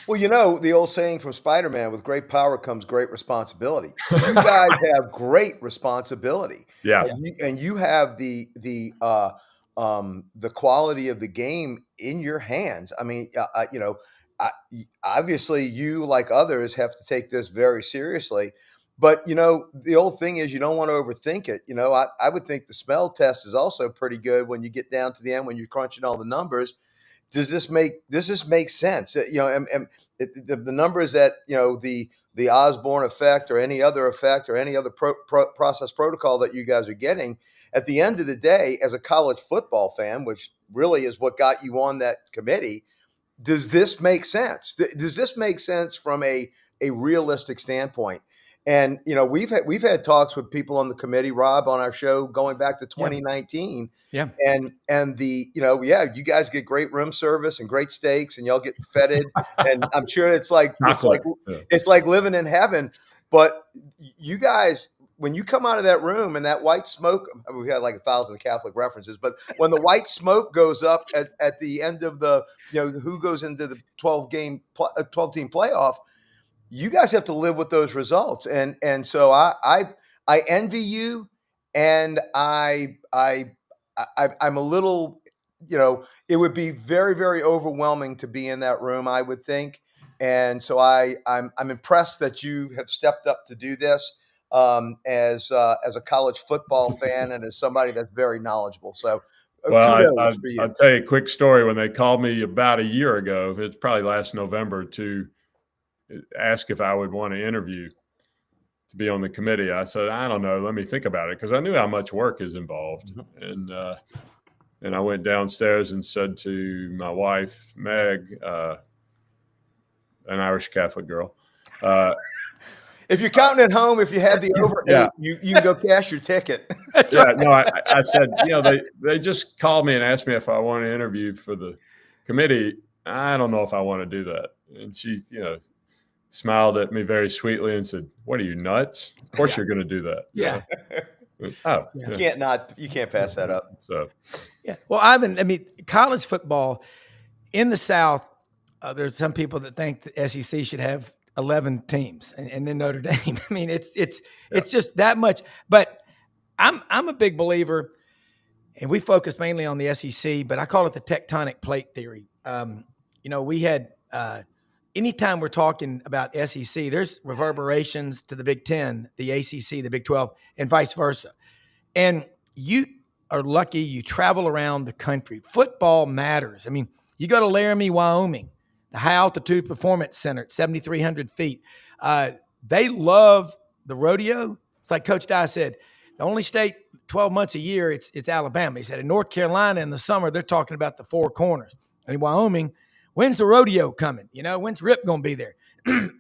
Well, the old saying from Spider-Man, with great power comes great responsibility. You guys have great responsibility. Yeah. And you have the quality of the game in your hands. I mean, obviously you, like others, have to take this very seriously. But, the old thing is you don't want to overthink it. I would think the smell test is also pretty good when you get down to the end, when you're crunching all the numbers. Does this make sense? And the numbers that, the Osborne effect or any other effect or any other process protocol that you guys are getting, at the end of the day, as a college football fan, which really is what got you on that committee, does this make sense? Does this make sense from a realistic standpoint? And, we've had talks with people on the committee, Rob, on our show going back to 2019. Yeah. And you guys get great room service and great steaks, and y'all get feted. And I'm sure it's like living in heaven. But you guys, when you come out of that room and that white smoke, I mean, we had like 1,000 Catholic references, but when the white smoke goes up at the end of the, who goes into the 12-team playoff, you guys have to live with those results. And so I envy you, and I'm a little, it would be very, very overwhelming to be in that room, I would think. And so I'm impressed that you have stepped up to do this as a college football fan and as somebody that's very knowledgeable. So well, kudos for you. I'll tell you a quick story. When they called me about a year ago, it's probably last November, to ask if I would want to interview to be on the committee, I said, I don't know. Let me think about it, because I knew how much work is involved. And I went downstairs and said to my wife, Meg, an Irish Catholic girl, if you're counting at home, if you had the over 8, you can go cash your ticket. No, I said, they just called me and asked me if I want to interview for the committee. I don't know if I want to do that. And she, smiled at me very sweetly and said, "What are you, nuts? Of course you're going to do that." Yeah. You can't pass that up. So, Well, Ivan, I mean, college football in the South, there's some people that think the SEC should have 11 teams, and then Notre Dame. I mean, it's just that much. But I'm a big believer, and we focus mainly on the SEC, but I call it the tectonic plate theory. We had anytime we're talking about SEC, there's reverberations to the Big Ten, the ACC, the Big 12, and vice versa. And you are lucky you travel around the country. Football matters. I mean, you go to Laramie, Wyoming, the High Altitude Performance Center at 7,300 feet. They love the rodeo. It's like Coach Dye said, the only state 12 months a year, it's Alabama. He said in North Carolina in the summer, they're talking about the Four Corners. And in Wyoming, when's the rodeo coming? When's Rip going to be there?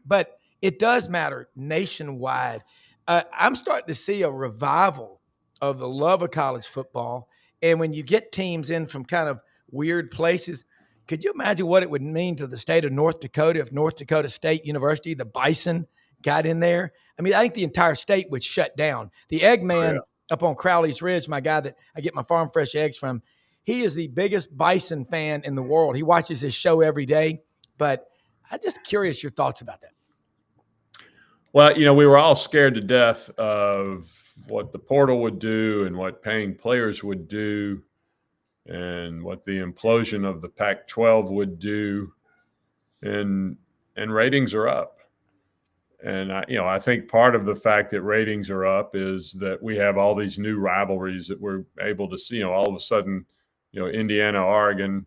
But it does matter nationwide. I'm starting to see a revival of the love of college football. And when you get teams in from kind of weird places, could you imagine what it would mean to the state of North Dakota if North Dakota State University, the Bison, got in there? I mean, I think the entire state would shut down. The Eggman up on Crowley's Ridge, my guy that I get my farm fresh eggs from, he is the biggest Bison fan in the world. He watches his show every day. But I'm just curious your thoughts about that. Well, we were all scared to death of what the portal would do and what paying players would do and what the implosion of the Pac-12 would do. And ratings are up. And I think part of the fact that ratings are up is that we have all these new rivalries that we're able to see. All of a sudden, Indiana, Oregon,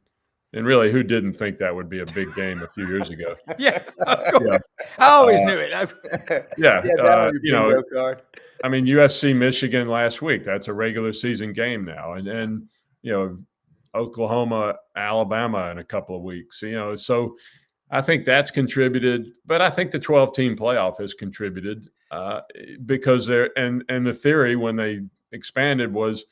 and really, who didn't think that would be a big game a few years ago? Yeah, of course. I always knew it. I mean, USC, Michigan last week. That's a regular season game now, and Oklahoma, Alabama in a couple of weeks. So I think that's contributed, but I think the 12-team playoff has contributed because and the theory when they expanded was,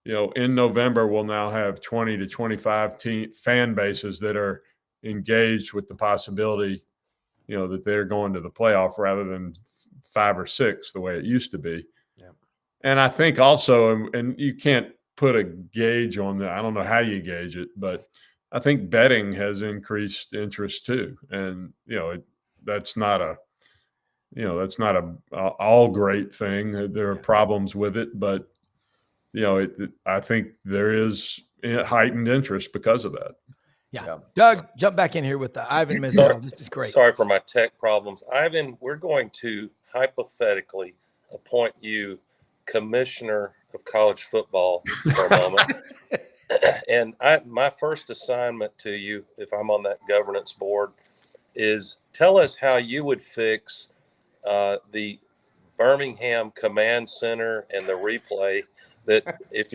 in November, we'll now have 20 to 25 fan bases that are engaged with the possibility, that they're going to the playoff rather than 5 or 6 the way it used to be. Yeah. And I think also, and you can't put a gauge on that. I don't know how you gauge it, but I think betting has increased interest too. And, that's not a all great thing. There are problems with it, but I think there is heightened interest because of that. Yeah. Doug, jump back in here with the Ivan Mizell. This is great. Sorry for my tech problems. Ivan, we're going to hypothetically appoint you commissioner of college football for a moment. And my first assignment to you, if I'm on that governance board, is tell us how you would fix the Birmingham Command Center and the replay. That if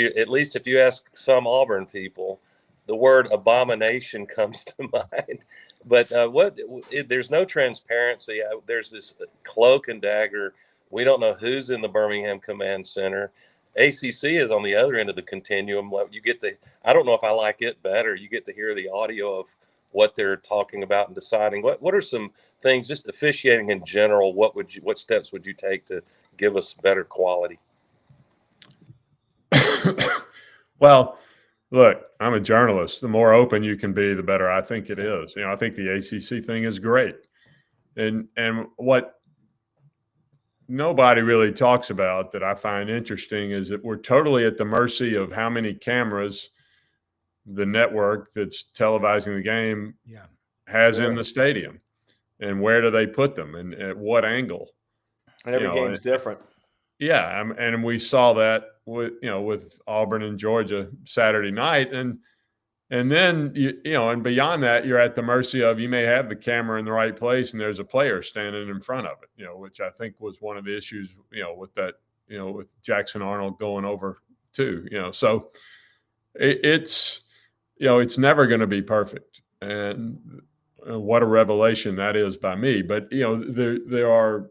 you ask some Auburn people, the word abomination comes to mind. But there's no transparency. There's this cloak and dagger. We don't know who's in the Birmingham Command Center. ACC is on the other end of the continuum. I don't know if I like it better. You get to hear the audio of what they're talking about and deciding. What are some things, just officiating in general? What steps would you take to give us better quality? Well, look, I'm a journalist. The more open you can be, the better I think it is. I think the ACC thing is great. And what nobody really talks about that I find interesting is that we're totally at the mercy of how many cameras the network that's televising the game has in the stadium, and where do they put them, and at what angle. And every game's different. Yeah, and we saw that with Auburn and Georgia Saturday night, and then and beyond that, you're at the mercy of, you may have the camera in the right place and there's a player standing in front of it, which I think was one of the issues, with that, with Jackson Arnold going over too, so it's never going to be perfect, and what a revelation that is by me. But there are,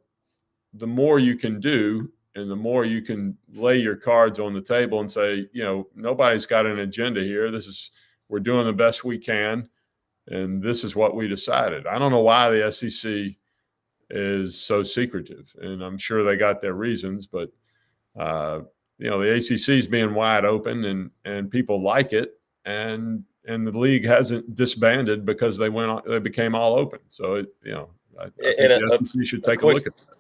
the more you can do, and the more you can lay your cards on the table and say, nobody's got an agenda here. We're doing the best we can, and this is what we decided. I don't know why the SEC is so secretive, and I'm sure they got their reasons, but the ACC is being wide open, and people like it, and the league hasn't disbanded because they became all open. So I think the SEC should take a look at that.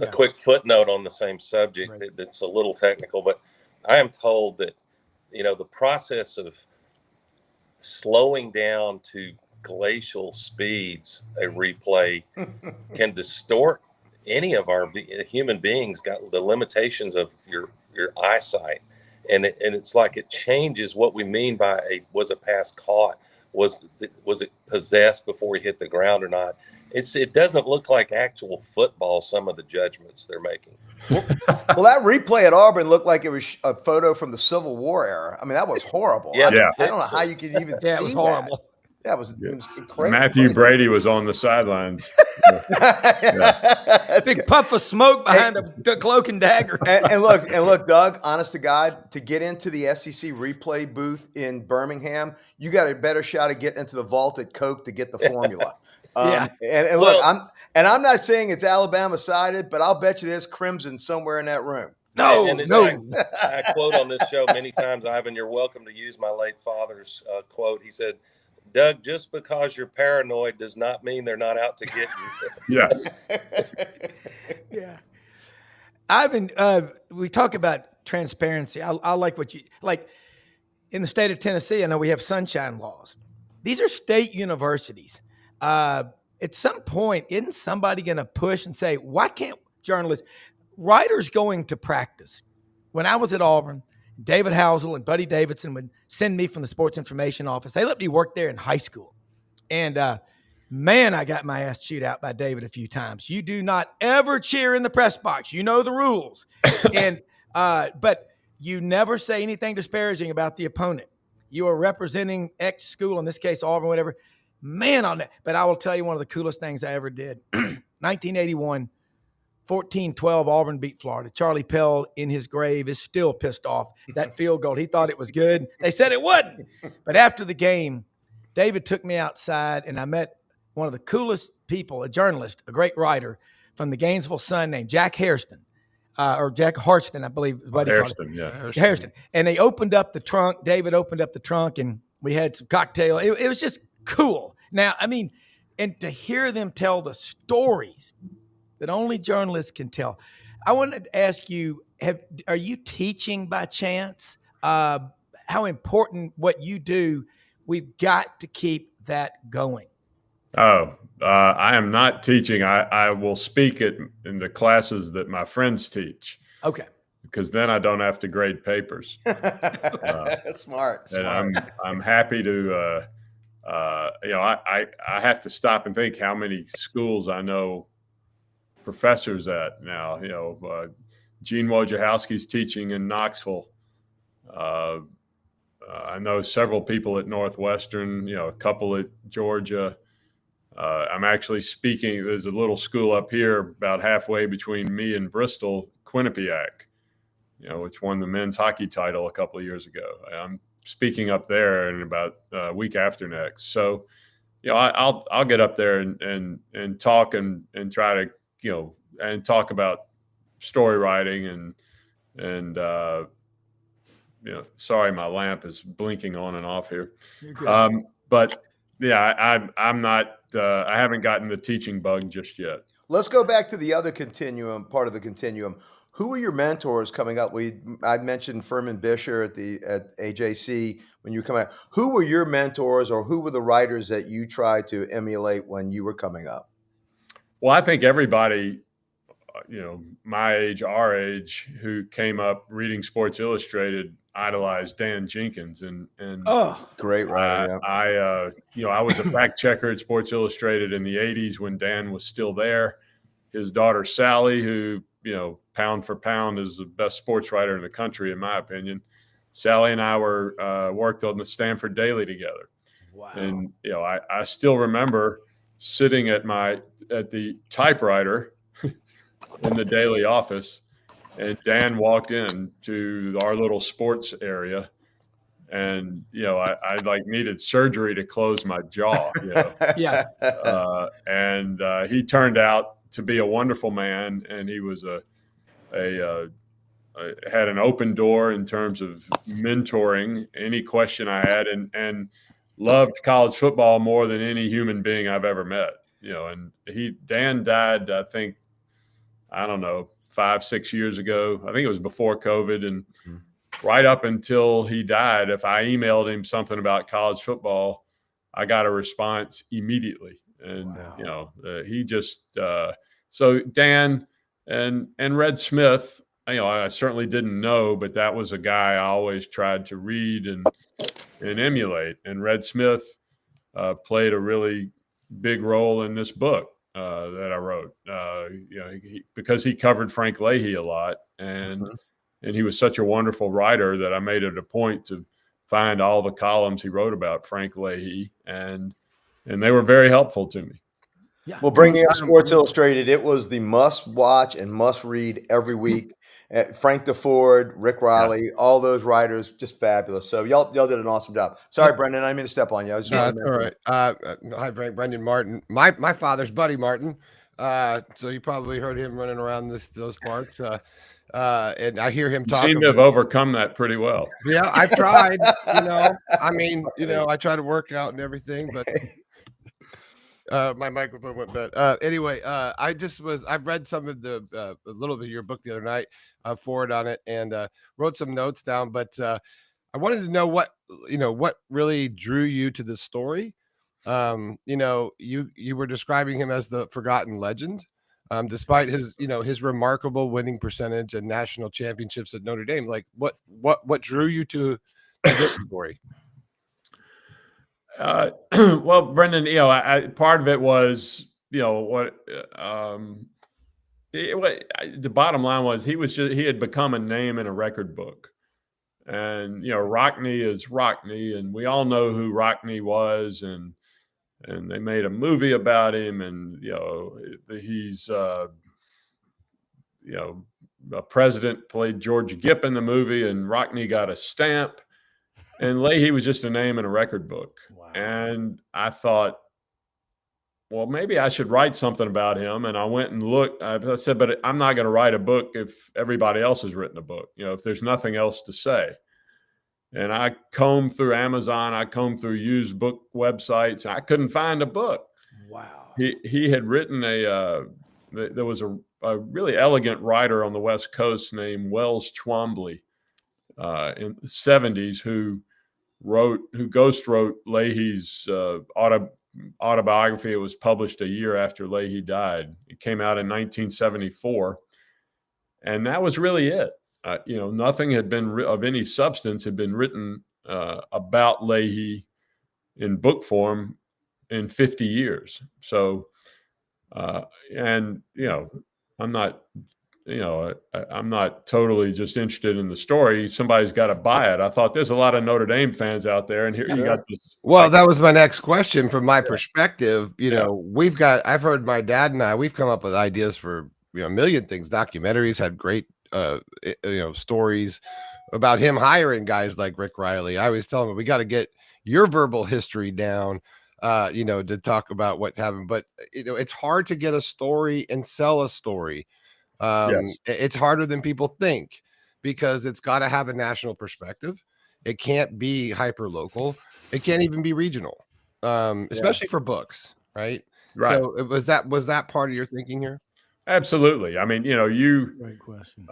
A quick footnote on the same subject that's a little technical, but I am told that, the process of slowing down to glacial speeds, a replay can distort any of our human beings, got the limitations of your eyesight. And it's like it changes what we mean by was a pass caught? Was it possessed before he hit the ground or not? It doesn't look like actual football, some of the judgments they're making. Well, that replay at Auburn looked like it was a photo from the Civil War era. I mean, that was horrible. I don't know how you could even see it was horrible. that. Yeah, it was incredible. Matthew Brady was on the sidelines. Big puff of smoke behind the cloak and dagger. And look, Doug, honest to God, to get into the SEC replay booth in Birmingham, you got a better shot of getting into the vault at Coke to get the formula. And look, I'm not saying it's Alabama sided, but I'll bet you there's crimson somewhere in that room. No. I quote on this show many times, Ivan, you're welcome to use my late father's quote. He said, Doug, just because you're paranoid does not mean they're not out to get you. Yeah. Ivan, we talk about transparency. I like what you like. In the state of Tennessee, I know we have sunshine laws. These are state universities. At some point, isn't somebody going to push and say, why can't writers going to practice? When I was at Auburn, David Housel and Buddy Davidson would send me from the sports information office. They let me work there in high school. And man, I got my ass chewed out by David a few times. You do not ever cheer in the press box. You know the rules. And but you never say anything disparaging about the opponent. You are representing X school, in this case, Auburn, whatever. Man, on that. But I will tell you one of the coolest things I ever did. 1981, 14-12, Auburn beat Florida. Charlie Pell in his grave is still pissed off. That field goal, he thought it was good. They said it wasn't. But after the game, David took me outside, and I met one of the coolest people, a journalist, a great writer from the Gainesville Sun named Jack Hairston, or Jack Harston, I believe. Hairston. And they opened up the trunk. David opened up the trunk, and we had some cocktail. It was just cool. Now, I mean, and to hear them tell the stories that only journalists can tell. I wanted to ask you, are you teaching by chance? How important what you do? We've got to keep that going. I am not teaching. I will speak in the classes that my friends teach. Okay. Because then I don't have to grade papers. Smart. And I'm happy to, I have to stop and think how many schools I know professors at now. Gene Wojciechowski's teaching in Knoxville. I know several people at Northwestern, a couple at Georgia. I'm actually speaking. There's a little school up here about halfway between me and Bristol, Quinnipiac, which won the men's hockey title a couple of years ago. I'm speaking up there in about a week after next. So, I'll get up there and talk and try to, and talk about story writing and sorry, my lamp is blinking on and off here. But yeah, I'm not. I haven't gotten the teaching bug just yet. Let's go back to the other part of the continuum. Who were your mentors coming up? I mentioned Furman Bisher at AJC when you were coming out. Who were your mentors, or who were the writers that you tried to emulate when you were coming up? Well, I think everybody, my age, our age, who came up reading Sports Illustrated, idolized Dan Jenkins, and great writer. I was a fact checker at Sports Illustrated in the '80s when Dan was still there. His daughter Sally, who pound for pound is the best sports writer in the country, in my opinion. Sally and I worked on the Stanford Daily together. Wow. And I still remember sitting at the typewriter in the Daily office, and Dan walked in to our little sports area, and I needed surgery to close my jaw. Yeah. And he turned out to be a wonderful man, and he was had an open door in terms of mentoring any question I had, and loved college football more than any human being I've ever met. And Dan died, I think, 5-6 years ago. I think it was before COVID. And right up until he died, if I emailed him something about college football, I got a response immediately. And, he just, so Dan and Red Smith, I certainly didn't know, but that was a guy I always tried to read and emulate. And Red Smith played a really big role in this book that I wrote, because he covered Frank Leahy a lot, and he was such a wonderful writer that I made it a point to find all the columns he wrote about Frank Leahy, and they were very helpful to me. Yeah. Well, bringing up Sports Illustrated, it was the must watch and must read every week. Frank DeFord, Rick Riley, all those writers, just fabulous. So y'all did an awesome job. Sorry, Brendan, I didn't mean to step on you. That's all right. Hi, Frank. Brendan Martin. My father's buddy Martin. So you probably heard him running around those parts. And I hear him talking. You seem to have overcome that pretty well. Yeah, I've tried. I try to work out and everything, but. My microphone went bad. Anyway, I read some of a little bit of your book the other night, forward on it, and wrote some notes down. But I wanted to know what really drew you to this story. You were describing him as the forgotten legend, despite his remarkable winning percentage and national championships at Notre Dame. Like, what drew you to this story? Well, Brendan, part of it was, the bottom line was he had become a name in a record book, and Rockne is Rockne, and we all know who Rockne was, and they made a movie about him, and he's a president played George Gipp in the movie, and Rockne got a stamp. And Leahy was just a name in a record book. Wow. And I thought, well, maybe I should write something about him. And I went and looked. I said, but I'm not going to write a book if everybody else has written a book, if there's nothing else to say. And I combed through Amazon. I combed through used book websites. I couldn't find a book. Wow. He had written there was a really elegant writer on the West Coast named Wells Twombly in the 70s who ghost wrote Leahy's autobiography. It was published a year after Leahy died. It came out in 1974, and that was really it. Nothing had been of any substance had been written about Leahy in book form in 50 years. So, I'm not. I'm not totally just interested in the story. Somebody's got to buy it. I thought there's a lot of Notre Dame fans out there, and here you got this. Well, that was my next question. From my perspective, I've heard my dad and we've come up with ideas for a million things. Documentaries had great, stories about him hiring guys like Rick Riley. I always tell him, we got to get your verbal history down, to talk about what happened. But it's hard to get a story and sell a story. Yes. It's harder than people think because it's got to have a national perspective. It can't be hyper local. It can't even be regional, especially for books, right? Right. So was that part of your thinking here? Absolutely. I mean, Great question.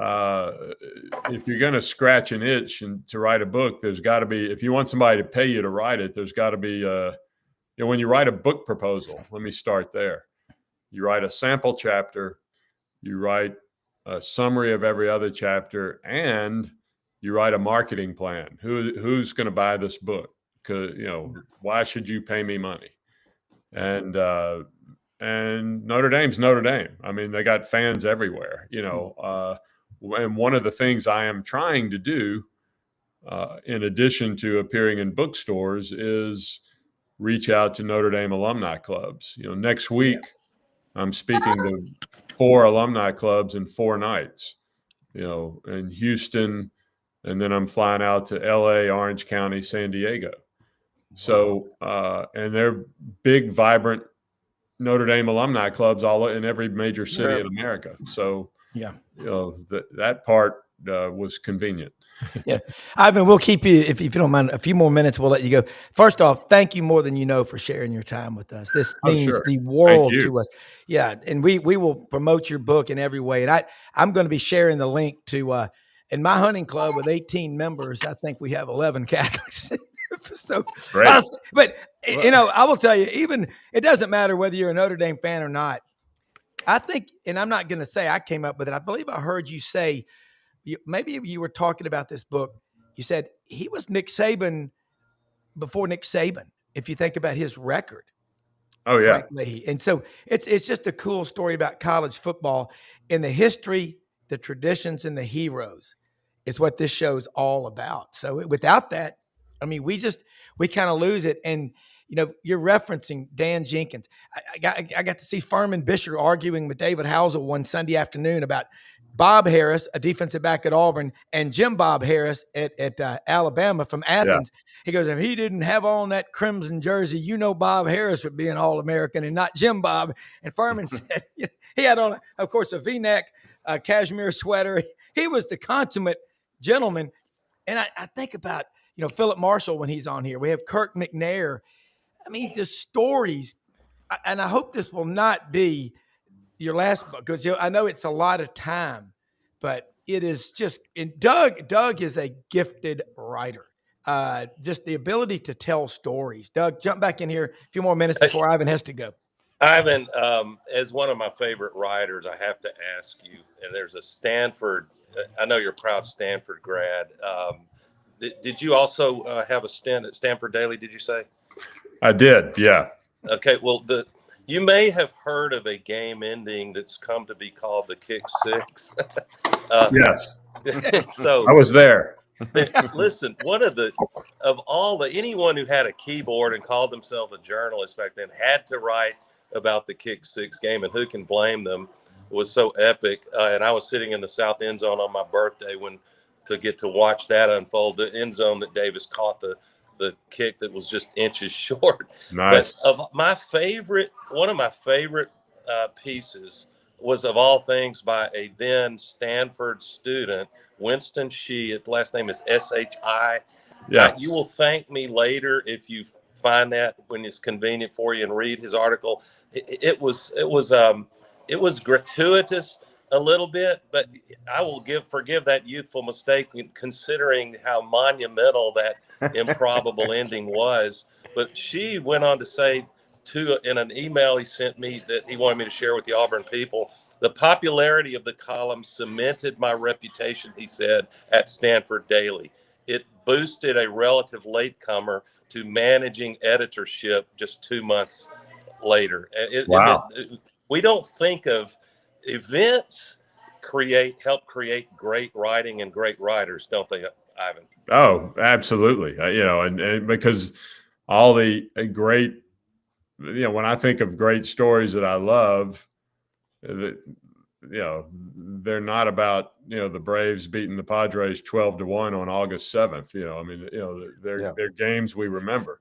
If you're going to scratch an itch and to write a book, there's got to be, if you want somebody to pay you to write it, there's got to be, when you write a book proposal, let me start there. You write a sample chapter, you write a summary of every other chapter, and you write a marketing plan. Who's going to buy this book? Because, why should you pay me money? And Notre Dame's Notre Dame. I mean, they got fans everywhere, and one of the things I am trying to do, in addition to appearing in bookstores, is reach out to Notre Dame alumni clubs. Next week, I'm speaking to 4 alumni clubs in 4 nights, in Houston, and then I'm flying out to LA, Orange County, San Diego. So, and they're big, vibrant Notre Dame alumni clubs all in every major city in America. So, that part was convenient. Yeah, Ivan, we'll keep you, if you don't mind, a few more minutes. We'll let you go. First off, thank you more than you know for sharing your time with us. This means the world to us. Yeah, and we will promote your book in every way. And I'm going to be sharing the link to in my hunting club with 18 members. I think we have 11 Catholics. So, great. But I will tell you, even it doesn't matter whether you're a Notre Dame fan or not. I think, and I'm not going to say I came up with it. I believe I heard you say. Maybe you were talking about this book. You said he was Nick Saban before Nick Saban, if you think about his record. Oh, yeah. And so it's just a cool story about college football and the history, the traditions, and the heroes is what this show's all about. So without that, I mean, we kind of lose it. And, you're referencing Dan Jenkins. I got to see Furman Bisher arguing with David Housel one Sunday afternoon about Bob Harris, a defensive back at Auburn, and Jim Bob Harris at Alabama from Athens. Yeah. He goes, if he didn't have on that crimson jersey, Bob Harris would be an All-American and not Jim Bob. And Furman said he had on, of course, a V-neck cashmere sweater. He was the consummate gentleman. And I think about, Philip Marshall when he's on here. We have Kirk McNair. I mean, the stories, and I hope this will not be your last book, because I know it's a lot of time, but it is just, and Doug is a gifted writer. Just the ability to tell stories. Doug, jump back in here a few more minutes before Ivan has to go. Ivan, as one of my favorite writers, I have to ask you, and there's a Stanford, I know you're a proud Stanford grad. Did you also have a stint at Stanford Daily, did you say? I did, yeah. Okay, well, you may have heard of a game ending that's come to be called the Kick Six. Yes. So I was there. Listen, anyone who had a keyboard and called themselves a journalist back then had to write about the Kick Six game, and who can blame them? It was so epic. And I was sitting in the south end zone on my birthday to get to watch that unfold. The end zone that Davis caught the kick that was just inches short. Nice. But one of my favorite pieces was, of all things, by a then Stanford student, Winston Shee. The last name is S-H-I. Yeah. You will thank me later if you find that when it's convenient for you and read his article. It was gratuitous a little bit, but I will forgive that youthful mistake, considering how monumental that improbable ending was. But she went on to say, in an email he sent me that he wanted me to share with the Auburn people, the popularity of the column cemented my reputation, he said, at Stanford Daily. It boosted a relative latecomer to managing editorship just 2 months later. Wow. We don't think of events help create great writing and great writers, don't they, Ivan? Oh, absolutely. And because all the great, when I think of great stories that I love, they're not about, the Braves beating the Padres 12-1 on August 7th. They're games we remember.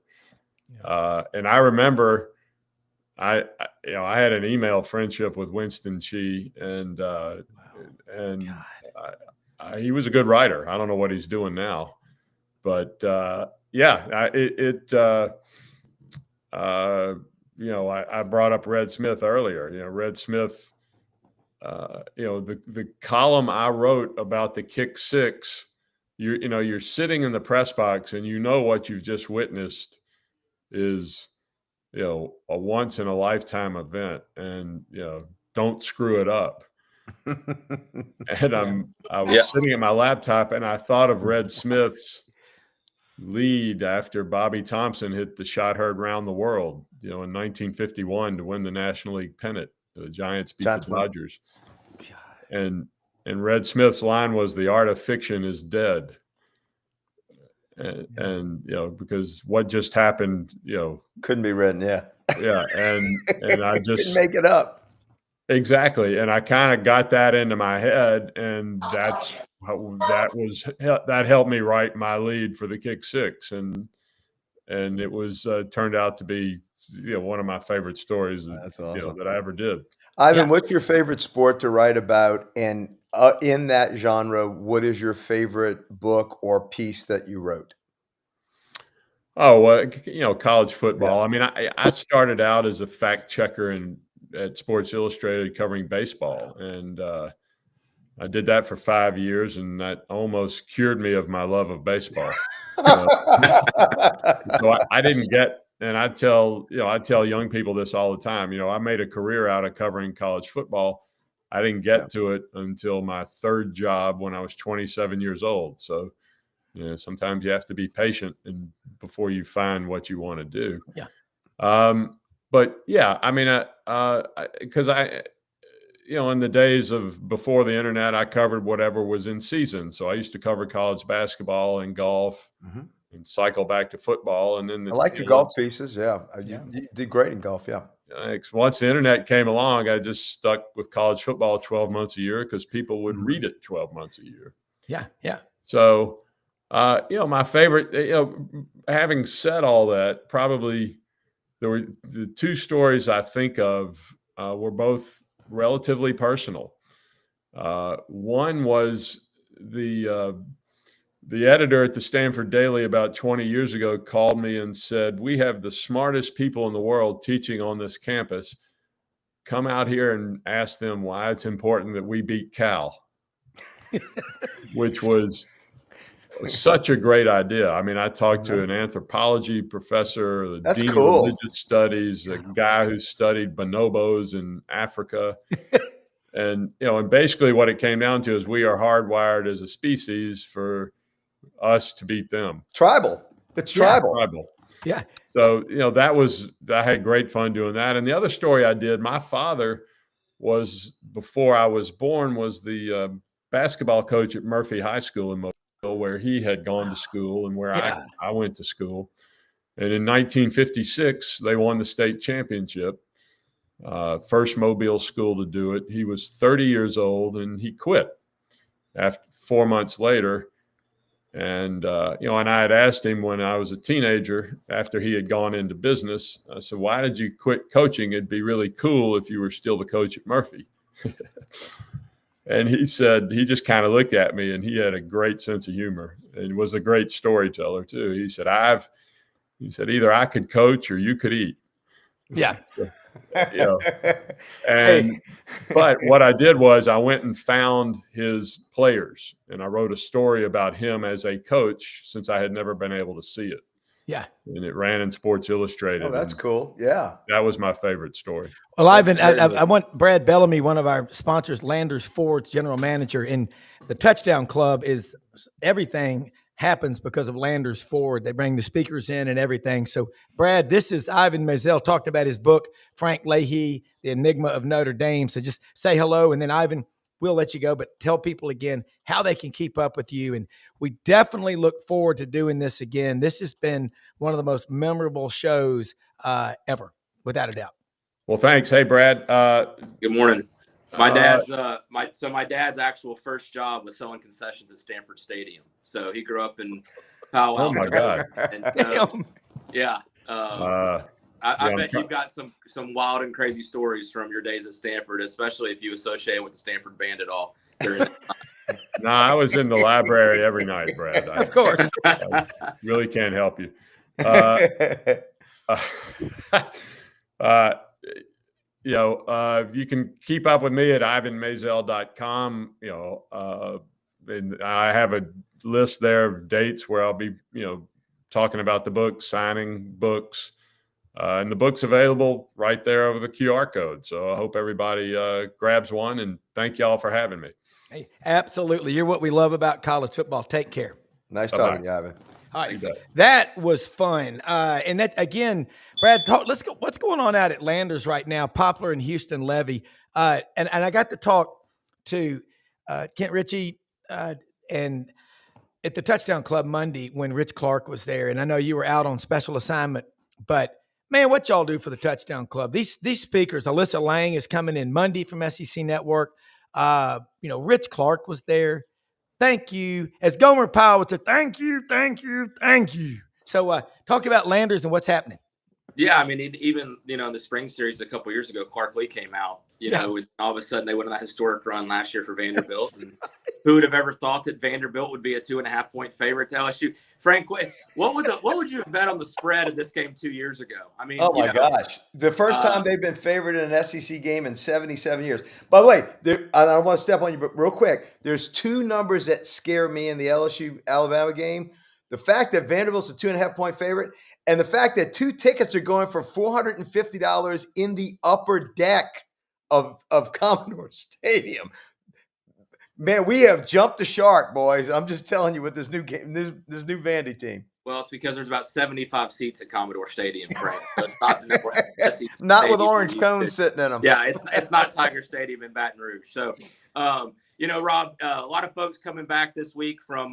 And I remember I had an email friendship with Winston Chee, and he was a good writer. I don't know what he's doing now, but I brought up Red Smith earlier. Red Smith, the column I wrote about the kick six, you're sitting in the press box and what you've just witnessed is, a once in a lifetime event, and, don't screw it up. And I was sitting at my laptop and I thought of Red Smith's lead after Bobby Thompson hit the shot heard round the world, in 1951 to win the National League pennant. The Giants beat the Dodgers. And Red Smith's line was, "The art of fiction is dead." And because what just happened, couldn't be written. Yeah. And I just didn't make it up. Exactly. And I kind of got that into my head, and that helped me write my lead for the kick six. And it was turned out to be, one of my favorite stories that I ever did. Ivan, what's your favorite sport to write about? And in that genre, what is your favorite book or piece that you wrote? Oh, well, college football. I mean, I started out as a fact checker at Sports Illustrated covering baseball. And I did that for 5 years, and that almost cured me of my love of baseball. So I didn't get, and I tell young people this all the time. I made a career out of covering college football. I didn't get to it until my third job when I was 27 years old. So, sometimes you have to be patient before you find what you want to do. Yeah. But yeah, I mean, because in the days of before the internet, I covered whatever was in season. So I used to cover college basketball and golf, and cycle back to football. And then I like your golf pieces. Yeah. You did great in golf. Yeah. Once the internet came along, I just stuck with college football 12 months a year because people would read it 12 months a year. Yeah. Yeah. So, my favorite, having said all that, probably there were the two stories I think of were both relatively personal. One was the editor at the Stanford Daily about 20 years ago called me and said, "We have the smartest people in the world teaching on this campus. Come out here and ask them why it's important that we beat Cal," which was such a great idea. I mean, I talked to an anthropology professor, the dean of religious studies, a guy who studied bonobos in Africa. And, and basically what it came down to is we are hardwired as a species for us to beat them. Tribal. It's tribal. Tribal. Yeah. So, I had great fun doing that. And the other story I did, my father was, before I was born, was the basketball coach at Murphy High School in Mobile, where he had gone to school and where I went to school. And in 1956, they won the state championship. First Mobile school to do it. He was 30 years old and he quit after 4 months later. And, and I had asked him when I was a teenager, after he had gone into business, I said, "Why did you quit coaching? It'd be really cool if you were still the coach at Murphy." And he said, he just kind of looked at me, and he had a great sense of humor and was a great storyteller too. He said, either I could coach or you could eat. Yeah. So, but what I did was I went and found his players, and I wrote a story about him as a coach, since I had never been able to see it. Yeah. And it ran in Sports Illustrated. Oh, that's cool. Yeah. That was my favorite story. Well, Ivan, I want Brad Bellamy, one of our sponsors, Landers Ford's general manager, in the Touchdown Club is everything happens because of Landers Ford. They bring the speakers in and everything. So, Brad, this is Ivan Maisel talked about his book, Frank Leahy, The Enigma of Notre Dame. So just say hello, and then Ivan, we'll let you go, but tell people again how they can keep up with you. And we definitely look forward to doing this again. This has been one of the most memorable shows ever, without a doubt. Well, thanks. Hey, Brad. Good morning. My dad's my dad's actual first job was selling concessions at Stanford Stadium. So he grew up in Powell. Oh my God. And, yeah. I bet you've got some wild and crazy stories from your days at Stanford, especially if you associate with the Stanford band at all. No, I was in the library every night, Brad. Of course. I really can't help you. You can keep up with me at ivanmazel.com. And I have a list there of dates where I'll be, talking about the book, signing books. And the book's available right there over the QR code. So I hope everybody grabs one, and thank y'all for having me. Hey, absolutely. You're what we love about college football. Take care. Nice talking to you, Ivan. All right. That was fun. And that, again, Brad, let's go. What's going on out at Landers right now? Poplar and Houston Levy. And I got to talk to Kent Ritchie and at the Touchdown Club Monday when Rich Clark was there. And I know you were out on special assignment, but man, what y'all do for the Touchdown Club? These speakers, Alyssa Lang is coming in Monday from SEC Network. Rich Clark was there. Thank you. As Gomer Powell would say, thank you. So talk about Landers and what's happening. Yeah, I mean, even, in the spring series a couple years ago, Clark Lee came out, all of a sudden they went on that historic run last year for Vanderbilt. And who would have ever thought that Vanderbilt would be a 2.5-point favorite to LSU? Frank, what would you have bet on the spread of this game 2 years ago? I mean, oh my gosh, the first time they've been favored in an SEC game in 77 years. By the way, I don't want to step on you, but real quick, there's two numbers that scare me in the LSU Alabama game. The fact that Vanderbilt's a 2.5-point favorite, and the fact that 2 tickets are going for $450 in the upper deck of Commodore Stadium. Man, we have jumped the shark, boys. I'm just telling you with this new game, this new Vandy team. Well, it's because there's about 75 seats at Commodore Stadium, Frank. So it's not not with orange cones sitting in them. Yeah, it's not Tiger Stadium in Baton Rouge. So, Rob, a lot of folks coming back this week from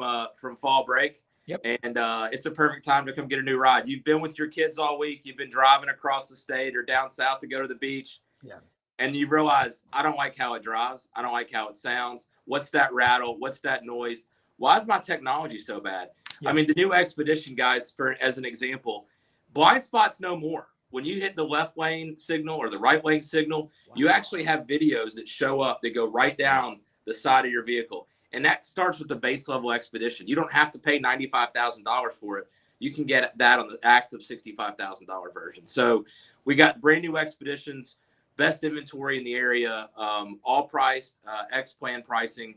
fall break. Yep. And it's the perfect time to come get a new ride. You've been with your kids all week. You've been driving across the state or down south to go to the beach. Yeah. And you realize, I don't like how it drives. I don't like how it sounds. What's that rattle? What's that noise? Why is my technology so bad? Yeah. I mean, the new Expedition, guys, as an example, blind spots no more. When you hit the left lane signal or the right lane signal, you actually have videos that show up that go right down the side of your vehicle. And that starts with the base level Expedition. You don't have to pay $95,000 for it. You can get that on the active $65,000 version. So we got brand new Expeditions, best inventory in the area, all priced, X-Plan pricing.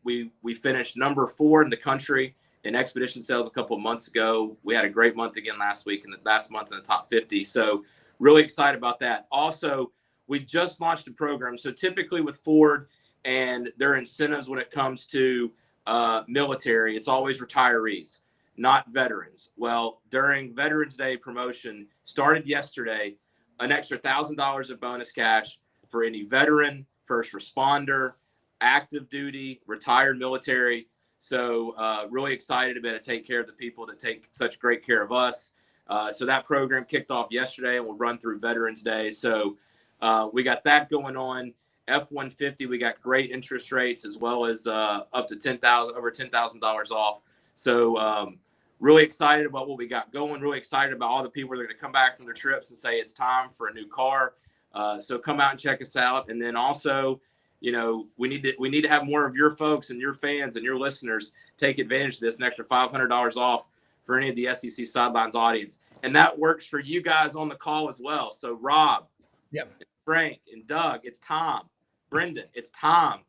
We finished number 4 in the country in Expedition sales a couple of months ago. We had a great month again last week, and the last month in the top 50. So really excited about that. Also, we just launched a program. So typically with Ford and their incentives when it comes to military, it's always retirees, not veterans. Well, during Veterans Day promotion, started yesterday, an extra $1,000 of bonus cash for any veteran, first responder, active duty, retired military. So really excited to be able to take care of the people that take such great care of us. So that program kicked off yesterday and will run through Veterans Day. So we got that going on. F-150, we got great interest rates as well as up to over $10,000 off. So really excited about what we got going. Really excited about all the people that are going to come back from their trips and say it's time for a new car. So come out and check us out. And then also, we need to have more of your folks and your fans and your listeners take advantage of this, an extra $500 off for any of the SEC Sidelines audience. And that works for you guys on the call as well. So Rob, Frank, and Doug, it's Tom. Brendan, it's Tom.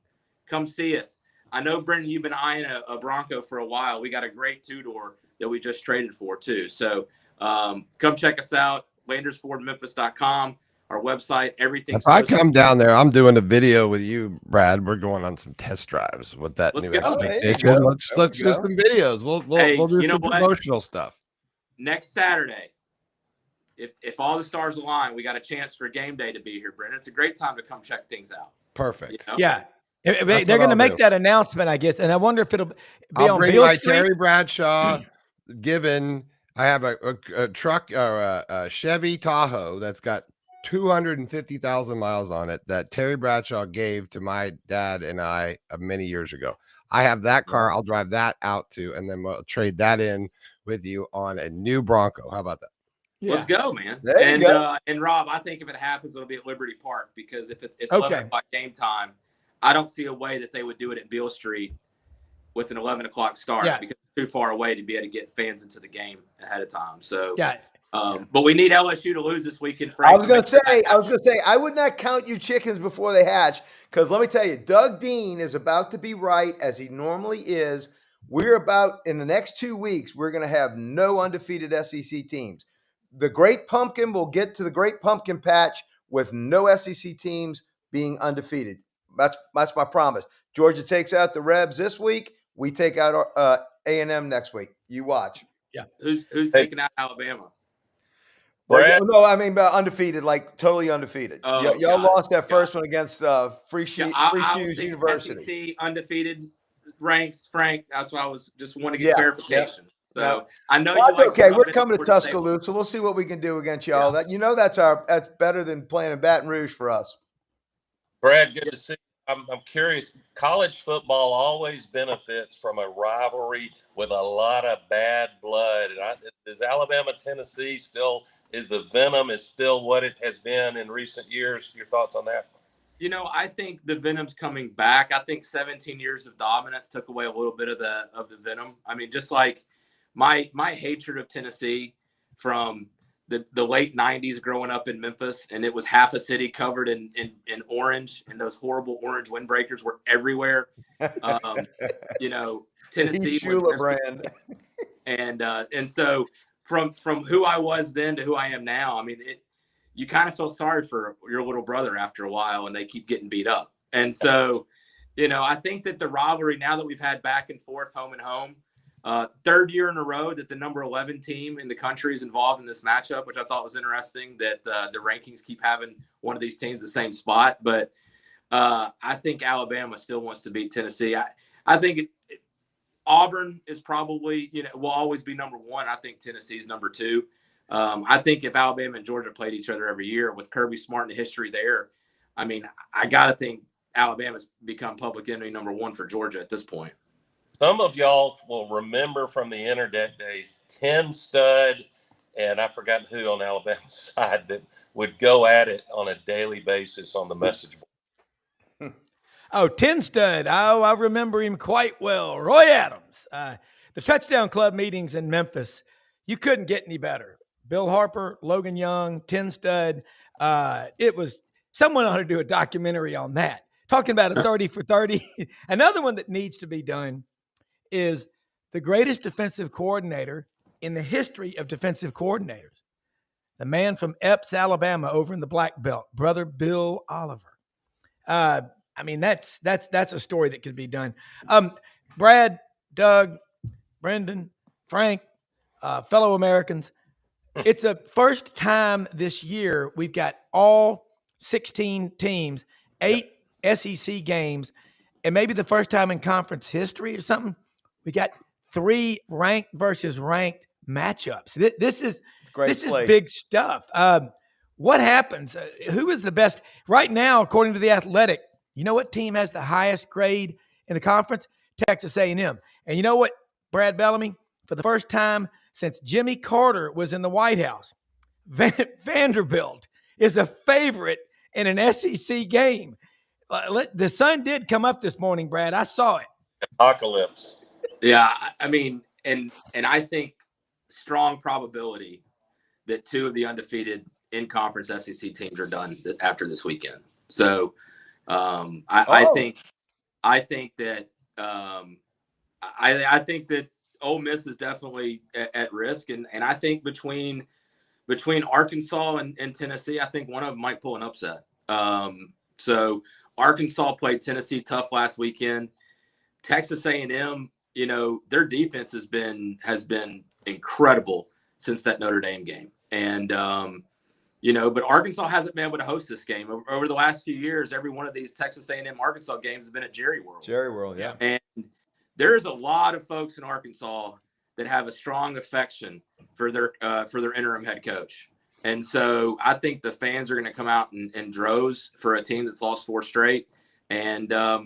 Come see us. I know, Brendan, you've been eyeing a Bronco for a while. We got a great 2-door that we just traded for too. So come check us out, landersfordmemphis.com, our website, everything. If I come down there, I'm doing a video with you, Brad. We're going on some test drives with that new Expedition. Let's do some videos. We'll do some promotional stuff. Next Saturday, if all the stars align, we got a chance for game day to be here, Brendan. It's a great time to come check things out. Perfect. Yeah. They're going to make that announcement, I guess. And I wonder if it'll be I'll on bring Beale my Street. Terry Bradshaw given. I have a truck or a Chevy Tahoe that's got 250,000 miles on it that Terry Bradshaw gave to my dad and I many years ago. I have that car. I'll drive that out to, and then we'll trade that in with you on a new Bronco. How about that? Let's go, man. There you go. And Rob, I think if it happens, it'll be at Liberty Park, because if it's Okay. 11 o'clock game time, I don't see a way that they would do it at Beale Street with an 11 o'clock start, because it's too far away to be able to get fans into the game ahead of time. So, but we need LSU to lose this weekend. I was going to say, I would not count you chickens before they hatch, because let me tell you, Doug Dean is about to be right, as he normally is. We're about, in the next 2 weeks, we're going to have no undefeated SEC teams. The Great Pumpkin will get to the Great Pumpkin Patch with no SEC teams being undefeated. That's my promise. Georgia takes out the Rebs this week. We take out A&M next week. You watch. Yeah. Who's taking out Alabama? No, I mean undefeated, like totally undefeated. Y'all lost that first one against Free Shoes University. SEC undefeated ranks, Frank. That's why I was just wanting to get clarification. So I know we're coming to Tuscaloosa. We'll see what we can do against y'all. That that's better than playing in Baton Rouge for us. Brad, good to see you. I'm curious. College football always benefits from a rivalry with a lot of bad blood. Is Alabama-Tennessee still, is the venom is still what it has been in recent years? Your thoughts on that? I think the venom's coming back. I think 17 years of dominance took away a little bit of the venom. I mean, just like my hatred of Tennessee from the late 90s growing up in Memphis, and it was half a city covered in orange, and those horrible orange windbreakers were everywhere. Tennessee Shula brand. And so from who I was then to who I am now, I mean, you kind of feel sorry for your little brother after a while, and they keep getting beat up. And so, I think that the rivalry, now that we've had back and forth, home and home, third year in a row that the number 11 team in the country is involved in this matchup, which I thought was interesting, that the rankings keep having one of these teams the same spot. But I think Alabama still wants to beat Tennessee. I think Auburn is probably, will always be number one. I think Tennessee is number two. I think if Alabama and Georgia played each other every year with Kirby Smart and the history there, I mean, I got to think Alabama's become public enemy number one for Georgia at this point. Some of y'all will remember from the internet days, 10 Stud, and I've forgotten who on Alabama's side that would go at it on a daily basis on the message board. Oh, 10 Stud. Oh, I remember him quite well. Roy Adams. The Touchdown Club meetings in Memphis, you couldn't get any better. Bill Harper, Logan Young, 10 Stud. It was, someone ought to do a documentary on that. Talking about a 30 for 30. Another one that needs to be done is the greatest defensive coordinator in the history of defensive coordinators. The man from Epps, Alabama, over in the Black Belt, Brother Bill Oliver. I mean, that's a story that could be done. Brad, Doug, Brendan, Frank, fellow Americans, it's the first time this year we've got all 16 teams, 8 SEC games, and maybe the first time in conference history or something, we got 3 ranked versus ranked matchups. This is big stuff. What happens? Who is the best right now, according to The Athletic? You know what team has the highest grade in the conference? Texas A&M. And you know what, Brad Bellamy? For the first time since Jimmy Carter was in the White House, Vanderbilt is a favorite in an SEC game. The sun did come up this morning, Brad. I saw it. Apocalypse. Yeah, I mean, and I think strong probability that 2 of the undefeated in-conference SEC teams are done after this weekend. So I think that Ole Miss is definitely at risk, and I think between Arkansas and Tennessee, I think one of them might pull an upset. So Arkansas played Tennessee tough last weekend. Texas A&M, their defense has been incredible since that Notre Dame game. And, but Arkansas hasn't been able to host this game. Over the last few years, every one of these Texas A&M Arkansas games has been at Jerry World. Jerry World, yeah. And there's a lot of folks in Arkansas that have a strong affection for their interim head coach. And so I think the fans are going to come out in droves for a team that's lost 4 straight. And, I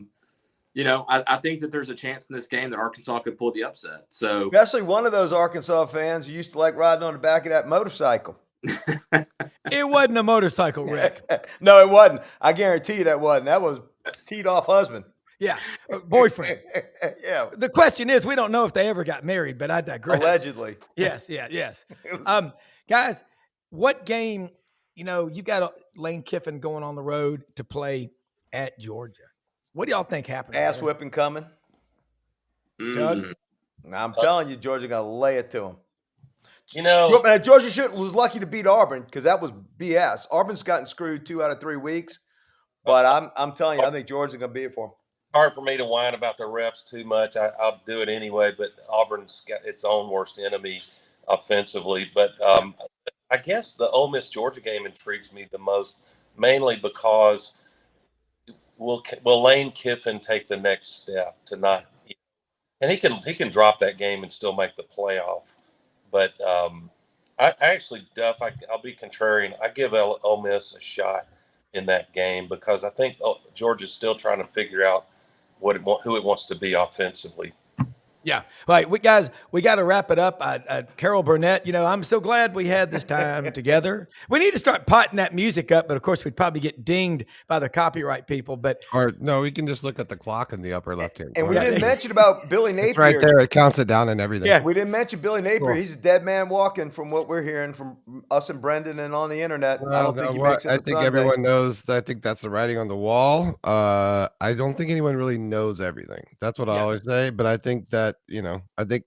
think that there's a chance in this game that Arkansas could pull the upset. So especially one of those Arkansas fans who used to like riding on the back of that motorcycle. It wasn't a motorcycle wreck. No, it wasn't. I guarantee you that wasn't. That was teed off husband. Yeah, boyfriend. Yeah. The question is, we don't know if they ever got married, but I digress. Allegedly. Yes. Guys, what game, you've got Lane Kiffin going on the road to play at Georgia. What do y'all think happened? Ass whipping coming. Doug? I'm telling you, Georgia got to lay it to him. Georgia was lucky to beat Auburn because that was BS. Auburn's gotten screwed 2 out of 3 weeks, but I'm telling you, I think Georgia's going to be it for them. Hard for me to whine about the refs too much. I'll do it anyway, but Auburn's got its own worst enemy offensively. But I guess the Ole Miss Georgia game intrigues me the most, mainly because will Lane Kiffin take the next step to not, and he can drop that game and still make the playoff. But I actually, Duff, I'll be contrarian. I give Ole Miss a shot in that game because I think Georgia's still trying to figure out who it wants to be offensively. Yeah. Right. We got to wrap it up. Carol Burnett, I'm so glad we had this time together. We need to start potting that music up, but of course we'd probably get dinged by the copyright people. Or no, we can just look at the clock in the upper left-hand corner. And we didn't mention about Billy Napier. It's right there. It counts it down and everything. Yeah. We didn't mention Billy Napier. Cool. He's a dead man walking from what we're hearing from us and Brendan and on the internet. Well, I don't think he makes it. I think everyone knows. I think that's the writing on the wall. I don't think anyone really knows everything. That's what I always say. But I think that, I think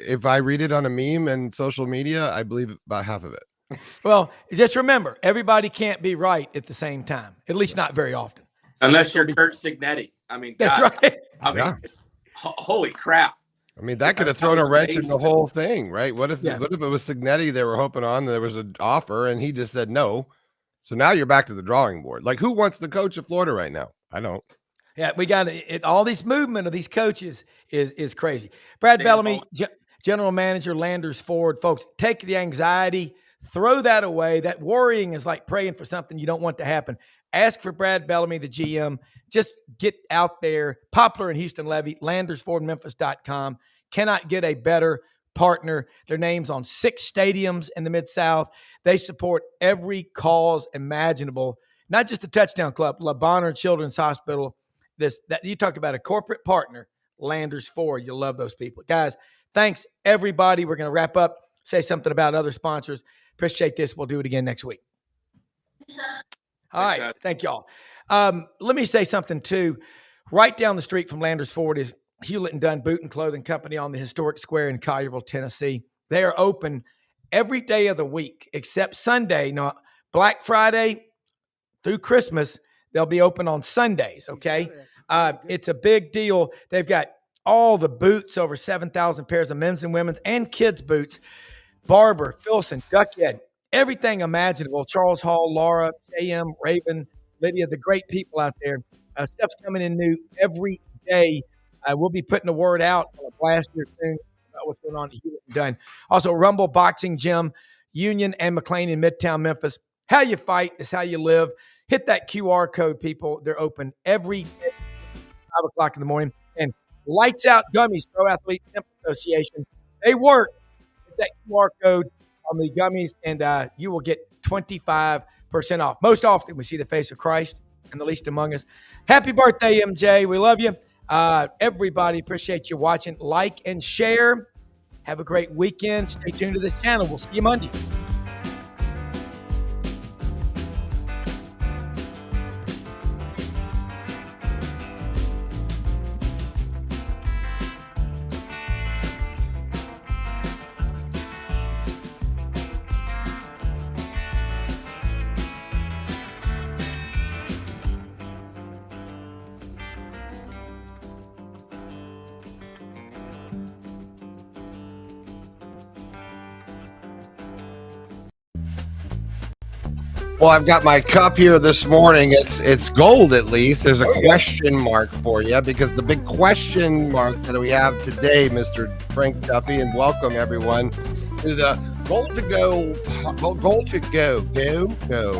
if I read it on a meme and social media, I believe about half of it. Well, just remember, everybody can't be right at the same time, at least not very often. So unless you're Kurt Signetti. I mean, that's right. Holy crap. I mean, that could have thrown a wrench in the whole thing, right? What if it was Signetti they were hoping on, there was an offer, and he just said no? So now you're back to the drawing board. Like, who wants to coach at Florida right now? I don't. Yeah, we got it. All this movement of these coaches is crazy. Brad Bellamy, general manager, Landers Ford. Folks, take the anxiety, throw that away. That worrying is like praying for something you don't want to happen. Ask for Brad Bellamy, the GM. Just get out there. Poplar and Houston Levy, LandersFordMemphis.com. Cannot get a better partner. Their name's on 6 stadiums in the Mid-South. They support every cause imaginable. Not just the Touchdown Club, La Bonheur Children's Hospital. That you talk about a corporate partner, Landers Ford. You'll love those people. Guys, thanks, everybody. We're going to wrap up, say something about other sponsors. Appreciate this. We'll do it again next week. All right. Thank y'all. Let me say something, too. Right down the street from Landers Ford is Hewlett & Dunn Boot and Clothing Company on the historic square in Collierville, Tennessee. They are open every day of the week except Sunday. Now, Black Friday through Christmas, they'll be open on Sundays, okay? It's a big deal. They've got all the boots, over 7,000 pairs of men's and women's and kids' boots. Barber, Filson, Duckhead, everything imaginable. Charles Hall, Laura, JM, Raven, Lydia, the great people out there. Stuff's coming in new every day. We'll be putting the word out on a blast here soon about what's going on at Hewlett & Dunn. Also, Rumble Boxing Gym, Union and McLean in Midtown Memphis. How you fight is how you live. Hit that QR code, people. They're open every day, 5 o'clock in the morning. And Lights Out Gummies, Pro Athlete Temple Association. They work. Hit that QR code on the gummies, and you will get 25% off. Most often, we see the face of Christ and the least among us. Happy birthday, MJ. We love you. Everybody, appreciate you watching. Like and share. Have a great weekend. Stay tuned to this channel. We'll see you Monday. Well, I've got my cup here this morning. It's gold, at least. There's a question mark for you, because the big question mark that we have today, Mr. Frank Duffy, and welcome everyone to the Goal to Go.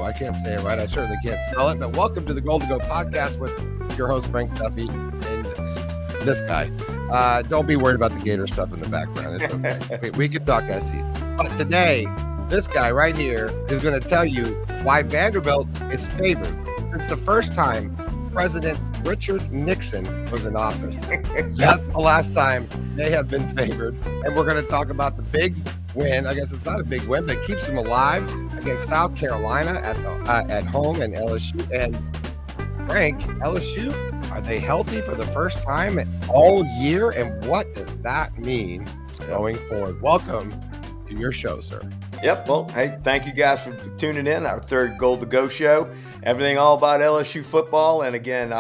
I can't say it right. I certainly can't spell it, but welcome to the Goal to Go podcast with your host, Frank Duffy, and this guy. Don't be worried about the Gator stuff in the background. It's okay. We can talk SEC. But today, This guy right here is going to tell you why Vanderbilt is favored. It's the first time President Richard Nixon was in office. That's the last time they have been favored. And we're going to talk about the big win. I guess it's not a big win, but it keeps them alive against South Carolina at home and LSU. And Frank, LSU, are they healthy for the first time all year? And what does that mean going forward? Welcome to your show, sir. Yep. Well, hey, thank you guys for tuning in. Our third Goal to Go show. Everything all about LSU football. And again,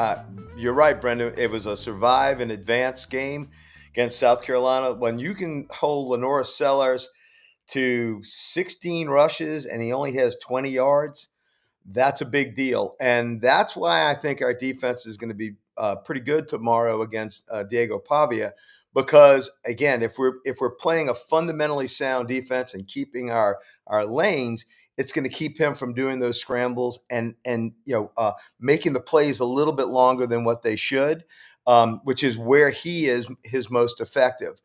you're right, Brendan. It was a survive and advance game against South Carolina. When you can hold Lenora Sellers to 16 rushes and he only has 20 yards, that's a big deal. And that's why I think our defense is going to be pretty good tomorrow against Diego Pavia. Because again, if we're playing a fundamentally sound defense and keeping our lanes, it's going to keep him from doing those scrambles and making the plays a little bit longer than what they should, which is where he is his most effective.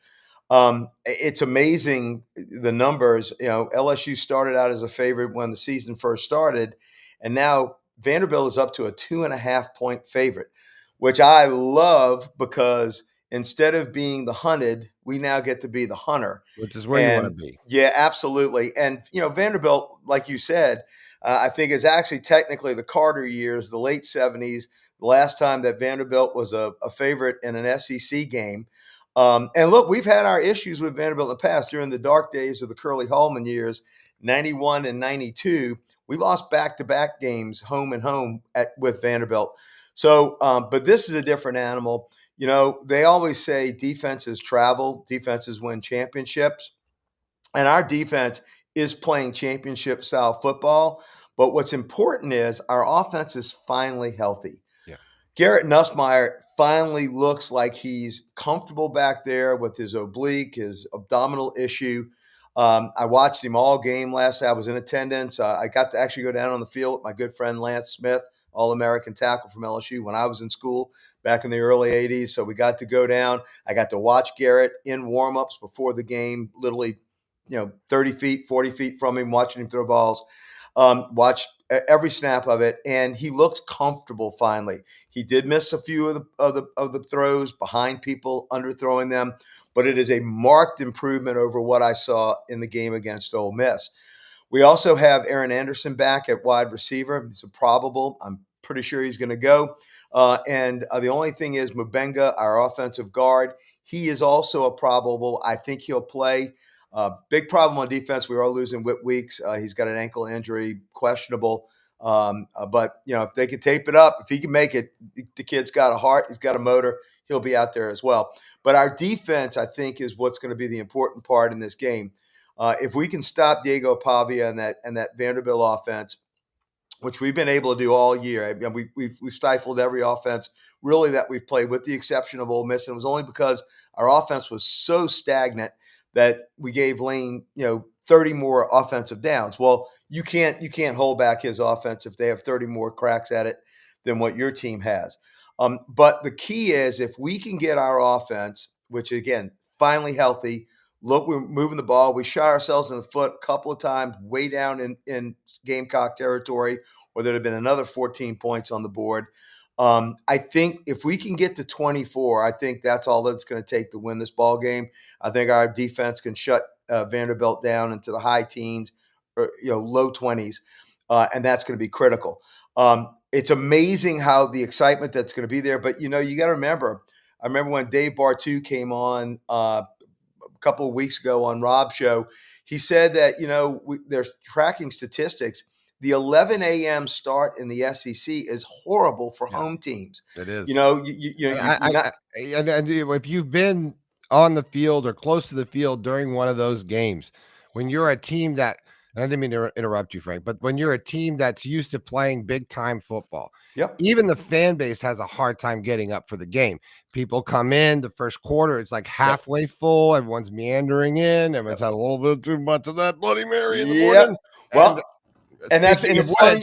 It's amazing the numbers. LSU started out as a favorite when the season first started, and now Vanderbilt is up to a 2.5 point favorite, which I love because instead of being the hunted, we now get to be the hunter. Which is where you want to be. Yeah, absolutely. And, Vanderbilt, like you said, I think is actually technically the Carter years, the late 70s, the last time that Vanderbilt was a favorite in an SEC game. And look, we've had our issues with Vanderbilt in the past. During the dark days of the Curly Hallman years, 91 and 92, we lost back-to-back games home and home with Vanderbilt. So, but this is a different animal. They always say defenses travel, defenses win championships, and our defense is playing championship-style football. But what's important is our offense is finally healthy. Yeah. Garrett Nussmeier finally looks like he's comfortable back there with his oblique, his abdominal issue. I watched him all game last night. I was in attendance. I got to actually go down on the field with my good friend Lance Smith, All-American tackle from LSU when I was in school back in the early 80s. So we got to go down. I got to watch Garrett in warm-ups before the game, literally, 30 feet, 40 feet from him, watching him throw balls. Watch every snap of it, and he looks comfortable finally. He did miss a few of the throws behind people, underthrowing them, but it is a marked improvement over what I saw in the game against Ole Miss. We also have Aaron Anderson back at wide receiver. He's a probable. I'm pretty sure he's going to go. And the only thing is Mubenga, our offensive guard, he is also a probable. I think he'll play. Big problem on defense. We are losing Whit Weeks. He's got an ankle injury, questionable. But, if they can tape it up, if he can make it, the kid's got a heart, he's got a motor, he'll be out there as well. But our defense, I think, is what's going to be the important part in this game. If we can stop Diego Pavia and that Vanderbilt offense, which we've been able to do all year. We've stifled every offense really that we've played, with the exception of Ole Miss. And it was only because our offense was so stagnant that we gave Lane, 30 more offensive downs. Well, you can't hold back his offense if they have 30 more cracks at it than what your team has. But the key is if we can get our offense, which again, finally healthy. Look, we're moving the ball. We shot ourselves in the foot a couple of times way down in Gamecock territory, or there'd have been another 14 points on the board. I think if we can get to 24, I think that's all that's going to take to win this ball game. I think our defense can shut Vanderbilt down into the high teens or low 20s, and that's going to be critical. It's amazing how the excitement that's going to be there. But, you got to remember, I remember when Dave Bartu came on a couple of weeks ago on Rob's show, he said that, there's tracking statistics. The 11 a.m. start in the SEC is horrible for home teams. It is. If you've been on the field or close to the field during one of those games, when you're a team that, and I didn't mean to interrupt you, Frank, but when you're a team that's used to playing big time football, even the fan base has a hard time getting up for the game. People come in the first quarter, it's like halfway full. Everyone's meandering in. Everyone's had a little bit too much of that Bloody Mary in the morning. Well, and it's funny.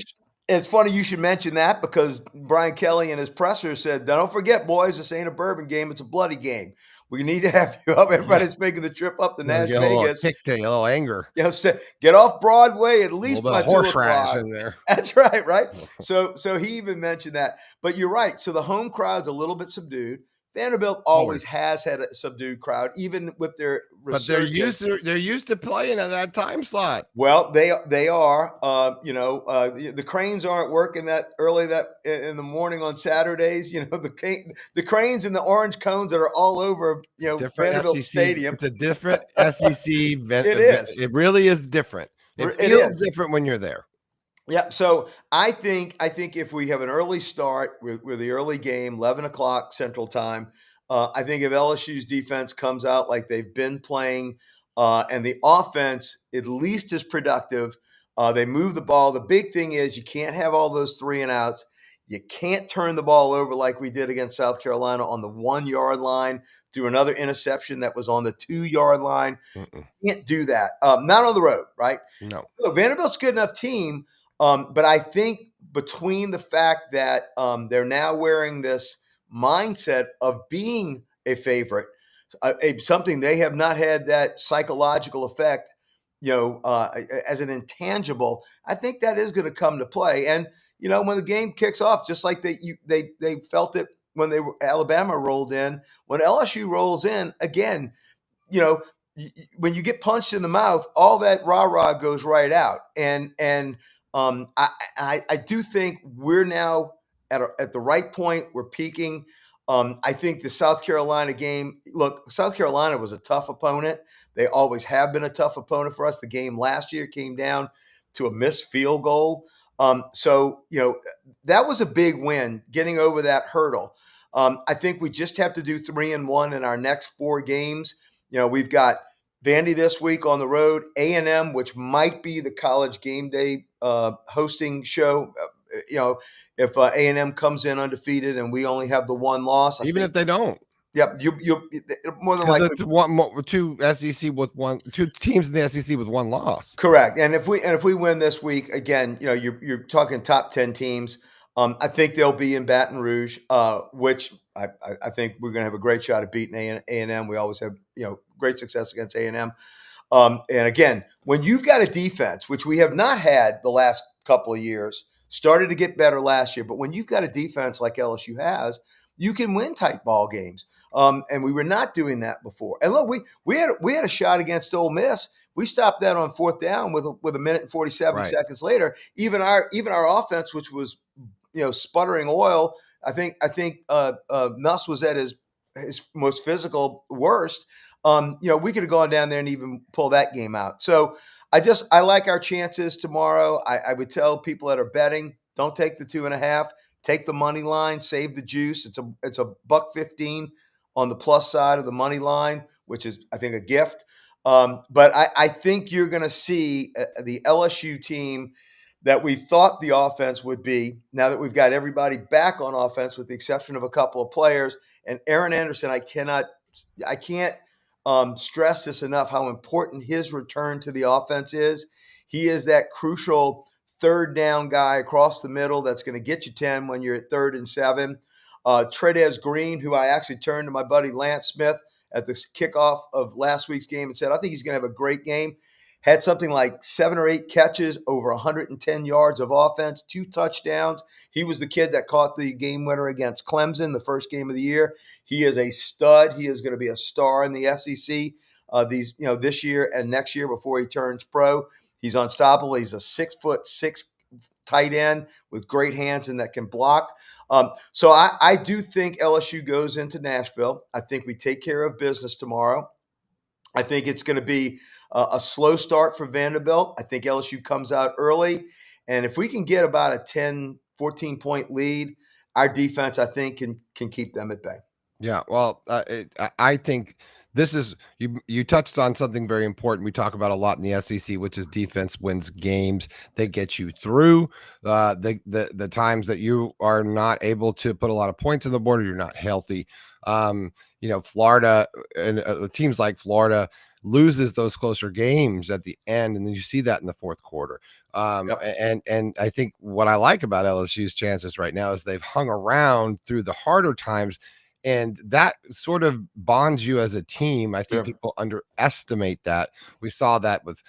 It's funny you should mention that because Brian Kelly in his presser said, "Don't forget, boys, this ain't a bourbon game; it's a bloody game." We need to have you up. Everybody's making the trip up to Nash Get Vegas. A little anger. Get off Broadway at least by 2 o'clock. In there. That's right. So he even mentioned that. But you're right. So the home crowd's a little bit subdued. Vanderbilt always has had a subdued crowd, even with their resurgence. But they're used to playing at that time slot. Well, they are. The cranes aren't working that early in the morning on Saturdays. The cranes and the orange cones that are all over Vanderbilt Stadium. It's a different SEC event. It is. It really is different. It feels different when you're there. Yeah, so I think if we have an early start with the early game, 11 o'clock Central Time, I think if LSU's defense comes out like they've been playing, and the offense at least is productive, they move the ball. The big thing is you can't have all those 3 and outs. You can't turn the ball over like we did against South Carolina on the 1 yard line through another interception that was on the 2 yard line. Can't do that. Not on the road, right? No. Look, Vanderbilt's a good enough team. But I think between the fact that they're now wearing this mindset of being a favorite, something they have not had that psychological effect, as an intangible, I think that is going to come to play. And, when the game kicks off, just like they felt it when Alabama rolled in, when LSU rolls in, again, when you get punched in the mouth, all that rah-rah goes right out. And I do think we're now at the right point. We're peaking. I think the South Carolina game, look, South Carolina was a tough opponent. They always have been a tough opponent for us. The game last year came down to a missed field goal. So that was a big win, getting over that hurdle. I think we just have to do 3-1 in our next 4 games. We've got Vandy this week on the road, A&M, which might be the college game day hosting show. If A&M comes in undefeated and we only have the 1 loss, if they don't. Yep, you more than likely two teams in the SEC with 1 loss. Correct. And if we win this week, again, you're talking top 10 teams. I think they'll be in Baton Rouge, which I think we're going to have a great shot at beating A&M. We always have great success against A&M. And again, when you've got a defense, which we have not had the last couple of years, started to get better last year, but when you've got a defense like LSU has, you can win tight ball games. And we were not doing that before. And look, we had a shot against Ole Miss. We stopped that on 4th down with a minute and 47 seconds later. Even our offense, which was sputtering oil. I think Nuss was at his most physical worst. We could have gone down there and even pull that game out. So I like our chances tomorrow. I would tell people that are betting, don't take the 2.5, take the money line, save the juice. It's a $1.15 on the plus side of the money line, which is, I think, a gift. But I think you're going to see the LSU team that we thought the offense would be, now that we've got everybody back on offense with the exception of a couple of players. And Aaron Anderson, I can't stress this enough, how important his return to the offense is. He is that crucial 3rd down guy across the middle that's going to get you 10 when you're at 3rd and 7. Tredez Green, who I actually turned to my buddy Lance Smith at the kickoff of last week's game and said, I think he's going to have a great game. Had something like 7 or 8 catches, over 110 yards of offense, 2 touchdowns. He was the kid that caught the game winner against Clemson, the first game of the year. He is a stud. He is going to be a star in the SEC this year and next year before he turns pro. He's unstoppable. He's a 6'6" tight end with great hands and that can block. So I do think LSU goes into Nashville. I think we take care of business tomorrow. I think it's going to be a slow start for Vanderbilt. I think LSU comes out early. And if we can get about a 10, 14-point lead, our defense, I think, can keep them at bay. Yeah, well, I think this is you touched on something very important we talk about a lot in the SEC, which is defense wins games. They get you through the times that you are not able to put a lot of points on the board or you're not healthy. Florida and teams like Florida loses those closer games at the end, and then you see that in the 4th quarter. And I think what I like about LSU's chances right now is they've hung around through the harder times And that sort of bonds you as a team. I think Sure. people underestimate that. We saw that with,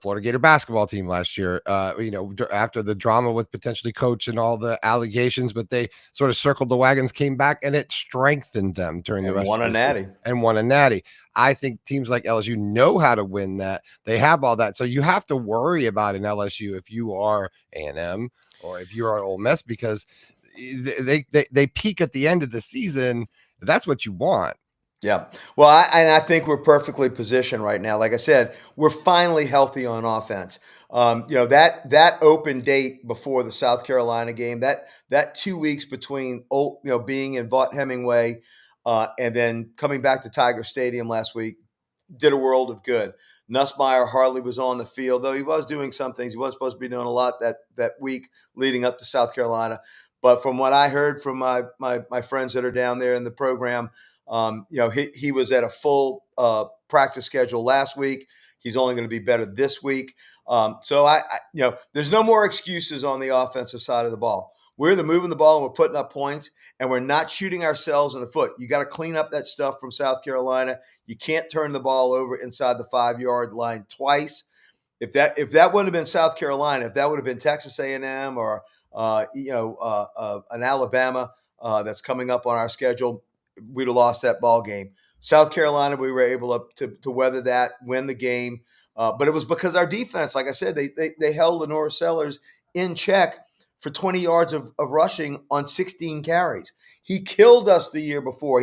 Florida Gator basketball team last year, after the drama with potentially coach and all the allegations, but they sort of circled the wagons, came back, and it strengthened them during the And rest won of a the natty. season. And won a natty. I think teams like LSU know how to win that. They have all that. So you have to worry about an LSU if you are A&M or if you are Ole Miss, because they peak at the end of the season. That's what you want. Yeah. Well, I think we're perfectly positioned right now. Like I said, we're finally healthy on offense. That open date before the South Carolina game, that 2 weeks between being in Vaught Hemingway and then coming back to Tiger Stadium last week did a world of good. Nussmeier hardly was on the field, though he was doing some things. He was supposed to be doing a lot that week leading up to South Carolina. But from what I heard from my friends that are down there in the program, he was at a full practice schedule last week. He's only going to be better this week. So there's no more excuses on the offensive side of the ball. We're either moving the ball and we're putting up points, and we're not shooting ourselves in the foot. You got to clean up that stuff from South Carolina. You can't turn the ball over inside the 5-yard line twice. If that wouldn't have been South Carolina, if that would have been Texas A&M or an Alabama that's coming up on our schedule, we'd have lost that ball game. South Carolina, we were able to weather that, win the game. But it was because our defense, like I said, they held Lenora Sellers in check for 20 yards of rushing on 16 carries. He killed us the year before.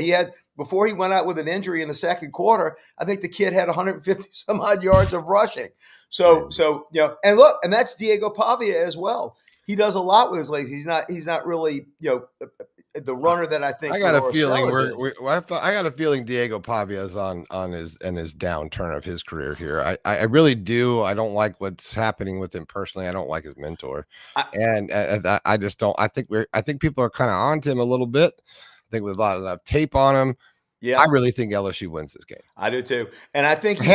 Before he went out with an injury in the second quarter, I think the kid had 150 some odd yards of rushing. So and look, and that's Diego Pavia as well. He does a lot with his legs. He's not really, the runner that I think. I got a feeling Diego Pavia is on his downturn of his career here. I really do. I don't like what's happening with him personally. I don't like his mentor, and I just don't. I think people are kind of onto him a little bit. I think with a lot of tape on him. Yeah, I really think LSU wins this game. I do too, and I think he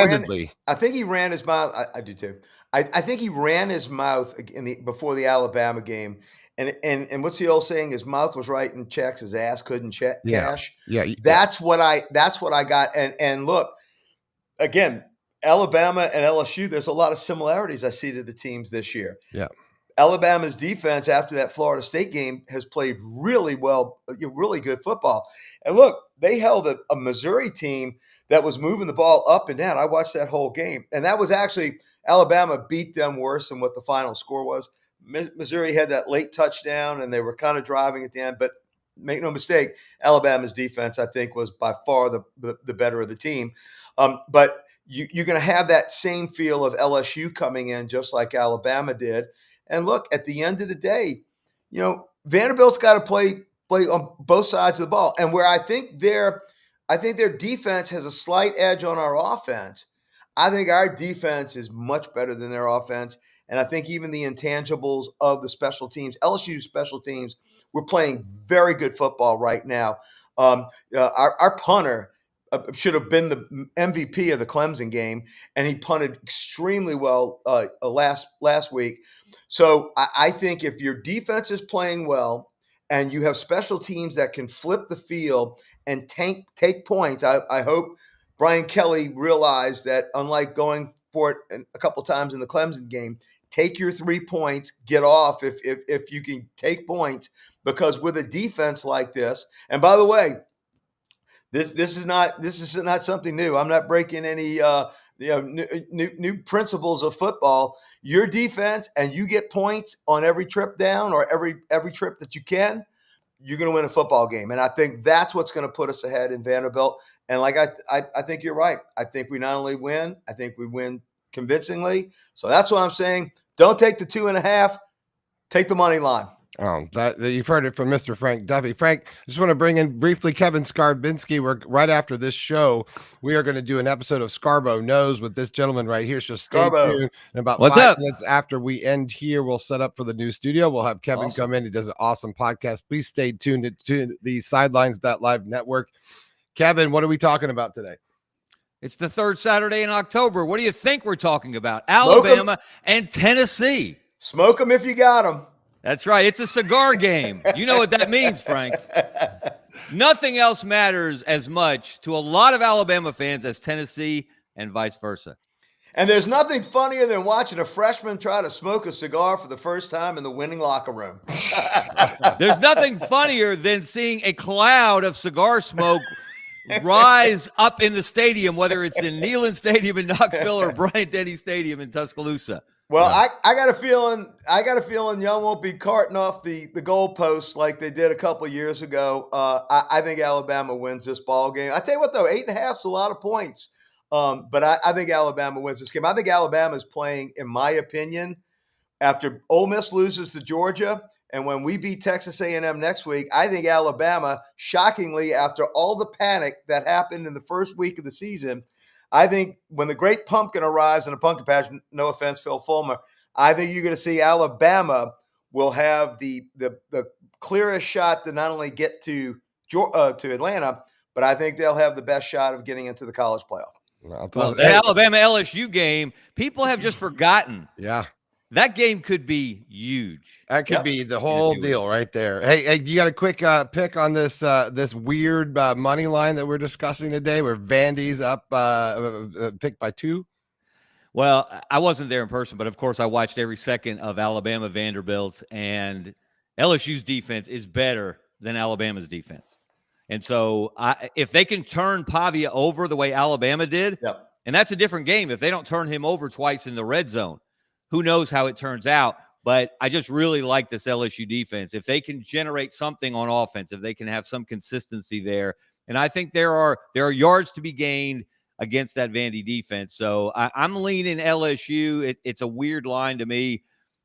ran his mouth. I do too. I think he ran his mouth before the Alabama game. And what's the old saying? His mouth was writing checks, his ass couldn't cash. Yeah. That's what I got. And look, again, Alabama and LSU, there's a lot of similarities I see to the teams this year. Yeah. Alabama's defense after that Florida State game has played really well, really good football. And look, they held a Missouri team that was moving the ball up and down. I watched that whole game. And that was actually, Alabama beat them worse than what the final score was. Missouri had that late touchdown, and they were kind of driving at the end. But make no mistake, Alabama's defense, I think, was by far the better of the team. But you're going to have that same feel of LSU coming in just like Alabama did. And look, at the end of the day, Vanderbilt's got to play on both sides of the ball. And where I think their defense has a slight edge on our offense, I think our defense is much better than their offense. And I think even the intangibles of the special teams, LSU's special teams, we're playing very good football right now. Our punter should have been the MVP of the Clemson game, and he punted extremely well last week. So I think if your defense is playing well and you have special teams that can flip the field and take points, I hope Brian Kelly realized that, unlike going for it a couple times in the Clemson game, take your 3 points, get off if you can take points, because with a defense like this, and by the way, this is not something new. I'm not breaking any new principles of football. Your defense, and you get points on every trip down or every trip that you can, you're going to win a football game. And I think that's what's going to put us ahead in Vanderbilt. And like I think you're right. I think we not only win, I think we win convincingly. So that's what I'm saying. Don't take the 2.5. Take the money line. That you've heard it from Mr. Frank Duffy. Frank, I just want to bring in briefly Kevin Scarbinski. We're right after this show. We are going to do an episode of Scarbo Knows with this gentleman right here. So stay tuned. And about 5 minutes after we end here, we'll set up for the new studio. We'll have Kevin come in. He does an awesome podcast. Please stay tuned to the Sidelines.live network. Kevin, what are we talking about today? It's the third Saturday in October. What do you think we're talking about? Alabama and Tennessee. Smoke them if you got them. That's right. It's a cigar game. You know what that means, Frank. Nothing else matters as much to a lot of Alabama fans as Tennessee and vice versa. And there's nothing funnier than watching a freshman try to smoke a cigar for the first time in the winning locker room. There's nothing funnier than seeing a cloud of cigar smoke rise up in the stadium, whether it's in Neyland Stadium in Knoxville or Bryant-Denny Stadium in Tuscaloosa. Well, I got a feeling y'all won't be carting off the goalposts like they did a couple of years ago. I think Alabama wins this ball game. I tell you what, though, 8.5 is a lot of points. But I think Alabama wins this game. I think Alabama is playing, in my opinion, after Ole Miss loses to Georgia, and when we beat Texas A&M next week, I think Alabama, shockingly, after all the panic that happened in the first week of the season, I think when the great pumpkin arrives in a pumpkin patch, no offense, Phil Fulmer, I think you're going to see Alabama will have the clearest shot to not only get to Atlanta, but I think they'll have the best shot of getting into the college playoff. Well, the Alabama-LSU game, people have just forgotten. Yeah. That game could be huge. That could be the whole deal right there. Hey, you got a quick pick on this weird money line that we're discussing today where Vandy's up picked by 2? Well, I wasn't there in person, but of course I watched every second of Alabama Vanderbilt, and LSU's defense is better than Alabama's defense. And so if they can turn Pavia over the way Alabama did, and that's a different game. If they don't turn him over twice in the red zone, who knows how it turns out. But I just really like this LSU defense. If they can generate something on offense, if they can have some consistency there, and I think there are yards to be gained against that Vandy defense. So I'm leaning LSU. It's a weird line to me.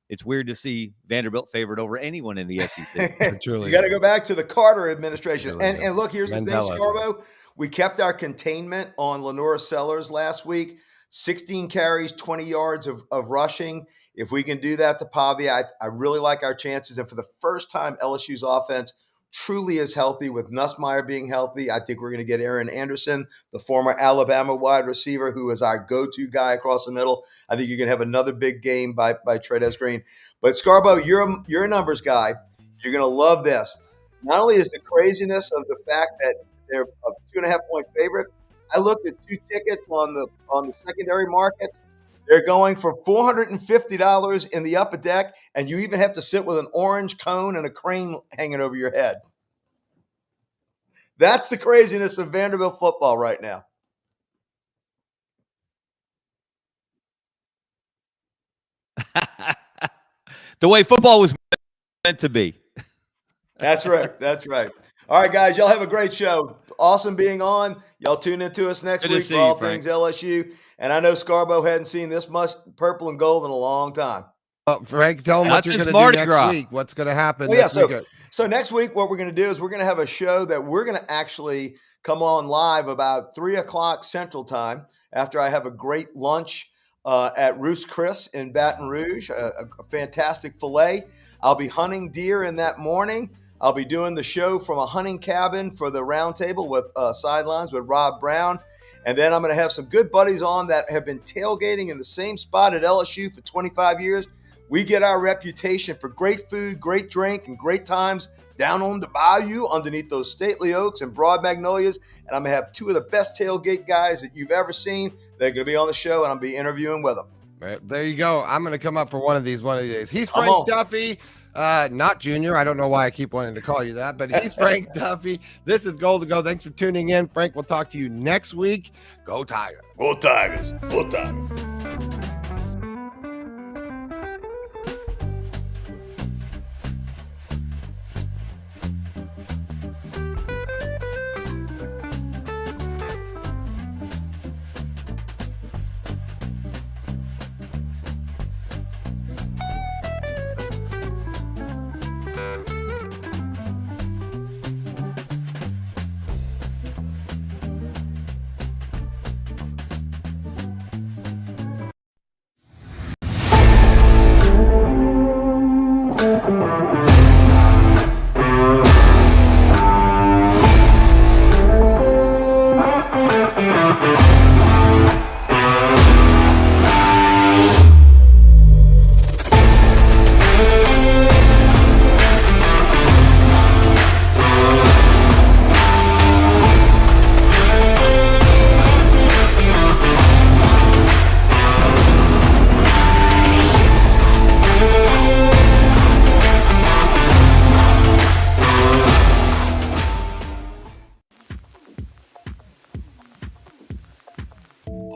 It's weird to see Vanderbilt favored over anyone in the SEC. You got to go back to the Carter administration. And look, here's the thing, Scarbo. We kept our containment on Lenora Sellers last week. 16 carries, 20 yards of rushing. If we can do that to Pavia, I really like our chances. And for the first time, LSU's offense truly is healthy with Nussmeier being healthy. I think we're going to get Aaron Anderson, the former Alabama wide receiver, who is our go-to guy across the middle. I think you're going to have another big game by Trez Green. But Scarbo, you're a numbers guy. You're going to love this. Not only is the craziness of the fact that they're a 2.5-point favorite, I looked at 2 tickets on the secondary markets. They're going for $450 in the upper deck, and you even have to sit with an orange cone and a crane hanging over your head. That's the craziness of Vanderbilt football right now. The way football was meant to be. That's right. That's right. All right, guys, y'all have a great show. Awesome being on. Y'all tune into us next week for all things LSU. And I know Scarbo hadn't seen this much purple and gold in a long time. Frank, tell them what you're going to do next week. What's going to happen next week? So next week, what we're going to do is we're going to have a show that we're going to actually come on live about 3 o'clock Central Time after I have a great lunch at Roost Chris in Baton Rouge, a fantastic filet. I'll be hunting deer in that morning. I'll be doing the show from a hunting cabin for the roundtable with Sidelines with Rob Browne. And then I'm going to have some good buddies on that have been tailgating in the same spot at LSU for 25 years. We get our reputation for great food, great drink, and great times down on the bayou underneath those stately oaks and broad magnolias. And I'm going to have 2 of the best tailgate guys that you've ever seen. They're going to be on the show, and I'll be interviewing with them. Right, there you go. I'm going to come up for one of these days. He's Frank Duffy, not Junior. I don't know why I keep wanting to call you that, but he's Frank Duffy. This is Gold to Go. Thanks for tuning in. Frank, we'll talk to you next week. Go Tigers. Go Tigers. Go Tigers.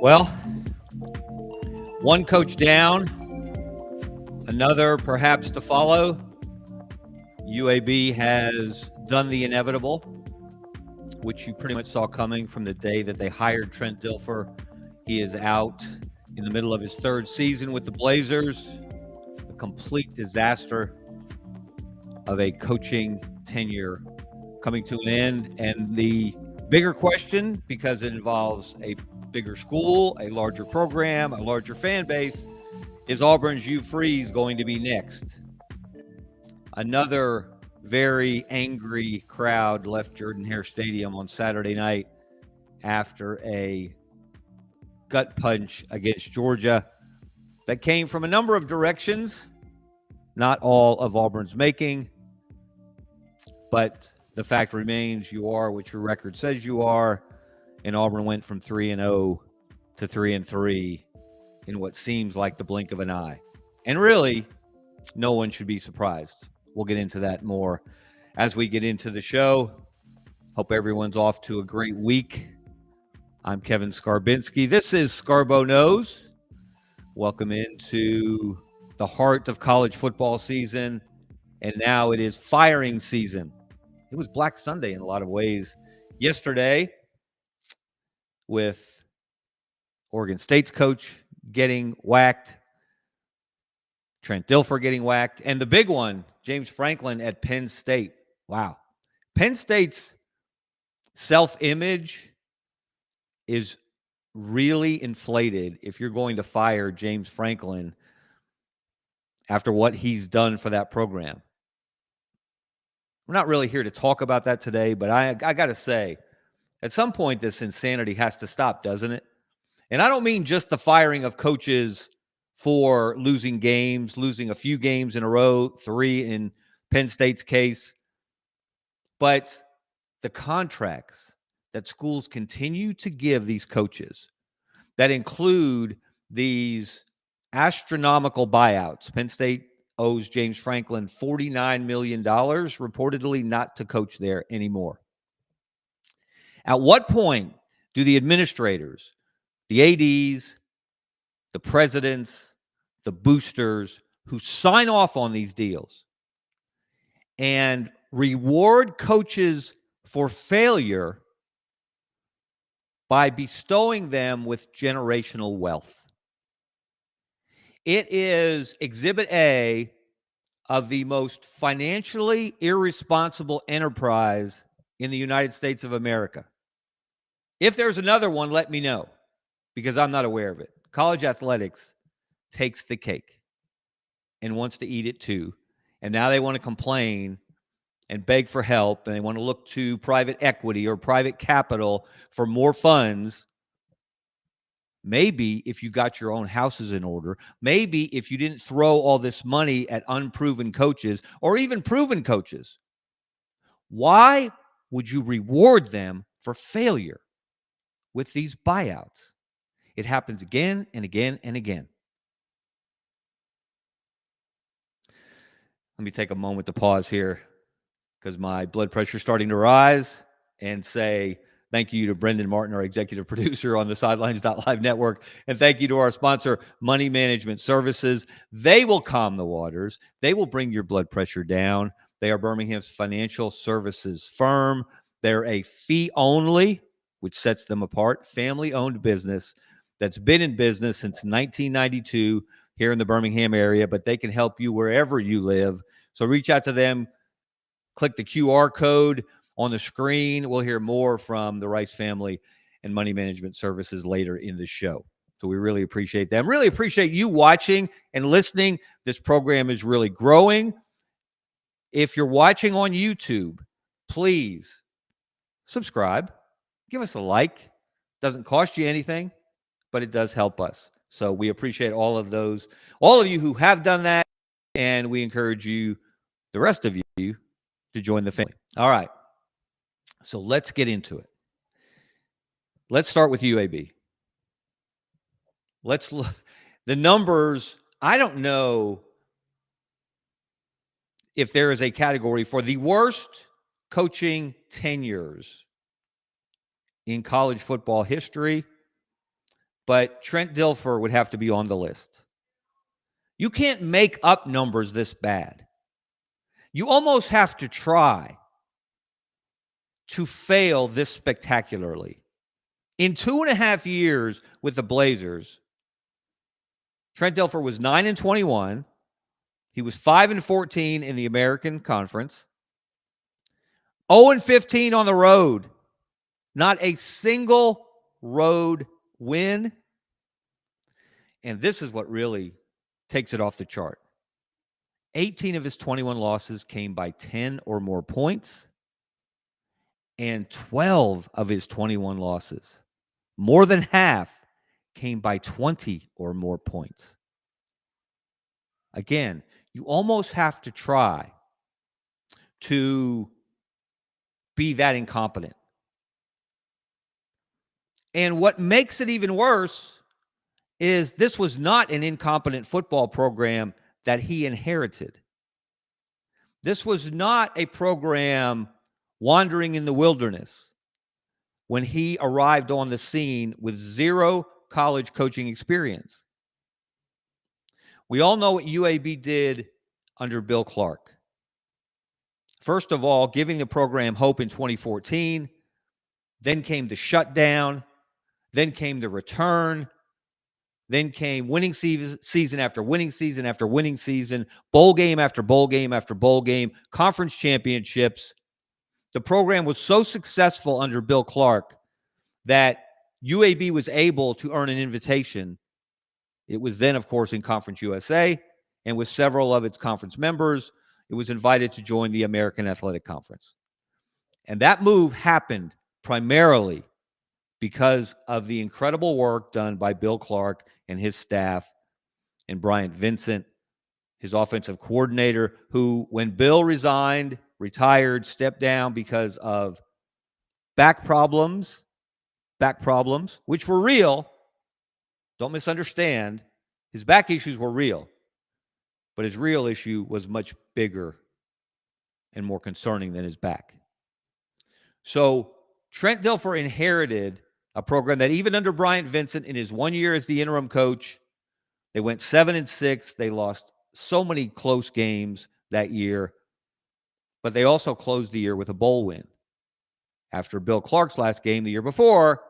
Well, one coach down, another perhaps to follow. UAB has done the inevitable, which you pretty much saw coming from the day that they hired Trent Dilfer. He is out in the middle of his third season with the Blazers. A complete disaster of a coaching tenure coming to an end. And the bigger question, because it involves a bigger school, a larger program, a larger fan base, is Auburn's Hugh Freeze going to be next? Another very angry crowd left Jordan-Hare Stadium on Saturday night after a gut punch against Georgia that came from a number of directions, not all of Auburn's making, but the fact remains you are what your record says you are, and Auburn went from 3-0 to 3-3 in what seems like the blink of an eye. And really, no one should be surprised. We'll get into that more as we get into the show. Hope everyone's off to a great week. I'm Kevin Scarbinski. This is Scarbo Knows. Welcome into the heart of college football season, and now it is firing season. It was Black Sunday in a lot of ways yesterday, with Oregon State's coach getting whacked, Trent Dilfer getting whacked, and the big one, James Franklin at Penn State. Wow. Penn State's self-image is really inflated if you're going to fire James Franklin after what he's done for that program. We're not really here to talk about that today, but I got to say, at some point, this insanity has to stop, doesn't it? And I don't mean just the firing of coaches for losing games, losing a few games in a row, 3 in Penn State's case, but the contracts that schools continue to give these coaches that include these astronomical buyouts. Penn State owes James Franklin $49 million, reportedly not to coach there anymore. At what point do the administrators, the ADs, the presidents, the boosters who sign off on these deals and reward coaches for failure by bestowing them with generational wealth? It is Exhibit A of the most financially irresponsible enterprise in the United States of America. If there's another one, let me know, because I'm not aware of it. College athletics takes the cake and wants to eat it too. And now they want to complain and beg for help, and they want to look to private equity or private capital for more funds. Maybe if you got your own houses in order, maybe if you didn't throw all this money at unproven coaches or even proven coaches, why would you reward them for failure with these buyouts? It happens again and again and again. Let me take a moment to pause here because my blood pressure is starting to rise, and say thank you to Brendan Martin, our executive producer on the Sidelines.live network. And thank you to our sponsor, Money Management Services. They will calm the waters. They will bring your blood pressure down. They are Birmingham's financial services firm. They're a fee-only, which sets them apart, family-owned business that's been in business since 1992 here in the Birmingham area, but they can help you wherever you live. So reach out to them. Click the QR code on the screen. We'll hear more from the Rice family and Money Management Services later in the show. So we really appreciate them. Really appreciate you watching and listening. This program is really growing. If you're watching on YouTube, please subscribe. Give us a like. Doesn't cost you anything, but it does help us. So we appreciate all of you who have done that, and we encourage you, the rest of you, to join the family. All right. So let's get into it. Let's start with UAB. Let's look. The numbers, I don't know if there is a category for the worst coaching tenures in college football history, but Trent Dilfer would have to be on the list. You can't make up numbers this bad. You almost have to try to fail this spectacularly. In 2.5 years with the Blazers, Trent Dilfer was 9-21. He was 5-14 in the American Conference. 0-15 on the road. Not a single road win. And this is what really takes it off the chart. 18 of his 21 losses came by 10 or more points. And 12 of his 21 losses, more than half, came by 20 or more points. Again, you almost have to try to be that incompetent. And what makes it even worse is this was not an incompetent football program that he inherited. This was not a program wandering in the wilderness when he arrived on the scene with zero college coaching experience. We all know what UAB did under Bill Clark. First of all, giving the program hope in 2014. Then came the shutdown. Then came the return. Then came winning season after winning season after winning season, bowl game after bowl game after bowl game, conference championships. The program was so successful under Bill Clark that UAB was able to earn an invitation. It was then, of course, in Conference USA, and with several of its conference members, it was invited to join the American Athletic Conference. And that move happened primarily because of the incredible work done by Bill Clark and his staff and Bryant Vincent, his offensive coordinator, who, when Bill resigned, retired, stepped down because of back problems, which were real. Don't misunderstand. His back issues were real, but his real issue was much bigger and more concerning than his back. So Trent Dilfer inherited a program that even under Bryant Vincent in his 1 year as the interim coach, they went 7-6. They lost so many close games that year, but they also closed the year with a bowl win. After Bill Clark's last game the year before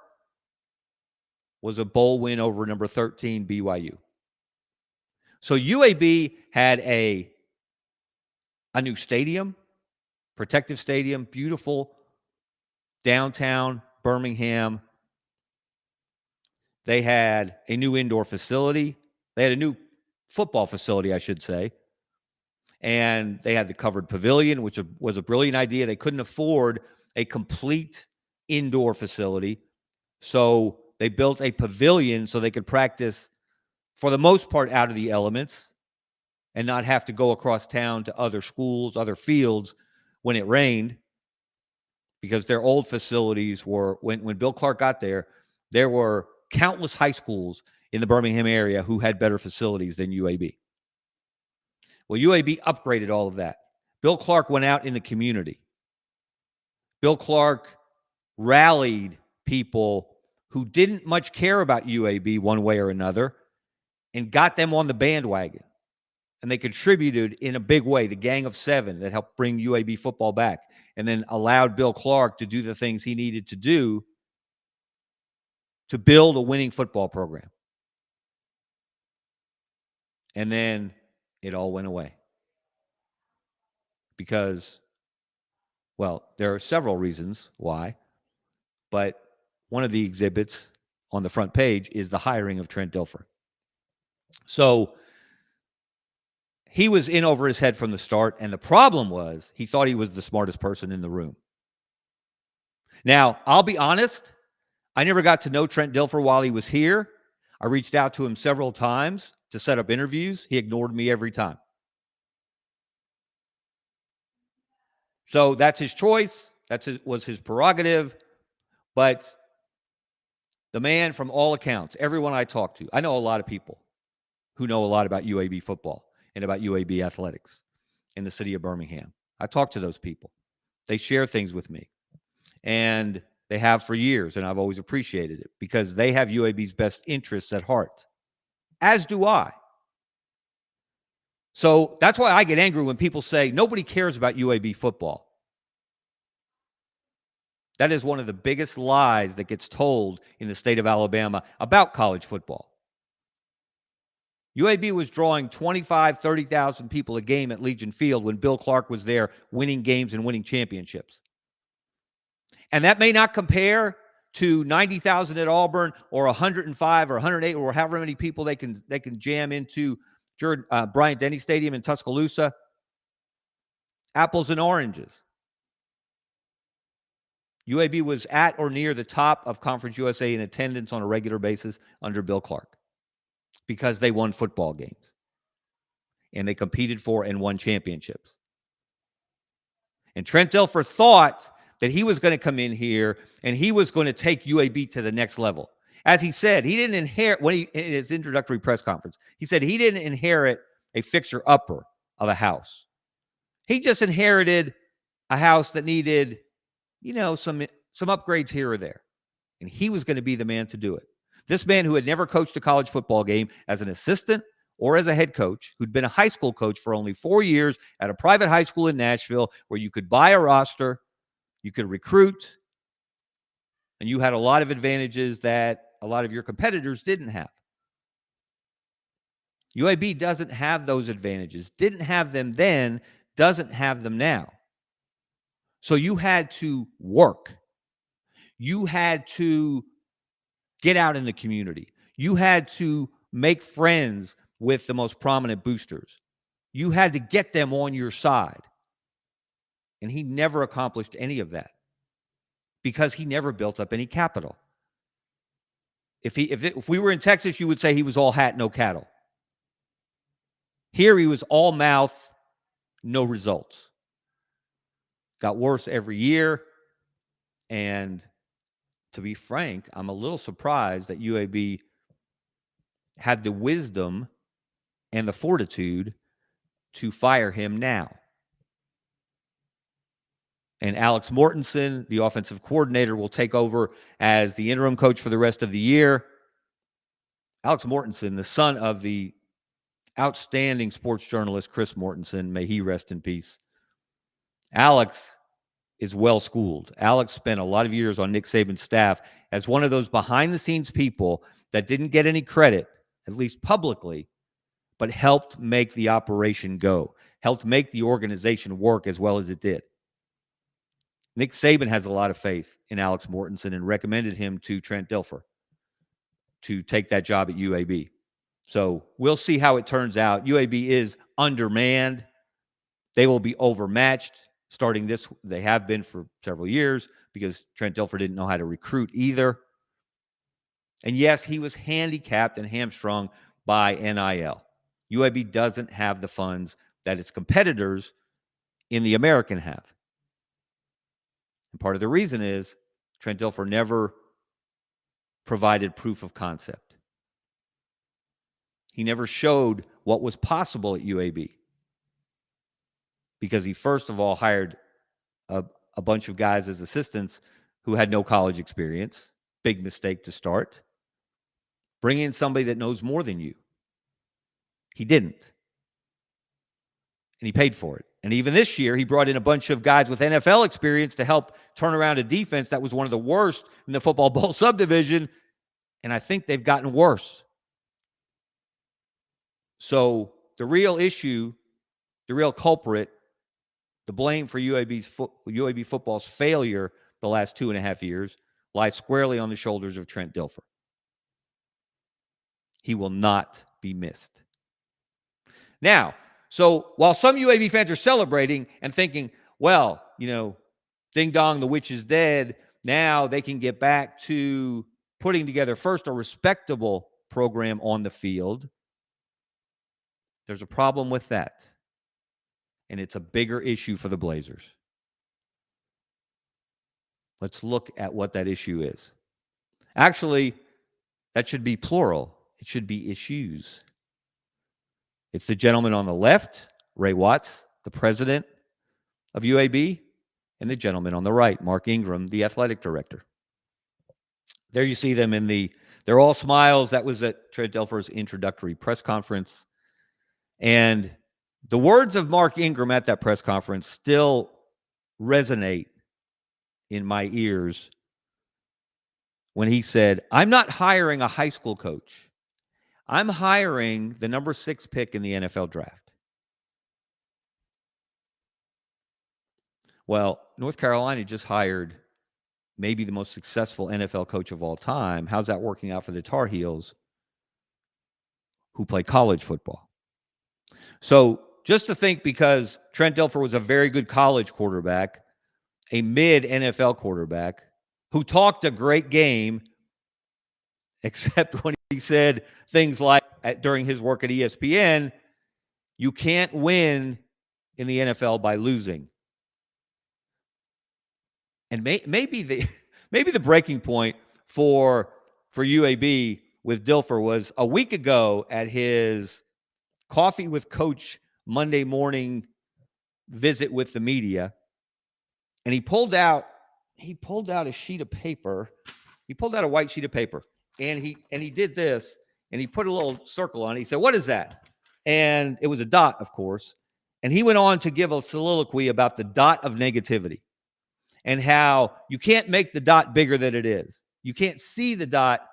was a bowl win over number 13 BYU. So UAB had a new stadium, protective stadium, beautiful downtown Birmingham. They had a new indoor facility. They had a new football facility, I should say. And they had the covered pavilion, which was a brilliant idea. They couldn't afford a complete indoor facility. So they built a pavilion so they could practice, for the most part, out of the elements and not have to go across town to other schools, other fields when it rained, because their old facilities were, when Bill Clark got there were countless high schools in the Birmingham area who had better facilities than UAB. Well, UAB upgraded all of that. Bill Clark went out in the community. Bill Clark rallied people who didn't much care about UAB one way or another and got them on the bandwagon. And they contributed in a big way, the Gang of Seven that helped bring UAB football back, and then allowed Bill Clark to do the things he needed to do to build a winning football program. And then it all went away. Because, well, there are several reasons why, but one of the exhibits on the front page is the hiring of Trent Dilfer. So he was in over his head from the start, and the problem was he thought he was the smartest person in the room. Now, I'll be honest, I never got to know Trent Dilfer while he was here. I reached out to him several times to set up interviews. He ignored me every time. So that's his choice. Was his prerogative. But the man, from all accounts, everyone I talked to, I know a lot of people who know a lot about UAB football and about UAB athletics in the city of Birmingham. I talked to those people. They share things with me. And They have for years, and I've always appreciated it because they have UAB's best interests at heart, as do I. So that's why I get angry when people say nobody cares about UAB football. That is one of the biggest lies that gets told in the state of Alabama about college football. UAB was drawing 25,000, 30,000 people a game at Legion Field when Bill Clark was there winning games and winning championships. And that may not compare to 90,000 at Auburn or 105 or 108 or however many people they can jam into Bryant-Denny Stadium in Tuscaloosa. Apples and oranges. UAB was at or near the top of Conference USA in attendance on a regular basis under Bill Clark because they won football games and they competed for and won championships. And Trent Dilfer thought that he was going to come in here and he was going to take UAB to the next level. As he said, he didn't inherit, in his introductory press conference, he said he didn't inherit a fixer-upper of a house. He just inherited a house that needed, some upgrades here or there. And he was going to be the man to do it. This man who had never coached a college football game as an assistant or as a head coach, who'd been a high school coach for only 4 years at a private high school in Nashville where you could buy a roster, you could recruit, and you had a lot of advantages that a lot of your competitors didn't have. UAB doesn't have those advantages, didn't have them then, doesn't have them now. So you had to work. You had to get out in the community. You had to make friends with the most prominent boosters. You had to get them on your side. And he never accomplished any of that because he never built up any capital. If we were in Texas, you would say he was all hat, no cattle. Here he was all mouth, no results. Got worse every year. And to be frank, I'm a little surprised that UAB had the wisdom and the fortitude to fire him now. And Alex Mortensen, the offensive coordinator, will take over as the interim coach for the rest of the year. Alex Mortensen, the son of the outstanding sports journalist Chris Mortensen, may he rest in peace. Alex is well-schooled. Alex spent a lot of years on Nick Saban's staff as one of those behind-the-scenes people that didn't get any credit, at least publicly, but helped make the operation go, helped make the organization work as well as it did. Nick Saban has a lot of faith in Alex Mortensen and recommended him to Trent Dilfer to take that job at UAB. So we'll see how it turns out. UAB is undermanned. They will be overmatched starting this. They have been for several years because Trent Dilfer didn't know how to recruit either. And yes, he was handicapped and hamstrung by NIL. UAB doesn't have the funds that its competitors in the American have. And part of the reason is Trent Dilfer never provided proof of concept. He never showed what was possible at UAB because he first of all hired a bunch of guys as assistants who had no college experience. Big mistake to start. Bring in somebody that knows more than you. He didn't. And he paid for it. And even this year, he brought in a bunch of guys with NFL experience to help turn around a defense that was one of the worst in the football bowl subdivision. And I think they've gotten worse. So the real issue, the real culprit, the blame for UAB football's failure the last 2.5 years lies squarely on the shoulders of Trent Dilfer. He will not be missed. Now, so while some UAB fans are celebrating and thinking, well, ding dong, the witch is dead. Now they can get back to putting together first a respectable program on the field. There's a problem with that. And it's a bigger issue for the Blazers. Let's look at what that issue is. Actually, that should be plural. It should be issues. It's the gentleman on the left, Ray Watts, the president of UAB, and the gentleman on the right, Mark Ingram, the athletic director. There you see them they're all smiles. That was at Trent Dilfer's introductory press conference. And the words of Mark Ingram at that press conference still resonate in my ears when he said, "I'm not hiring a high school coach. I'm hiring the number 6 pick in the NFL draft." Well, North Carolina just hired maybe the most successful NFL coach of all time. How's that working out for the Tar Heels, who play college football? So just to think, because Trent Dilfer was a very good college quarterback, a mid-NFL quarterback, who talked a great game, except when he said things like, during his work at ESPN, you can't win in the NFL by losing. And maybe the breaking point for UAB with Dilfer was a week ago at his Coffee with Coach Monday morning visit with the media, and he pulled out a sheet of paper. He pulled out a white sheet of paper, and he did this, and he put a little circle on it. He said, "What is that?" And it was a dot, of course. And he went on to give a soliloquy about the dot of negativity and how you can't make the dot bigger than it is. You can't see the dot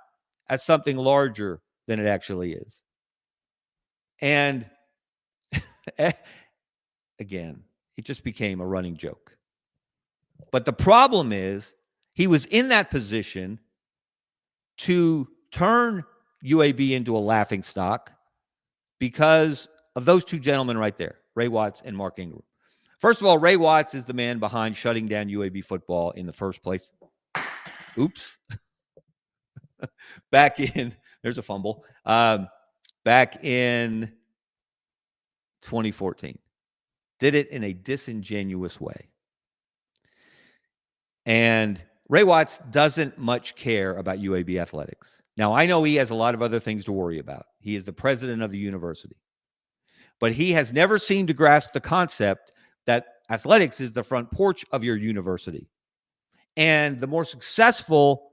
as something larger than it actually is. And again, it just became a running joke. But the problem is, he was in that position to turn UAB into a laughingstock because of those two gentlemen right there, Ray Watts and Mark Ingram. First of all, Ray Watts is the man behind shutting down UAB football in the first place. Oops. There's a fumble. Back in 2014. Did it in a disingenuous way. And Ray Watts doesn't much care about UAB athletics. Now, I know he has a lot of other things to worry about. He is the president of the university. But he has never seemed to grasp the concept that athletics is the front porch of your university. And the more successful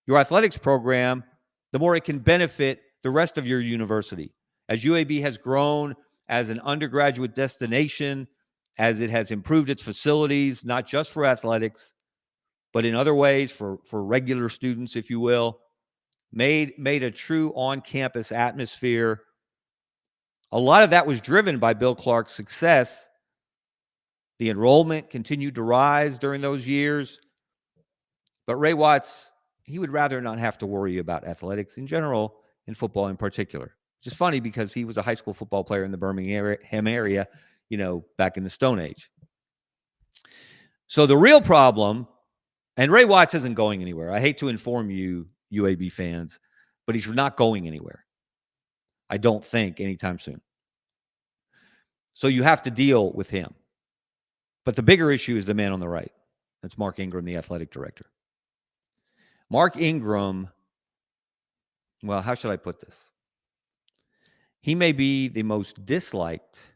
your athletics program, the more it can benefit the rest of your university. As UAB has grown as an undergraduate destination, as it has improved its facilities, not just for athletics, but in other ways for regular students, if you will, made a true on-campus atmosphere. A lot of that was driven by Bill Clark's success. The enrollment continued to rise during those years. But Ray Watts, he would rather not have to worry about athletics in general, and football in particular. Which is funny because he was a high school football player in the Birmingham area, back in the Stone Age. So the real problem, and Ray Watts isn't going anywhere. I hate to inform you, UAB fans, but he's not going anywhere. I don't think anytime soon. So you have to deal with him. But the bigger issue is the man on the right. That's Mark Ingram, the athletic director. Mark Ingram, well, how should I put this? He may be the most disliked,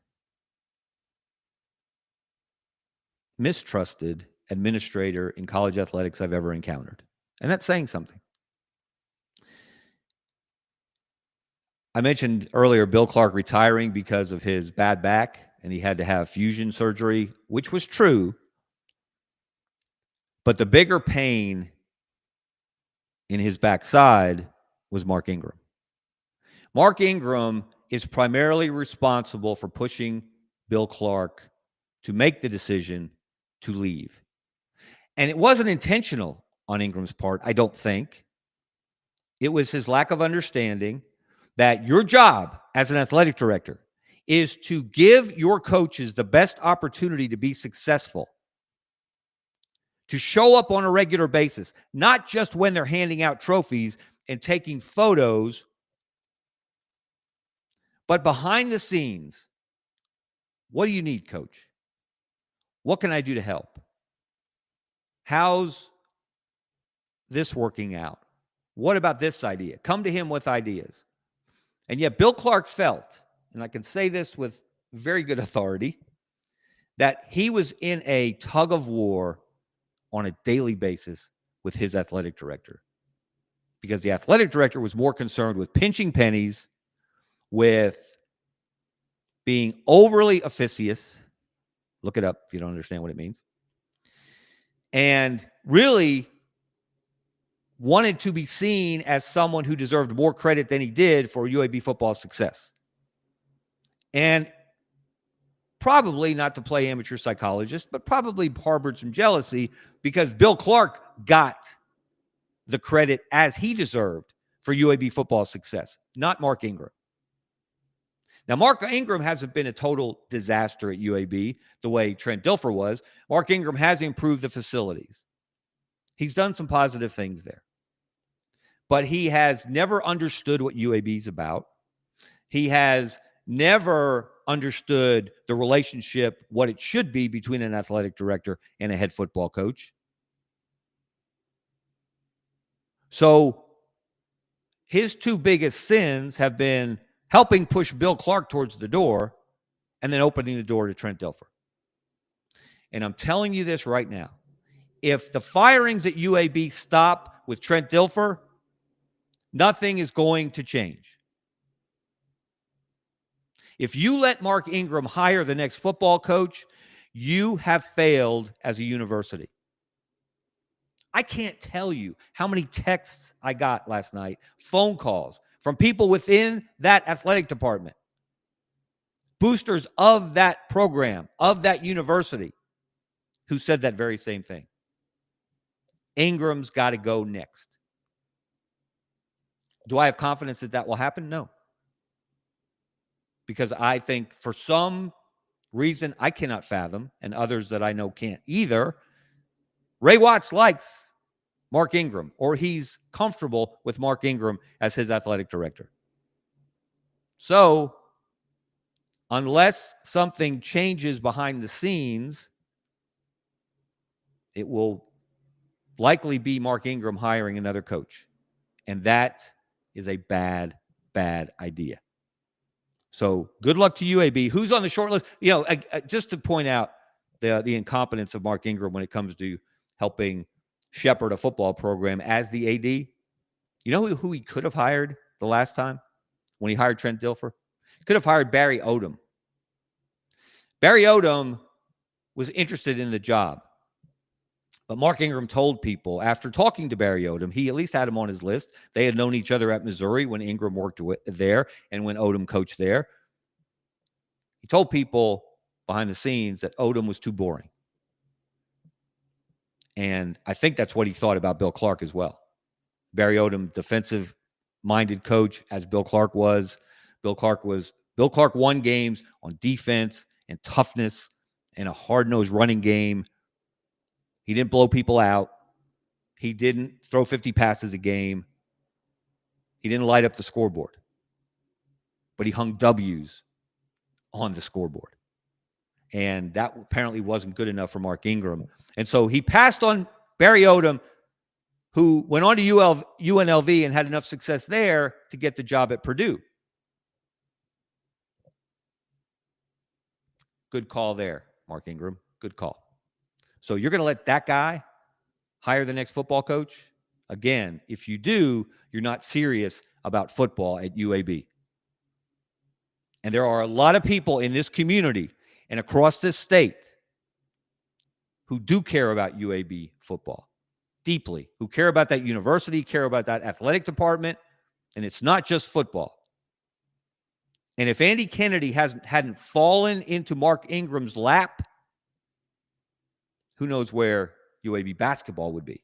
mistrusted administrator in college athletics I've ever encountered. And that's saying something. I mentioned earlier Bill Clark retiring because of his bad back, and he had to have fusion surgery, which was true. But the bigger pain in his backside was Mark Ingram. Mark Ingram is primarily responsible for pushing Bill Clark to make the decision to leave. And it wasn't intentional on Ingram's part, I don't think. It was his lack of understanding that your job as an athletic director is to give your coaches the best opportunity to be successful, to show up on a regular basis, not just when they're handing out trophies and taking photos, but behind the scenes. What do you need, coach? What can I do to help? How's this working out? What about this idea? Come to him with ideas. And yet Bill Clark felt, and I can say this with very good authority, that he was in a tug of war on a daily basis with his athletic director. because the athletic director was more concerned with pinching pennies, with being overly officious. Look it up if you don't understand what it means. And really wanted to be seen as someone who deserved more credit than he did for UAB football's success. And probably, not to play amateur psychologist, but probably harbored some jealousy because Bill Clark got the credit as he deserved for UAB football's success, not Mark Ingram. Now, Mark Ingram hasn't been a total disaster at UAB the way Trent Dilfer was. Mark Ingram has improved the facilities. He's done some positive things there. But he has never understood what UAB is about. He has never understood the relationship, what it should be between an athletic director and a head football coach. So his two biggest sins have been helping push Bill Clark towards the door and then opening the door to Trent Dilfer. And I'm telling you this right now. If the firings at UAB stop with Trent Dilfer, nothing is going to change. If you let Mark Ingram hire the next football coach, you have failed as a university. I can't tell you how many texts I got last night, phone calls from people within that athletic department, boosters of that program, of that university, who said that very same thing. Ingram's got to go next. Do I have confidence that that will happen? No. Because I think for some reason I cannot fathom, and others that I know can't either, Ray Watts likes Mark Ingram, or he's comfortable with Mark Ingram as his athletic director. So, unless something changes behind the scenes, it will likely be Mark Ingram hiring another coach. And that is a bad, bad idea. So good luck to UAB. Who's on the short list? You know, just to point out the incompetence of Mark Ingram when it comes to helping shepherd a football program as the AD. You know who he could have hired the last time when he hired Trent Dilfer? He could have hired Barry Odom. Barry Odom was interested in the job. But Mark Ingram told people after talking to Barry Odom, he at least had him on his list. They had known each other at Missouri when Ingram worked there and when Odom coached there. He told people behind the scenes that Odom was too boring. And I think that's what he thought about Bill Clark as well. Barry Odom, defensive-minded coach, as Bill Clark was. Bill Clark won games on defense and toughness and a hard-nosed running game. He didn't blow people out. He didn't throw 50 passes a game. He didn't light up the scoreboard. But he hung W's on the scoreboard. And that apparently wasn't good enough for Mark Ingram. And so he passed on Barry Odom, who went on to UNLV and had enough success there to get the job at Purdue. Good call there, Mark Ingram. Good call. So you're going to let that guy hire the next football coach? Again, if you do, you're not serious about football at UAB. And there are a lot of people in this community and across this state who do care about UAB football deeply, who care about that university, care about that athletic department, and it's not just football. And if Andy Kennedy hadn't fallen into Mark Ingram's lap, who knows where UAB basketball would be?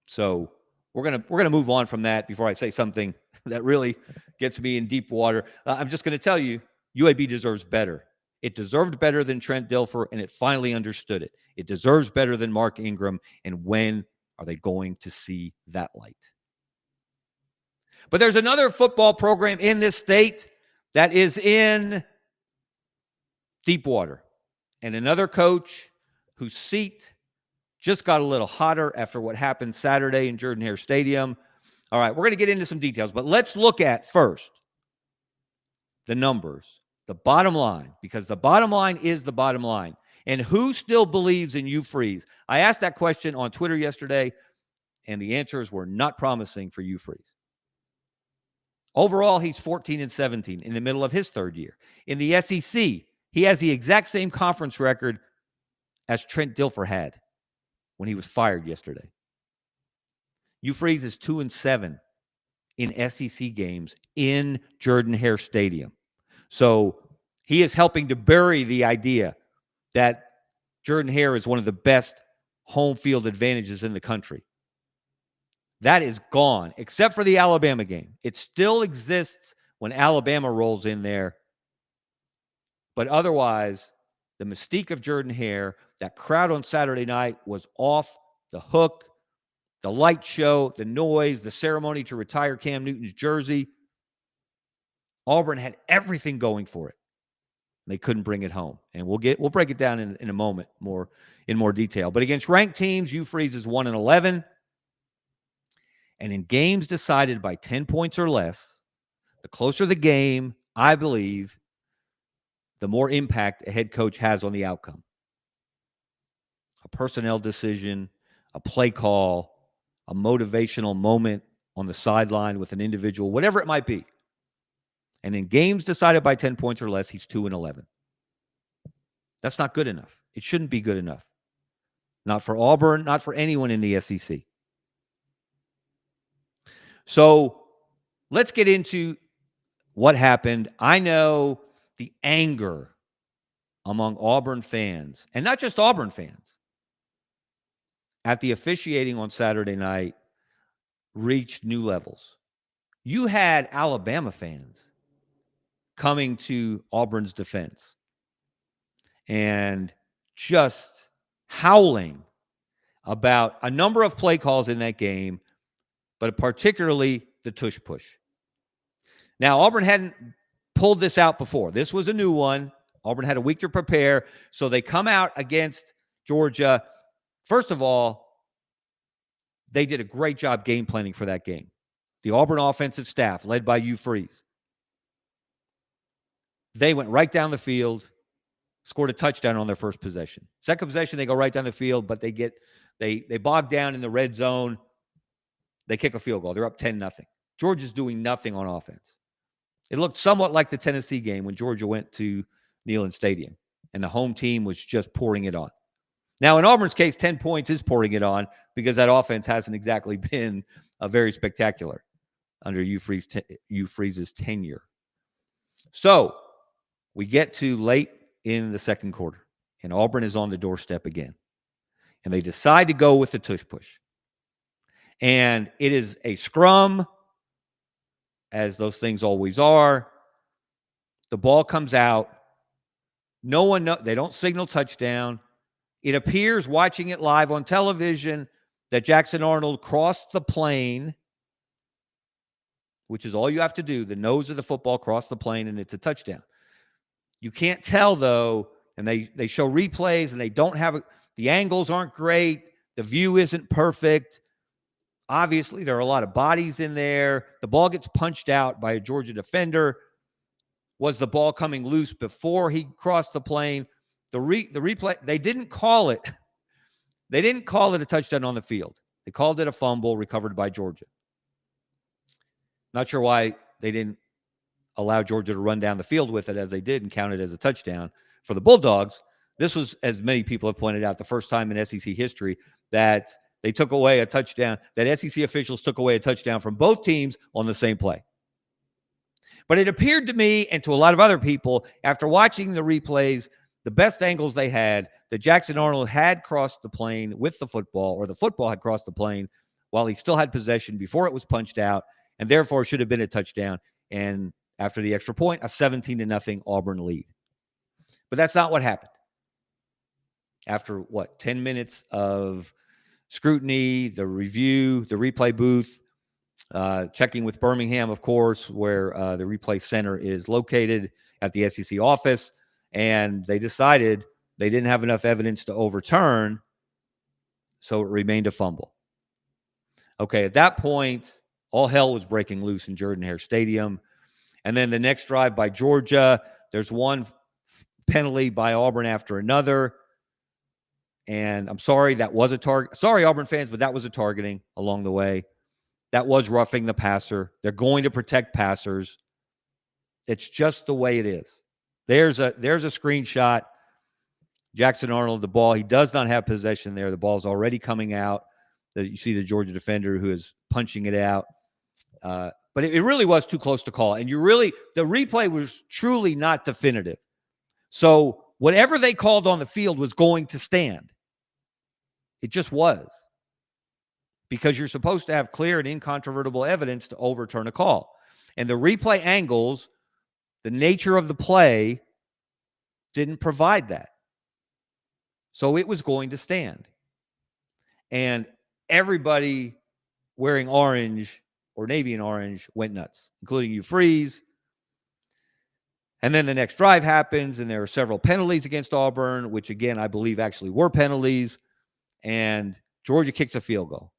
So we're gonna move on from that before I say something that really gets me in deep water. I'm just going to tell you, UAB deserves better. It deserved better than Trent Dilfer, and it finally understood it. It deserves better than Mark Ingram, and when are they going to see that light? But there's another football program in this state that is in deep water, and another coach whose seat just got a little hotter after what happened Saturday in Jordan-Hare Stadium. All right, we're going to get into some details, but let's look at first the numbers, the bottom line, because the bottom line is the bottom line. And who still believes in Hugh Freeze? I asked that question on Twitter yesterday, and the answers were not promising for Hugh Freeze. Overall, he's 14-17 in the middle of his third year. In the SEC, he has the exact same conference record as Trent Dilfer had when he was fired yesterday. Hugh Freeze is 2-7 in SEC games in Jordan-Hare Stadium. So he is helping to bury the idea that Jordan-Hare is one of the best home field advantages in the country. That is gone, except for the Alabama game. It still exists when Alabama rolls in there. But otherwise, the mystique of Jordan-Hare, that crowd on Saturday night was off the hook. The light show, the noise, the ceremony to retire Cam Newton's jersey. Auburn had everything going for it. They couldn't bring it home. And we'll break it down in a moment in more detail. But against ranked teams, Hugh Freeze is 1-11. And in games decided by 10 points or less, the closer the game, I believe, the more impact a head coach has on the outcome. A personnel decision, a play call, a motivational moment on the sideline with an individual, whatever it might be. And in games decided by 10 points or less, he's 2-11. That's not good enough. It shouldn't be good enough. Not for Auburn, not for anyone in the SEC. So let's get into what happened. I know the anger among Auburn fans, and not just Auburn fans, at the officiating on Saturday night reached new levels. You had Alabama fans coming to Auburn's defense and just howling about a number of play calls in that game, but particularly the tush push. Now, Auburn hadn't pulled this out before. This was a new one. Auburn had a week to prepare, so they come out against Georgia. First of all, they did a great job game planning for that game. The Auburn offensive staff, led by Hugh Freeze, they went right down the field, scored a touchdown on their first possession. Second possession, they go right down the field, but they bog down in the red zone. They kick a field goal. They're up 10-0. Georgia's doing nothing on offense. It looked somewhat like the Tennessee game when Georgia went to Neyland Stadium, and the home team was just pouring it on. Now, in Auburn's case, 10 points is pouring it on because that offense hasn't exactly been very spectacular under Hugh Freeze's tenure. So we get to late in the second quarter, and Auburn is on the doorstep again. And they decide to go with the tush push. And it is a scrum, as those things always are. The ball comes out. No one knows. They don't signal touchdown. It appears, watching it live on television, that Jackson Arnold crossed the plane, which is all you have to do. The nose of the football crossed the plane, and it's a touchdown. You can't tell, though, and they show replays, and they don't have the angles aren't great. The view isn't perfect. Obviously, there are a lot of bodies in there. The ball gets punched out by a Georgia defender. Was the ball coming loose before he crossed the plane? The replay, they didn't call it. They didn't call it a touchdown on the field. They called it a fumble recovered by Georgia. Not sure why they didn't allow Georgia to run down the field with it as they did and count it as a touchdown for the Bulldogs. This was, as many people have pointed out, the first time in SEC history that they took away a touchdown, that SEC officials took away a touchdown from both teams on the same play. But it appeared to me and to a lot of other people, after watching the replays, the best angles they had, that Jackson Arnold had crossed the plane with the football, or the football had crossed the plane while he still had possession before it was punched out, and therefore should have been a touchdown. And after the extra point, a 17-0 Auburn lead. But that's not what happened. After, 10 minutes of scrutiny, the review, the replay booth, checking with Birmingham, of course, where the replay center is located at the SEC office, and they decided they didn't have enough evidence to overturn, so it remained a fumble. Okay, at that point, all hell was breaking loose in Jordan-Hare Stadium. And then the next drive by Georgia, there's one penalty by Auburn after another. And I'm sorry that was a target. Sorry, Auburn fans, but that was a targeting along the way. That was roughing the passer. They're going to protect passers. It's just the way it is. There's a screenshot. Jackson Arnold, the ball, he does not have possession there. The ball's already coming out. You see the Georgia defender who is punching it out. But it really was too close to call. And the replay was truly not definitive. So whatever they called on the field was going to stand. It just was. Because you're supposed to have clear and incontrovertible evidence to overturn a call. And the replay angles, the nature of the play, didn't provide that. So it was going to stand. And everybody wearing orange or navy and orange went nuts, including Hugh Freeze. And then the next drive happens, and there are several penalties against Auburn, which, again, I believe actually were penalties. And Georgia kicks a field goal.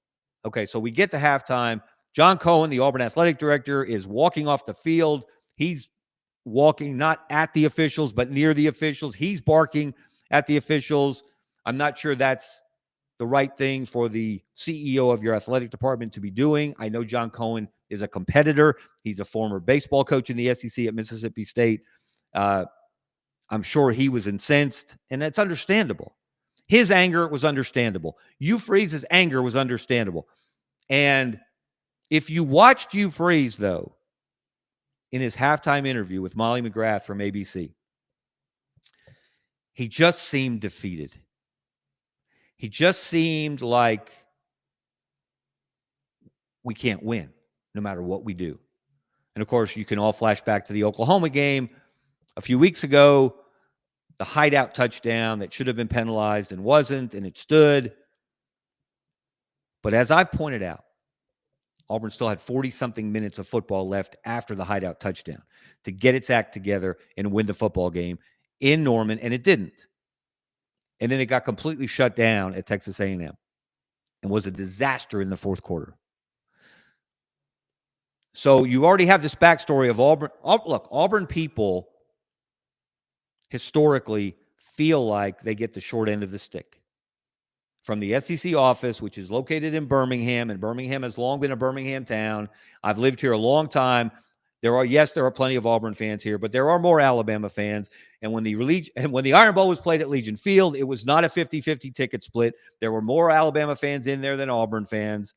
Okay, so we get to halftime. John Cohen, the Auburn athletic director, is walking off the field. He's walking not at the officials, but near the officials. He's barking at the officials. I'm not sure that's the right thing for the CEO of your athletic department to be doing. I know John Cohen is a competitor. He's a former baseball coach in the SEC at Mississippi State. I'm sure he was incensed, and that's understandable. His anger was understandable. Hugh Freeze's anger was understandable. And if you watched Hugh Freeze, though, in his halftime interview with Molly McGrath from ABC, he just seemed defeated. He just seemed like we can't win no matter what we do. And, of course, you can all flash back to the Oklahoma game a few weeks ago, the hideout touchdown that should have been penalized and wasn't, and it stood. But as I've pointed out, Auburn still had 40-something minutes of football left after the hideout touchdown to get its act together and win the football game in Norman, and it didn't. And then it got completely shut down at Texas A&M and was a disaster in the fourth quarter. So you already have this backstory of Auburn. Look, Auburn people historically feel like they get the short end of the stick. From the SEC office, which is located in Birmingham, and Birmingham has long been a Birmingham town. I've lived here a long time. There are plenty of Auburn fans here, but there are more Alabama fans. And when the Iron Bowl was played at Legion Field, it was not a 50-50 ticket split. There were more Alabama fans in there than Auburn fans.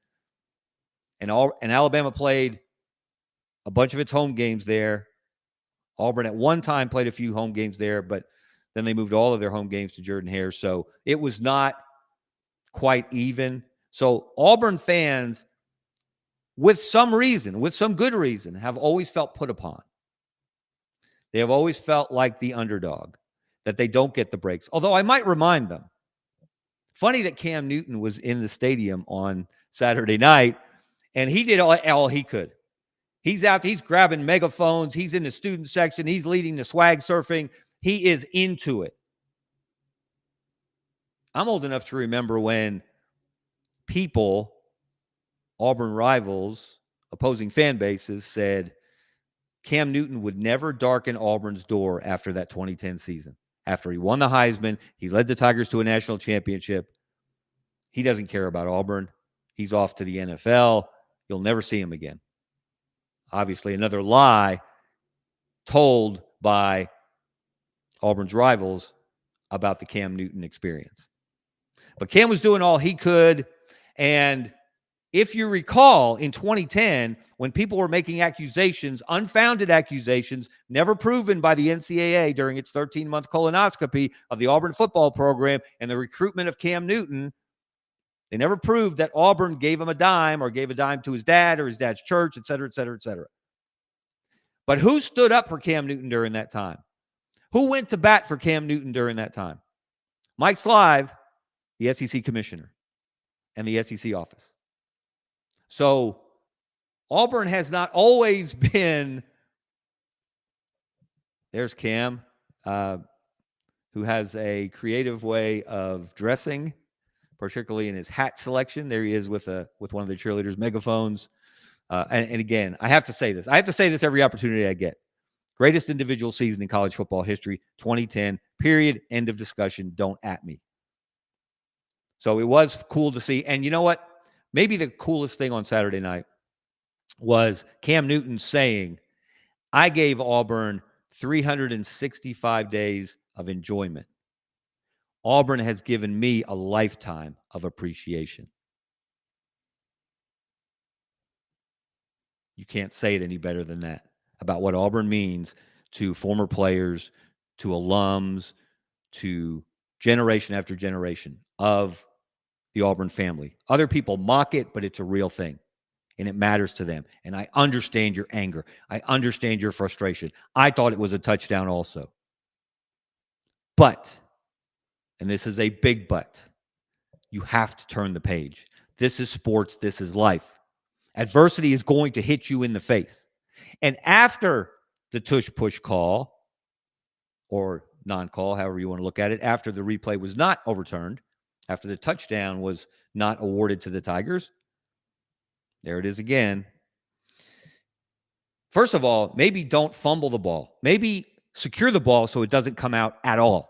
And Alabama played a bunch of its home games there. Auburn at one time played a few home games there, but then they moved all of their home games to Jordan-Hare. So it was not quite even. So Auburn fans, with some good reason, have always felt put upon. They have always felt like the underdog, that they don't get the breaks. Although I might remind them, funny that Cam Newton was in the stadium on Saturday night, and he did all he could. He's out, he's grabbing megaphones, he's in the student section, he's leading the swag surfing. He is into it. I'm old enough to remember when people, Auburn rivals, opposing fan bases, said Cam Newton would never darken Auburn's door after that 2010 season. After he won the Heisman, he led the Tigers to a national championship. He doesn't care about Auburn. He's off to the NFL. You'll never see him again. Obviously, another lie told by Auburn's rivals about the Cam Newton experience. But Cam was doing all he could. And if you recall, in 2010, when people were making accusations, unfounded accusations, never proven by the NCAA during its 13-month colonoscopy of the Auburn football program and the recruitment of Cam Newton, they never proved that Auburn gave him a dime or gave a dime to his dad or his dad's church, et cetera, et cetera, et cetera. But who stood up for Cam Newton during that time? Who went to bat for Cam Newton during that time? Mike Slive, the SEC commissioner, and the SEC office. So Auburn has not always been, there's Cam, who has a creative way of dressing, particularly in his hat selection. There he is with one of the cheerleaders' megaphones. And again, I have to say this. I have to say this every opportunity I get. Greatest individual season in college football history, 2010, period, end of discussion, don't at me. So it was cool to see. And you know what? Maybe the coolest thing on Saturday night was Cam Newton saying, I gave Auburn 365 days of enjoyment. Auburn has given me a lifetime of appreciation. You can't say it any better than that about what Auburn means to former players, to alums, to generation after generation of the Auburn family. Other people mock it, but it's a real thing, and it matters to them. And I understand your anger. I understand your frustration. I thought it was a touchdown also. But, and this is a big but, you have to turn the page. This is sports. This is life. Adversity is going to hit you in the face. And after the tush-push call, or non-call, however you want to look at it, after the replay was not overturned, after the touchdown was not awarded to the Tigers, there it is again. First of all, maybe don't fumble the ball. Maybe secure the ball so it doesn't come out at all.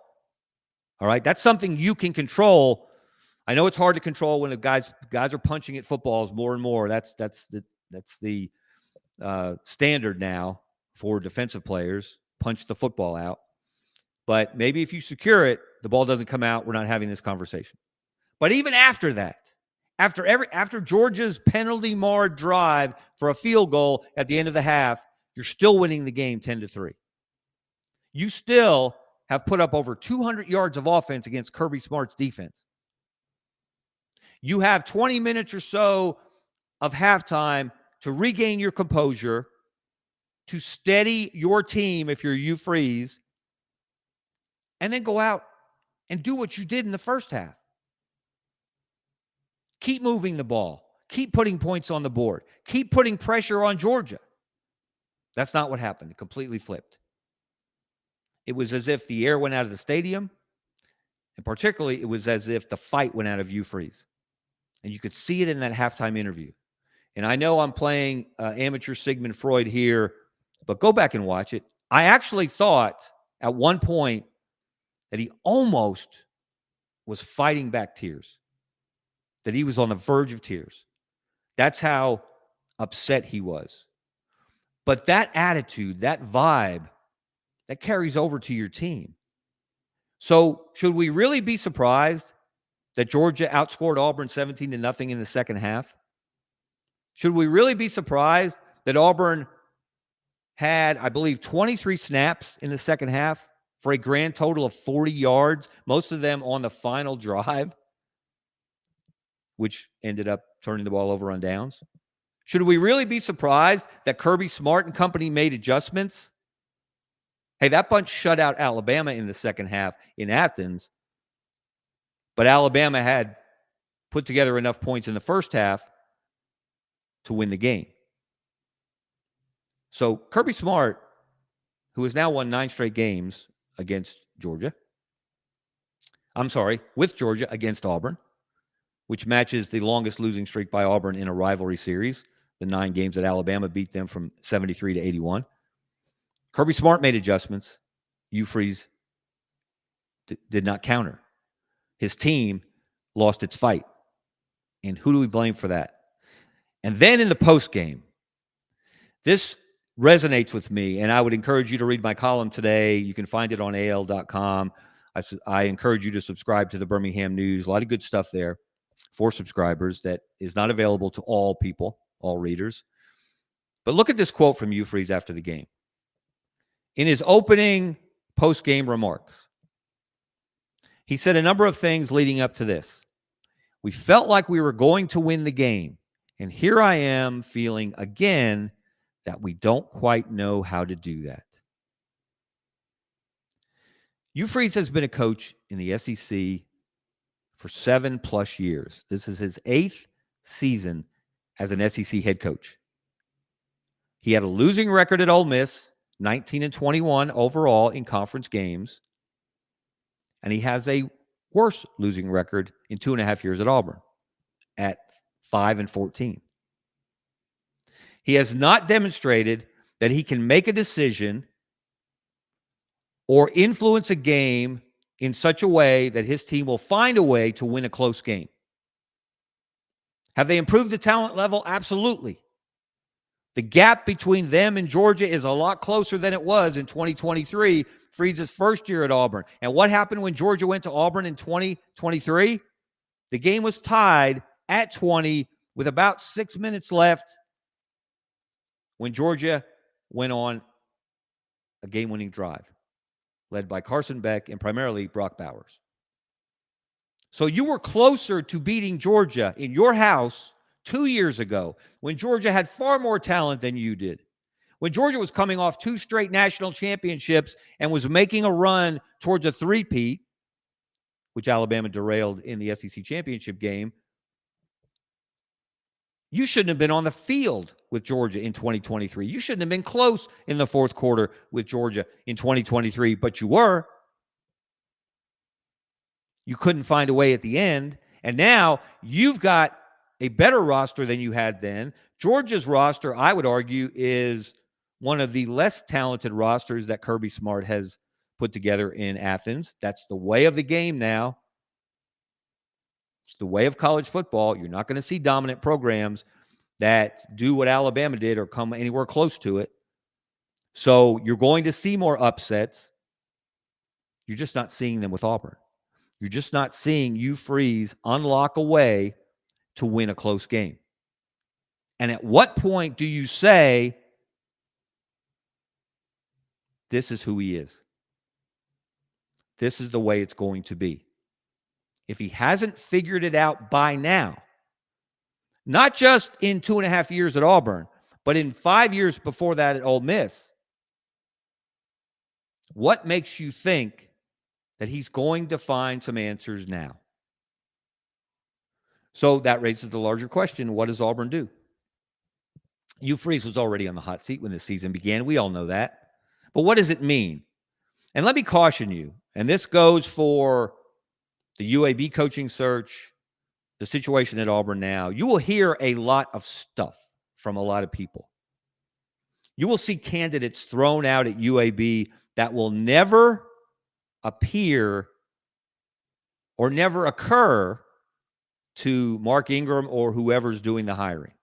All right? That's something you can control. I know it's hard to control when the guys are punching at footballs more and more. That's the standard now for defensive players. Punch the football out. But maybe if you secure it, the ball doesn't come out. We're not having this conversation. But even after that, after Georgia's penalty-marred drive for a field goal at the end of the half, you're still winning the game 10-3. You still have put up over 200 yards of offense against Kirby Smart's defense. You have 20 minutes or so of halftime to regain your composure, to steady your team if you're Hugh Freeze, and then go out and do what you did in the first half. Keep moving the ball. Keep putting points on the board. Keep putting pressure on Georgia. That's not what happened. It completely flipped. It was as if the air went out of the stadium, and particularly it was as if the fight went out of Hugh Freeze. And you could see it in that halftime interview. And I know I'm playing amateur Sigmund Freud here, but go back and watch it. I actually thought at one point that he almost was fighting back tears, that he was on the verge of tears. That's how upset he was. But that attitude, that vibe, that carries over to your team. So should we really be surprised that Georgia outscored Auburn 17-0 in the second half? Should we really be surprised that Auburn had, I believe, 23 snaps in the second half for a grand total of 40 yards, most of them on the final drive, which ended up turning the ball over on downs? Should we really be surprised that Kirby Smart and company made adjustments? Hey, that bunch shut out Alabama in the second half in Athens, but Alabama had put together enough points in the first half to win the game. So Kirby Smart, who has now won 9 straight games against Georgia, with Georgia against Auburn, which matches the longest losing streak by Auburn in a rivalry series, the 9 games that Alabama beat them from 73 to 81. Kirby Smart made adjustments. Hugh Freeze did not counter. His team lost its fight. And who do we blame for that? And then in the postgame, this resonates with me, and I would encourage you to read my column today. You can find it on al.com. I encourage you to subscribe to the Birmingham News. A lot of good stuff there for subscribers that is not available to all people, all readers. But look at this quote from Hugh Freeze after the game. In his opening post-game remarks, he said a number of things leading up to this. We felt like we were going to win the game, and here I am feeling again that we don't quite know how to do that. Hugh Freeze has been a coach in the SEC for 7+ years. This is his 8th season as an SEC head coach. He had a losing record at Ole Miss, 19-21 overall in conference games. And he has a worse losing record in 2.5 years at Auburn at 5-14. He has not demonstrated that he can make a decision or influence a game in such a way that his team will find a way to win a close game. Have they improved the talent level? Absolutely. The gap between them and Georgia is a lot closer than it was in 2023, Freeze's first year at Auburn. And what happened when Georgia went to Auburn in 2023? The game was tied at 20 with about 6 minutes left when Georgia went on a game-winning drive led by Carson Beck and primarily Brock Bowers. So you were closer to beating Georgia in your house 2 years ago when Georgia had far more talent than you did. When Georgia was coming off 2 straight national championships and was making a run towards a three-peat, which Alabama derailed in the SEC championship game, you shouldn't have been on the field with Georgia in 2023. You shouldn't have been close in the fourth quarter with Georgia in 2023, but you were. You couldn't find a way at the end. And now you've got a better roster than you had then. Georgia's roster, I would argue, is one of the less talented rosters that Kirby Smart has put together in Athens. That's the way of the game now. It's the way of college football. You're not going to see dominant programs that do what Alabama did or come anywhere close to it. So you're going to see more upsets. You're just not seeing them with Auburn. You're just not seeing Hugh Freeze unlock a way to win a close game. And at what point do you say, this is who he is? This is the way it's going to be. If he hasn't figured it out by now, not just in 2.5 years at Auburn, but in 5 years before that at Ole Miss, what makes you think that he's going to find some answers now? So that raises the larger question, what does Auburn do? Hugh Freeze was already on the hot seat when the season began. We all know that. But what does it mean? And let me caution you, and this goes for the UAB coaching search, the situation at Auburn now. You will hear a lot of stuff from a lot of people. You will see candidates thrown out at UAB that will never appear or never occur to Mark Ingram or whoever's doing the hiring.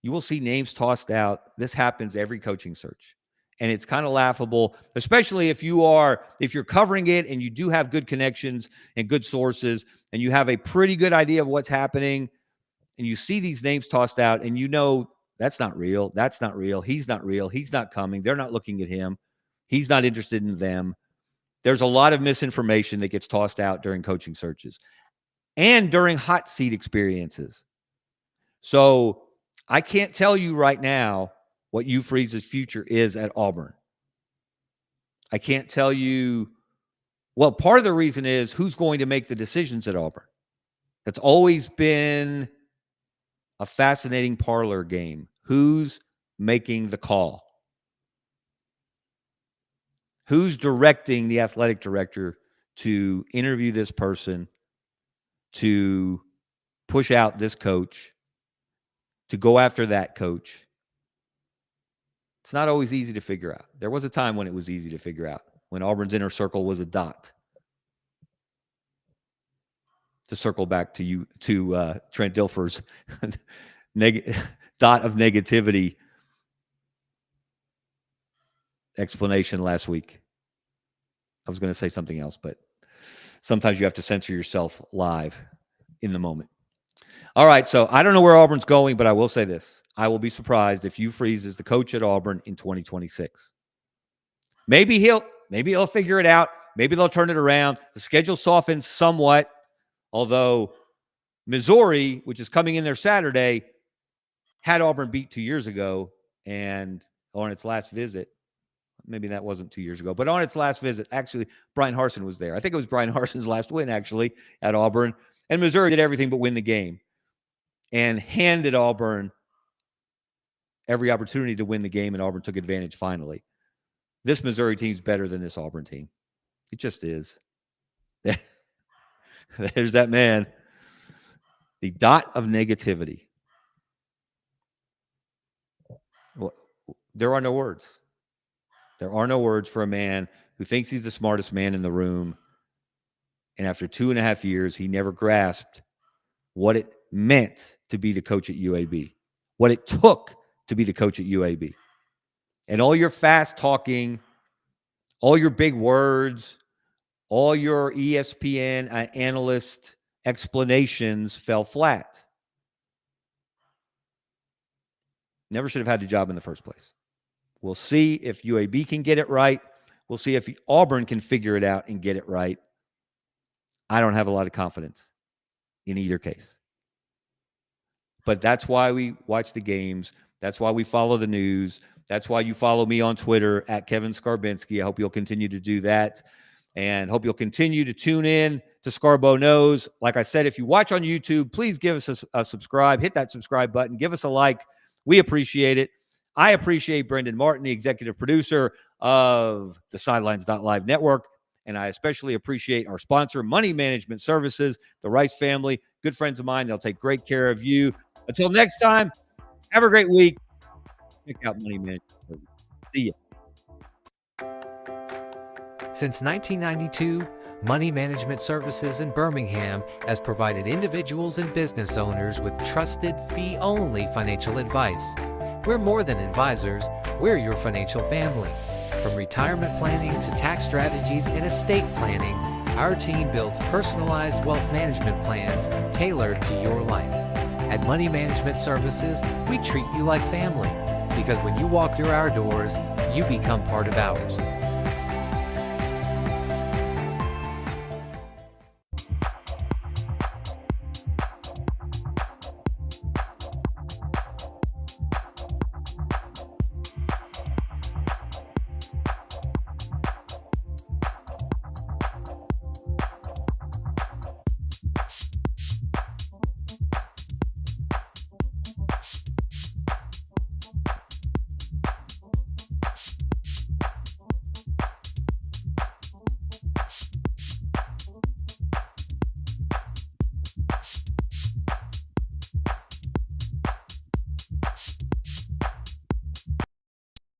You will see names tossed out. This happens every coaching search. And it's kind of laughable, especially if you're covering it and you do have good connections and good sources and you have a pretty good idea of what's happening and you see these names tossed out and you know that's not real. That's not real. He's not real. He's not coming. They're not looking at him. He's not interested in them. There's a lot of misinformation that gets tossed out during coaching searches and during hot seat experiences. So I can't tell you right now what Hugh Freeze's future is at Auburn. I can't tell you. Well, part of the reason is who's going to make the decisions at Auburn. That's always been a fascinating parlor game. Who's making the call? Who's directing the athletic director to interview this person, to push out this coach, to go after that coach? It's not always easy to figure out. There was a time when it was easy to figure out, when Auburn's inner circle was a dot. To circle back to Trent Dilfer's dot of negativity explanation last week. I was going to say something else, but sometimes you have to censor yourself live in the moment. All right, so I don't know where Auburn's going, but I will say this. I will be surprised if Hugh Freeze is the coach at Auburn in 2026. Maybe he'll figure it out. Maybe they'll turn it around. The schedule softens somewhat, although Missouri, which is coming in there Saturday, had Auburn beat 2 years ago, and on its last visit, maybe that wasn't 2 years ago, but on its last visit, actually, Brian Harsin was there. I think it was Brian Harsin's last win, actually, at Auburn. And Missouri did everything but win the game and handed Auburn every opportunity to win the game, and Auburn took advantage finally. This Missouri team's better than this Auburn team. It just is. There's that man. The dot of negativity. Well, there are no words. There are no words for a man who thinks he's the smartest man in the room. And after 2.5 years, he never grasped what it meant to be the coach at UAB, what it took to be the coach at UAB. And all your fast talking, all your big words, all your ESPN analyst explanations fell flat. Never should have had the job in the first place. We'll see if UAB can get it right. We'll see if Auburn can figure it out and get it right. I don't have a lot of confidence in either case. But that's why we watch the games. That's why we follow the news. That's why you follow me on Twitter at Kevin Scarbinski. I hope you'll continue to do that. And hope you'll continue to tune in to Scarbo Knows. Like I said, if you watch on YouTube, please give us a subscribe. Hit that subscribe button. Give us a like. We appreciate it. I appreciate Brendan Martin, the executive producer of the Sidelines.live network. And I especially appreciate our sponsor, Money Management Services, the Rice family, good friends of mine. They'll take great care of you. Until next time, have a great week. Check out Money Management Services. See ya. Since 1992, Money Management Services in Birmingham has provided individuals and business owners with trusted, fee-only financial advice. We're more than advisors, we're your financial family. From retirement planning to tax strategies and estate planning, our team builds personalized wealth management plans tailored to your life. At Money Management Services, we treat you like family, because when you walk through our doors, you become part of ours.